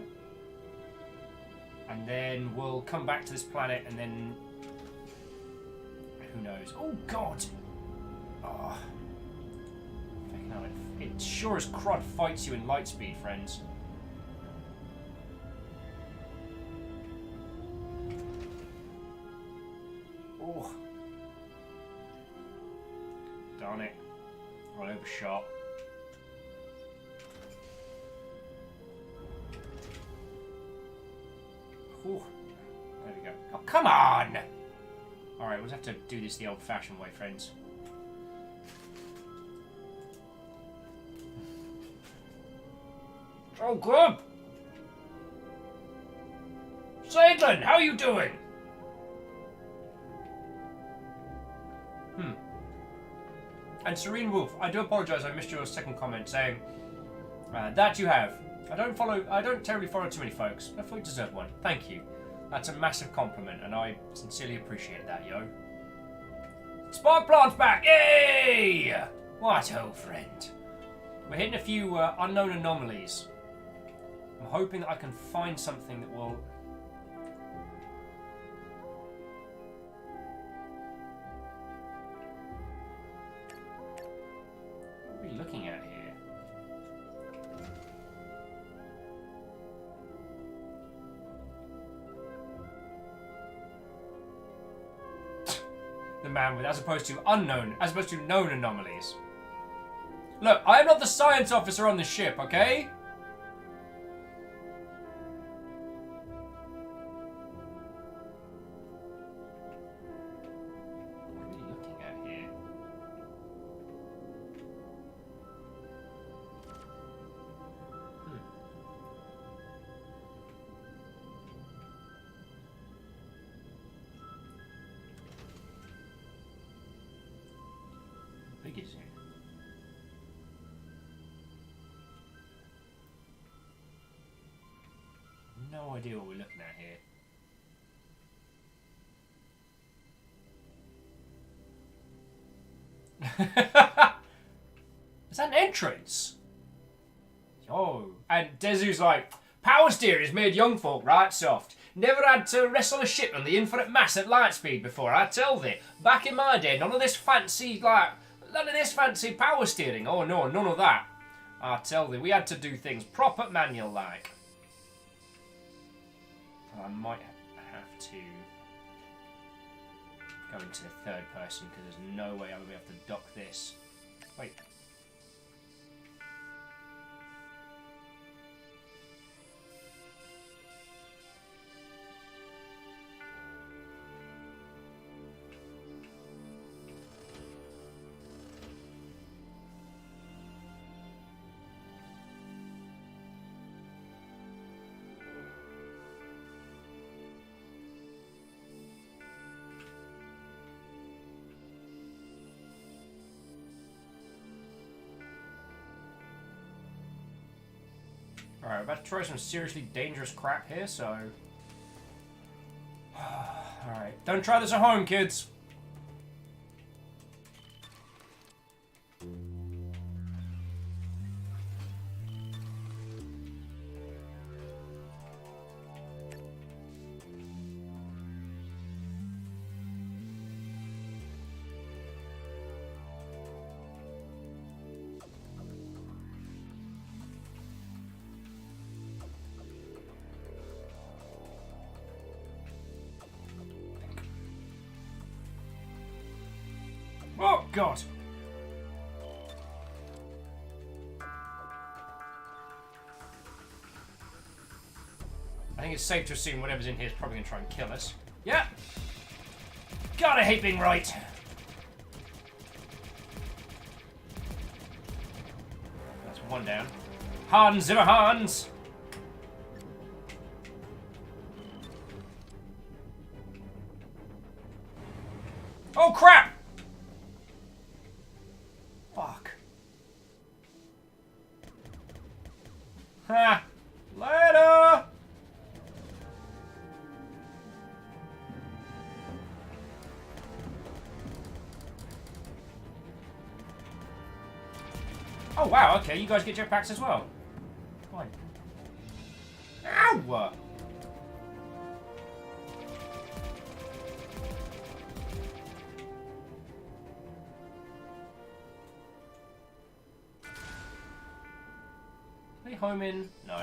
And then we'll come back to this planet and then... Who knows? Oh, God! Oh. Fucking hell, it sure as crud fights you in light speed, friends. Oh. Darn it. I overshot. Ooh. There we go. Oh, come on! Alright, we'll have to do this the old-fashioned way, friends. Oh, good! Saglan, how you doing? And Serene Wolf, I do apologise, I missed your second comment saying that you have. I don't terribly follow too many folks. I thought you deserve one. Thank you. That's a massive compliment, and I sincerely appreciate that, yo. Spark Plant's back! Yay! What, old friend? We're hitting a few unknown anomalies. I'm hoping that I can find something that will... What are we looking at here? The man with, as opposed to known anomalies. Look, I am not the science officer on the ship, okay? What are we looking at here? How big is it? No idea what we're looking at here. Is that an entrance? Oh, and Dezu's like, power steer is made young folk right soft. Never had to wrestle a ship on the infinite mass at light speed before, I tell thee. Back in my day, none of this fancy power steering. Oh no, none of that. I tell thee, we had to do things proper manual like. I might have to go into the third person because there's no way I'll be able to dock this. Wait. Alright, I'm about to try some seriously dangerous crap here, so... Alright, don't try this at home, kids! Oh, God! I think it's safe to assume whatever's in here is probably going to try and kill us. Yeah! God, I hate being right! That's one down. Hans, Zimmer Hans! Oh, crap! Fuck. Ha! Later! Oh wow, okay, you guys get jetpacks as well. Fine. Ow! Are they home in? No.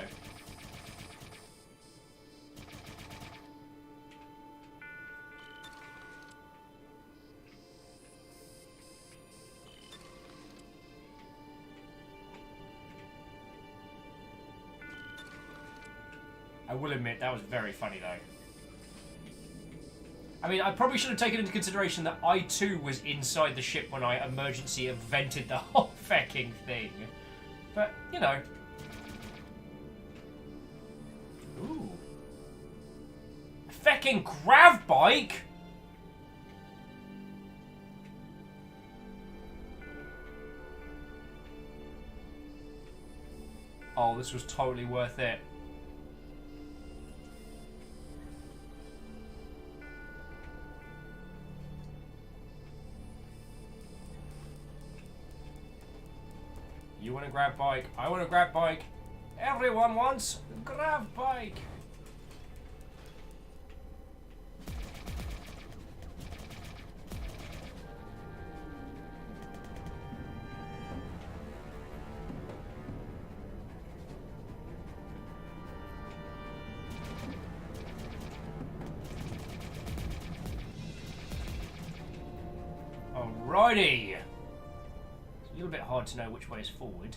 I will admit, that was very funny, though. I mean, I probably should have taken into consideration that I, too, was inside the ship when I emergency vented the whole fecking thing. But, you know. Ooh. A fecking grav bike? Oh, this was totally worth it. You want a grab bike? I want a grab bike. Everyone wants a grab bike. Alrighty. It's a little bit hard to know which way is forward.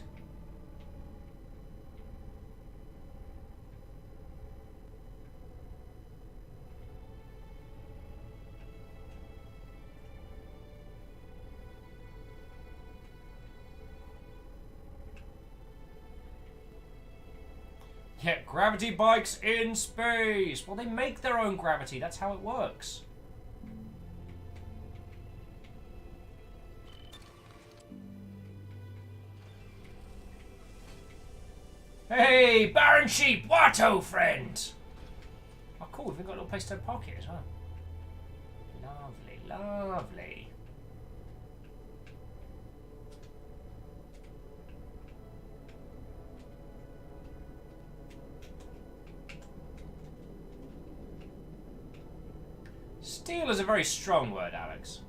Yeah, gravity bikes in space. Well, they make their own gravity. That's how it works. Hey, Baron Sheep, Watto friend. Oh, cool. We've got a little place to park it as well. Lovely, lovely. Steel is a very strong word, Alex.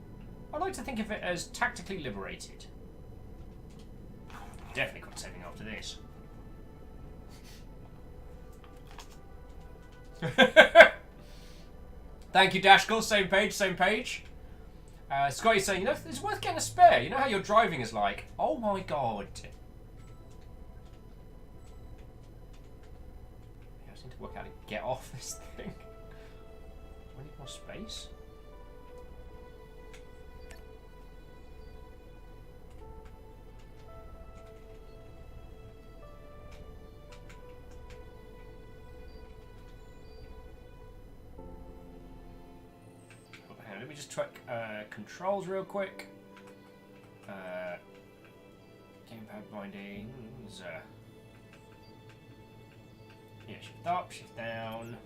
I like to think of it as tactically liberated. Definitely got saving after this. Thank you, Dashkell. Same page, same page. Scotty's saying, you know, it's worth getting a spare. You know how your driving is like? Oh my god. I just need to work out how to get off this thing. Do I need more space? Let me just check controls real quick. Gamepad bindings. Yeah, shift up, shift down.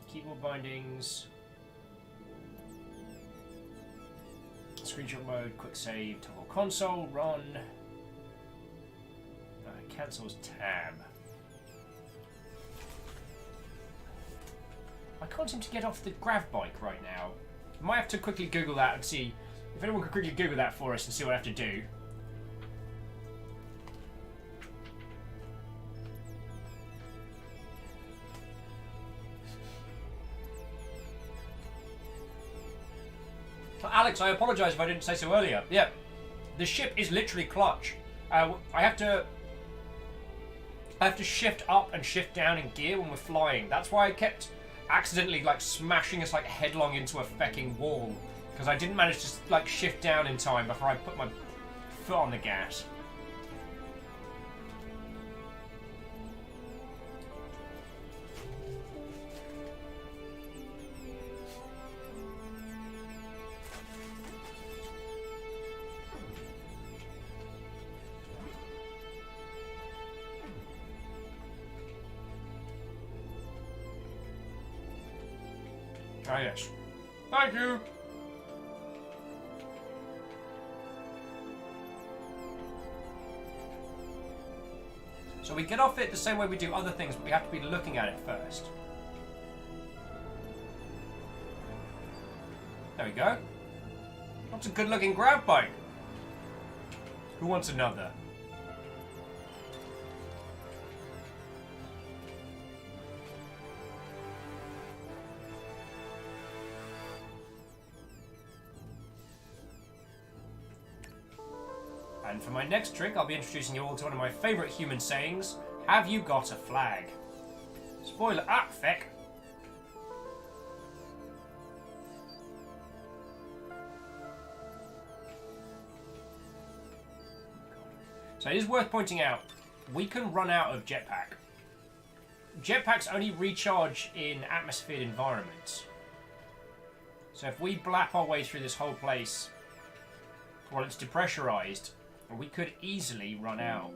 Keyboard bindings. Screenshot mode, quick save, toggle console, run. Cancels tab. I can't seem to get off the grav bike right now. I might have to quickly Google that and see if anyone could quickly Google that for us and see what I have to do. Alex, I apologise if I didn't say so earlier. Yeah, the ship is literally clutch. I have to shift up and shift down in gear when we're flying. That's why I kept accidentally like smashing us like headlong into a fecking wall because I didn't manage to like shift down in time before I put my foot on the gas. Ah, yes. Thank you. So we get off it the same way we do other things, but we have to be looking at it first. There we go. That's a good looking grab bike. Who wants another? And for my next trick, I'll be introducing you all to one of my favourite human sayings. Have you got a flag? Spoiler, feck. So it is worth pointing out, we can run out of jetpack. Jetpacks only recharge in atmosphered environments. So if we blap our way through this whole place while it's depressurized, we could easily run out.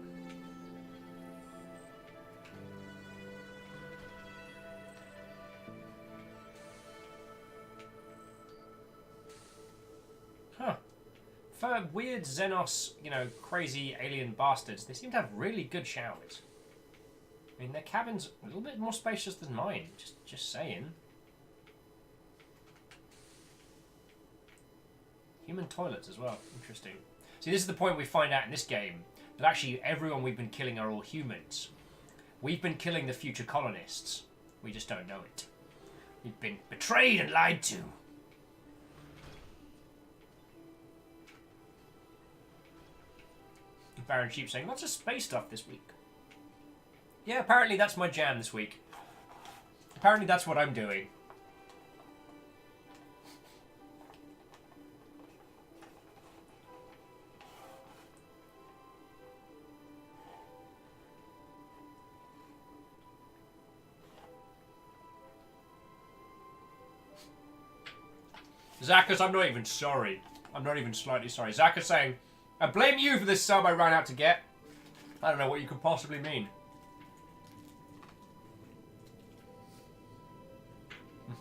Huh. For weird Xenos, crazy alien bastards, they seem to have really good showers. I mean, their cabin's a little bit more spacious than mine, just saying. Human toilets as well, interesting. See, this is the point we find out in this game, that actually everyone we've been killing are all humans. We've been killing the future colonists. We just don't know it. We've been betrayed and lied to. Baron Sheep saying, lots of space stuff this week. Yeah, apparently that's my jam this week. Apparently that's what I'm doing. Zachus, I'm not even sorry. I'm not even slightly sorry. Zachus saying, I blame you for this sub I ran out to get. I don't know what you could possibly mean.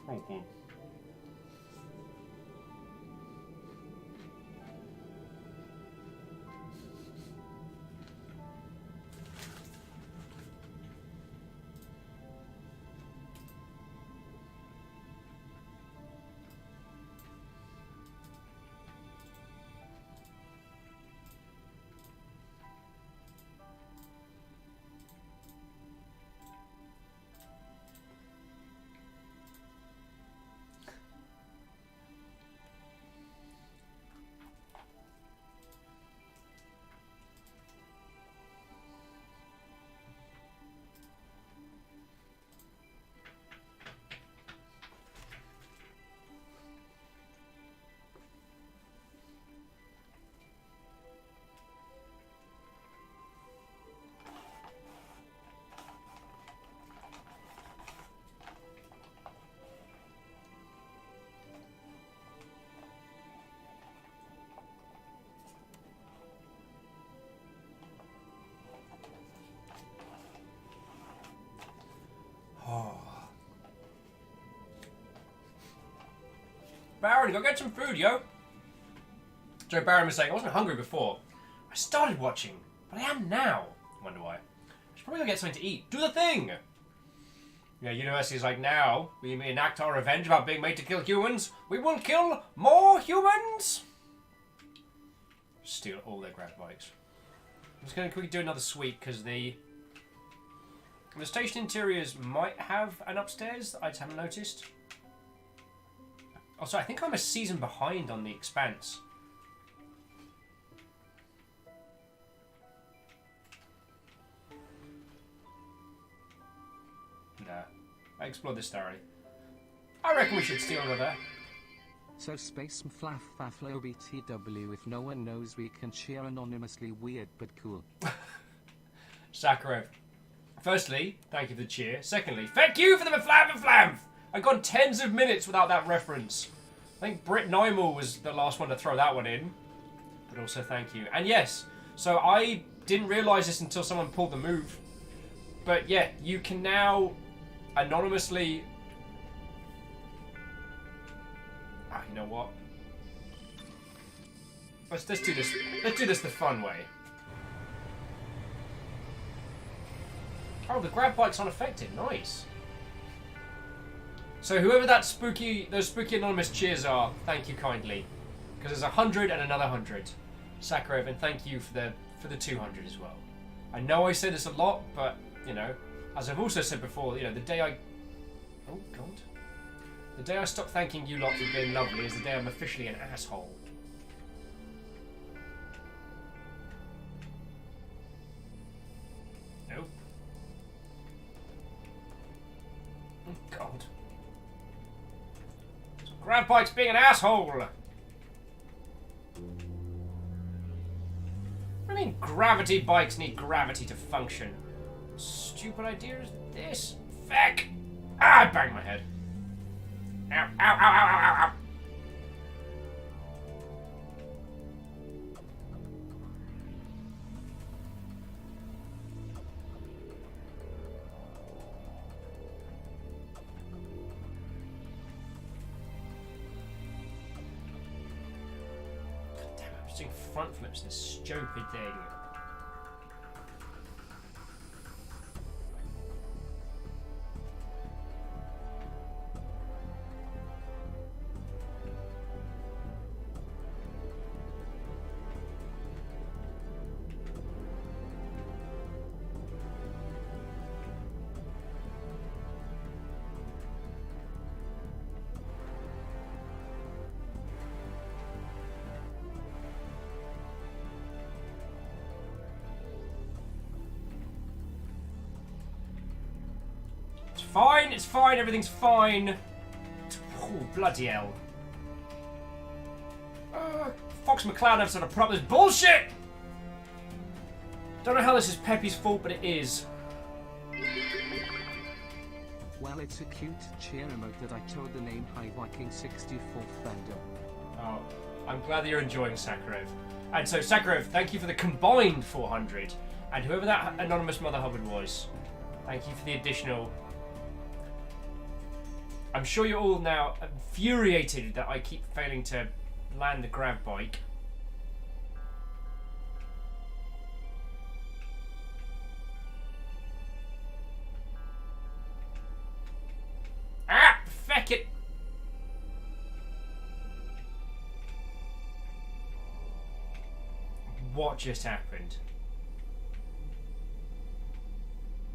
Oh, good. Baron, go get some food, yo. So Baron was saying, I wasn't hungry before. I started watching, but I am now. I wonder why. I should probably go get something to eat. Do the thing! Yeah, university's like, now we enact our revenge about being made to kill humans. We will kill more humans! Steal all their grab bikes. I'm just going to quickly do another sweep, because the station interiors might have an upstairs that I just haven't noticed. Also, I think I'm a season behind on The Expanse. Nah, I explored this thoroughly. I reckon we should steal another. So space flaff fafflo BTW, if no one knows we can cheer anonymously, weird but cool. Sakharov. Firstly, thank you for the cheer. Secondly, thank you for the flam. I've gone tens of minutes without that reference. I think Britt Neumel was the last one to throw that one in. But also thank you. And yes, so I didn't realise this until someone pulled the move. But yeah, you can now anonymously... Ah, you know what? Let's do this. Let's do this the fun way. Oh, the grab bike's unaffected. Nice. So whoever those spooky anonymous cheers are, thank you kindly, because there's 100 and another 100. Sakharov, and thank you for the 200 as well. I know I say this a lot, but you know, as I've also said before, you know, the day I stop thanking you lot for being lovely is the day I'm officially an asshole. Nope. Oh God. Grab bike's being an asshole! What do you mean gravity bikes need gravity to function? What stupid idea is this? Feck! Ah, I banged my head. Ow, ow, ow, ow, ow, ow, ow. Doing front flips, this stupid thing. Fine, it's fine, everything's fine. Oh, bloody hell. Fox McCloud has sort of problem. This bullshit! Don't know how this is Peppy's fault, but it is. Well, it's a cute cheer emote that I told the name High Viking 64 Fender. Oh, I'm glad that you're enjoying Sakharov. And so, Sakharov, thank you for the combined 400. And whoever that anonymous Mother Hubbard was, thank you for the additional. I'm sure you're all now infuriated that I keep failing to land the grab bike. Ah! Feck it! What just happened?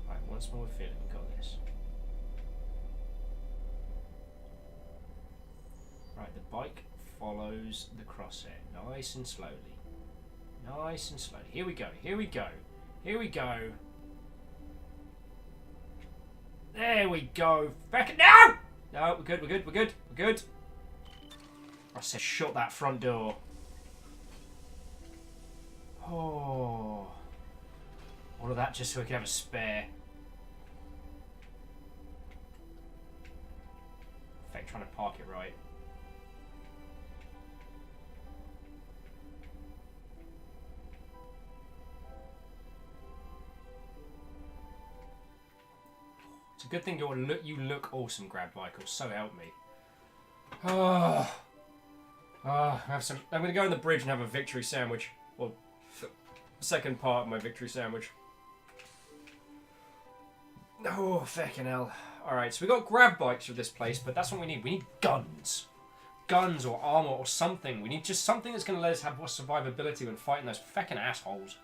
Right, once more feeling, we got this. Right, the bike follows the crosshair, nice and slowly. Nice and slowly. Here we go, here we go, here we go. There we go. Back it. No! No, we're good, we're good, we're good, we're good. I said shut that front door. Oh. All of that just so we can have a spare. In fact, trying to park it right. It's a good thing you look awesome, Grab Michael. So help me. I'm gonna go on the bridge and have a victory sandwich. Well, second part of my victory sandwich. Oh, feckin' hell. Alright, so we got grab bikes for this place, but that's what we need. We need guns. Guns or armor or something. We need just something that's gonna let us have more survivability when fighting those feckin' assholes.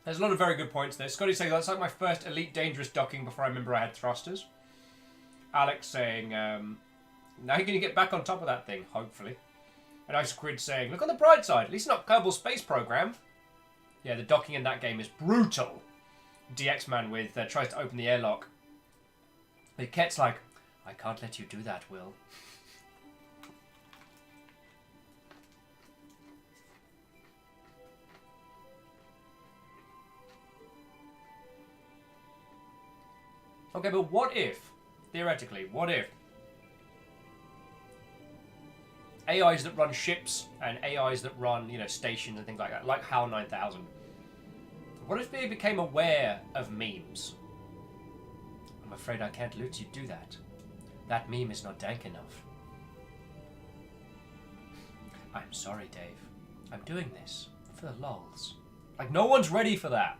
There's a lot of very good points there. Scotty saying that's like my first elite dangerous docking before I remember I had thrusters. Alex saying, now you're going to get back on top of that thing, hopefully. And Ice Quid saying, look on the bright side, at least not Kerbal Space Program. Yeah, the docking in that game is brutal. DX Man with tries to open the airlock. The Ket's like, I can't let you do that, Will. Okay, but what if, theoretically, what if AIs that run ships and AIs that run, you know, stations and things like that, like HAL 9000, What if they became aware of memes? I'm afraid I can't let you do that. That meme is not dank enough. I'm sorry, Dave. I'm doing this for the lols. Like, no one's ready for that.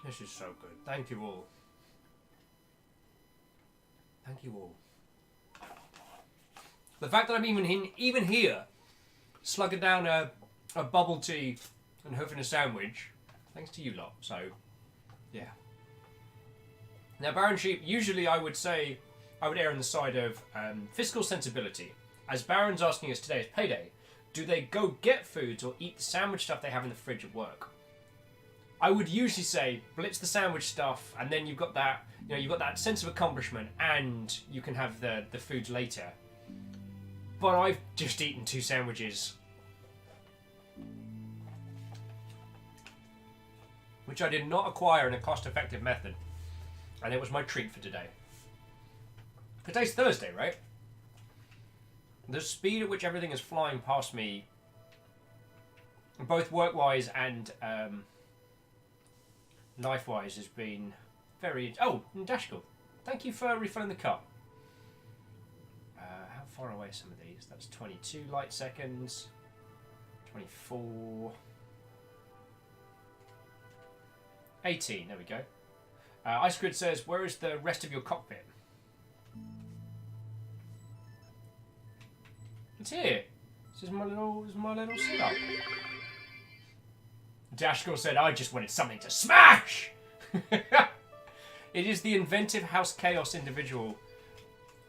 This is so good. Thank you all. Thank you all. The fact that I'm even here, slugging down a bubble tea and hoofing a sandwich, thanks to you lot. So, yeah. Now, Baron Sheep, usually I would say I would err on the side of fiscal sensibility. As Baron's asking us today, it's payday. Do they go get foods or eat the sandwich stuff they have in the fridge at work? I would usually say blitz the sandwich stuff, and then you've got that, you've got that sense of accomplishment, and you can have the foods later. But I've just eaten 2 sandwiches, which I did not acquire in a cost-effective method, and it was my treat for today. Today's Thursday, right? The speed at which everything is flying past me, both work-wise and knife-wise, has been very... Oh, Dashko, thank you for refilling the cup. How far away are some of these? That's 22 light seconds. 24... 18, there we go. Ice Grid says, where is the rest of your cockpit? It's here. This is my little setup. Dashko said, I just wanted something to smash! It is the inventive House Chaos individual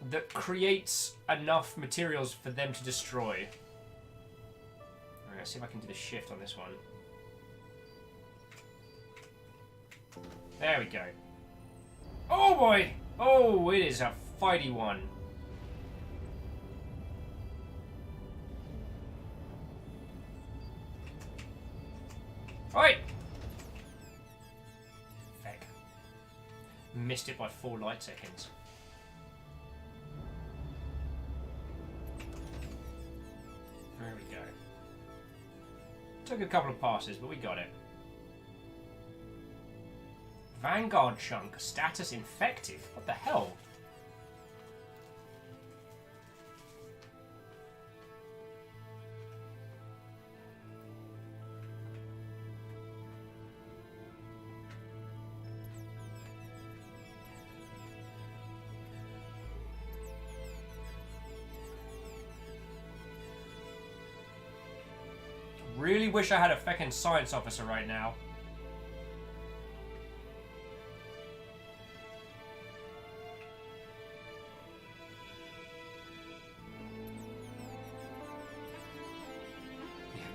that creates enough materials for them to destroy. Alright, let's see if I can do the shift on this one. There we go. Oh boy! Oh, it is a fighty one. Right. Feck. Missed it by 4 light seconds. There we go. Took a couple of passes, but we got it. Vanguard chunk, status infected. What the hell? Really wish I had a feckin' science officer right now.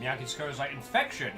Yeah, Miyagi scores like infection.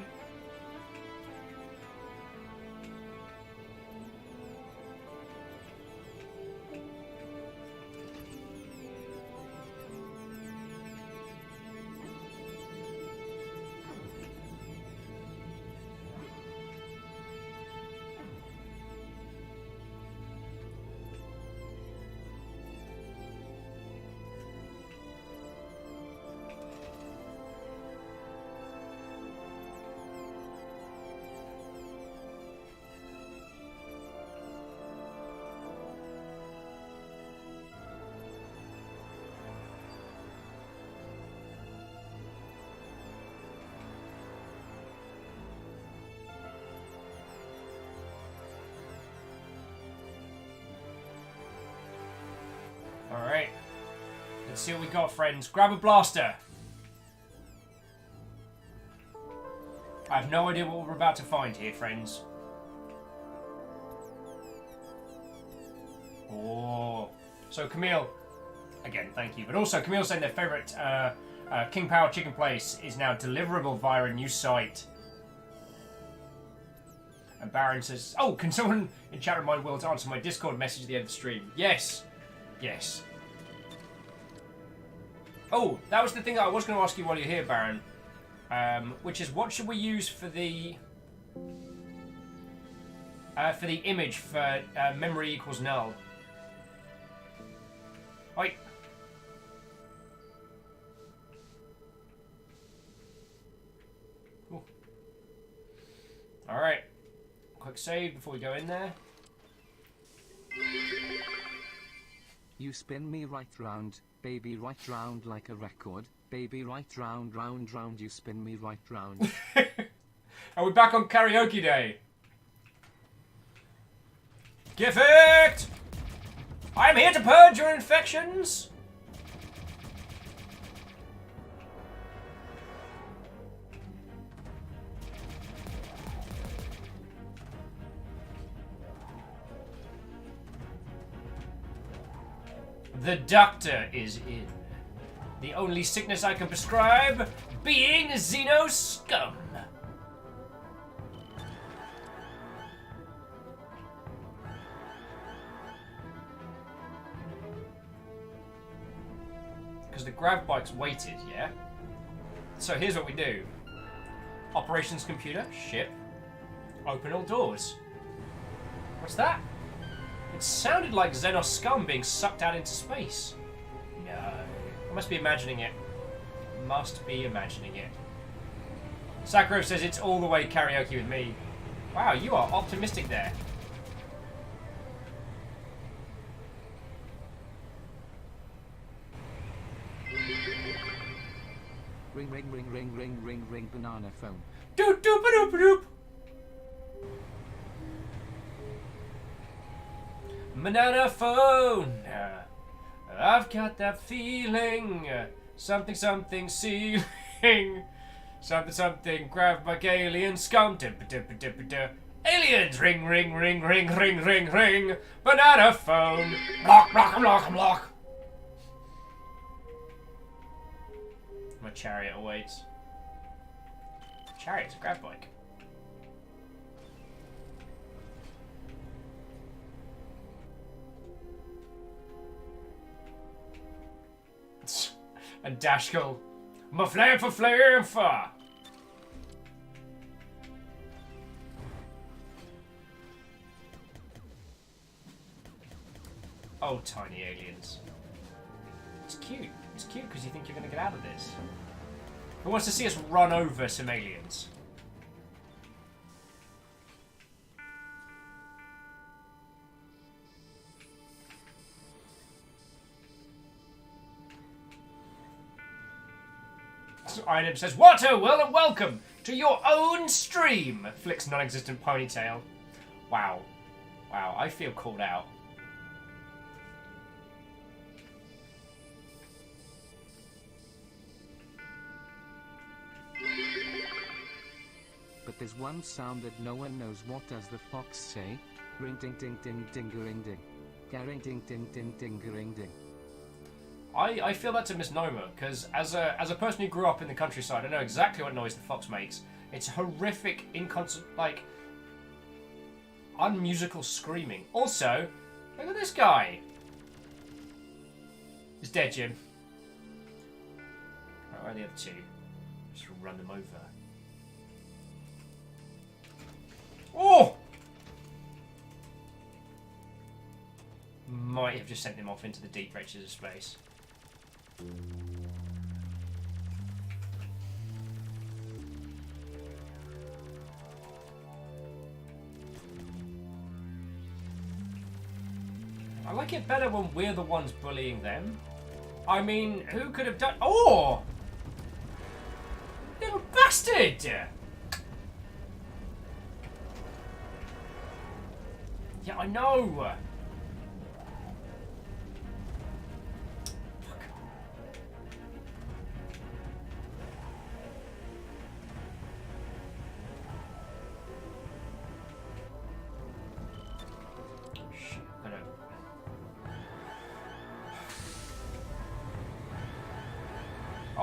Alright. Let's see what we got, friends. Grab a blaster. I have no idea what we're about to find here, friends. Oh. So Camille, again, thank you. But also Camille saying their favourite King Power chicken place is now deliverable via a new site. And Baron says, oh, can someone in chat remind Will to answer my Discord message at the end of the stream? Yes. Yes. Oh, that was the thing that I was going to ask you while you're here, Baron. Which is, what should we use for the image for memory equals null? Oi. Alright. Quick save before we go in there. You spin me right round, baby, right round like a record. Baby, right round, round, round, you spin me right round. Are we back on karaoke day? Giffect! I'm here to purge your infections! The doctor is in. The only sickness I can prescribe being Xeno scum. Because the grav bike's weighted, yeah? So here's what we do. Operations computer, ship, open all doors. What's that? It sounded like Xenos scum being sucked out into space. No. I must be imagining it. Must be imagining it. Sakura says it's all the way karaoke with me. Wow, you are optimistic there. Ring, ring, ring, ring, ring, ring, ring, banana phone. Doop, doop, doop, doop. Banana phone. I've got that feeling. Something, something ceiling. Something, something grabbed by alien scum. Aliens! Ring, ring, ring, ring, ring, ring, ring. Banana phone. Block, block, block, block. My chariot awaits. Chariot's a grab bike. And Dash go, my flame for flame for. Oh, tiny aliens. It's cute. It's cute because you think you're going to get out of this. Who wants to see us run over some aliens? Item says, what a welcome to your own stream. Flicks non-existent ponytail. Wow. Wow, I feel called out. But there's one sound that no one knows. What does the fox say? Ring ding ding ding ding ding. Garing ding ding ding ding ding. I feel that's a misnomer, because as a person who grew up in the countryside, I know exactly what noise the fox makes. It's horrific, unmusical screaming. Also, look at this guy. He's dead, Jim. Right, where are the other two? Just run them over. Oh! Might have just sent him off into the deep reaches of space. I like it better when we're the ones bullying them. I mean, who could have done... Oh! Little bastard! Yeah, I know!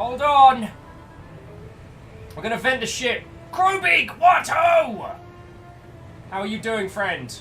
Hold on! We're gonna vent the ship. Crowbeak, what ho! How are you doing, friend?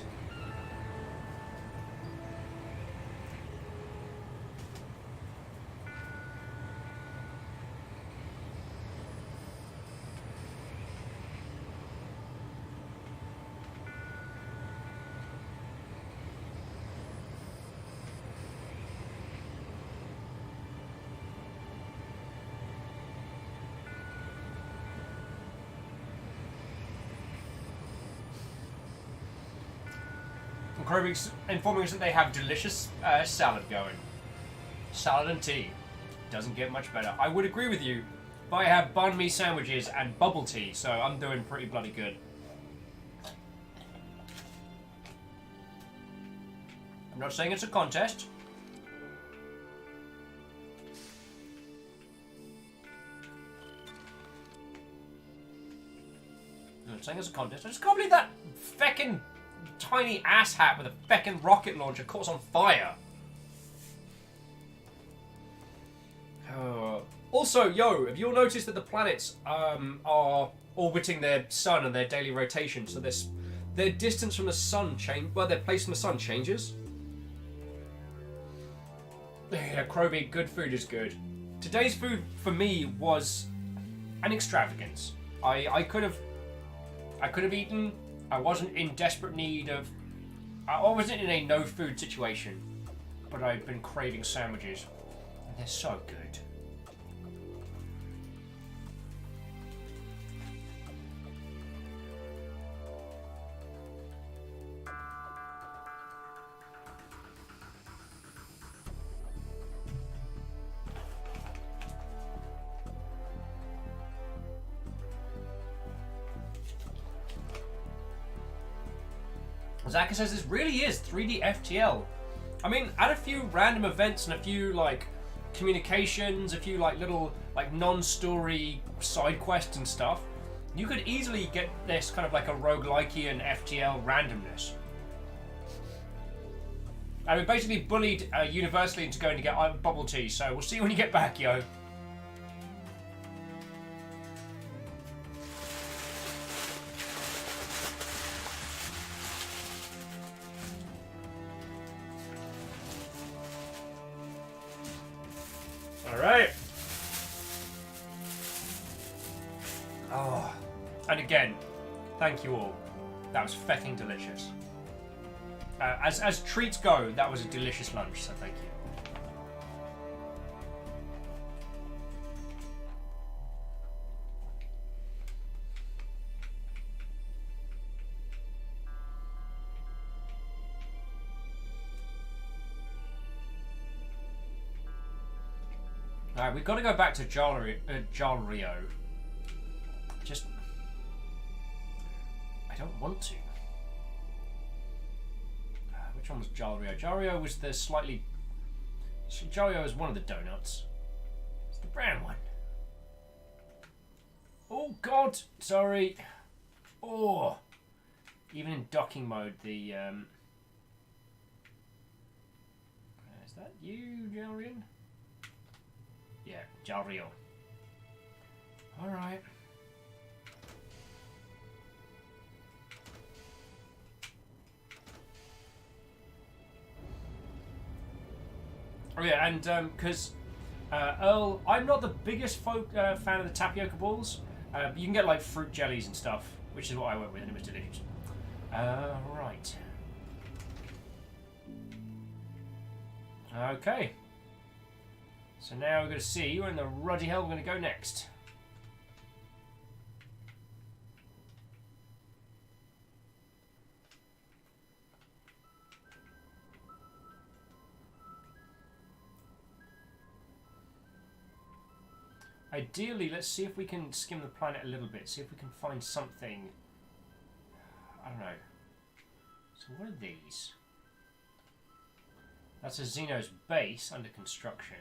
Crowbeak's informing us that they have delicious salad going. Salad and tea. Doesn't get much better. I would agree with you, but I have banh mi sandwiches and bubble tea, so I'm doing pretty bloody good. I'm not saying it's a contest. I'm not saying it's a contest. I just can't believe that feckin' tiny ass hat with a feckin' rocket launcher caught on fire. Also, yo, have you all noticed that the planets are orbiting their sun and their daily rotation, so their distance from the sun their place from the sun changes? Yeah, Crowbeak, good food is good. Today's food for me was an extravagance. I could have eaten. I wasn't in desperate need of. I wasn't in a no food situation, but I've been craving sandwiches, and they're so good. Zaka says this really is 3D FTL. I mean, add a few random events and a few like communications, a few like little like non-story side quests and stuff. You could easily get this kind of like a roguelikean FTL randomness. And we basically bullied universally into going to get bubble tea, so we'll see you when you get back, yo. Alright. Oh. And again, thank you all. That was fecking delicious. As treats go, that was a delicious lunch, so thank you. Alright, we've got to go back to Jalrio. Just... I don't want to. Which one was Jalrio? Jalrio was the slightly... Jalrio was one of the donuts. It's the brown one. Oh god! Sorry. Oh! Even in docking mode, the... Is that you, Jalrian? Yeah, Jalrio. Alright. Oh yeah, and because Earl, I'm not the biggest fan of the tapioca balls, but you can get like fruit jellies and stuff, which is what I went with, and it was delicious. Right. Okay. So now we're going to see where in the ruddy hell we're going to go next. Ideally, let's see if we can skim the planet a little bit, see if we can find something. I don't know. So what are these? That's a Xeno's base under construction.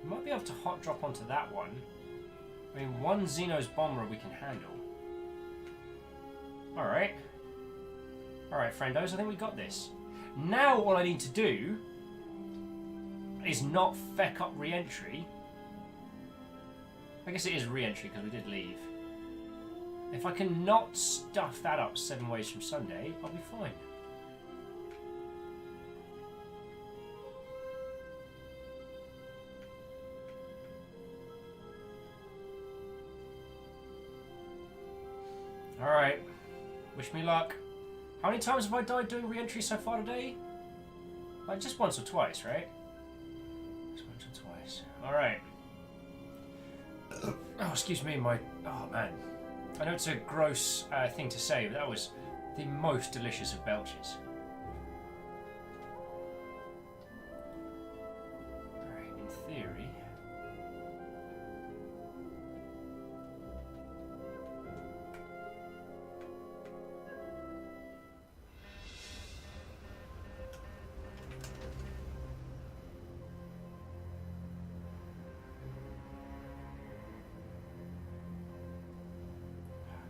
We might be able to hot drop onto that one. I mean, one Xenos bomber we can handle. Alright. Alright, friendos, I think we got this. Now all I need to do is not feck up re-entry. I guess it is re-entry because we did leave. If I can not stuff that up 7 ways from Sunday, I'll be fine. Alright. Wish me luck. How many times have I died doing re-entry so far today? Like just once or twice, right? Just once or twice. Alright. Oh, excuse me, oh man. I know it's a gross thing to say, but that was the most delicious of belches. Alright, in theory...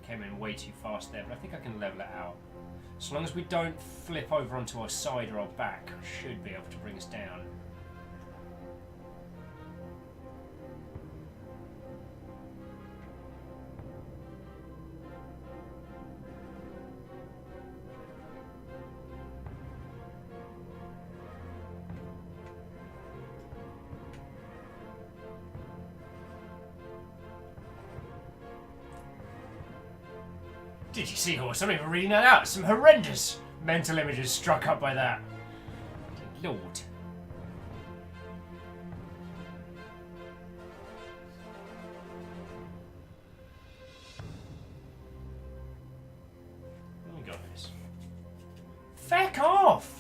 Came in way too fast there, but I think I can level it out. As long as we don't flip over onto our side or our back, I should be able to bring us down. Did you see, horse? I'm not even reading that out. Some horrendous mental images struck up by that. Good Lord. Oh my goodness. Feck off!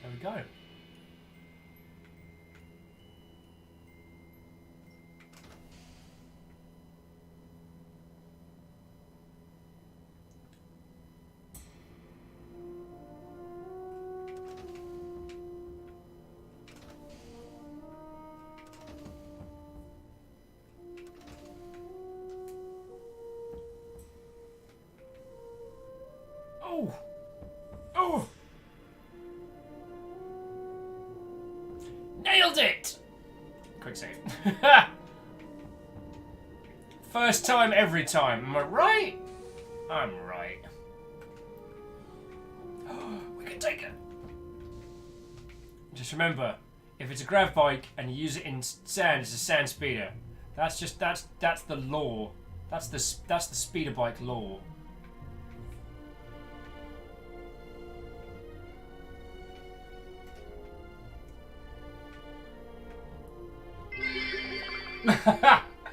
There we go. Oh! Oh! Nailed it! Quick save. First time, every time. Am I right? I'm right. We can take it. Just remember, if it's a grav bike and you use it in sand, it's a sand speeder. That's the law. That's the speeder bike law.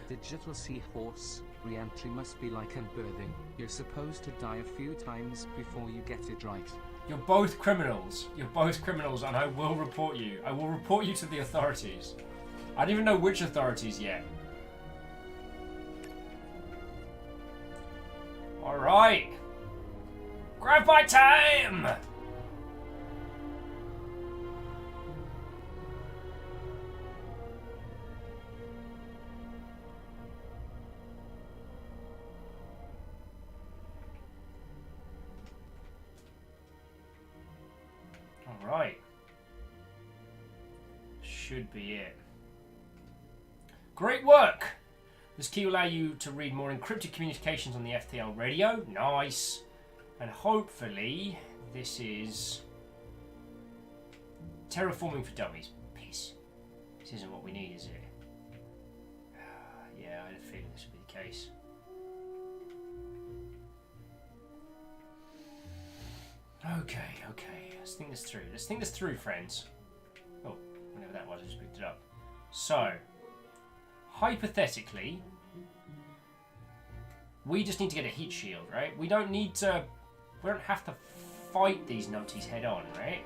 Digital seahorse, re-entry must be like unbirthing. You're supposed to die a few times before you get it right. You're both criminals. You're both criminals, and I will report you. I will report you to the authorities. I don't even know which authorities yet. Alright. Grab bike time! Alright. Should be it. Great work! This key will allow you to read more encrypted communications on the FTL radio. Nice. And hopefully this is terraforming for dummies. Peace. This isn't what we need, is it? Yeah, I had a feeling this would be the case. Okay, okay. Let's think this through. Let's think this through, friends. Oh, whatever that was, I just picked it up. So, hypothetically, we just need to get a heat shield, right? We don't need to... We don't have to fight these numpties head on, right?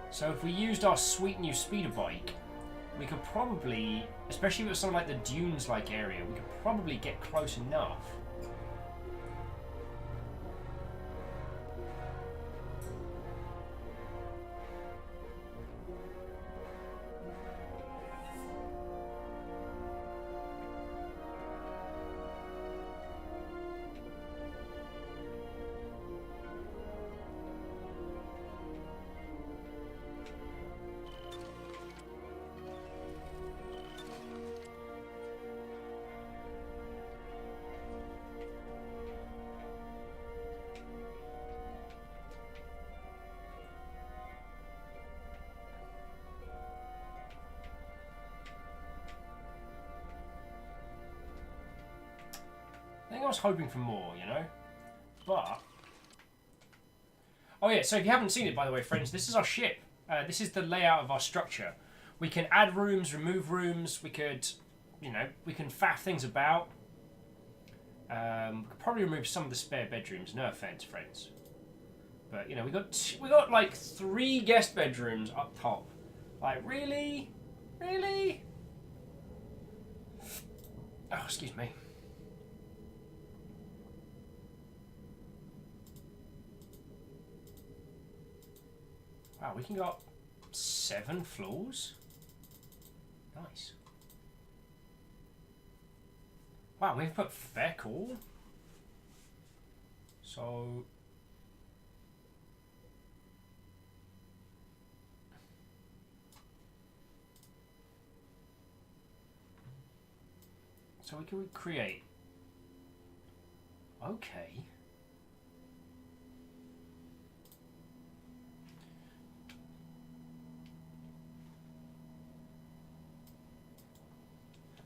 So if we used our sweet new speeder bike, we could probably, especially with something like the dunes-like area, we could probably get close enough was hoping for more, you know? But... Oh yeah, so if you haven't seen it, by the way, friends, this is our ship. This is the layout of our structure. We can add rooms, remove rooms, we could, you know, we can faff things about. We could probably remove some of the spare bedrooms, no offense, friends. But, you know, we got like 3 guest bedrooms up top. Like, really? Really? Oh, excuse me. Wow, we can go up 7 floors? Nice. Wow, we've put fair cool. So... So we can create. Okay.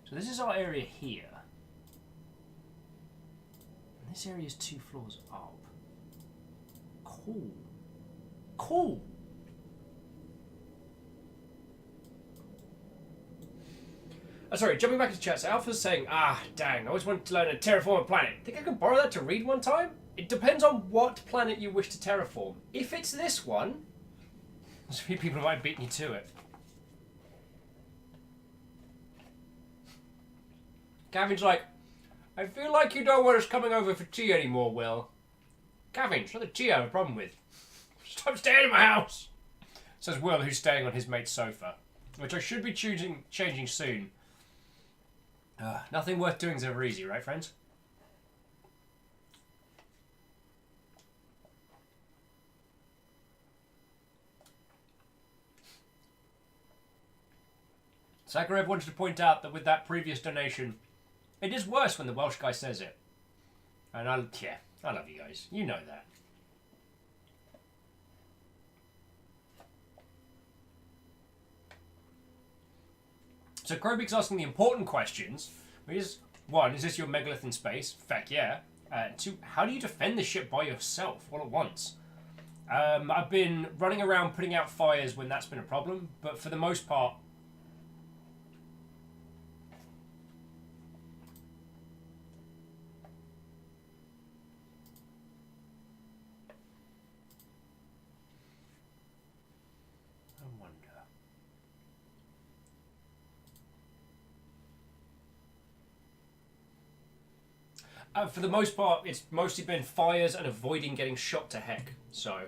So this is our area here. And this area is 2 floors up. Cool. Cool! Sorry, jumping back to chat. So Alpha's saying, dang, I always wanted to learn to terraform a planet. Think I could borrow that to read one time? It depends on what planet you wish to terraform. If it's this one, there's a few people who might beat you to it. Gavin's like, I feel like you don't want us coming over for tea anymore, Will. Gavin, it's not the tea I have a problem with. Stop staying in my house! Says Will, who's staying on his mate's sofa. Which I should be changing soon. Nothing worth doing is ever easy, right, friends? Sakharev wanted to point out that with that previous donation, it is worse when the Welsh guy says it. And I love you guys. You know that. So Krobik's asking the important questions. Which is, 1, is this your megalith in space? Feck yeah. 2, how do you defend the ship by yourself all at once? I've been running around putting out fires when that's been a problem, but for the most part... I wonder... for the most part, it's mostly been fires and avoiding getting shot to heck, so...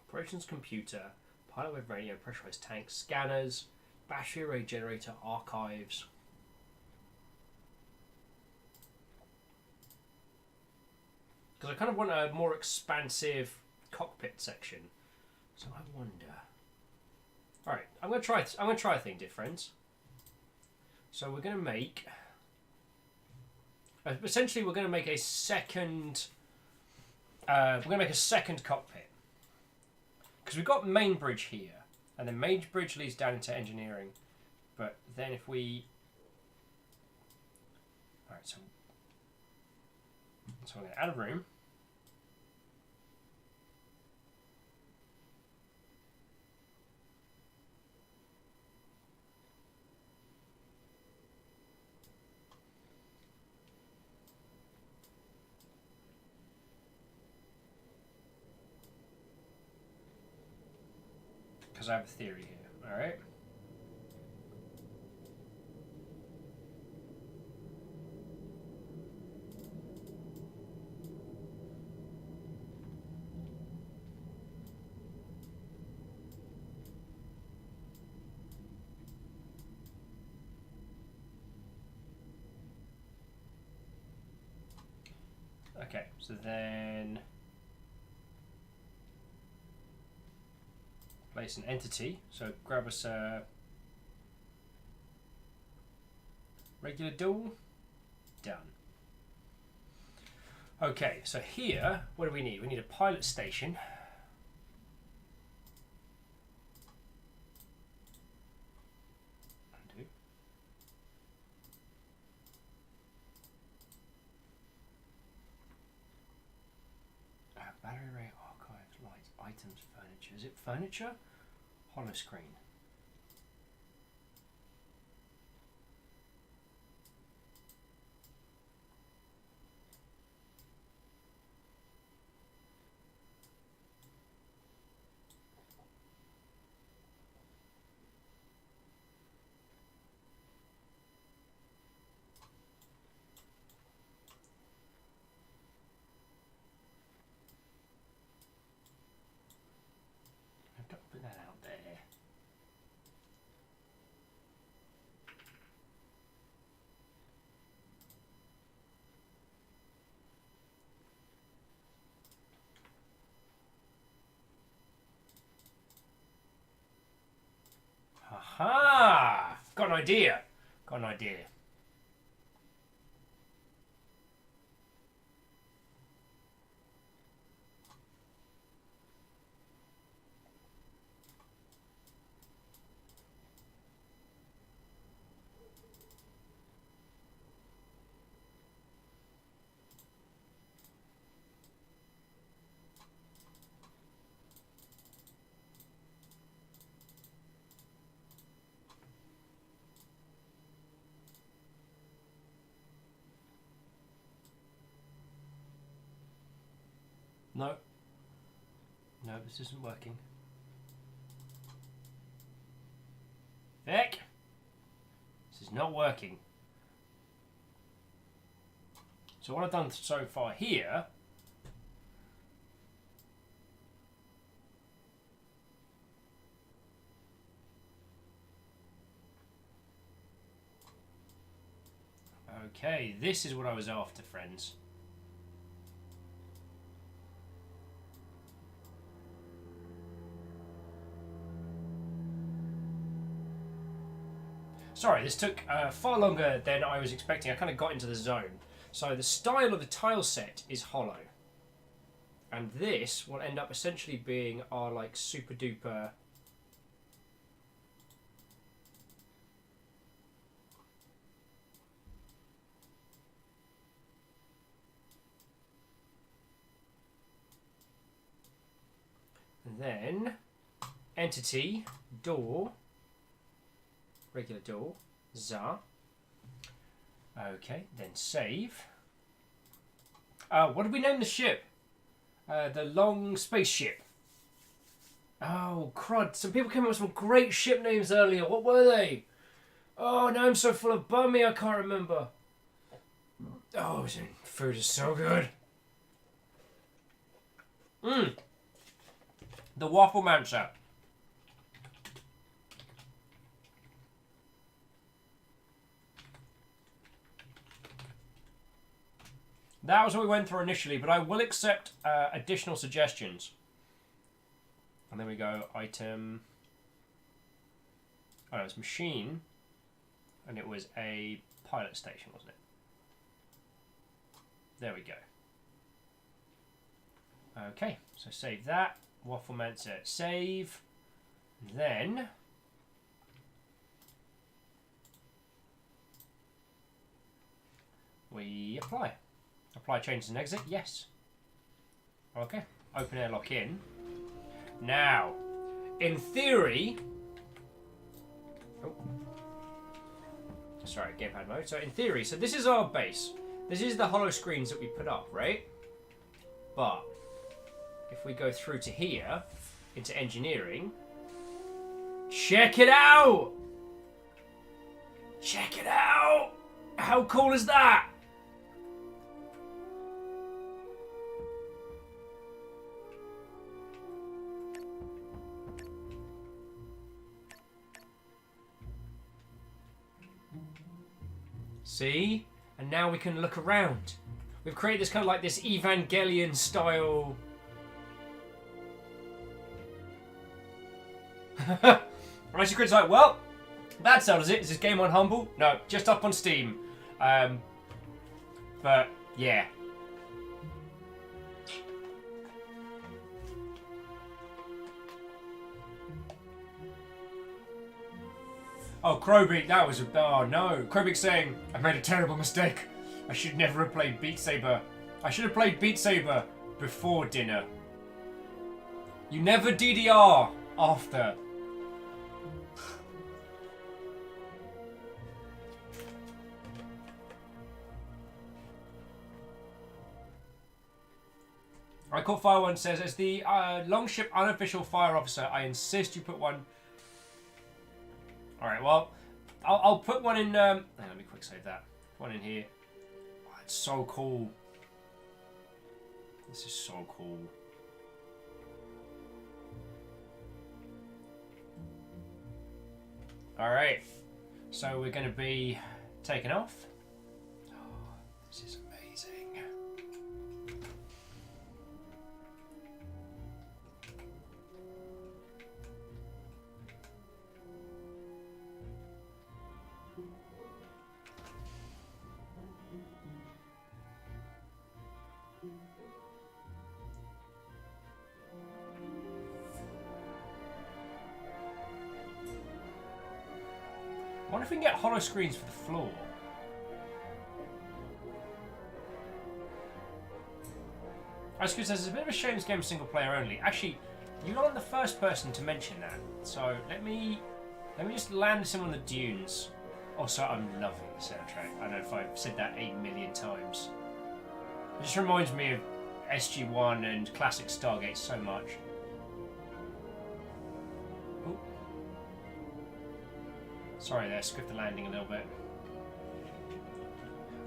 Operations computer, pilot wave radio, pressurized tanks, scanners, battery array generator, archives... Because I kind of want a more expansive cockpit section. So I wonder. Alright, I'm gonna try a thing different. So we're gonna make essentially we're gonna make a second cockpit. Because we've got main bridge here. And then main bridge leads down into engineering. But then if we alright, so we're going to add a room. Because I have a theory here. Alright. Okay, so then place an entity. So grab us a regular dual. Done. Okay, so here, what do we need? We need a pilot station. Undo. Battery array, archives, lights, items, furniture. Is it furniture? Hollow screen. Don't put that out there. Aha! Got an idea. Got an idea. No. No, this isn't working. Vic! This is not working. So what I've done so far here okay, this is what I was after, friends. Sorry, this took far longer than I was expecting. I kind of got into the zone. So the style of the tile set is hollow. And this will end up essentially being our like super duper and then entity door, regular door, za. Okay, then save. What did we name the ship? The long spaceship. Oh, crud. Some people came up with some great ship names earlier. What were they? Oh, now I'm so full of bummy I can't remember. Oh, food is so good. The Waffle Mancer. That was what we went for initially, but I will accept additional suggestions. And then we go item. Oh, it was machine, and it was a pilot station, wasn't it? There we go. Okay, so save that. Wafflemancer, save. Then we apply. Apply changes and exit, yes. Okay, open airlock in. Now, in theory... Oh. Sorry, gamepad mode. So in theory, so this is our base. This is the hollow screens that we put up, right? But if we go through to here, into engineering, check it out! Check it out! How cool is that? See? And now we can look around. We've created this kind of like this Evangelion style. Right, Chris like, well, that settles it. Is this game on Humble? No, just up on Steam. But yeah. Oh, Krobeak, that was a... Oh, no. Krobeak saying, I made a terrible mistake. I should never have played Beat Saber. I should have played Beat Saber before dinner. You never DDR after. I caught Fire One says, as the Longship unofficial fire officer, I insist you put one. Alright, well, I'll put one in. Let me quick save that. One in here. Oh, it's so cool. This is so cool. Alright, so we're going to be taking off. Oh, this is amazing. I wonder if we can get hollow screens for the floor. Ice Cream says, it's a bit of a shame this game's single player only. Actually, you're not the first person to mention that. So let me just land this in on the dunes. Also, I'm loving the soundtrack. I don't know if I've said that 8 million times. It just reminds me of SG-1 and classic Stargate so much. Ooh. Sorry there, script the landing a little bit.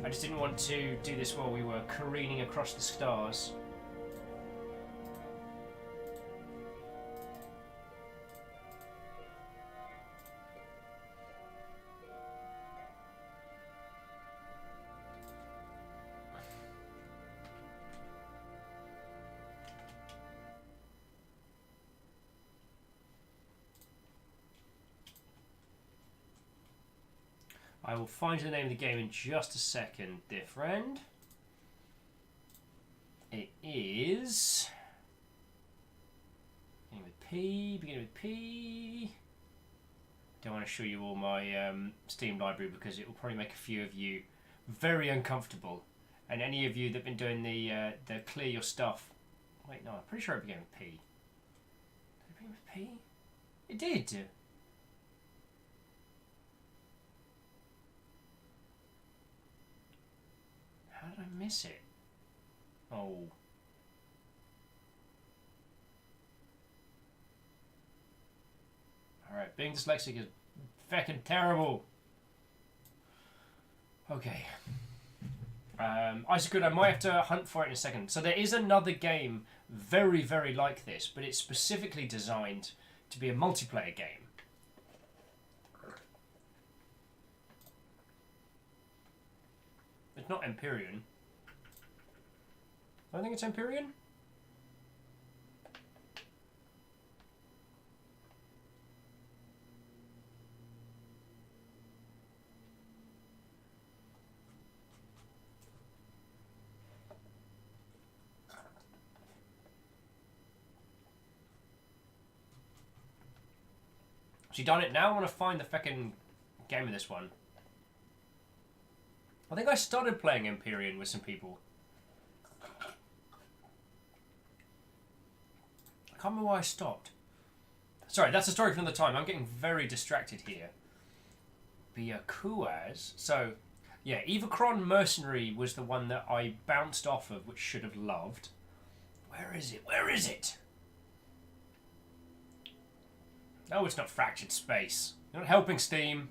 I just didn't want to do this while we were careening across the stars. I will find the name of the game in just a second, dear friend. It is... beginning with P. Don't want to show you all my Steam library because it will probably make a few of you very uncomfortable. And any of you that have been doing the clear your stuff... Wait, no, I'm pretty sure it began with P. Did it begin with P? It did! How did I miss it? Oh. Alright, being dyslexic is feckin' terrible. Okay. Isaac Good, I might have to hunt for it in a second. So there is another game very, very like this, but it's specifically designed to be a multiplayer game. It's not Empyrean. I think it's Empyrean. She done it now. I want to find the feckin' game of this one. I think I started playing Empyrean with some people. I can't remember why I stopped. Sorry, that's a story for another time. I'm getting very distracted here. Byakuaz. So, yeah, Evacron Mercenary was the one that I bounced off of, which should have loved. Where is it? Where is it? Oh, it's not Fractured Space. You're not helping Steam.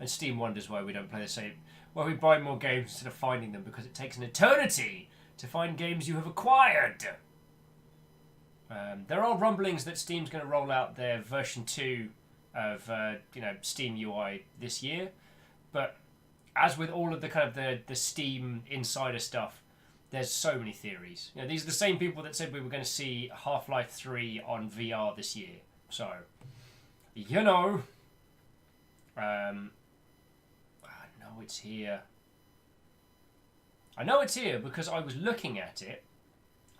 And Steam wonders why we don't play the same. Why we buy more games instead of finding them, because it takes an eternity to find games you have acquired. There are rumblings that Steam's going to roll out their version 2 of Steam UI this year, but as with all of the kind of the Steam insider stuff, there's so many theories. You know, these are the same people that said we were going to see Half-Life 3 on VR this year. So, you know. No, it's here. I know it's here because I was looking at it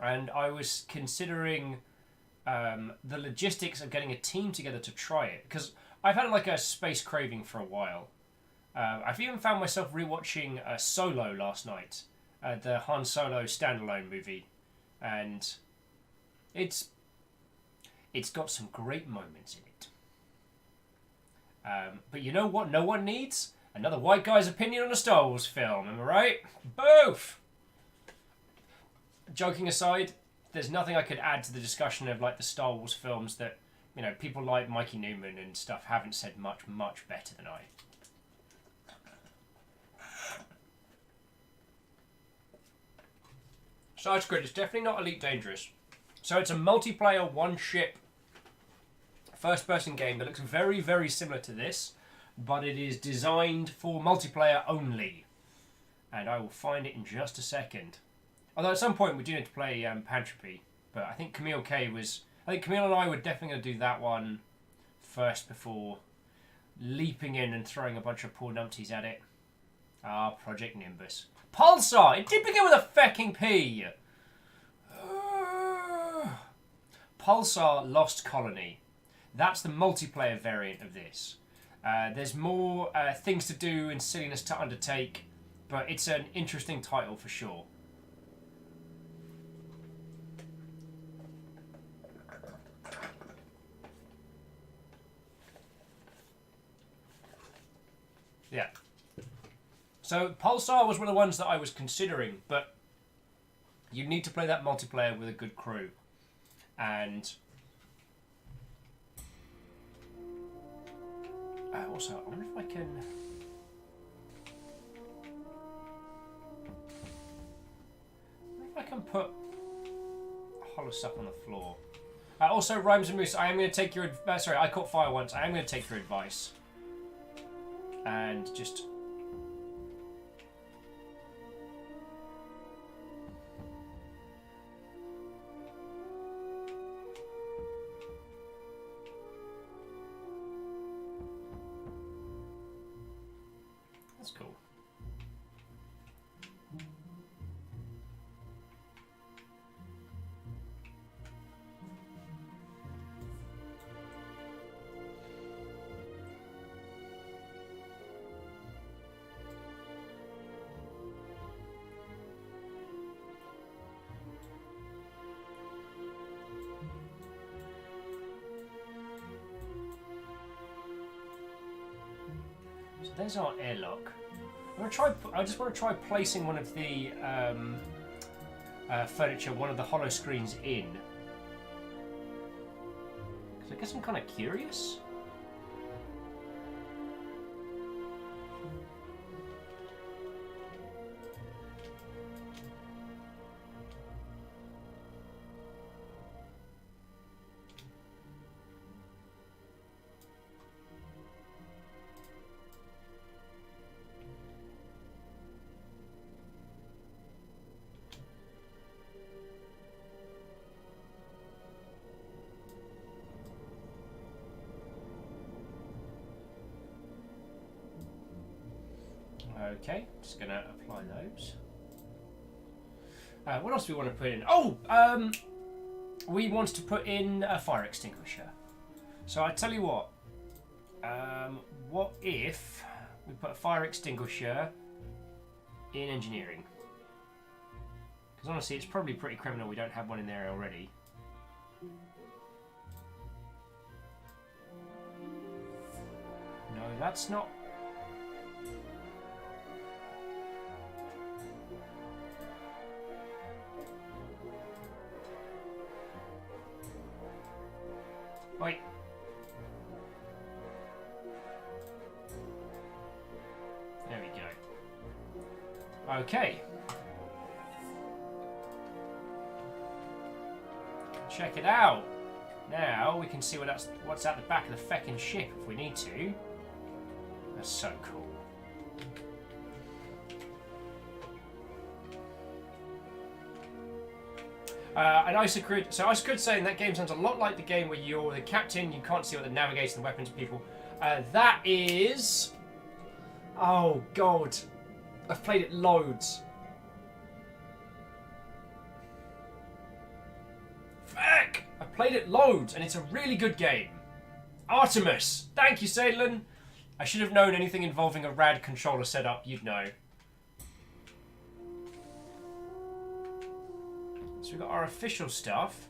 and I was considering the logistics of getting a team together to try it. Because I've had like a space craving for a while. I've even found myself rewatching Solo last night, the Han Solo standalone movie. And it's got some great moments in it. But you know what no one needs? Another white guy's opinion on a Star Wars film, am I right? Boof! Joking aside, there's nothing I could add to the discussion of like the Star Wars films that, you know, people like Mikey Newman and stuff haven't said much better than I. Side Squid is definitely not Elite Dangerous. So it's a multiplayer one-ship first-person game that looks very, very similar to this, but it is designed for multiplayer only. And I will find it in just a second. Although at some point we do need to play Pantropy, but I think Camille and I were definitely going to do that one first before leaping in and throwing a bunch of poor numpties at it. Ah, Project Nimbus. Pulsar! It did begin with a fucking P! Pulsar Lost Colony. That's the multiplayer variant of this. There's more things to do and silliness to undertake, but it's an interesting title for sure. Yeah. So Pulsar was one of the ones that I was considering, but you need to play that multiplayer with a good crew. And also, I wonder if I can... put hollow stuff on the floor. Also, Rhymes and Moose, I am going to take your... sorry, I caught fire once. I am going to take your advice. And just... That's cool. So there's our airlock. I just want to try placing one of the furniture, one of the hollow screens in. Because I guess I'm kind of curious. Okay, just going to apply those. What else do we want to put in? Oh, we wanted to put in a fire extinguisher. So I tell you what if we put a fire extinguisher in engineering? Because honestly, it's probably pretty criminal we don't have one in there already. No, that's not... Wait. There we go. Okay. Check it out. Now we can see what's at the back of the feckin' ship if we need to. That's so cool. And Isocrid saying that game sounds a lot like the game where you're the captain, you can't see what the navigator and weapons people. That is... Oh, God. I've played it loads. Heck! I've played it loads, and it's a really good game. Artemis! Thank you, Sadlin! I should have known anything involving a rad controller setup, you'd know. So we've got our official stuff.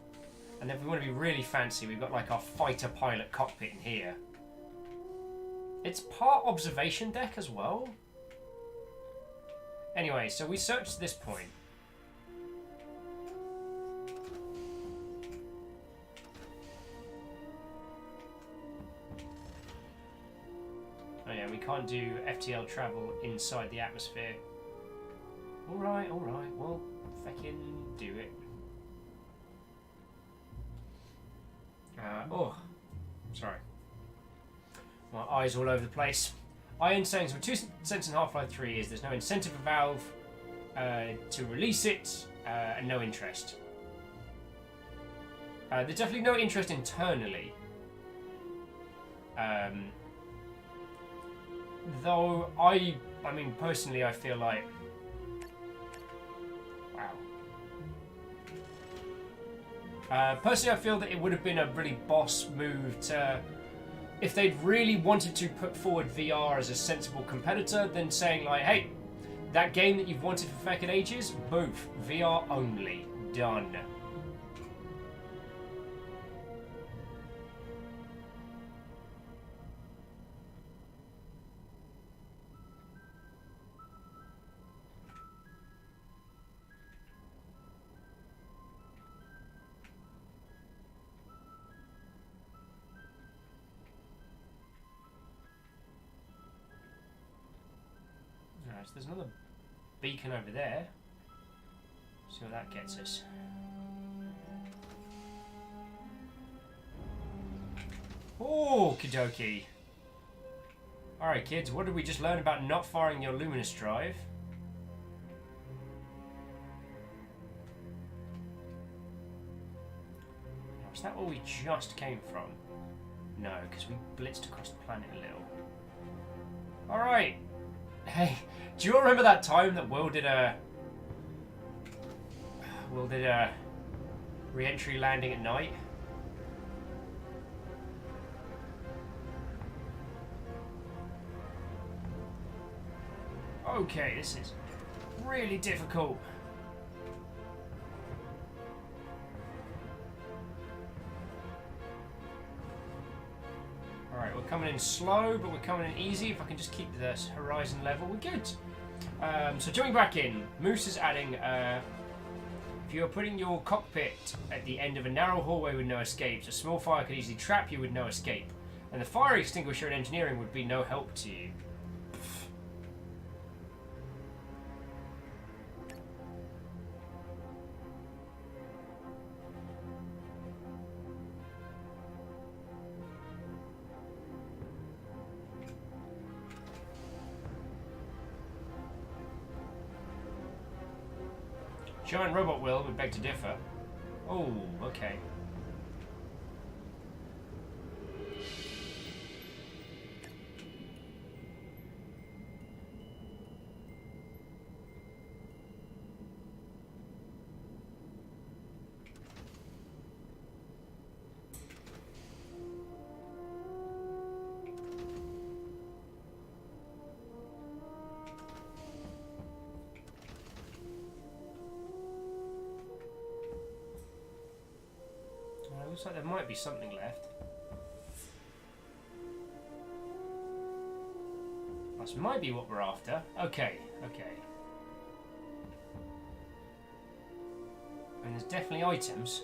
And then if we want to be really fancy, we've got like our fighter pilot cockpit in here. It's part observation deck as well. Anyway, so we searched this point. Oh yeah, we can't do FTL travel inside the atmosphere. Alright, well, fucking do it. Oh, sorry. My eyes all over the place. Iron saying so 2 cents in Half-Life 3 is there's no incentive for Valve to release it, and no interest. There's definitely no interest internally. Though I mean personally I feel like personally I feel that it would have been a really boss move to, if they'd really wanted to put forward VR as a sensible competitor, then saying like, hey, that game that you've wanted for fucking ages, move, VR only, done. So there's another beacon over there. See what that gets us. Okie dokie. Alright kids, what did we just learn about not firing your luminous drive? Was that where we just came from? No, because we blitzed across the planet a little. Alright. Hey, do you remember that time that Will did a re-entry landing at night? Okay, this is really difficult. Alright, we're coming in slow, but we're coming in easy. If I can just keep the horizon level, we're good. So jumping back in, Moose is adding, if you are putting your cockpit at the end of a narrow hallway with no escapes, a small fire could easily trap you with no escape, and the fire extinguisher in engineering would be no help to you. Giant robot will would beg to differ. Oh, okay. Looks like there might be something left. This might be what we're after. Okay, okay. And there's definitely items.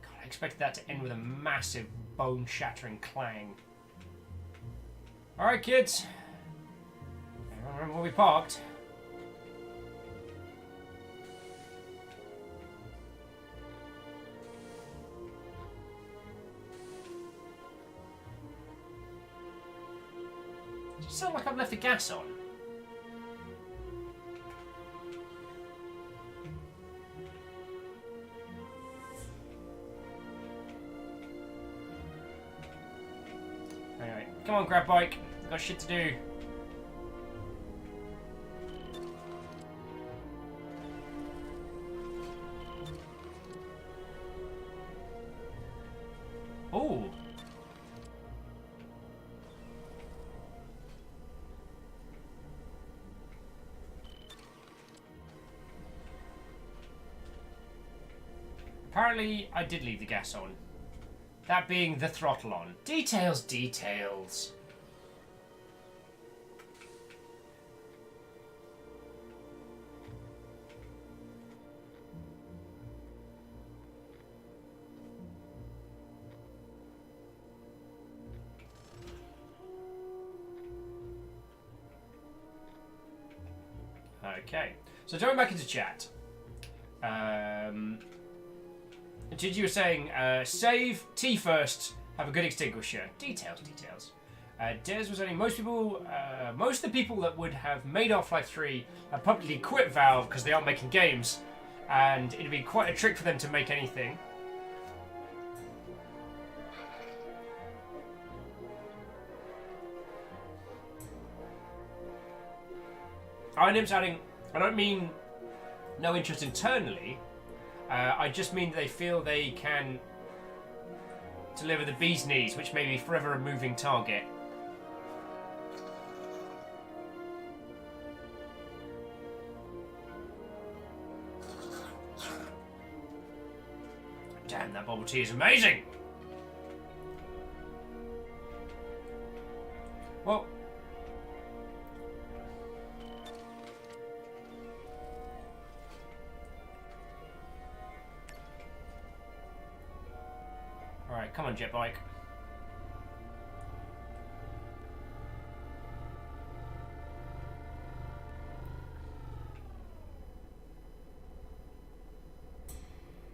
God, I expected that to end with a massive bone-shattering clang. Alright, kids. Remember where we parked? Does it sound like I've left the gas on? Anyway, come on, grab bike. We've got shit to do. Apparently, I did leave the gas on. That being the throttle on. Details, details. Okay, so going back into chat. Did you were saying save T first, have a good extinguisher. Details, details. Des was saying most of the people that would have made Half-Life 3 have publicly quit Valve because they aren't making games, and it'd be quite a trick for them to make anything. Nim's adding, I don't mean no interest internally. I just mean they feel they can deliver the bee's knees, which may be forever a moving target. Damn, that bubble tea is amazing! Well, alright, come on, jet bike.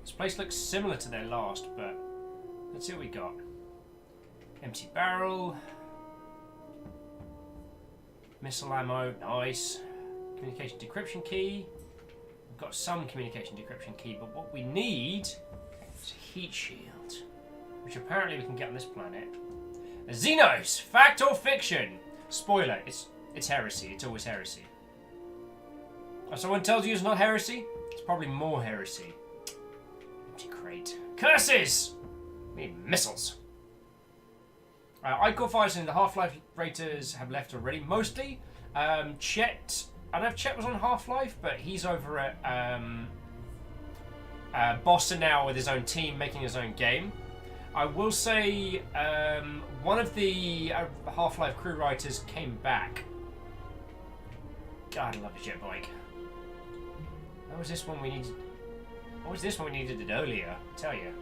This place looks similar to their last, but let's see what we got. Empty barrel. Missile ammo, nice. Communication decryption key. We've got some communication decryption key, but what we need is a heat shield, which apparently we can get on this planet. Xenos! Fact or fiction? Spoiler, it's heresy. It's always heresy. If someone tells you it's not heresy, it's probably more heresy. Empty crate. Curses! We need missiles. Icor fires in the Half-Life raters have left already, mostly. Chet, I don't know if Chet was on Half-Life, but he's over at Boston now with his own team, making his own game. I will say one of the Half-Life crew writers came back. God, I love a jet bike. What was this one we needed? What was this one we needed it earlier? I tell you.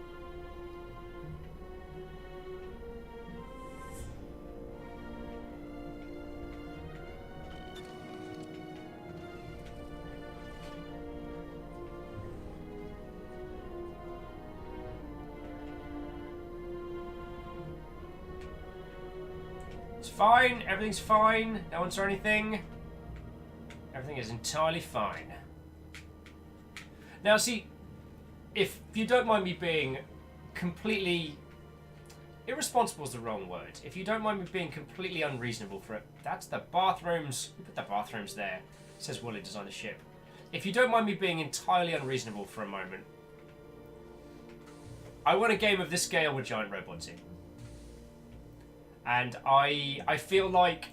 Fine, everything's fine. No one saw anything. Everything is entirely fine. Now, see, if you don't mind me being completely irresponsible is the wrong word. If you don't mind me being completely unreasonable for it, that's the bathrooms. We put the bathrooms there. It says Wally designed the ship. If you don't mind me being entirely unreasonable for a moment, I want a game of this scale with giant robots in. And I feel like,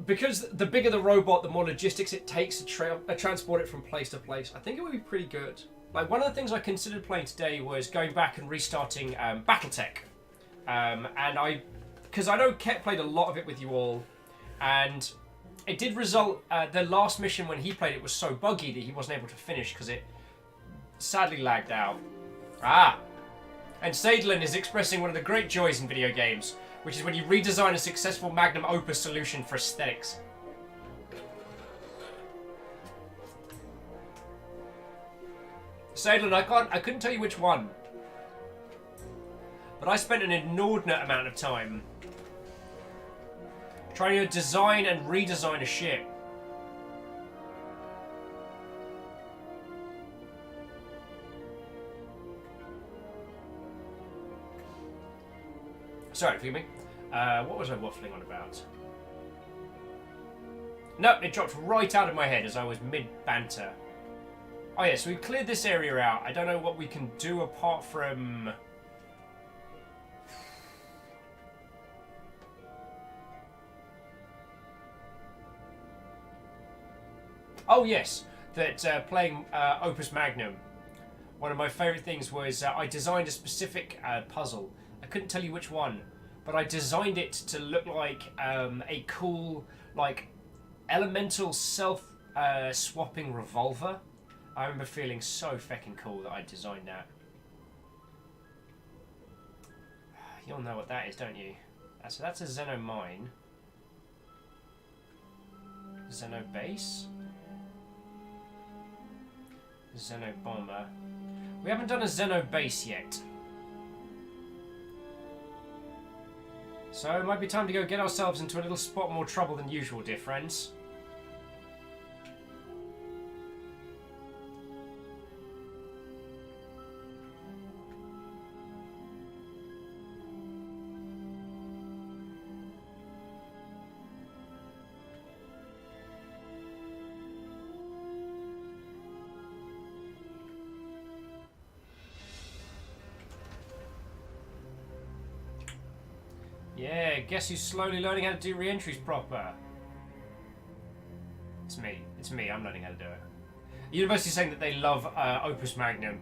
because the bigger the robot, the more logistics it takes to transport it from place to place, I think it would be pretty good. Like, one of the things I considered playing today was going back and restarting Battletech. Because I know Ket played a lot of it with you all, and it did result, the last mission when he played it was so buggy that he wasn't able to finish because it sadly lagged out. And Sadlin is expressing one of the great joys in video games, which is when you redesign a successful magnum opus solution for aesthetics. Sadlin, I couldn't tell you which one, but I spent an inordinate amount of time trying to design and redesign a ship. Sorry, forgive me. What was I waffling on about? Nope, it dropped right out of my head as I was mid-banter. Oh yeah, so we've cleared this area out. I don't know what we can do apart from... Oh yes, that playing Opus Magnum one of my favourite things was I designed a specific puzzle. I couldn't tell you which one, but I designed it to look like a cool, like, elemental self-swapping revolver. I remember feeling so fucking cool that I designed that. You'll know what that is, don't you? So that's a Xeno mine. Xeno base. Xeno bomber. We haven't done a Xeno base yet. So it might be time to go get ourselves into a little spot more trouble than usual, dear friends. Yeah, guess who's slowly learning how to do re-entries proper? It's me. It's me. I'm learning how to do it. The university's saying that they love Opus Magnum.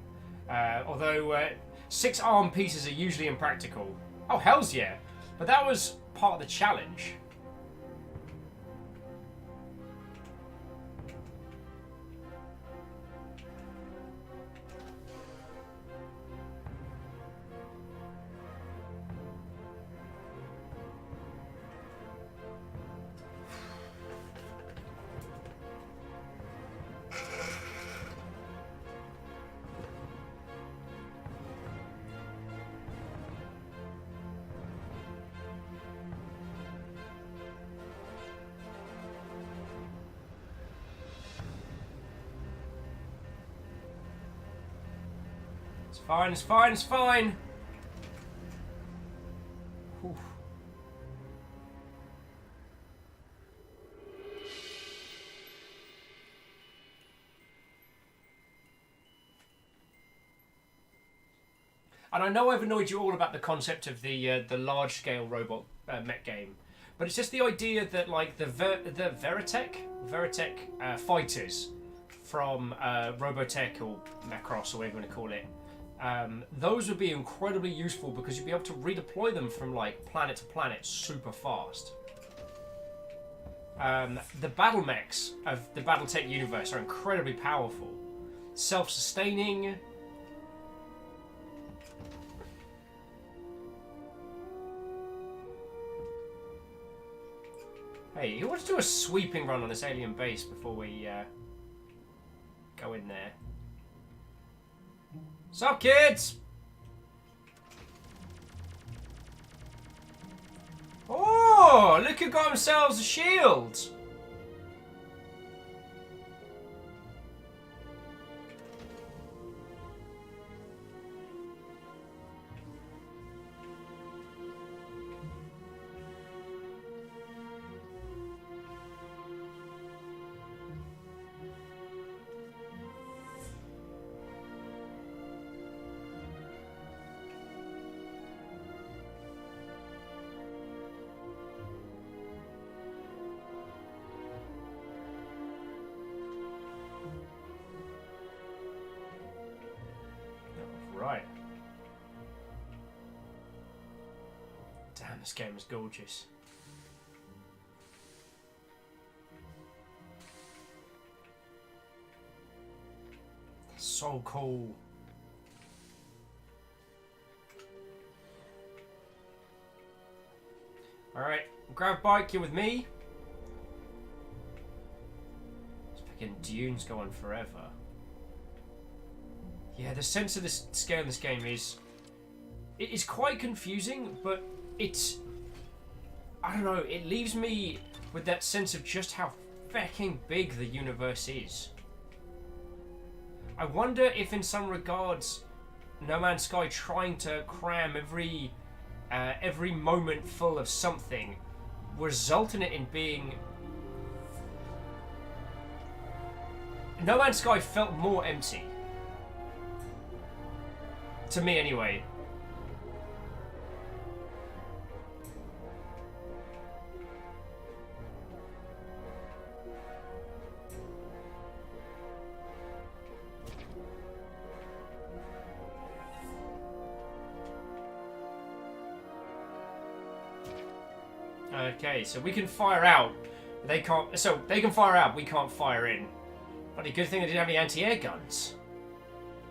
Although 6 arm pieces are usually impractical. Oh, hells yeah. But that was part of the challenge. It's fine, it's fine, it's fine. Whew. And I know I've annoyed you all about the concept of the large-scale robot mech game, but it's just the idea that like the Veritech fighters from Robotech or Macross or whatever you want to call it. Those would be incredibly useful because you'd be able to redeploy them from like planet to planet super fast. The battle mechs of the Battletech universe are incredibly powerful, self-sustaining. Hey, who wants to do a sweeping run on this alien base before we go in there? Sup, kids? Oh, look who got themselves a shield. Right. Damn, this game is gorgeous. So cool. Alright, grab bike, you're with me. This fucking dunes go on forever. Yeah, the sense of the scale in this game is... It is quite confusing, but it's... I don't know, it leaves me with that sense of just how fucking big the universe is. I wonder if in some regards No Man's Sky trying to cram every moment full of something result in it in being... No Man's Sky felt more empty. To me, anyway. Okay, so we can fire out. They can't. So they can fire out. We can't fire in. Bloody good thing they didn't have any anti-air guns.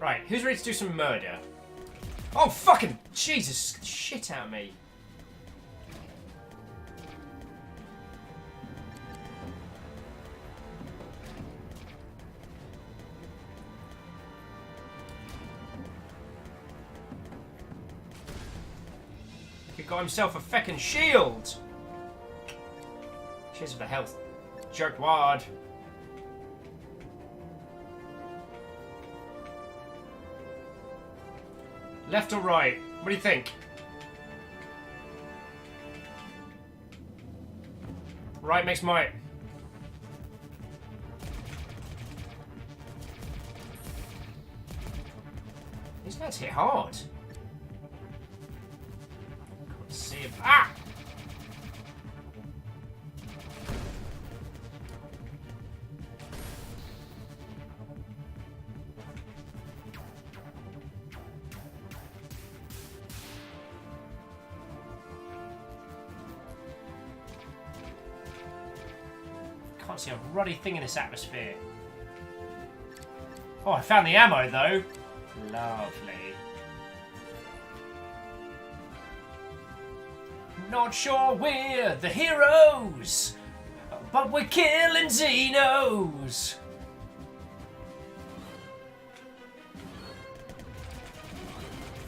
Right, who's ready to do some murder? Oh fucking Jesus! Shit out of me. He got himself a feckin' shield! Cheers for the health. Jerkwad. Left or right? What do you think? Right makes might. These guys hit hard. Let's see if... Ah! Can't see a ruddy thing in this atmosphere. Oh, I found the ammo though. Lovely. Not sure we're the heroes, but we're killing Xenos.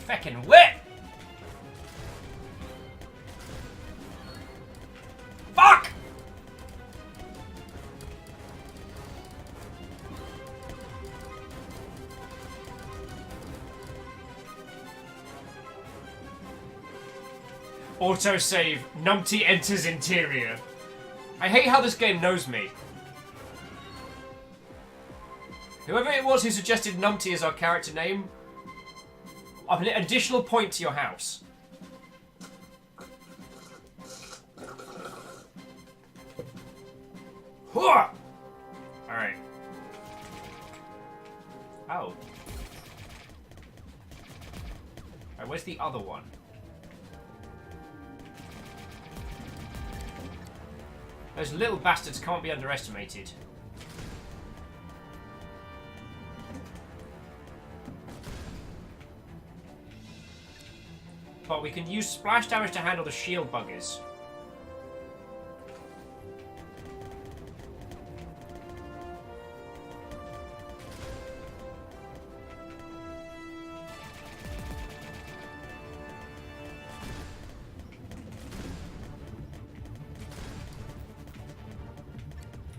Feckin' wet. Fuck! Autosave. Numpty enters interior. I hate how this game knows me. Whoever it was who suggested Numpty as our character name, I've an additional point to your house. Alright. Oh. Alright, where's the other one? Those little bastards can't be underestimated. But we can use splash damage to handle the shield buggers.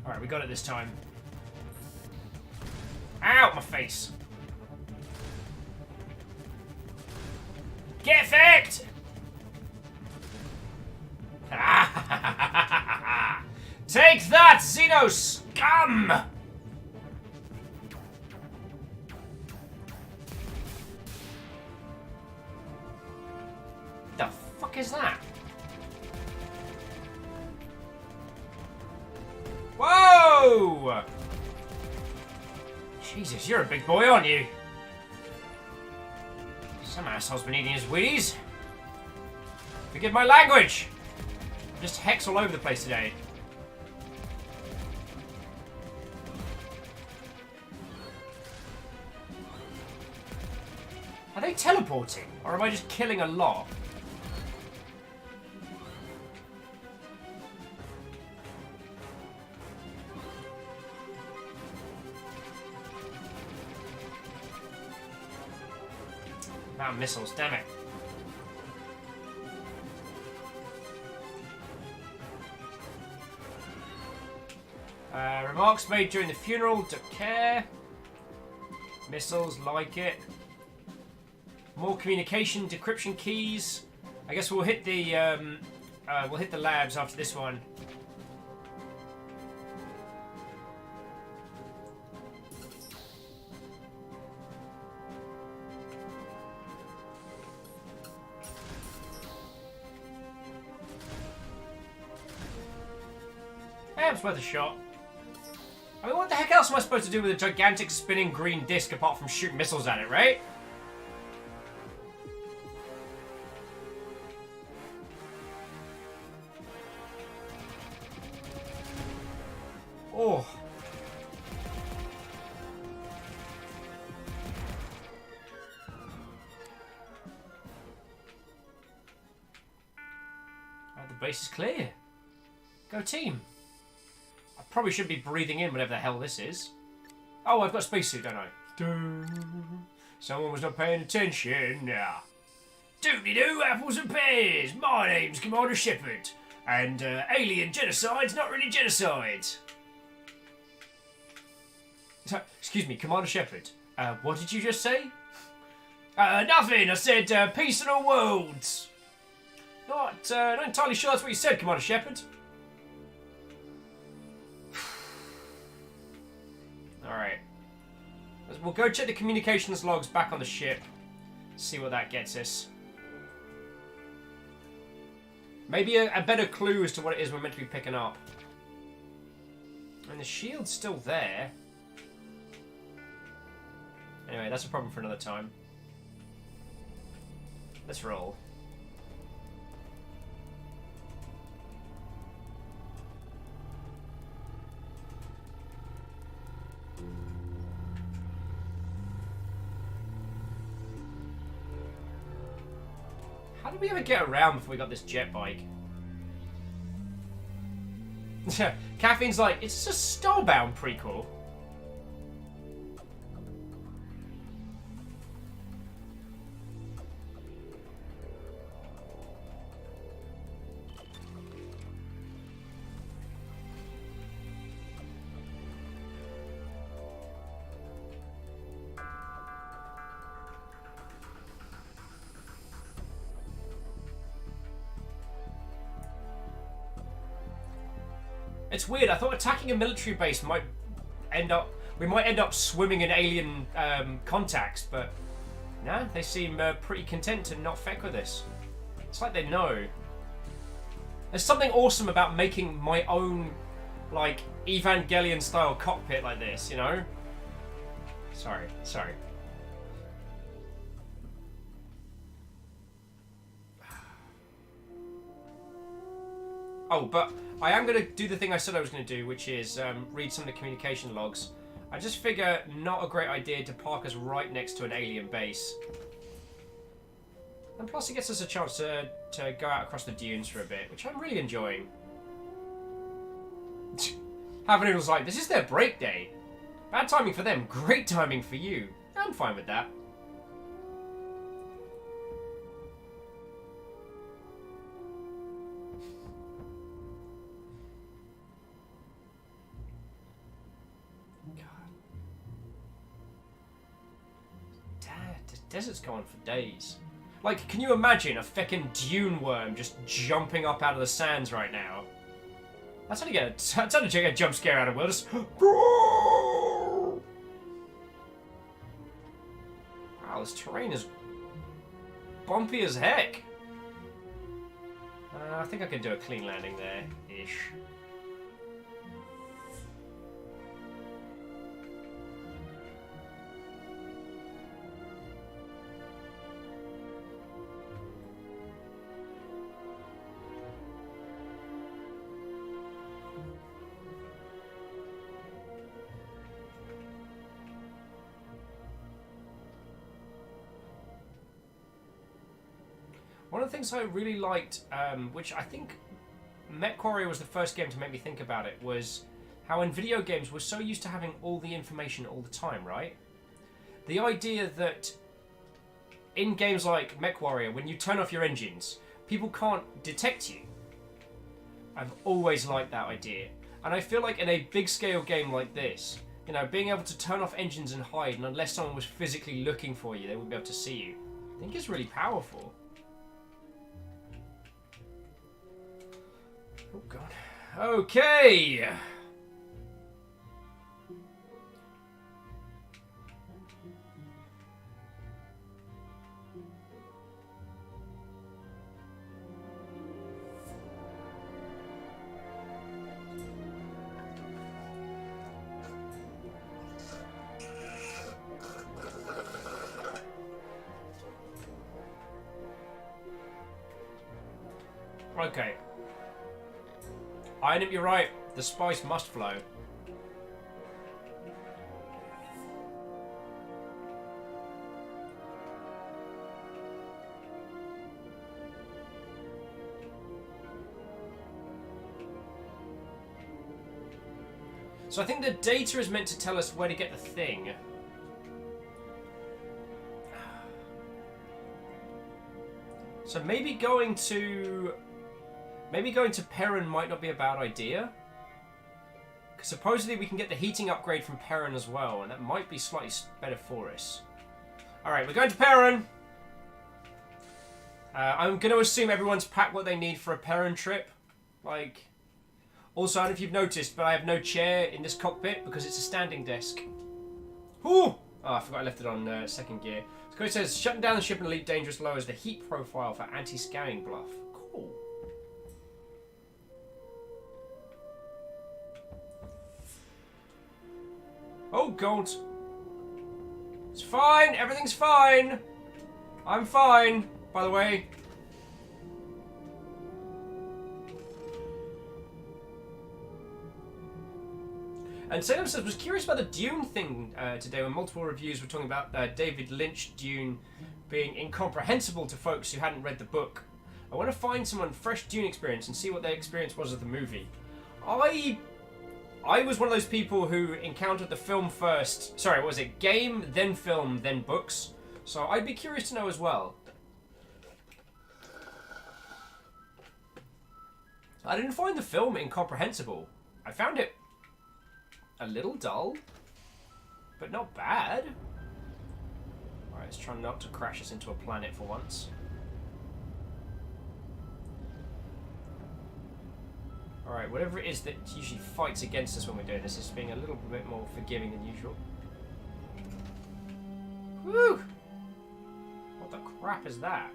Alright, we got it this time. Ow, my face. Get effect! Take that, Xeno scum! The fuck is that? Whoa! Jesus, you're a big boy, aren't you? Some asshole's been eating his Wheaties. Forgive my language! Just hex all over the place today. Are they teleporting? Or am I just killing a lot? Missiles, damn it. Remarks made during the funeral, don't care. Missiles, like it. More communication, decryption keys. I guess we'll hit the labs after this one. It's worth a shot. I mean, what the heck else am I supposed to do with a gigantic spinning green disc apart from shoot missiles at it, right? Oh. The base is clear. Go team. I probably should be breathing in whatever the hell this is. Oh, I've got a spacesuit, don't I? Someone was not paying attention. Nah. Doobly-doo, apples and pears. My name's Commander Shepard. And alien genocide's not really genocide. Excuse me, Commander Shepard. What did you just say? Nothing. I said peace in all worlds. Not entirely sure that's what you said, Commander Shepard. Alright. We'll go check the communications logs back on the ship. See what that gets us. Maybe a better clue as to what it is we're meant to be picking up. And the shield's still there. Anyway, that's a problem for another time. Let's roll. How did we ever get around before we got this jet bike? Caffeine's like, it's a Starbound prequel. It's weird. I thought attacking a military base might end up... We might end up swimming in alien contacts, but... Nah, they seem pretty content to not feck with us. It's like they know. There's something awesome about making my own, like, Evangelion-style cockpit like this, you know? Sorry. Oh, but I am going to do the thing I said I was going to do, which is read some of the communication logs. I just figure not a great idea to park us right next to an alien base. And plus it gets us a chance to go out across the dunes for a bit, which I'm really enjoying. Havanoodle's like, this is their break day. Bad timing for them, great timing for you. I'm fine with that. Desert's going for days. Like, can you imagine a feckin' dune worm just jumping up out of the sands right now? That's how you get a jump scare out of wilderness. Wow, this terrain is bumpy as heck. I think I can do a clean landing there-ish. One of the things I really liked, which I think MechWarrior was the first game to make me think about it, was how in video games we're so used to having all the information all the time, right? The idea that in games like MechWarrior, when you turn off your engines, people can't detect you. I've always liked that idea. And I feel like in a big scale game like this, you know, being able to turn off engines and hide, and unless someone was physically looking for you, they wouldn't be able to see you, I think is really powerful. Oh god. Okay. Okay. Iron, you're right. The spice must flow. So I think the data is meant to tell us where to get the thing. So maybe going to Perrin might not be a bad idea. Because supposedly we can get the heating upgrade from Perrin as well, and that might be slightly better for us. Alright, we're going to Perrin! I'm going to assume everyone's packed what they need for a Perrin trip. Like, also, I don't know if you've noticed, but I have no chair in this cockpit because it's a standing desk. Ooh! Oh, I forgot I left it on second gear. So it says, shutting down the ship in Elite Dangerous lowers the heat profile for anti-scanning bluff. Cool. Oh, God. It's fine. Everything's fine. I'm fine, by the way. And Salem says, was curious about the Dune thing today when multiple reviews were talking about David Lynch Dune being incomprehensible to folks who hadn't read the book. I want to find someone fresh Dune experience and see what their experience was of the movie. I was one of those people who encountered the film first. Sorry, what was it? Game, then film, then books. So I'd be curious to know as well. I didn't find the film incomprehensible. I found it a little dull, but not bad. Alright, let's try not to crash us into a planet for once. Alright, whatever it is that usually fights against us when we're doing this is being a little bit more forgiving than usual. Woo! What the crap is that?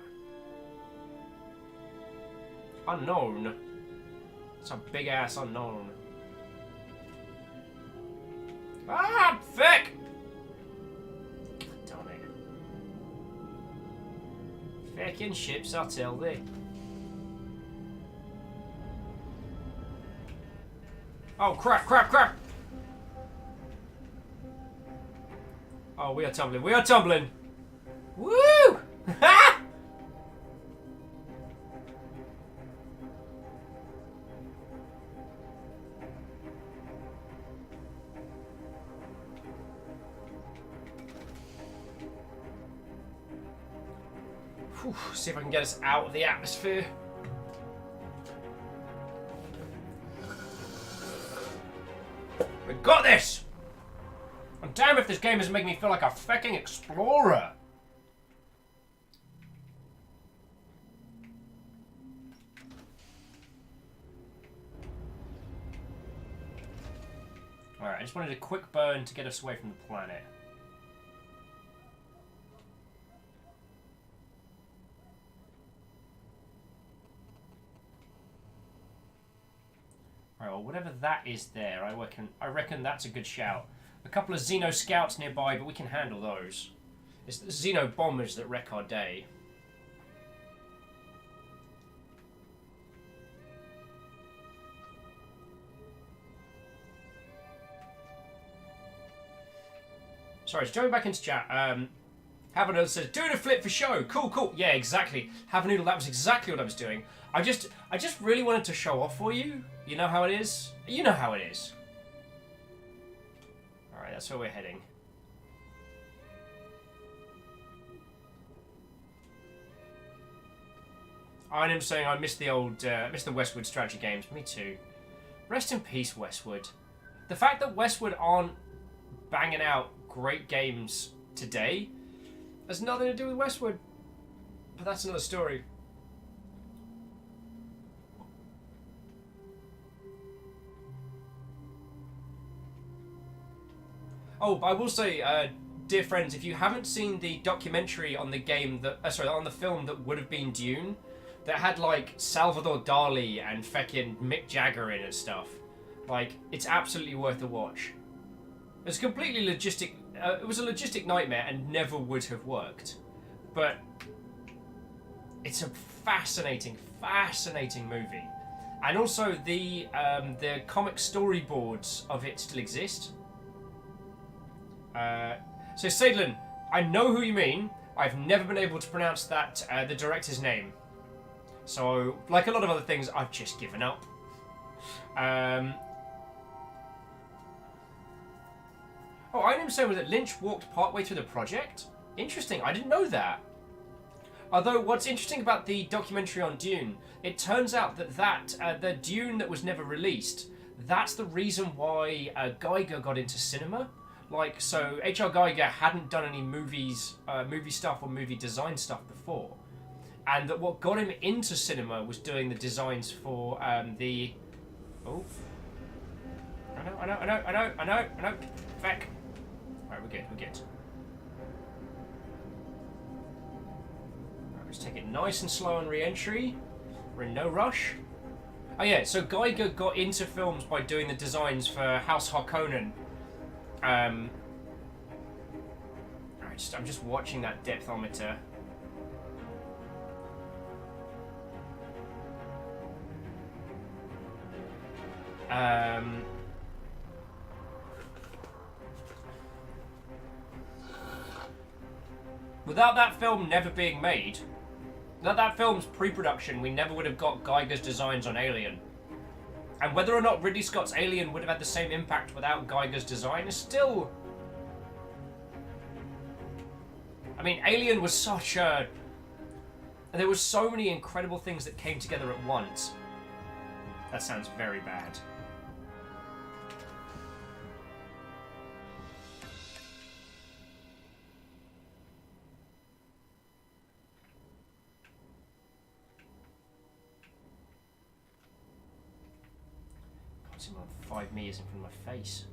Unknown. It's a big ass unknown. Ah, thick! God damn it. Feckin' ships, I tell thee. Oh, crap, crap, crap! Oh, we are tumbling, we are tumbling! Woo! Ha! Whew, see if I can get us out of the atmosphere. We got this! I'm damn if this game is making me feel like a fucking explorer. Alright, I just wanted a quick burn to get us away from the planet. Alright, well, whatever that is there, I reckon that's a good shout. A couple of Xeno scouts nearby, but we can handle those. It's the Xeno bombers that wreck our day. Sorry, just jumping back into chat. Havanoodle says, doing a flip for show. Cool, cool. Yeah, exactly. Havanoodle, that was exactly what I was doing. I just really wanted to show off for you. You know how it is? You know how it is. Alright, that's where we're heading. I'm saying I miss the old, miss the Westwood strategy games. Me too. Rest in peace, Westwood. The fact that Westwood aren't banging out great games today has nothing to do with Westwood. But that's another story. Oh, I will say, dear friends, if you haven't seen the documentary on the game that, on the film that would have been Dune, that had like Salvador Dali and feckin' Mick Jagger in and stuff, like it's absolutely worth a watch. It's completely logistic. It was a logistic nightmare and never would have worked, but it's a fascinating, fascinating movie. And also the comic storyboards of it still exist. So Sadlin, I know who you mean. I've never been able to pronounce that the director's name. So, like a lot of other things, I've just given up. Oh, I didn't say that Lynch walked partway through the project? Interesting, I didn't know that. Although, what's interesting about the documentary on Dune, it turns out that the Dune that was never released, that's the reason why Geiger got into cinema. Like, so H.R. Geiger hadn't done any movies, movie stuff or movie design stuff before. And that what got him into cinema was doing the designs for the... Oh. I know. Feck. Alright, we're good. Alright, let's take it nice and slow on re-entry. We're in no rush. Oh yeah, so Geiger got into films by doing the designs for House Harkonnen. I'm just watching that depthometer. Without that film never being made, without that film's pre-production, we never would have got Geiger's designs on Alien. And whether or not Ridley Scott's Alien would have had the same impact without Geiger's design is still... I mean, Alien was such a... There was so many incredible things that came together at once. That sounds very bad. Can't see more than 5 meters in front of my face.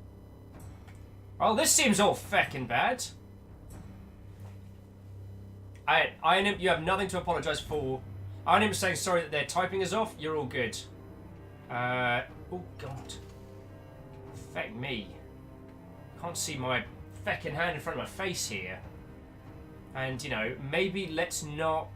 Oh, this seems all feckin' bad. You have nothing to apologise for. I'm saying sorry that their typing is off. You're all good. Oh god. Feck me. Can't see my feckin' hand in front of my face here. And, you know, maybe let's not...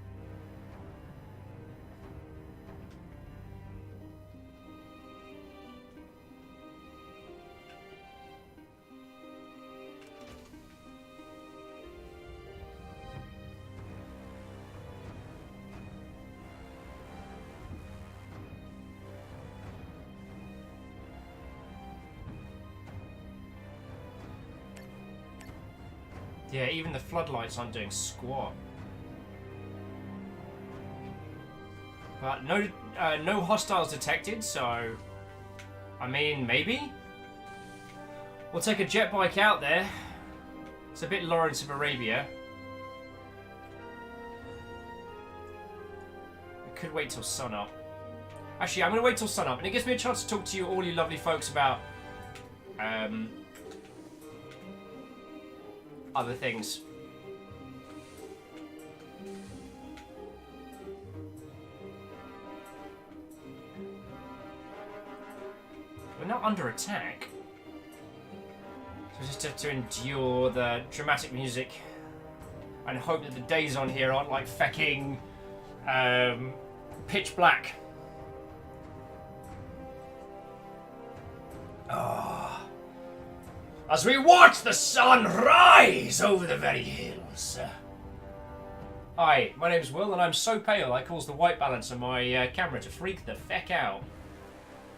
Yeah, even the floodlights aren't doing squat. But no hostiles detected, so... I mean, maybe? We'll take a jet bike out there. It's a bit Lawrence of Arabia. We could wait till sunup. Actually, I'm going to wait till sunup, and it gives me a chance to talk to you, all you lovely folks, about... other things. We're not under attack. So we just have to endure the dramatic music and hope that the days on here aren't like fecking pitch black. As we watch the sun rise over the very hills. Hi, my name's Will, and I'm so pale I cause the white balance on my camera to freak the feck out.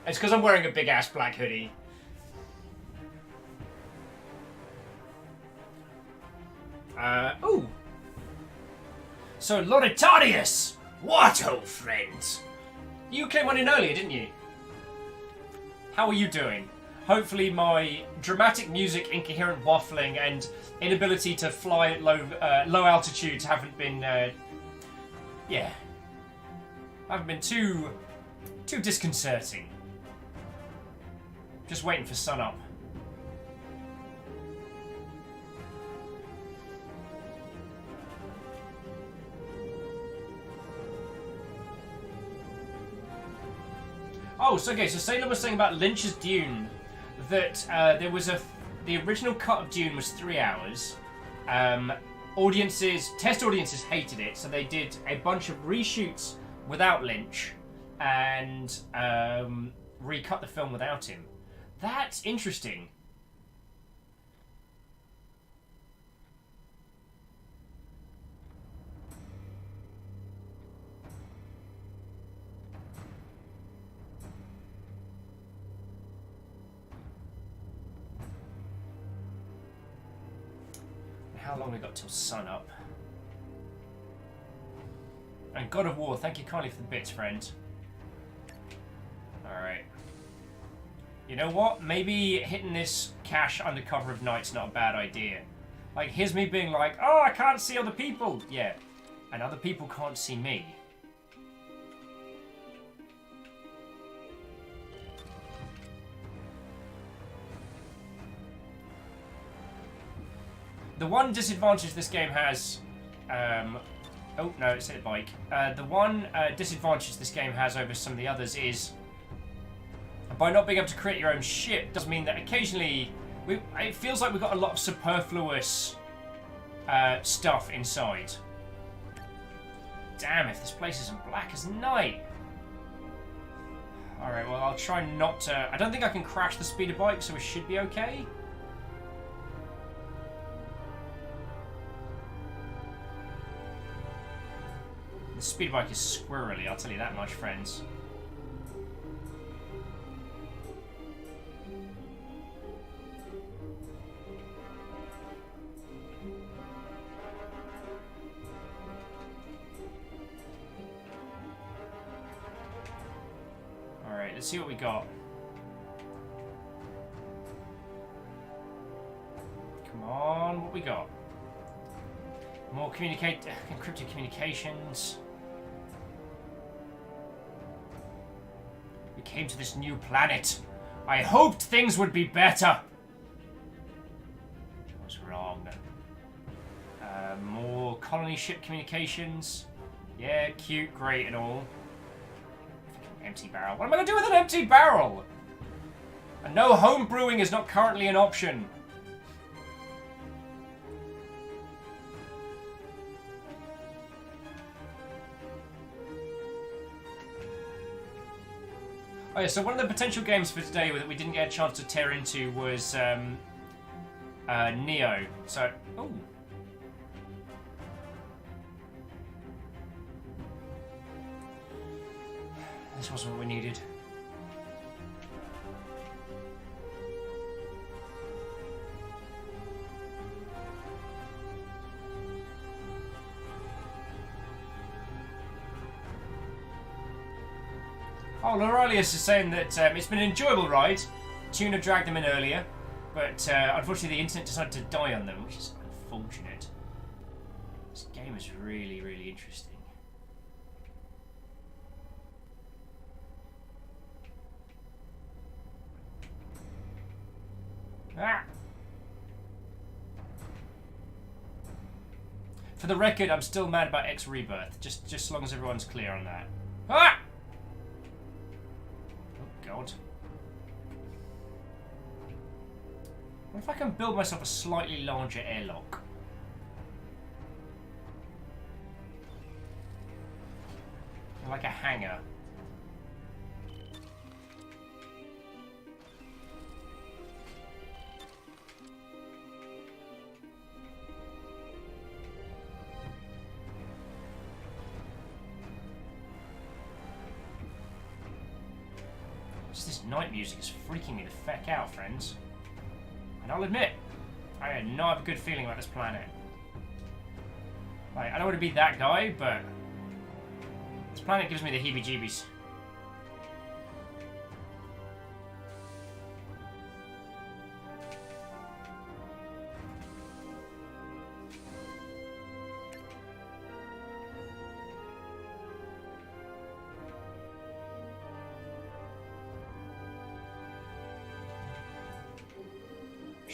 It's because I'm wearing a big-ass black hoodie. Ooh. So, Loritarius! What, old friends? You came on in earlier, didn't you? How are you doing? Hopefully my dramatic music, incoherent waffling, and inability to fly at low altitudes haven't been, haven't been too disconcerting. Just waiting for sunup. Oh, so okay, so Sailor was saying about Lynch's Dune. That there was the original cut of Dune was 3 hours. Test audiences hated it, so they did a bunch of reshoots without Lynch and recut the film without him. That's interesting. how long we got till sun up? And God of War, thank you kindly for the bits, friend. Alright. You know what? Maybe hitting this cache under cover of night's not a bad idea. Like, here's me being like, oh, I can't see other people. Yeah. And other people can't see me. The one disadvantage this game has... oh, no, it's hit a bike. The one disadvantage this game has over some of the others is... by not being able to create your own ship does mean that occasionally... it feels like we've got a lot of superfluous stuff inside. Damn, if this place isn't black as night. Alright, well, I'll try not to... I don't think I can crash the speeder bike, so we should be okay. The speed bike is squirrely, I'll tell you that much, friends. Alright, let's see what we got. Come on, what we got? More encrypted communications. We came to this new planet. I hoped things would be better. I was wrong. More colony ship communications. Yeah, cute, great and all. Empty barrel. What am I going to do with an empty barrel? And no, home brewing is not currently an option. Oh yeah, so one of the potential games for today that we didn't get a chance to tear into was Neo. So, ooh. This wasn't what we needed. Oh, Laurelius is saying that it's been an enjoyable ride. Tuna dragged them in earlier, but unfortunately the internet decided to die on them, which is unfortunate. This game is really, really interesting. Ah! For the record, I'm still mad about X Rebirth, just as long as everyone's clear on that. Ah! God. What if I can build myself a slightly larger airlock? Like a hangar. This night music is freaking me the feck out, friends. And I'll admit, I do not have a good feeling about this planet. Like, I don't want to be that guy, but this planet gives me the heebie-jeebies.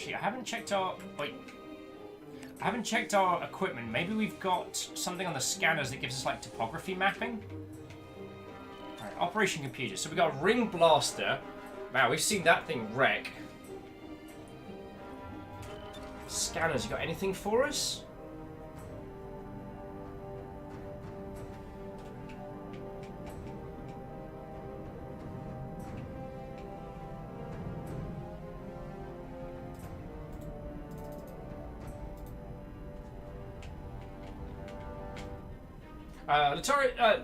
I haven't checked our... Wait. I haven't checked our equipment. Maybe we've got something on the scanners that gives us, like, topography mapping? Alright, Operation Computer. So we got a Ring Blaster. Wow, we've seen that thing wreck. Scanners, you got anything for us?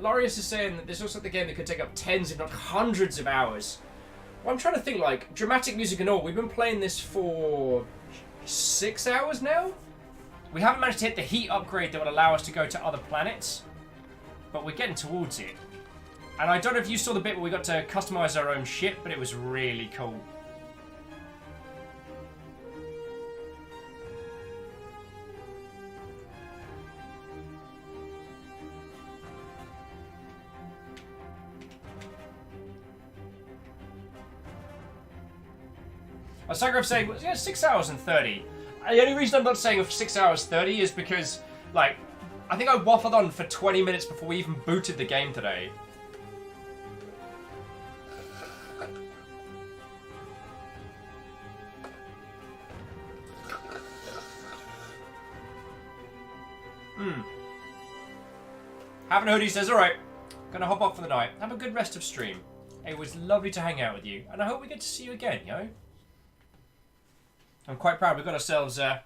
Larius is saying that this looks like the game that could take up tens, if not hundreds of hours. Well, I'm trying to think, like, dramatic music and all. We've been playing this for 6 hours now? We haven't managed to hit the heat upgrade that would allow us to go to other planets, but we're getting towards it. And I don't know if you saw the bit where we got to customize our own ship, but it was really cool. Sagrab saying, yeah, 6 hours and 30. The only reason I'm not saying 6 hours 30 is because, like, I think I waffled on for 20 minutes before we even booted the game today. Having a hoodie says, alright, gonna hop off for the night. Have a good rest of stream. It was lovely to hang out with you, and I hope we get to see you again, yo. I'm quite proud. We've got ourselves a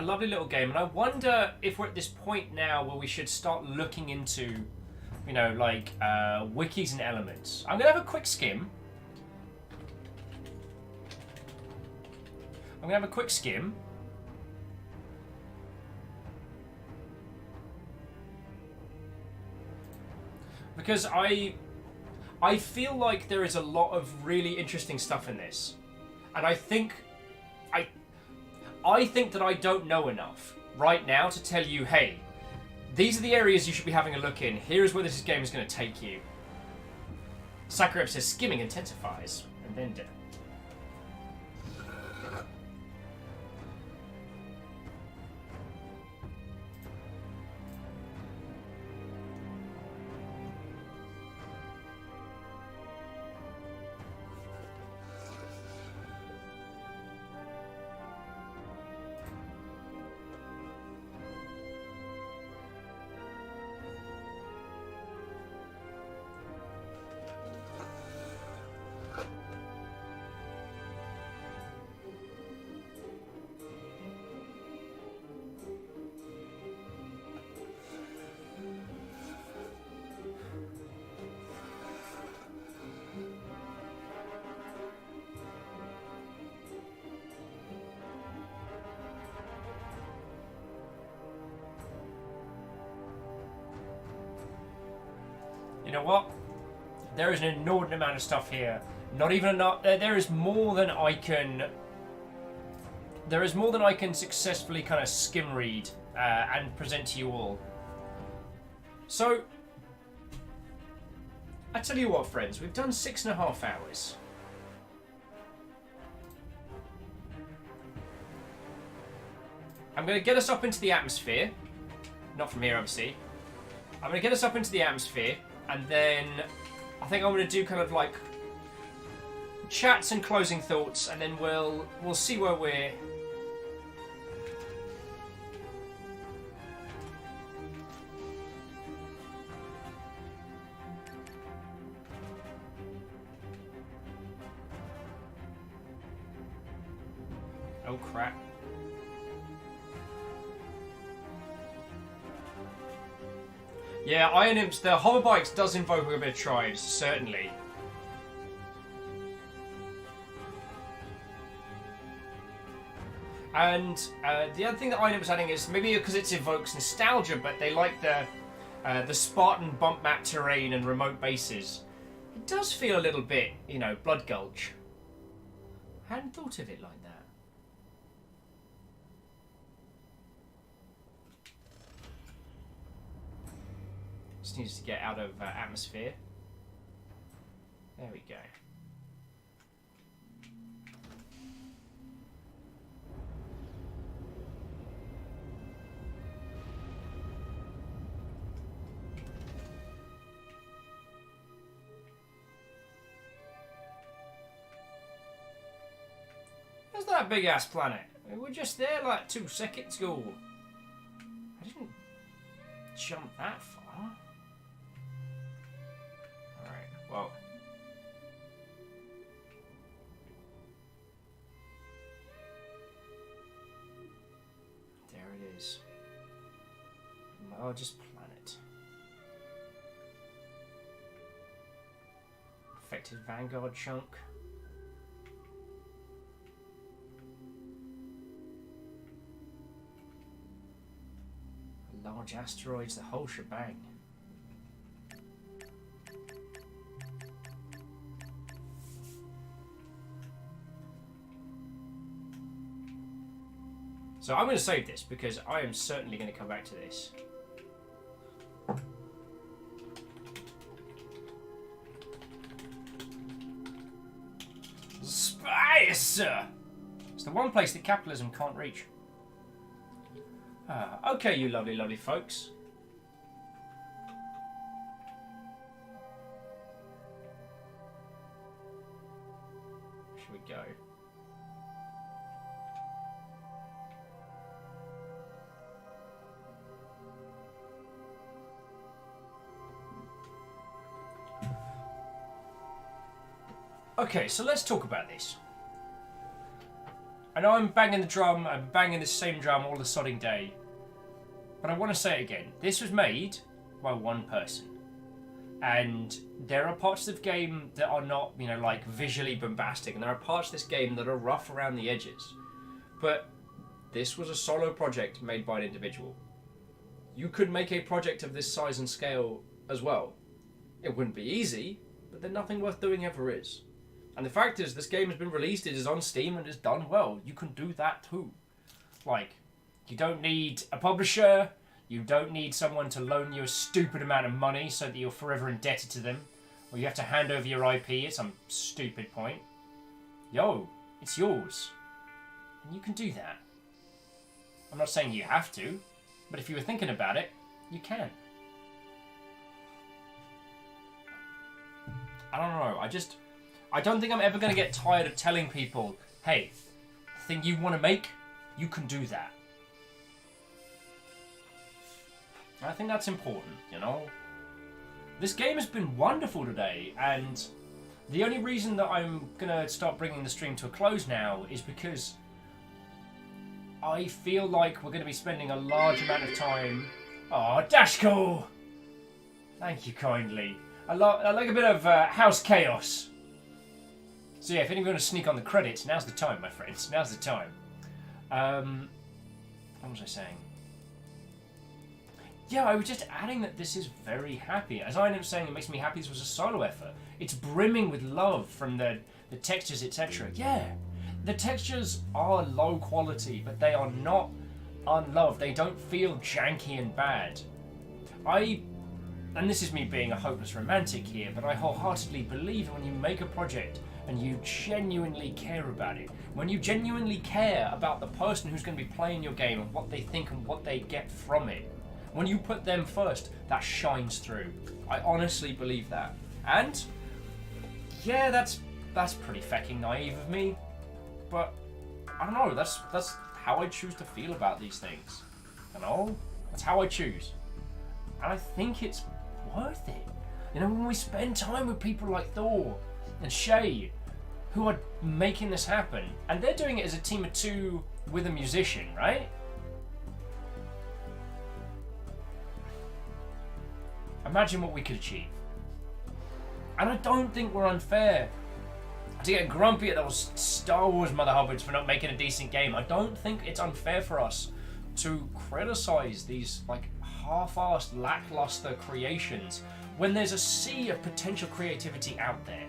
lovely little game, and I wonder if we're at this point now where we should start looking into, you know, like wikis and elements. I'm gonna have a quick skim. Because I feel like there is a lot of really interesting stuff in this, and I think that I don't know enough right now to tell you, hey, these are the areas you should be having a look in. Here's where this game is going to take you. Sakurab says skimming intensifies, and then death. You know what? There is an inordinate amount of stuff here. Not even enough. There is more than I can. There is more than I can successfully kind of skim read and present to you all. So, I tell you what, friends, we've done 6.5 hours. I'm going to get us up into the atmosphere. Not from here, obviously. I'm going to get us up into the atmosphere. And then I think I'm going to do kind of like chats and closing thoughts, and then we'll see where we're. Oh crap. Yeah, Iron Imps, the hover bikes does invoke a bit of tribes, certainly. And the other thing that Iron Imps adding is maybe because it evokes nostalgia, but they like the Spartan bump map terrain and remote bases. It does feel a little bit, you know, Blood Gulch. I hadn't thought of it like that. Just needs to get out of atmosphere. There we go. Where's that big ass planet? We were just there like 2 seconds ago. I didn't jump that far. Well, there it is. Largest planet. Expected Vanguard chunk. Large asteroids, the whole shebang. So I'm going to save this because I am certainly going to come back to this. Spice! It's the one place that capitalism can't reach. Okay, you lovely, lovely folks. Should we go? Okay, so let's talk about this. I know I'm banging the drum, I'm banging the same drum all the sodding day, but I want to say it again. This was made by one person. And there are parts of the game that are not, you know, like visually bombastic, and there are parts of this game that are rough around the edges. But this was a solo project made by an individual. You could make a project of this size and scale as well. It wouldn't be easy, but then nothing worth doing ever is. And the fact is, this game has been released, it is on Steam, and it's done well. You can do that too. Like, you don't need a publisher, you don't need someone to loan you a stupid amount of money so that you're forever indebted to them, or you have to hand over your IP at some stupid point. Yo, it's yours. And you can do that. I'm not saying you have to, but if you were thinking about it, you can. I don't know, I don't think I'm ever going to get tired of telling people, hey, the thing you want to make, you can do that. I think that's important, you know? This game has been wonderful today, and the only reason that I'm going to start bringing the stream to a close now is because I feel like we're going to be spending a large amount of time... Oh, Dashko! Thank you kindly. I like a bit of house chaos. So yeah, if anyone want to sneak on the credits, now's the time, my friends. Now's the time. What was I saying? Yeah, I was just adding that this is very happy. As I ended up saying, it makes me happy this was a solo effort. It's brimming with love from the textures, etc. Yeah, the textures are low quality, but they are not unloved. They don't feel janky and bad. And this is me being a hopeless romantic here, but I wholeheartedly believe that when you make a project and you genuinely care about it, when you genuinely care about the person who's going to be playing your game and what they think and what they get from it, when you put them first, that shines through. I honestly believe that. And yeah, that's pretty fecking naive of me, but I don't know, that's how I choose to feel about these things. You know? That's how I choose. And I think it's worth it. You know, when we spend time with people like Thor and Shay, who are making this happen, and they're doing it as a team of two with a musician, right? Imagine what we could achieve. And I don't think we're unfair to get grumpy at those Star Wars mother hubbards for not making a decent game. I don't think it's unfair for us to criticize these like half-assed, lackluster creations when there's a sea of potential creativity out there.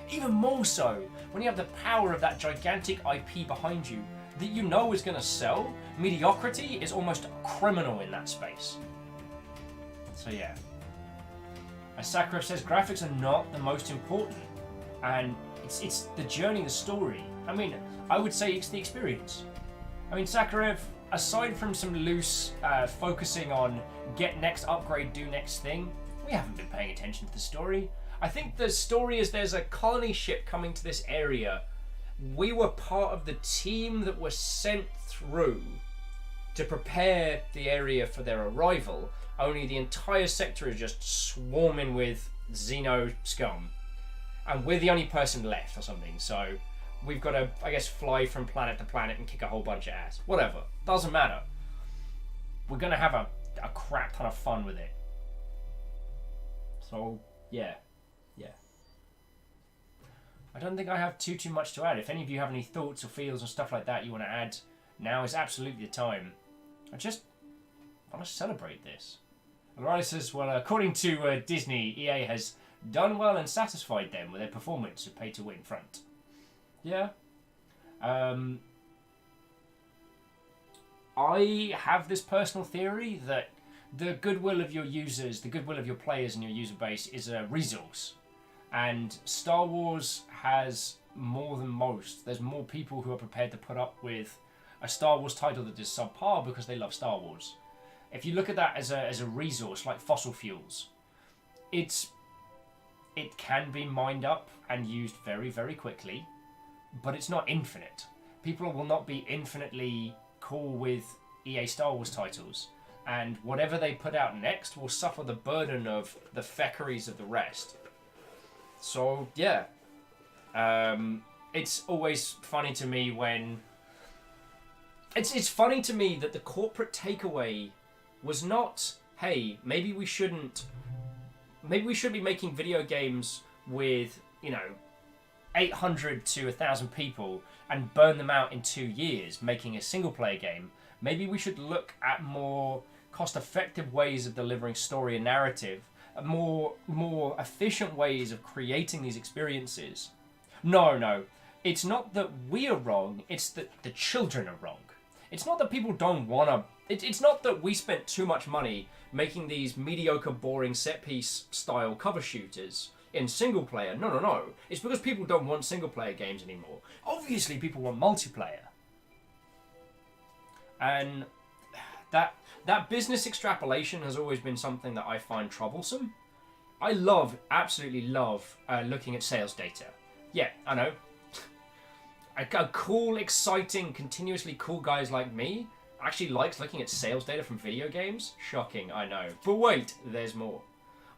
Even more so when you have the power of that gigantic IP behind you that you know is going to sell. Mediocrity is almost criminal in that space. So yeah. As Sakharov says, graphics are not the most important, and it's the journey, the story. I mean, I would say it's the experience. I mean, Sakharov, aside from some loose focusing on get next upgrade, do next thing, we haven't been paying attention to the story. I think the story is there's a colony ship coming to this area. We were part of the team that was sent through to prepare the area for their arrival, only the entire sector is just swarming with Xeno scum. And we're the only person left or something, so we've got to, I guess, fly from planet to planet and kick a whole bunch of ass. Whatever. Doesn't matter. We're going to have a crap ton of fun with it. So, yeah. Yeah. I don't think I have too much to add. If any of you have any thoughts or feels and stuff like that you want to add, now is absolutely the time. I just want to celebrate this. And Riley says, well, according to Disney, EA has done well and satisfied them with their performance of pay-to-win front. Yeah. I have this personal theory that the goodwill of your users, the goodwill of your players and your user base is a resource. And Star Wars has more than most. There's more people who are prepared to put up with a Star Wars title that is subpar because they love Star Wars. If you look at that as a resource, like fossil fuels, it can be mined up and used very, very quickly, but it's not infinite. People will not be infinitely cool with EA Star Wars titles, and whatever they put out next will suffer the burden of the feckeries of the rest. So yeah, it's always funny to me when it's funny to me that the corporate takeaway was not, hey, maybe we should be making video games with 800 to 1,000 people and burn them out in 2 years making a single player game. Maybe we should look at more cost-effective ways of delivering story and narrative, more efficient ways of creating these experiences. No, it's not that we are wrong, it's that the children are wrong. It's not that people don't want to... It's not that we spent too much money making these mediocre, boring set-piece style cover shooters in single player. No. It's because people don't want single player games anymore. Obviously, people want multiplayer. And that business extrapolation has always been something that I find troublesome. I absolutely love looking at sales data. Yeah, I know. A cool, exciting, continuously cool guys like me actually likes looking at sales data from video games. Shocking, I know. But wait, there's more.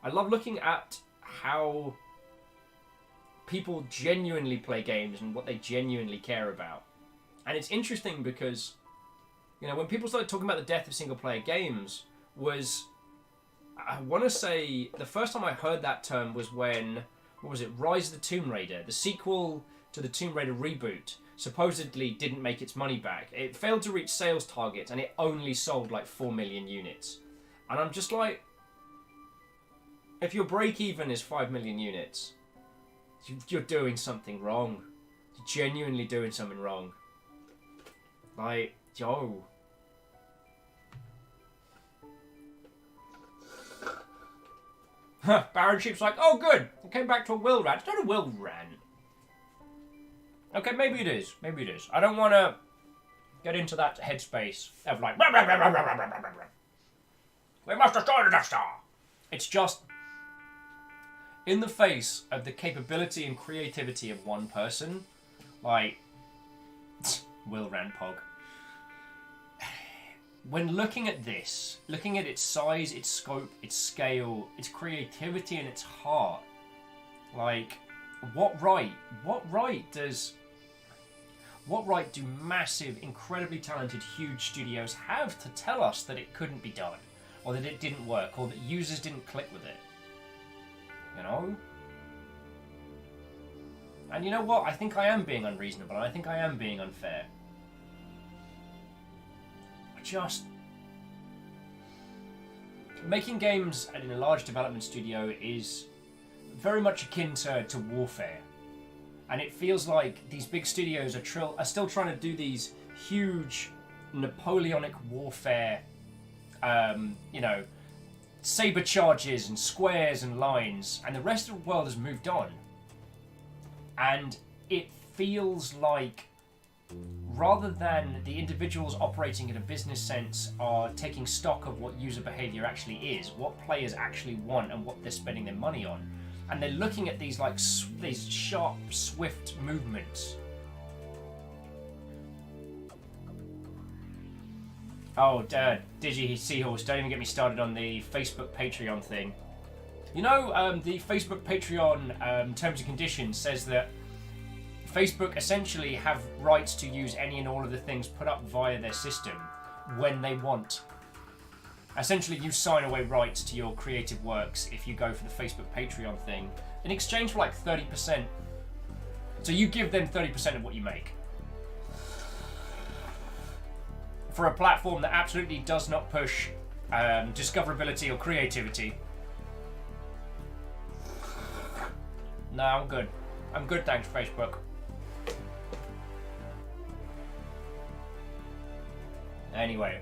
I love looking at how people genuinely play games and what they genuinely care about. And it's interesting because, when people started talking about the death of single-player games I want to say, the first time I heard that term was when, Rise of the Tomb Raider, the sequel to the Tomb Raider reboot, supposedly didn't make its money back. It failed to reach sales targets and it only sold like 4 million units. And I'm just like, if your break-even is 5 million units, you're doing something wrong. You're genuinely doing something wrong. Like, yo. Baron Sheep's like, oh good, I came back to a will rant. It's not a will rant. Okay, maybe it is. I don't want to get into that headspace of like, rah, rah, rah, rah, rah, rah, rah, rah, rah. We must destroy the Death Star. It's just, in the face of the capability and creativity of one person, like, will rant pog. When looking at this, looking at its size, its scope, its scale, its creativity and its heart, like, what right do massive, incredibly talented, huge studios have to tell us that it couldn't be done, or that it didn't work, or that users didn't click with it? And you know what? I think I am being unreasonable, and I think I am being unfair. Making games in a large development studio is very much akin to warfare. And it feels like these big studios are still trying to do these huge Napoleonic warfare, saber charges and squares and lines, and the rest of the world has moved on. And it feels like, rather than the individuals operating in a business sense are taking stock of what user behavior actually is, what players actually want and what they're spending their money on, and they're looking at these these sharp, swift movements. Oh, Digi Seahorse, don't even get me started on the Facebook Patreon thing. The Facebook Patreon terms and conditions says that Facebook essentially have rights to use any and all of the things put up via their system when they want. Essentially, you sign away rights to your creative works if you go for the Facebook Patreon thing, in exchange for like 30% So you give them 30% of what you make. For a platform that absolutely does not push discoverability or creativity. No, I'm good. I'm good, thanks, Facebook. Anyway,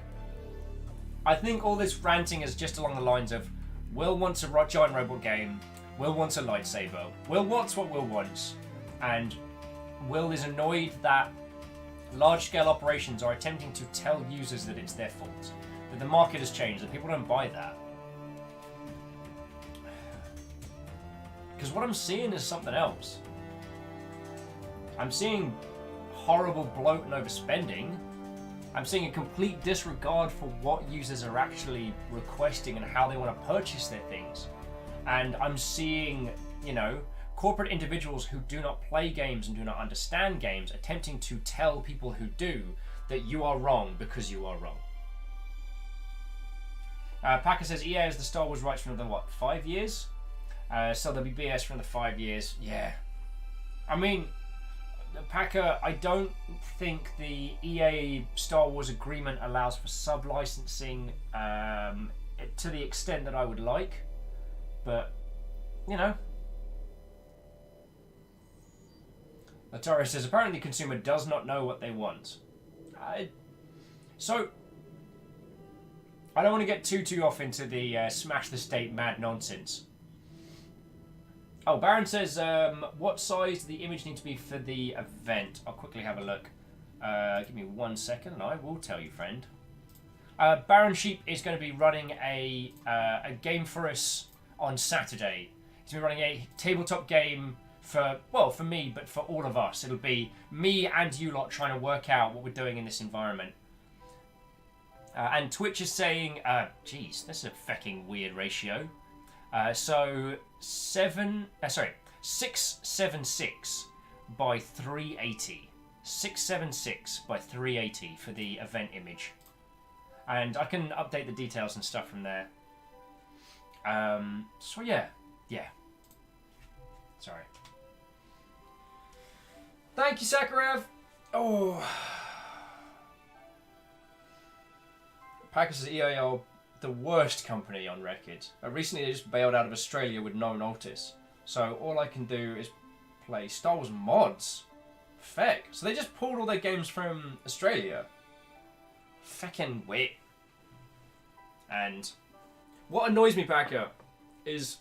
I think all this ranting is just along the lines of Will wants a giant robot game, Will wants a lightsaber, Will wants what Will wants, and Will is annoyed that large-scale operations are attempting to tell users that it's their fault, that the market has changed, that people don't buy that. Because what I'm seeing is something else. I'm seeing horrible bloat and overspending. I'm seeing a complete disregard for what users are actually requesting and how they want to purchase their things. And I'm seeing, you know, corporate individuals who do not play games and do not understand games attempting to tell people who do that you are wrong because you are wrong. Packer says EA has the Star Wars rights for another, what, 5 years? So there'll be BS for another 5 years. Yeah. I mean, Packer, I don't think the EA Star Wars agreement allows for sub-licensing to the extent that I would like. But, you know. Atari says, apparently the consumer does not know what they want. So, I don't want to get too off into the smash the state mad nonsense. Oh, Baron says, what size does the image need to be for the event? I'll quickly have a look. Give me 1 second and I will tell you, friend. Baron Sheep is going to be running a game for us on Saturday. He's going to be running a tabletop game for me, but for all of us. It'll be me and you lot trying to work out what we're doing in this environment. And Twitch is saying, geez, that's a fucking weird ratio. So 676 by 380. 676 by 380 for the event image. And I can update the details and stuff from there. So yeah. Sorry. Thank you, Sakharev. Oh. Packer says EA are the worst company on record. Recently they just bailed out of Australia with no notice. So all I can do is play Star Wars mods. Feck. So they just pulled all their games from Australia. Feckin' wit. And what annoys me, Packer, is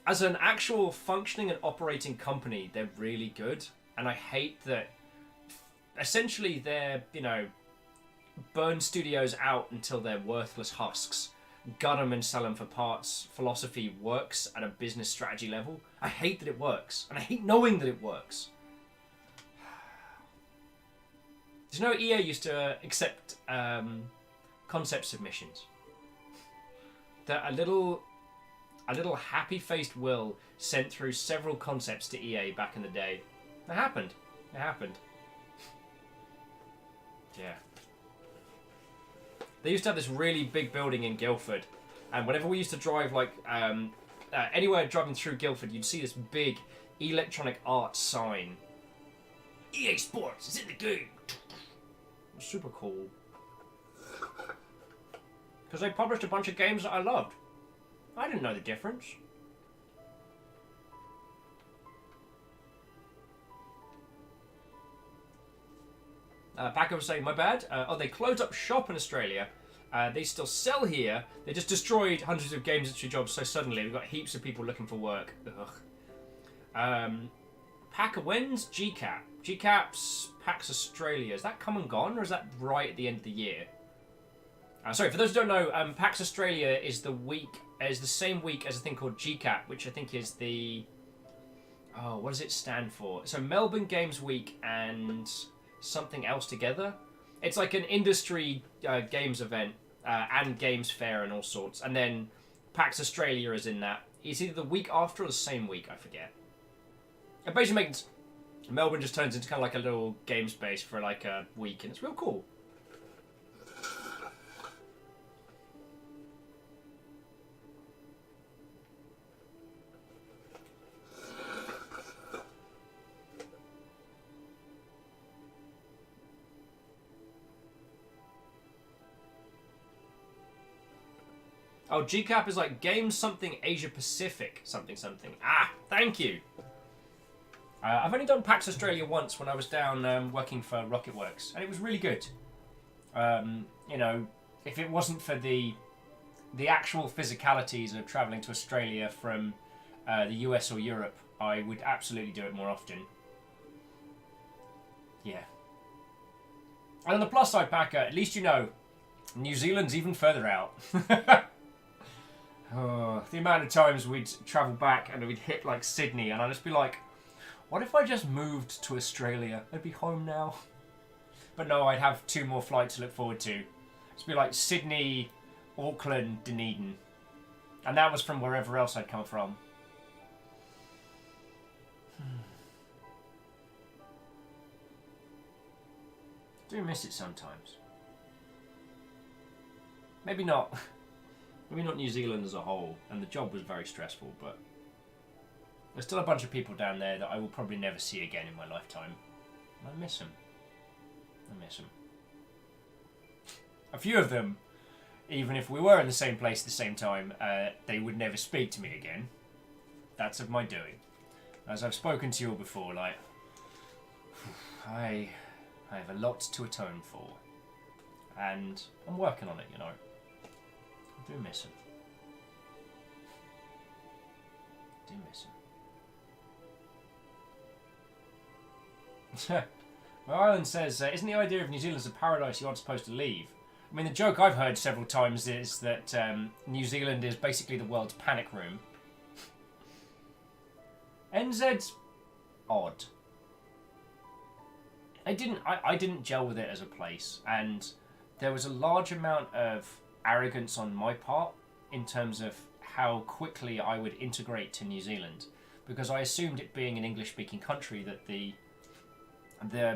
as an actual functioning and operating company, they're really good. And I hate that essentially they're, you know, burn studios out until they're worthless husks, gut them and sell them for parts. Philosophy works at a business strategy level. I hate that it works, and I hate knowing that it works. Did you know EA used to accept concept submissions? That a little happy-faced Will sent through several concepts to EA back in the day. It happened. Yeah. They used to have this really big building in Guildford, and whenever we used to drive, like, anywhere driving through Guildford, you'd see this big electronic arts sign. EA Sports is in the game. Super cool. Because they published a bunch of games that I loved. I didn't know the difference. Packer was saying, my bad. They closed up shop in Australia. They still sell here. They just destroyed hundreds of games industry jobs so suddenly. We've got heaps of people looking for work. Ugh. Packer, when's GCAP? GCAP's PAX Australia. Is that come and gone, or is that right at the end of the year? Sorry, for those who don't know, PAX Australia is the same week as a thing called GCAP, which I think is the... Oh, what does it stand for? So Melbourne Games Week and something else together. It's like an industry games event and games fair and all sorts. And then PAX Australia is in that. It's either the week after or the same week, I forget. It basically makes Melbourne just turns into kind of like a little game space for like a week, and it's real cool. Oh, GCAP is like Game Something Asia Pacific something something. Ah, thank you. I've only done PAX Australia once when I was down working for Rocketworks, and it was really good. You know, if it wasn't for the actual physicalities of travelling to Australia from the US or Europe, I would absolutely do it more often. Yeah. And on the plus side, Packer, at least you know, New Zealand's even further out. Oh, the amount of times we'd travel back and we'd hit like Sydney, and I'd just be like, what if I just moved to Australia? I'd be home now. But no, I'd have 2 more flights to look forward to. It'd be like Sydney, Auckland, Dunedin. And that was from wherever else I'd come from. Do miss it sometimes. Maybe not. Maybe not New Zealand as a whole. And the job was very stressful, but there's still a bunch of people down there that I will probably never see again in my lifetime. I miss them. I miss them. A few of them, even if we were in the same place at the same time, they would never speak to me again. That's of my doing. As I've spoken to you all before, like, I have a lot to atone for. And I'm working on it, you know. I do miss him. I do miss him. Well, Ireland says, isn't the idea of New Zealand as a paradise you aren't supposed to leave? I mean, the joke I've heard several times is that New Zealand is basically the world's panic room. NZ's odd. I didn't gel with it as a place, and there was a large amount of arrogance on my part in terms of how quickly I would integrate to New Zealand, because I assumed, it being an English-speaking country, that the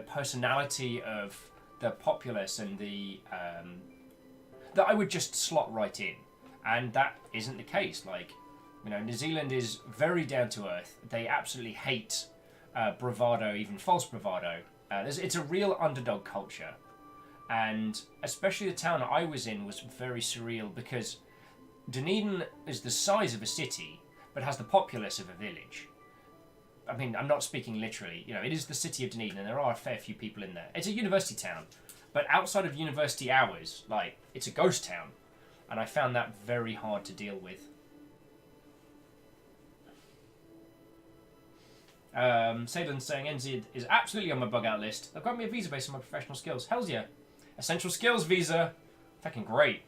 personality of the populace and that I would just slot right in, and that isn't the case. Like, you know, New Zealand is very down to earth. They absolutely hate bravado, even false bravado. It's a real underdog culture, and especially the town I was in was very surreal, because Dunedin is the size of a city but has the populace of a village. I mean, I'm not speaking literally. You know, it is the city of Dunedin, and there are a fair few people in there. It's a university town, but outside of university hours, like, it's a ghost town, and I found that very hard to deal with. Sayden saying NZ is absolutely on my bug out list. They've got me a visa based on my professional skills. Hells yeah. Essential skills visa. Fucking great.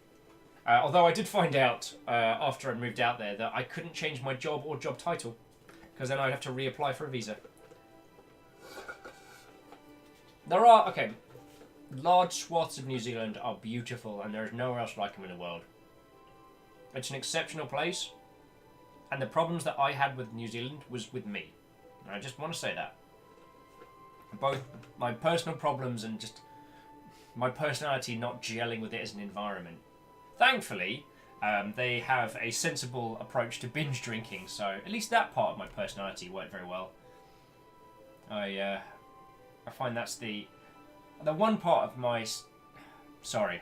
Although I did find out after I moved out there that I couldn't change my job or job title, because then I'd have to reapply for a visa. There are, okay, large swaths of New Zealand are beautiful, and there is nowhere else like them in the world. It's an exceptional place, and the problems that I had with New Zealand was with me. And I just want to say that. Both my personal problems and just my personality not gelling with it as an environment. Thankfully, they have a sensible approach to binge drinking, so at least that part of my personality worked very well. I find that's the one part of my... Sorry.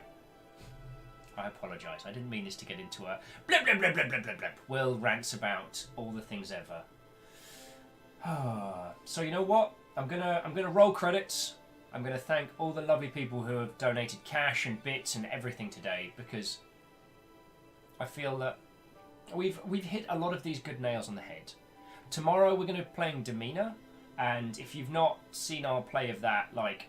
I apologise. I didn't mean this to get into a blah blah blah blah blah blah blah. Will rants about all the things ever. So you know what? I'm gonna roll credits. I'm gonna thank all the lovely people who have donated cash and bits and everything today, because I feel that we've hit a lot of these good nails on the head. Tomorrow we're gonna be playing Demeanor, and if you've not seen our play of that, like,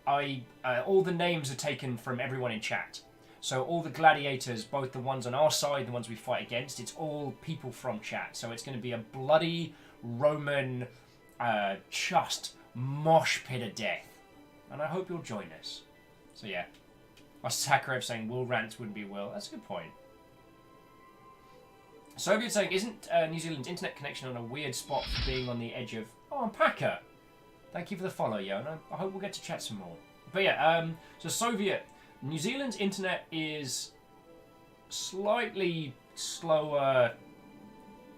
all the names are taken from everyone in chat. So all the gladiators, both the ones on our side, the ones we fight against, it's all people from chat. So it's going to be a bloody Roman, just mosh pit of death. And I hope you'll join us. So yeah. Sakharev saying Will rants wouldn't be Will. That's a good point. Soviet saying, isn't New Zealand's internet connection on a weird spot for being on the edge of... Oh, I'm Packer. Thank you for the follow, yo. And I hope we'll get to chat some more. But yeah, so Soviet... New Zealand's internet is slightly slower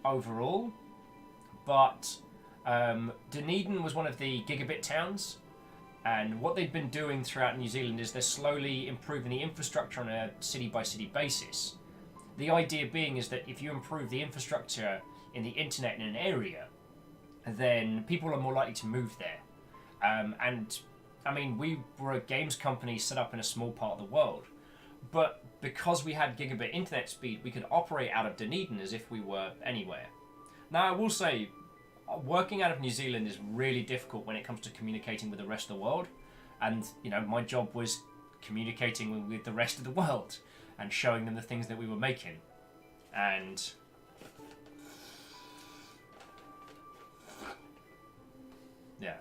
overall, but Dunedin was one of the gigabit towns, and what they've been doing throughout New Zealand is they're slowly improving the infrastructure on a city-by-city basis. The idea being is that if you improve the infrastructure in the internet in an area, then people are more likely to move there. And I mean, we were a games company set up in a small part of the world, but because we had gigabit internet speed, we could operate out of Dunedin as if we were anywhere. Now, I will say, working out of New Zealand is really difficult when it comes to communicating with the rest of the world. And, you know, my job was communicating with the rest of the world and showing them the things that we were making. And yeah.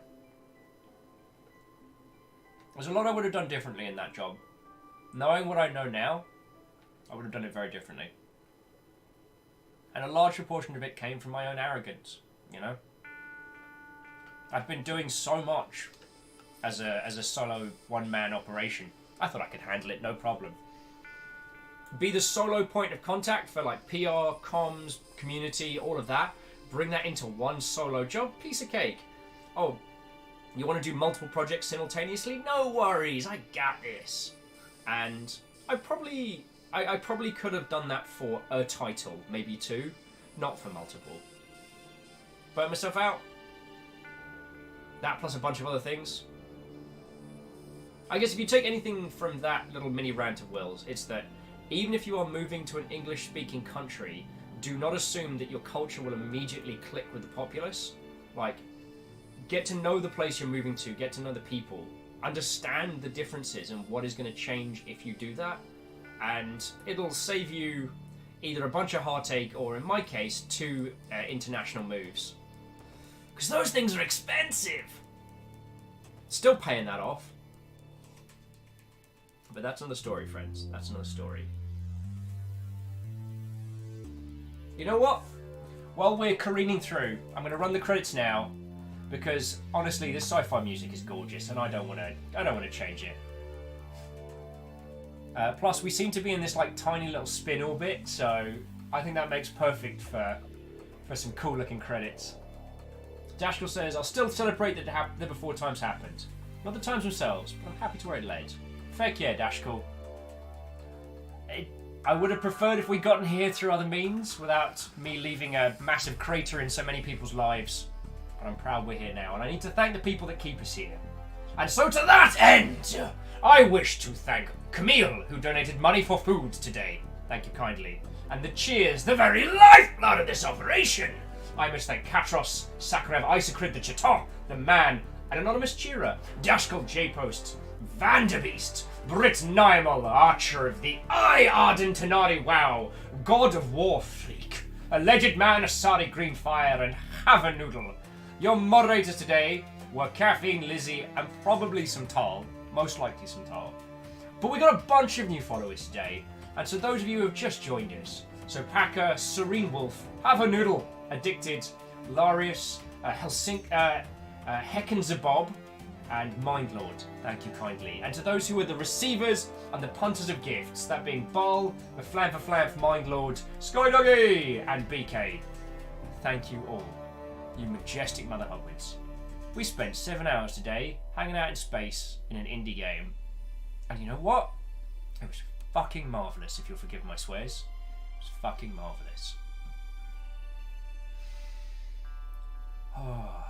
There's a lot I would have done differently in that job. Knowing what I know now, I would have done it very differently. And a large proportion of it came from my own arrogance, you know? I've been doing so much as a solo one-man operation. I thought I could handle it, no problem. Be the solo point of contact for like PR, comms, community, all of that. Bring that into one solo job, piece of cake. Oh, you want to do multiple projects simultaneously? No worries, I got this. And I probably could have done that for a title, maybe two, not for multiple. Burnt myself out. That plus a bunch of other things. I guess if you take anything from that little mini rant of Will's, it's that even if you are moving to an English-speaking country, do not assume that your culture will immediately click with the populace. Like, get to know the place you're moving to, get to know the people, understand the differences and what is going to change if you do that, and it'll save you either a bunch of heartache or, in my case, 2 international moves. Because those things are expensive! Still paying that off. But that's another story, friends. That's another story. You know what? While we're careening through, I'm going to run the credits now, because honestly, this sci-fi music is gorgeous, and I don't want to change it. Plus, we seem to be in this like tiny little spin orbit, so I think that makes perfect for some cool-looking credits. Dashkill says, "I'll still celebrate that the before times happened, not the times themselves, but I'm happy to where it led." Feck yeah, Dashkill. I would have preferred if we'd gotten here through other means, without me leaving a massive crater in so many people's lives. But I'm proud we're here now, and I need to thank the people that keep us here. And so to that end, I wish to thank Camille, who donated money for food today. Thank you kindly. And the Cheers, the very lifeblood of this operation. I must thank Katros, Sakrev, Isacrid the Chata, the Man, an anonymous cheerer, Dashkill J-Post, Vanderbeest, Brit Naimal, Archer of the Eye Ardent Tenari Wow, God of War Freak, Alleged Man Asari Greenfire, and Have a Noodle. Your moderators today were Caffeine, Lizzie, and probably some Tal. Most likely some Tal. But we got a bunch of new followers today, and so those of you who have just joined us, so Packer, Serene Wolf, Have a Noodle, Addicted, Larius, Heckenzabob, and Mindlord, thank you kindly. And to those who are the receivers and the punters of gifts, that being Ball, the Flamp, Mindlord, Skydoggy, and BK. Thank you all, you majestic mother hubbards. We spent 7 hours today hanging out in space in an indie game. And you know what? It was fucking marvellous, if you'll forgive my swears. It was fucking marvellous. Oh,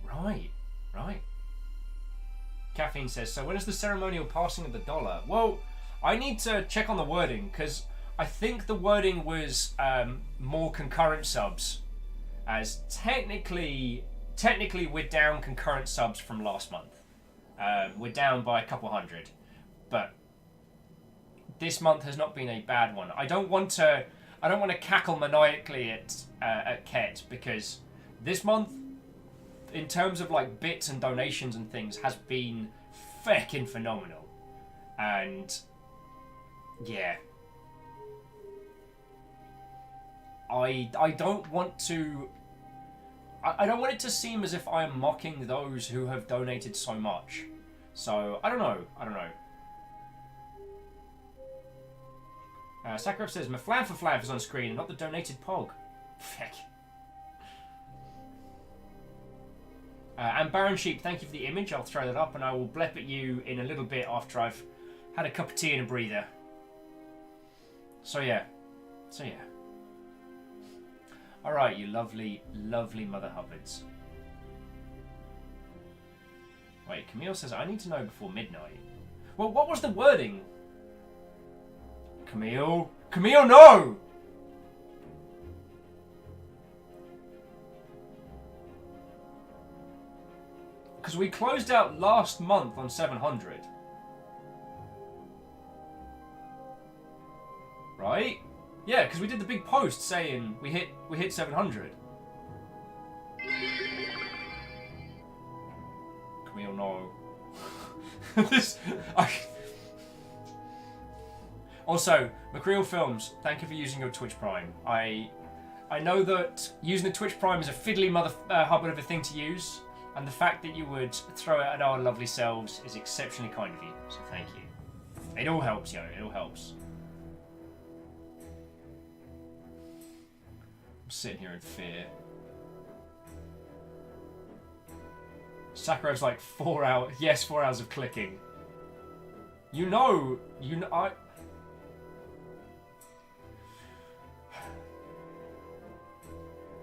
right. Caffeine says, so when is the ceremonial passing of the dollar? Well, I need to check on the wording, because I think the wording was more concurrent subs, as technically we're down concurrent subs from last month. We're down by a couple hundred, but this month has not been a bad one. I don't want to cackle maniacally at Ket, because this month, in terms of like bits and donations and things, has been feckin' phenomenal. And yeah, I don't want to. I don't want it to seem as if I am mocking those who have donated so much. So I don't know. Sakharov says, "Maflan for Flav is on screen, and not the donated pog." Feck. And Baron Sheep, thank you for the image. I'll throw that up and I will blep at you in a little bit after I've had a cup of tea and a breather. So yeah, So yeah. Alright, you lovely, lovely Mother Hubbards. Wait, Camille says, I need to know before midnight. Well, what was the wording? Camille? Camille, no! Because we closed out last month on 700. Right? Yeah, because we did the big post saying we hit 700. Camille, no. Also, McCreel Films, thank you for using your Twitch Prime. I know that using the Twitch Prime is a fiddly mother hubbard of a thing to use, and the fact that you would throw it at our lovely selves is exceptionally kind of you. So thank you. It all helps, yo. It all helps. I'm sitting here in fear. Sakurai's like 4 hours. Yes, 4 hours of clicking. You know, I.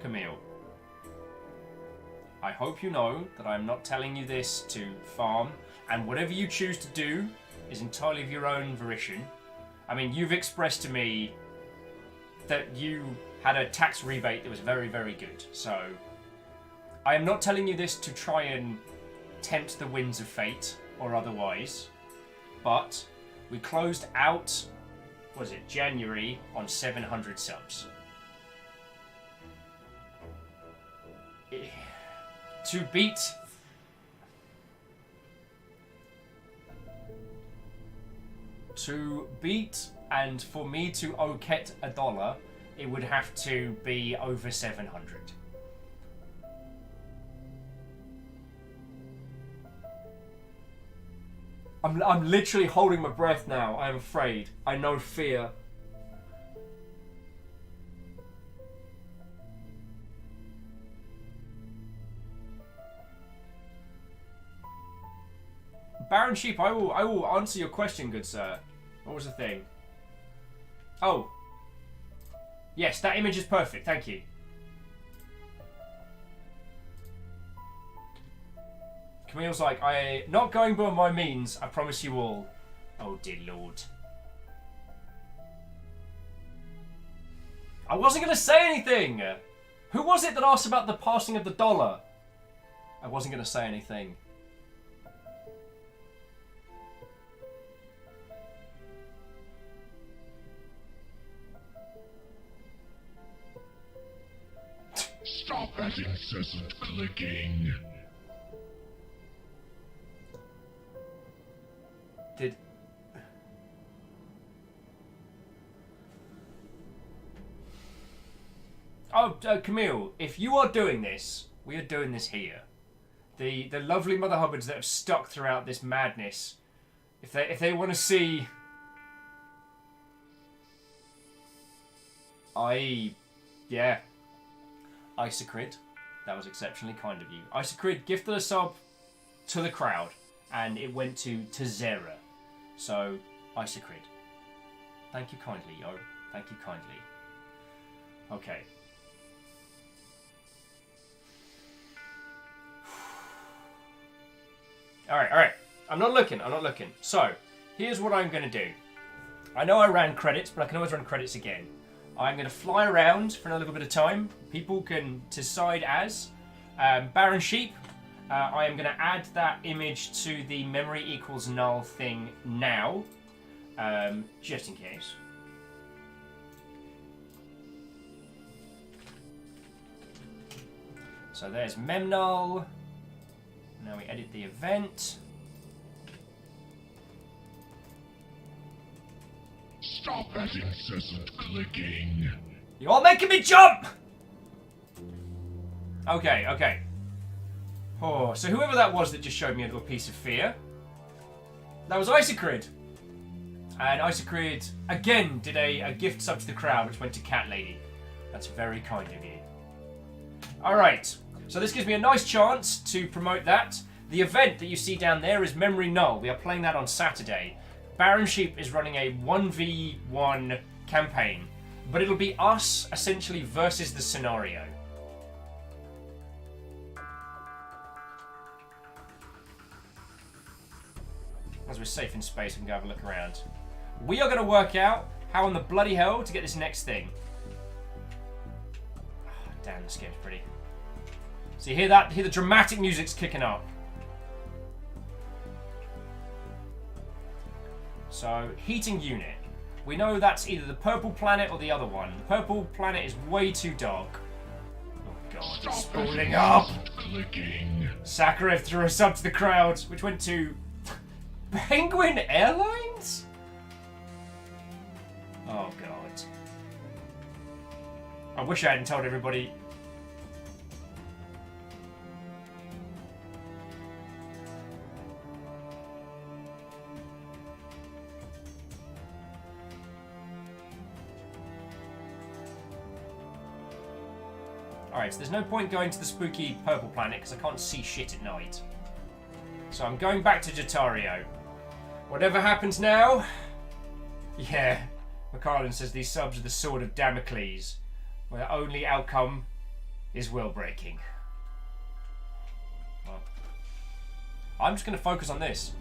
Camille, I hope you know that I'm not telling you this to farm, and whatever you choose to do is entirely of your own volition. I mean, you've expressed to me that you had a tax rebate that was very, very good, so I am not telling you this to try and tempt the winds of fate or otherwise, but we closed out, what was it, January on 700 subs. To beat and for me to oket $1, it would have to be over 700. I'm literally holding my breath now. I'm afraid. I know fear. Baron Sheep, I will answer your question, good sir. What was the thing? Oh. Yes, that image is perfect, thank you. Camille's like, I not going beyond my means, I promise you all. Oh dear lord. I wasn't going to say anything! Who was it that asked about the passing of the dollar? I wasn't going to say anything. Stop that incessant clicking. Did... Oh, Camille, if you are doing this, we are doing this here. The lovely Mother Hubbards that have stuck throughout this madness, if they want to see... Yeah. Isacrid, that was exceptionally kind of you. Isacrid gifted a sub to the crowd, and it went to Zera. So, Isacrid, thank you kindly, yo. Thank you kindly. Okay. Alright. I'm not looking. So, here's what I'm going to do. I know I ran credits, but I can always run credits again. I'm going to fly around for a little bit of time. People can decide as. Baron Sheep, I am going to add that image to the memory equals null thing now, just in case. So there's memnull. Now we edit the event. Stop that incessant clicking. You're all making me jump! Okay. Oh, so whoever that was that just showed me a little piece of fear, that was Isacrid. And Isacrid, again, did a gift sub to the crowd, which went to Cat Lady. That's very kind of you. Alright, so this gives me a nice chance to promote that. The event that you see down there is Memory Null. We are playing that on Saturday. Baron Sheep is running a 1v1 campaign. but it'll be us essentially versus the scenario. As we're safe in space, we can go have a look around. We are going to work out how in the bloody hell to get this next thing. Oh, damn, this game's pretty. So you hear that? Hear the dramatic music's kicking up. So, heating unit. We know that's either the purple planet or the other one. The purple planet is way too dark. Oh god, it's spooling up! Clicking. Sakharov threw us up to the crowd, which went to Penguin Airlines? Oh god. I wish I hadn't told everybody. Alright, so there's no point going to the spooky purple planet because I can't see shit at night. So I'm going back to Jatario. Whatever happens now... Yeah, McCarlan says these subs are the sword of Damocles, where only outcome is will breaking. Well, I'm just going to focus on this.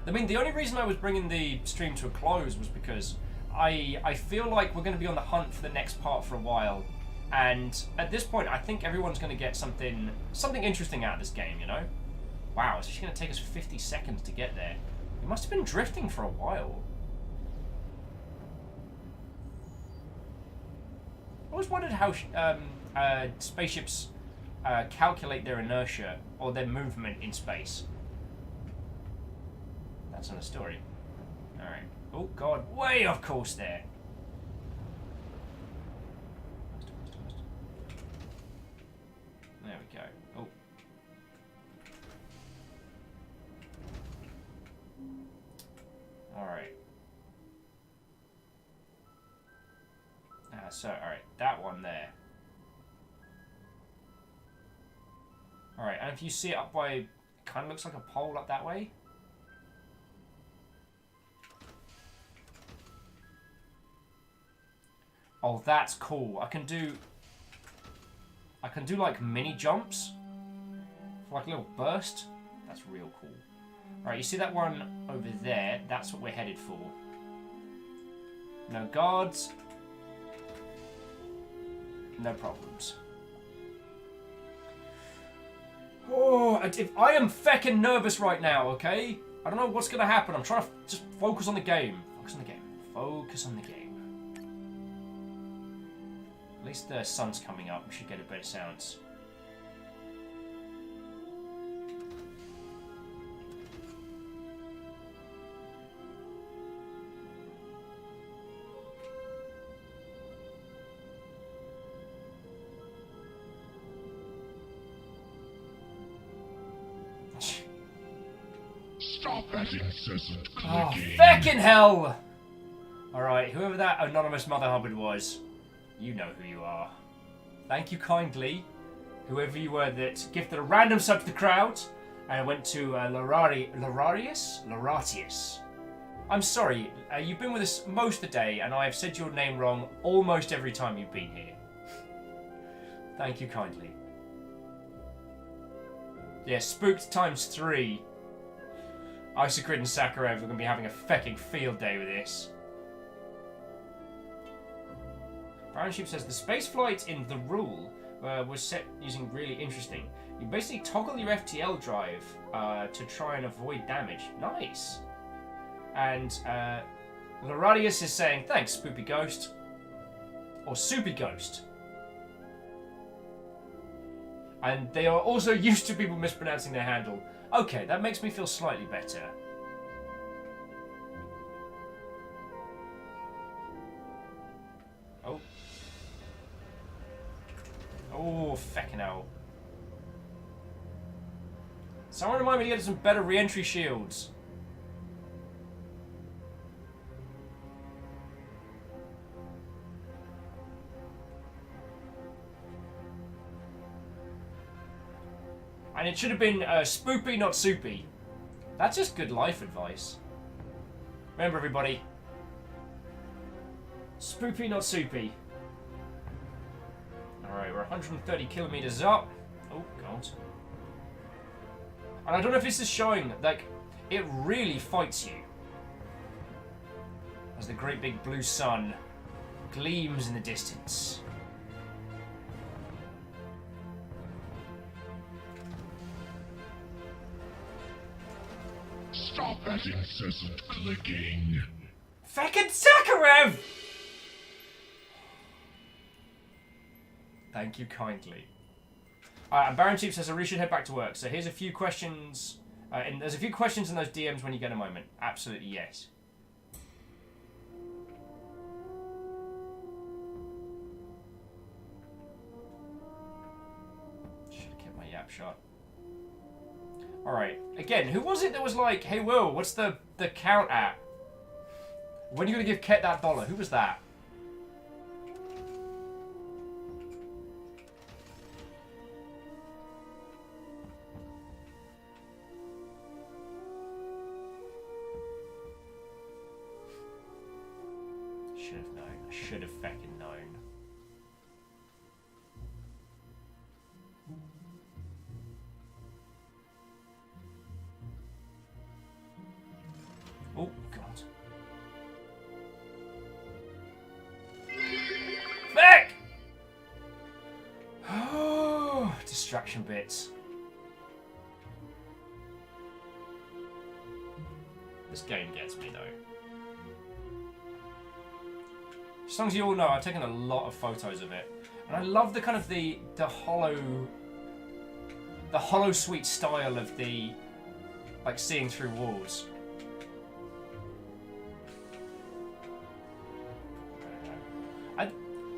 I mean, the only reason I was bringing the stream to a close was because I feel like we're going to be on the hunt for the next part for a while. And at this point, I think everyone's going to get something interesting out of this game, you know? Wow, it's just going to take us 50 seconds to get there. We must have been drifting for a while. I always wondered how spaceships calculate their inertia or their movement in space. That's not a story. Alright. Oh, God. Way off course there. There we go. Oh. Alright. So, alright, that one there. Alright, and if you see it up by... It kind of looks like a pole up that way. Oh, that's cool. I can do like mini jumps for like a little burst. That's real cool. Alright, you see that one over there? That's what we're headed for. No guards. No problems. Oh, I am feckin' nervous right now, okay? I don't know what's gonna happen. I'm trying to just focus on the game. Focus on the game. Focus on the game. At least the sun's coming up. We should get a better sounds. Stop that incessant Oh, clicking. feckin' hell! Alright, whoever that anonymous Mother Hubbard was, you know who you are. Thank you kindly, whoever you were that gifted a random sub to the crowd, and went to Loratius. I'm sorry, you've been with us most of the day, and I have said your name wrong almost every time you've been here. Thank you kindly. Yeah, spooked times 3. Isocrid and Sakharov are going to be having a fecking field day with this. Brown Sheep says the space flight in The Rule was set using really interesting. You basically toggle your FTL drive to try and avoid damage. Nice. And Loradius is saying thanks, Spoopy Ghost. Or Soupy Ghost. And they are also used to people mispronouncing their handle. Okay, that makes me feel slightly better. Oh. Oh, feckin' hell. Someone remind me to get some better re-entry shields. And it should have been spoopy, not soupy. That's just good life advice. Remember, everybody. Spoopy, not soupy. Alright, we're 130 kilometers up. Oh, God. And I don't know if this is showing, like, it really fights you. As the great big blue sun gleams in the distance. Stop that incessant clicking. Feckin' Sakharev! Thank you kindly. Alright, and Baron Chief says I really should head back to work. So here's a few questions. And there's a few questions in those DMs when you get a moment. Absolutely, yes. Should have kept my yap shot. Alright, again, who was it that was like, hey Will, what's the count at? When are you going to give Ket that $1? Who was that? Should have known. I should have fucking known. Oh, God. Feck! Oh, distraction bits. This game gets me, though. As long as you all know, I've taken a lot of photos of it. And I love the kind of the hollow sweet style of the, like, seeing through walls.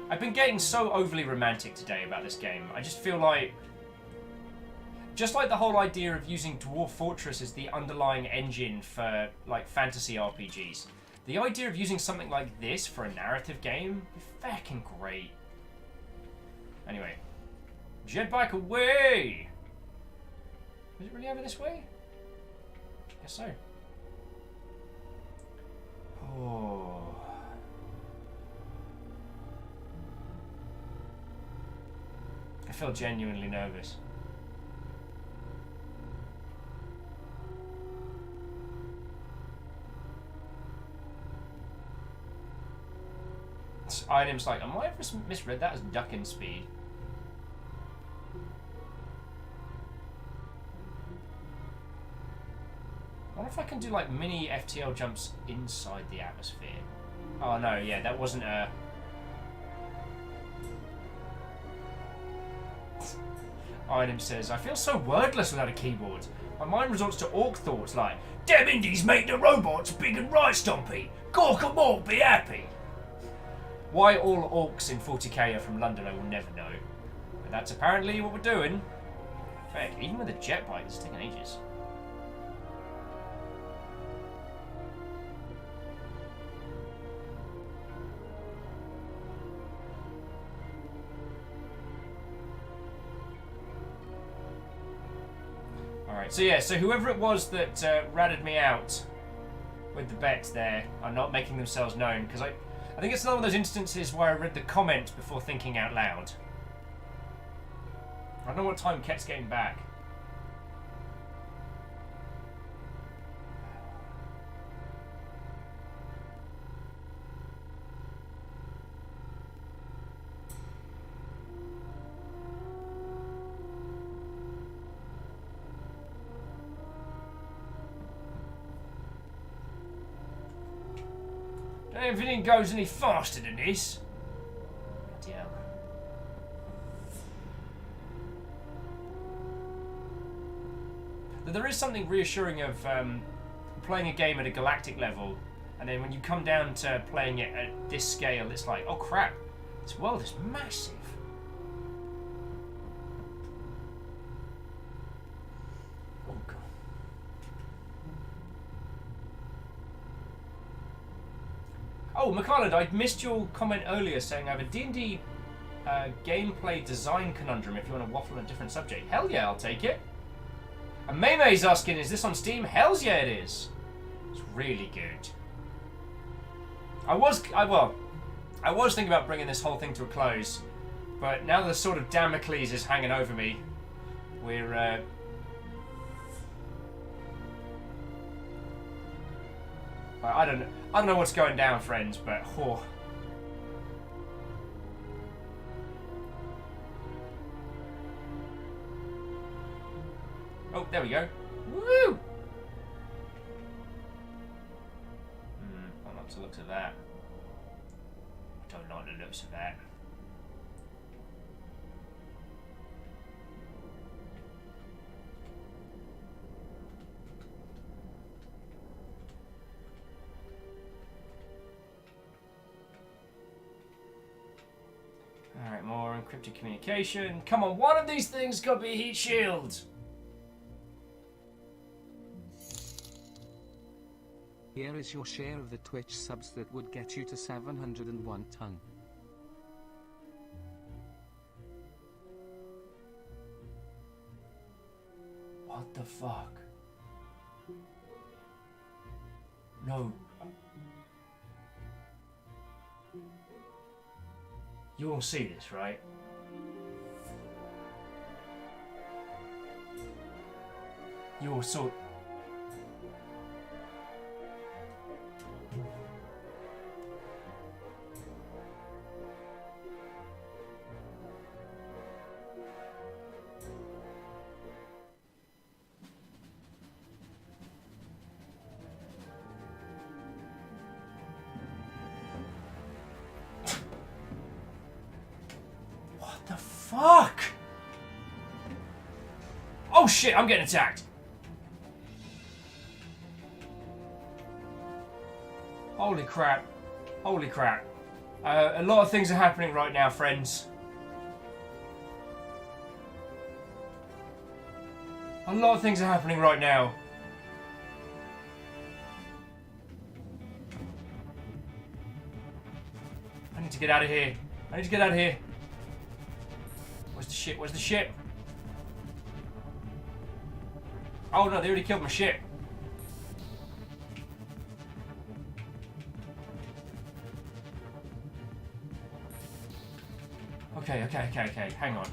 I've been getting so overly romantic today about this game. I just feel like, just like the whole idea of using Dwarf Fortress as the underlying engine for, like, fantasy RPGs. The idea of using something like this for a narrative game is fucking great. Anyway, jetpack away! Is it really over this way? I guess so. Oh. I feel genuinely nervous. Items like, I might have misread that as ducking speed. I wonder if I can do like mini FTL jumps inside the atmosphere. Oh no, yeah, that wasn't a... Item says, I feel so wordless without a keyboard. My mind resorts to orc thoughts like, damn indies make the robots big and right stompy. Gawk 'em all, be happy. Why all orcs in 40k are from London, I will never know. But that's apparently what we're doing. Heck, even with a jet bike, it's taking ages. Alright, so yeah, so whoever it was that ratted me out with the bet there are not making themselves known, because I think it's another one of those instances where I read the comment before thinking out loud. I don't know what time Ket's getting back. Everything goes any faster than this. Damn. There is something reassuring of playing a game at a galactic level, and then when you come down to playing it at this scale, it's like, oh crap, this world is massive. Oh god. Oh, McCarland, I missed your comment earlier saying I have a D&D gameplay design conundrum if you want to waffle on a different subject. Hell yeah, I'll take it. And Maymay's asking, is this on Steam? Hells yeah it is. It's really good. I I was thinking about bringing this whole thing to a close, but now the sort of Damocles is hanging over me. We're I don't know what's going down, friends, but Oh, there we go. Woo! I like the looks of that. I don't like the looks of that. Alright, more encrypted communication. Come on, one of these things got to be a heat shield. Here is your share of the Twitch subs that would get you to 701 tongue. What the fuck? No. You all see this, right? You all saw... What the fuck? Oh shit, I'm getting attacked. Holy crap. Holy crap. A lot of things are happening right now, friends. A lot of things are happening right now. I need to get out of here. I need to get out of here. Where's the ship? Where's the ship? Oh no, they already killed my ship. Okay. Hang on.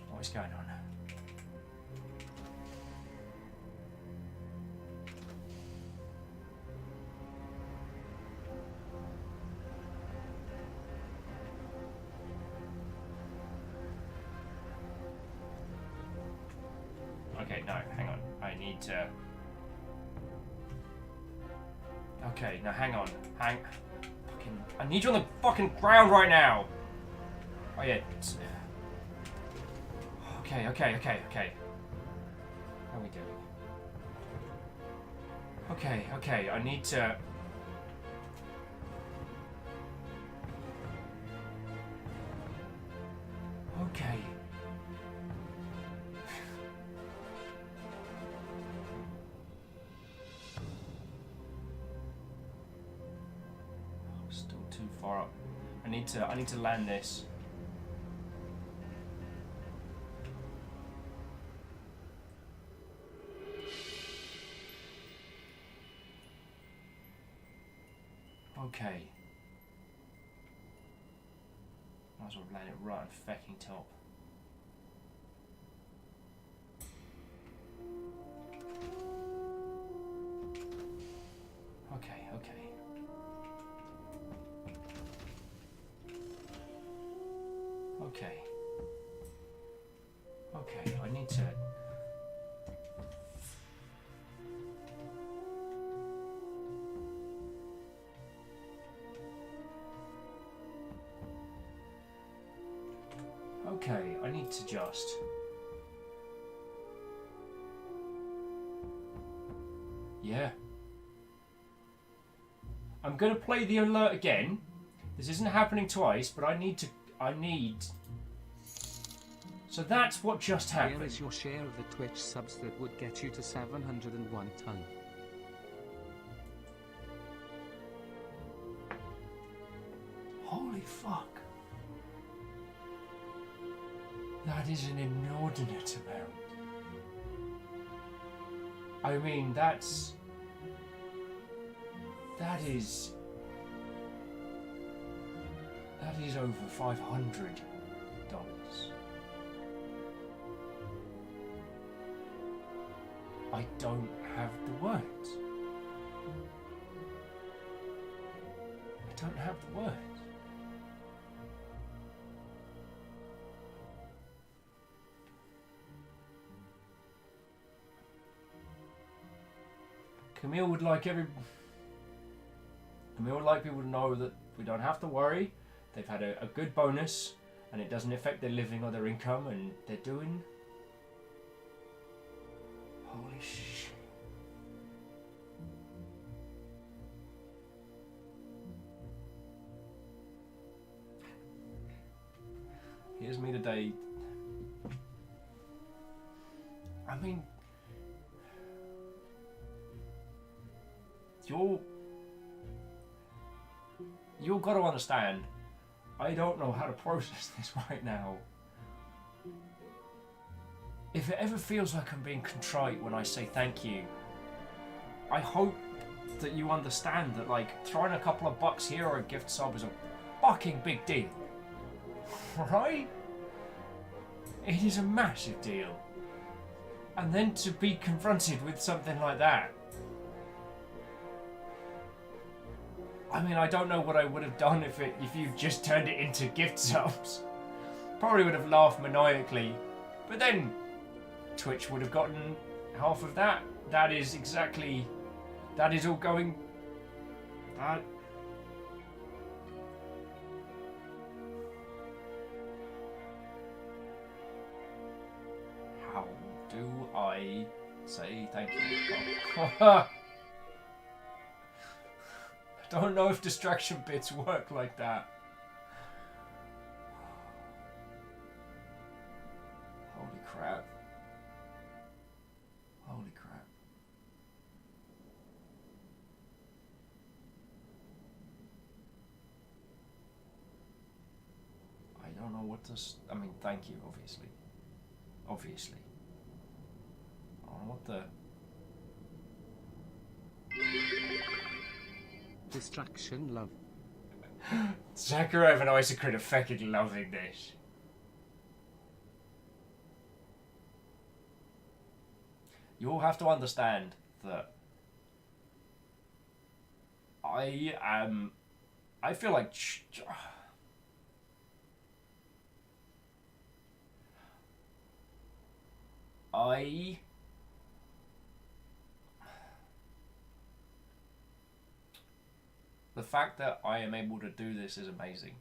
What's going on? Okay, no, hang on. I need to... Okay, now hang on. I need you on the fucking ground right now! Oh yeah. Okay. How are we doing? Okay, I need to... Okay. Still too far up. I need to land this. Okay. Might as well land it right on fucking top. Okay. I need to... Okay, I need to just... Yeah. I'm gonna play the alert again. This isn't happening twice, but I need... So that's what just happened. Here is your share of the Twitch subs that would get you to 701 tongue. Holy fuck. That is an inordinate amount. I mean, that is over $500. I don't have the words. I don't have the words. Camille would like people to know that we don't have to worry. They've had a good bonus, and it doesn't affect their living or their income, and they're doing... Holy shit. Here's me today. I mean... You've got to understand, I don't know how to process this right now. If it ever feels like I'm being contrite when I say thank you, I hope that you understand that, like, throwing a couple of bucks here or a gift sub is a fucking big deal. Right? It is a massive deal. And then to be confronted with something like that, I mean, I don't know what I would have done if you just turned it into gift subs. Probably would have laughed maniacally, but then Twitch would have gotten half of that. That is all going. That. How do I say thank you? I don't know if distraction bits work like that. Holy crap. Holy crap. I don't know what to... I mean, thank you, obviously. Obviously. I don't know what the... Distraction love. Zakharov and Isaac are fucking loving this. You all have to understand that I feel like the fact that I am able to do this is amazing.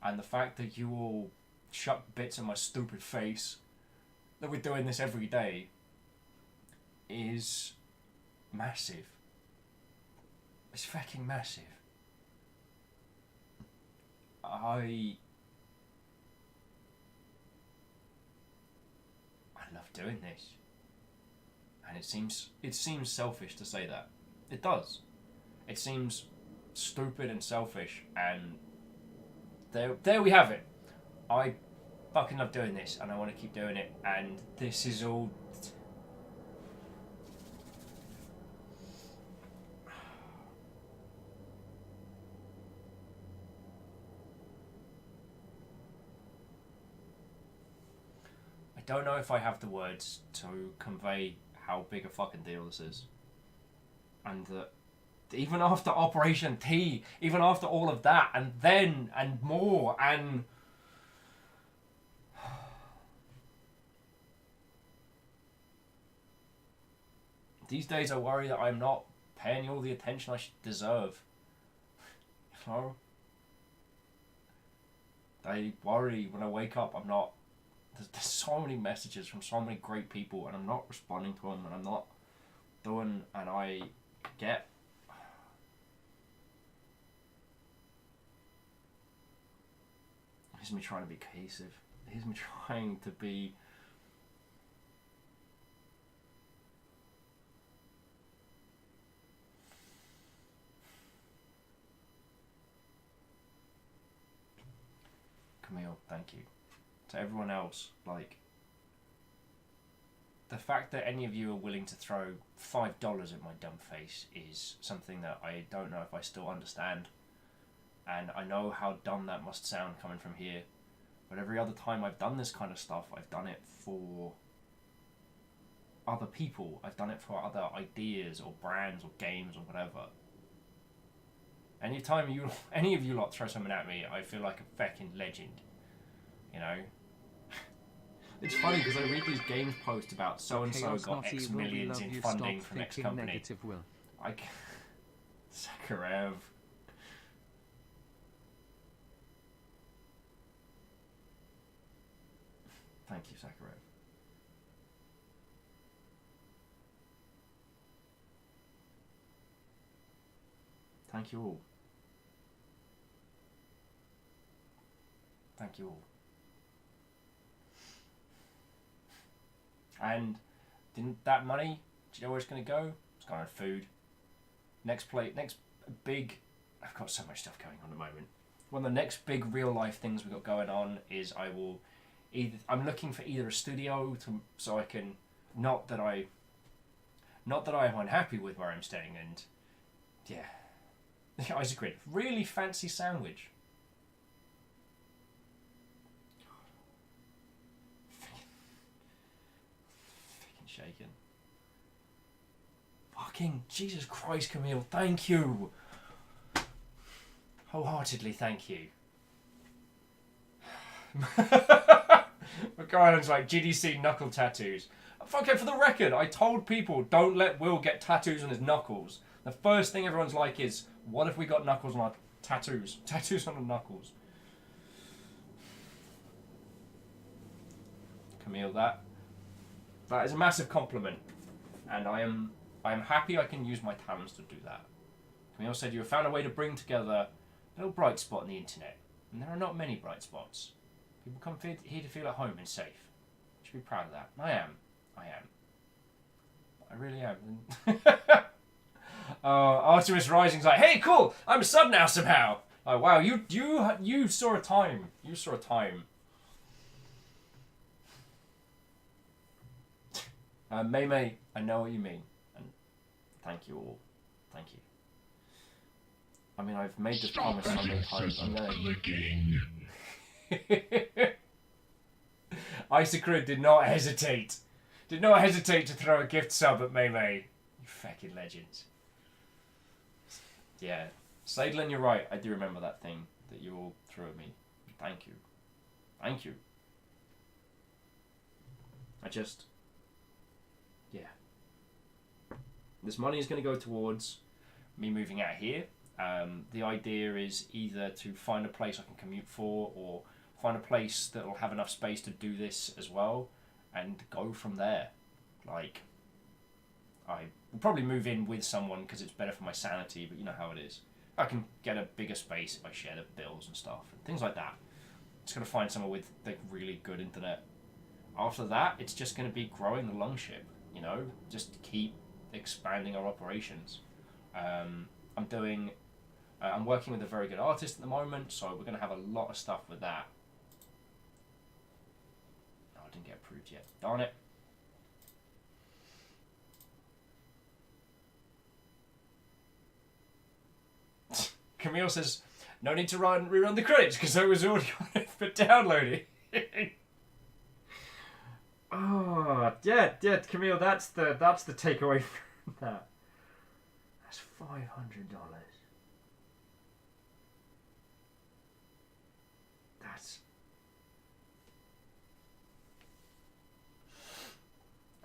And the fact that you all chuck bits in my stupid face, that we're doing this every day, is massive. It's fucking massive. I love doing this. And it seems selfish to say that. It does. It seems stupid and selfish, and there we have it. I fucking love doing this, and I want to keep doing it, and this is all... I don't know if I have the words to convey how big a fucking deal this is, and that even after Operation T, even after all of that, and then, and more, and... These days I worry that I'm not paying you all the attention I deserve. You know? I worry when I wake up I'm not... There's so many messages from so many great people, and I'm not responding to them, and I'm not doing, and I get... Here's me trying to be cohesive. Here's me trying to be... Camille, thank you. To everyone else, like... the fact that any of you are willing to throw $5 at my dumb face is something that I don't know if I still understand. And I know how dumb that must sound coming from here. But every other time I've done this kind of stuff, I've done it for other people. I've done it for other ideas or brands or games or whatever. Anytime any of you lot throw something at me, I feel like a fucking legend. You know? It's funny because I read these games posts about so-and-so got X millions in funding from X company. Negative, Will. Sakharev. Thank you, Sakharev. Thank you all. Thank you all. And didn't that money, do you know where it's going to go? It's going on food. Next big, I've got so much stuff going on at the moment. One of the next big real life things we've got going on is I'm looking for either a studio so I can, not that I'm unhappy with where I'm staying, and yeah, Isaac Grid, really fancy sandwich. Shaken. Fucking Jesus Christ, Camille, thank you. Wholeheartedly thank you. McCarlan's like, GDC knuckle tattoos. Okay, for the record, I told people don't let Will get tattoos on his knuckles. The first thing everyone's like is, what if we got knuckles on our tattoos? Tattoos on the knuckles. Camille, that is a massive compliment, and I am happy I can use my talents to do that. Camille said you have found a way to bring together a little bright spot on the internet, and there are not many bright spots. People come here to feel at home and safe. You should be proud of that. I am. I really am. Artemis Rising's like, hey, cool! I'm a sub now somehow. Oh wow, you saw a time. You saw a time. May, I know what you mean, and thank you all. Thank you. I mean, I've made this promise so many times. I'm gonna... Isacrid did not hesitate. Did not hesitate to throw a gift sub at May. You fucking legends. Yeah. Sladelin, you're right. I do remember that thing that you all threw at me. Thank you. Thank you. Yeah. This money is going to go towards me moving out here. The idea is either to find a place I can commute for, or find a place that will have enough space to do this as well, and go from there. Like, I will probably move in with someone because it's better for my sanity, but you know how it is. I can get a bigger space if I share the bills and stuff, and things like that. Just going to find somewhere with like really good internet. After that, it's just going to be growing the Longship. You know, just keep expanding our operations. I'm working with a very good artist at the moment, so we're going to have a lot of stuff with that. Oh, I didn't get approved yet. Darn it. Camille says, no need to rerun the credits because I was already on it for downloading. Oh, yeah, Camille, that's the takeaway from that. That's $500.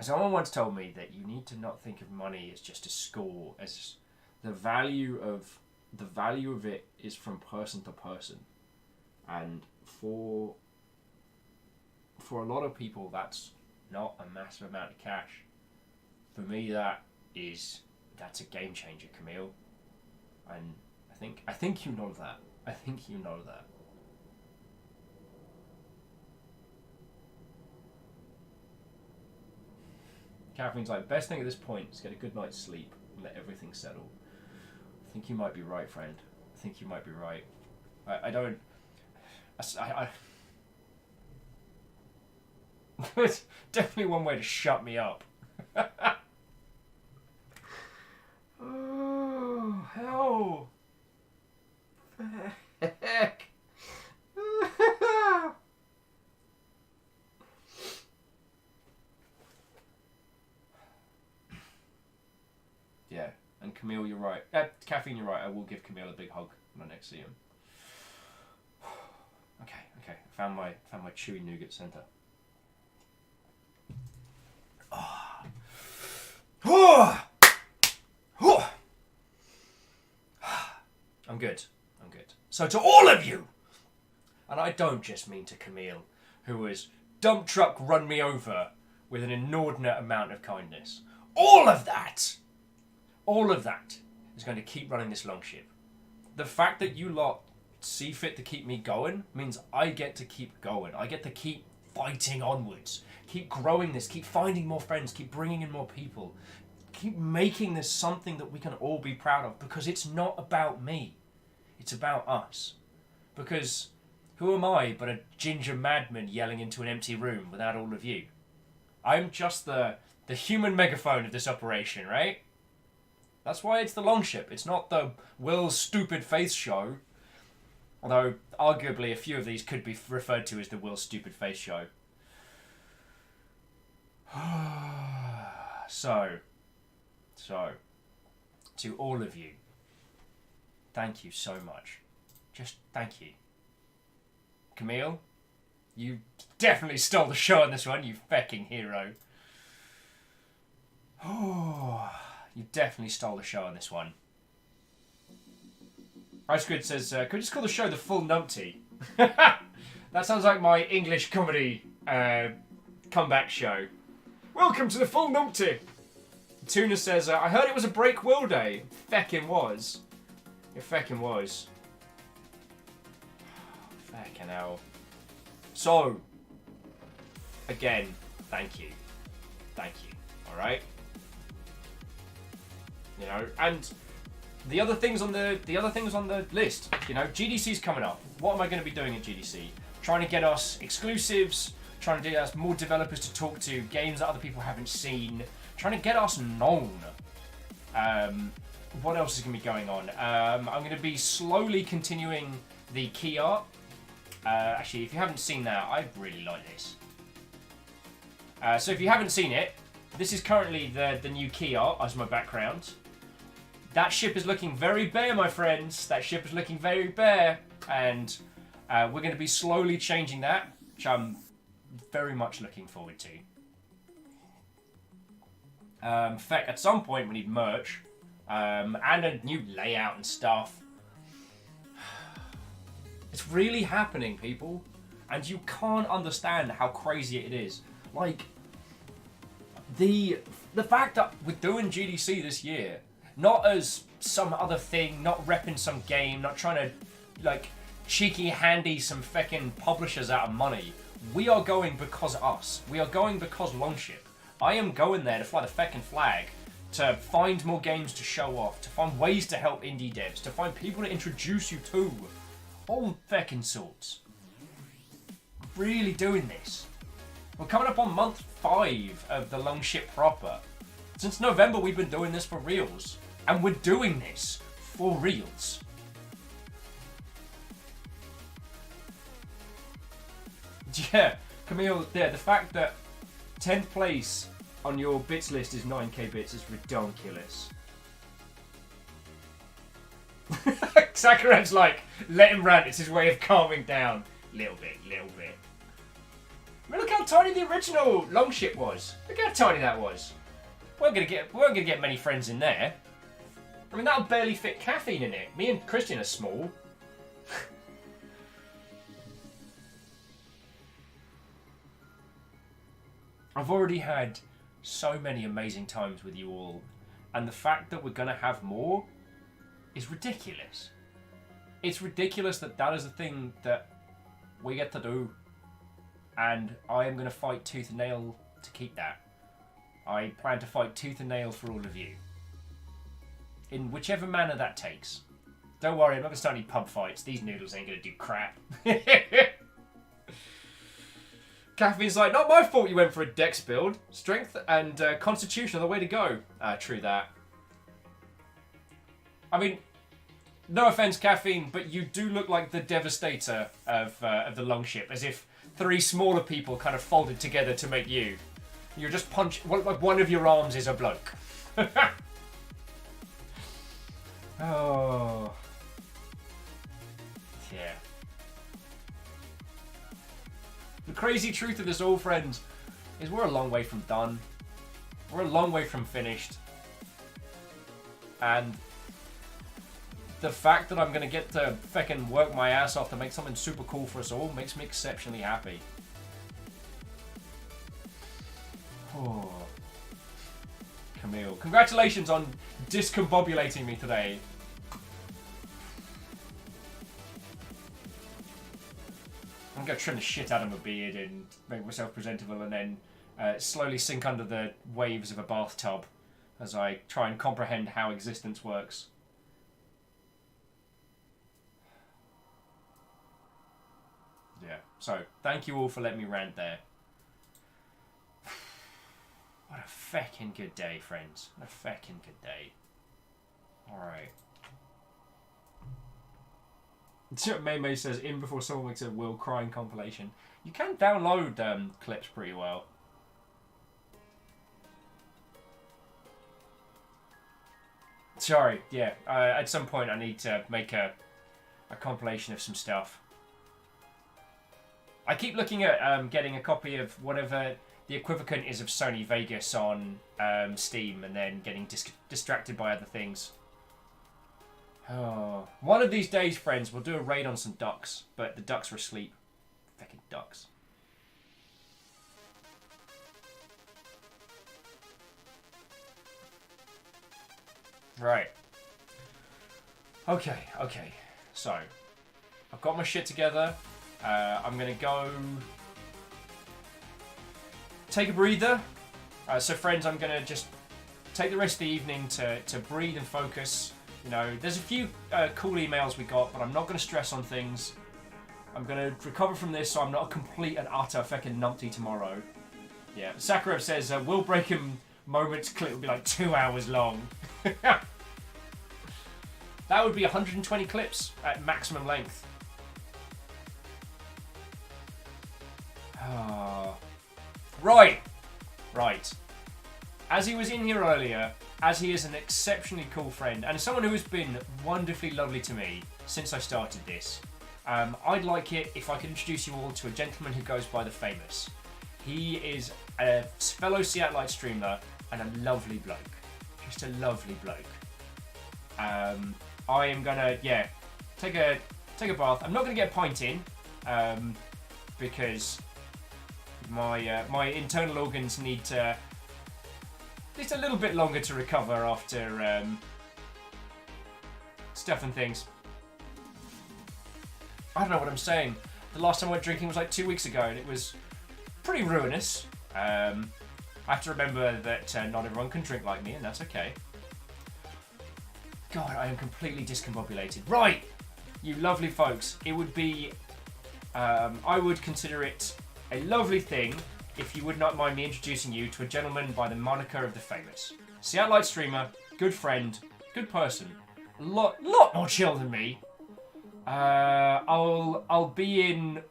Someone once told me that you need to not think of money as just a score, as the value of it is from person to person, and for a lot of people that's not a massive amount of cash. For me, that's a game changer, Camille, and I think you know that. I think you know that. Catherine's like, best thing at this point is get a good night's sleep and let everything settle. I think you might be right, friend. I think you might be right. There's definitely one way to shut me up. Oh, hell. Heck. Yeah, and Camille, you're right. Caffeine, you're right. I will give Camille a big hug when I next see him. Okay. I found my chewy nougat center. I'm good. So to all of you, and I don't just mean to Camille, who has dump truck run me over with an inordinate amount of kindness, all of that is going to keep running this longship. The fact that you lot see fit to keep me going means I get to keep going. I get to keep fighting onwards, keep growing this, keep finding more friends, keep bringing in more people, keep making this something that we can all be proud of, because it's not about me. It's about us. Because who am I but a ginger madman yelling into an empty room without all of you? I'm just the human megaphone of this operation, right? That's why it's the Longship. It's not the Will's Stupid Face show. Although, arguably, a few of these could be referred to as the Will's Stupid Face show. So, to all of you, thank you so much. Just thank you. Camille, you definitely stole the show on this one, you fecking hero. Oh, you definitely stole the show on this one. Ice Squid says, could we just call the show The Full Numpty? That sounds like my English comedy comeback show. Welcome to The Full Numpty. Tuna says, I heard it was a break will day. Feckin' was. It feckin' was. Feckin' hell. So, again, thank you. Thank you. Alright? You know, and the other things on the list, you know, GDC's coming up. What am I going to be doing at GDC? Trying to get us exclusives, trying to get us more developers to talk to, games that other people haven't seen, trying to get us known. What else is going to be going on? I'm going to be slowly continuing the key art. Actually, if you haven't seen that, I really like this. So if you haven't seen it, this is currently the new key art as my background. That ship is looking very bare, my friends. That ship is looking very bare. And we're going to be slowly changing that, which I'm very much looking forward to. In fact, at some point we need merch. And a new layout and stuff. It's really happening, people. And you can't understand how crazy it is. Like, the fact that we're doing GDC this year, not as some other thing, not repping some game, not trying to, like, cheeky handy some feckin' publishers out of money. We are going because us. We are going because Longship. I am going there to fly the feckin' flag, to find more games to show off, to find ways to help indie devs, to find people to introduce you to. All feckin' sorts. Really doing this. We're coming up on month 5 of the Longship proper. Since November we've been doing this for reals. And we're doing this for reals. Yeah, Camille, yeah, the fact that 10th place on your bits list is 9k bits is ridiculous. Sakaran's like, let him rant, it's his way of calming down. Little bit. I mean, look how tiny the original Longship was. Look how tiny that was. We weren't gonna get many friends in there. I mean, that'll barely fit Caffeine in it. Me and Christian are small. I've already had so many amazing times with you all, and the fact that we're gonna have more is ridiculous. It's ridiculous that that is a thing that we get to do, and I am gonna fight tooth and nail to keep that. I plan to fight tooth and nail for all of you. In whichever manner that takes. Don't worry, I'm not going to start any pub fights. These noodles ain't going to do crap. Caffeine's like, not my fault you went for a dex build. Strength and constitution are the way to go. True that. I mean, no offense, Caffeine, but you do look like the devastator of the longship, as if 3 smaller people kind of folded together to make you. You're just like one of your arms is a bloke. Oh. Yeah. The crazy truth of this all, friends, is we're a long way from done. We're a long way from finished. And the fact that I'm going to get to feckin' work my ass off to make something super cool for us all makes me exceptionally happy. Oh. Camille, congratulations on discombobulating me today. I'm going to trim the shit out of my beard and make myself presentable and then slowly sink under the waves of a bathtub as I try and comprehend how existence works. Yeah, so thank you all for letting me rant there. What a feckin' good day, friends. What a feckin' good day. Alright. May says, in before someone makes a Will crying compilation. You can download clips pretty well. Sorry, yeah. At some point I need to make a compilation of some stuff. I keep looking at getting a copy of whatever the equivalent is of Sony Vegas on Steam and then getting distracted by other things. Oh. One of these days, friends, we'll do a raid on some ducks, but the ducks are asleep. Fucking ducks. Right. Okay. So, I've got my shit together. I'm going to go take a breather. So friends, I'm going to just take the rest of the evening to breathe and focus. You know, there's a few cool emails we got, but I'm not going to stress on things. I'm going to recover from this so I'm not a complete and utter feckin' numpty tomorrow. Yeah, Sakharov says, Will Breakham Moments clip will be like 2 hours long. That would be 120 clips at maximum length. Right. As he was in here earlier, as he is an exceptionally cool friend, and someone who has been wonderfully lovely to me since I started this, I'd like it if I could introduce you all to a gentleman who goes by The Famous. He is a fellow Seattleite streamer and a lovely bloke. Just a lovely bloke. I am gonna, take a bath. I'm not gonna get a pint in, because my internal organs need to just a little bit longer to recover after stuff and things. I don't know what I'm saying. The last time I went drinking was like 2 weeks ago, and it was pretty ruinous. I have to remember that not everyone can drink like me, and that's okay. God, I am completely discombobulated. Right, you lovely folks. It would be, I would consider it a lovely thing if you would not mind me introducing you to a gentleman by the moniker of The Famous. Seattleite streamer, good friend, good person, a lot more chill than me. I'll be in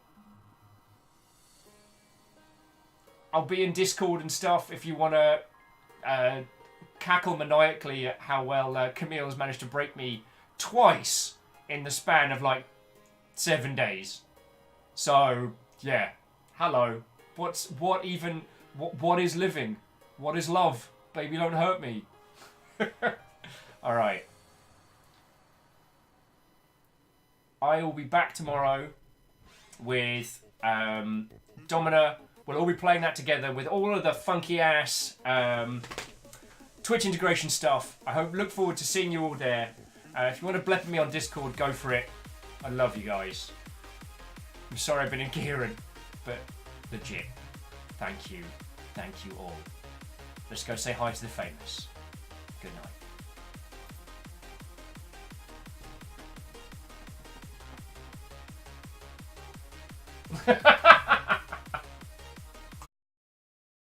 Discord and stuff if you want to cackle maniacally at how well Camille has managed to break me twice in the span of like 7 days. So yeah, hello. What is living? What is love? Baby, don't hurt me. All right. I will be back tomorrow with Domina. We'll all be playing that together with all of the funky ass Twitch integration stuff. Look forward to seeing you all there. If you want to blep me on Discord, go for it. I love you guys. I'm sorry I've been incoherent, but legit. Thank you. Thank you all. Let's go say hi to The Famous. Good night.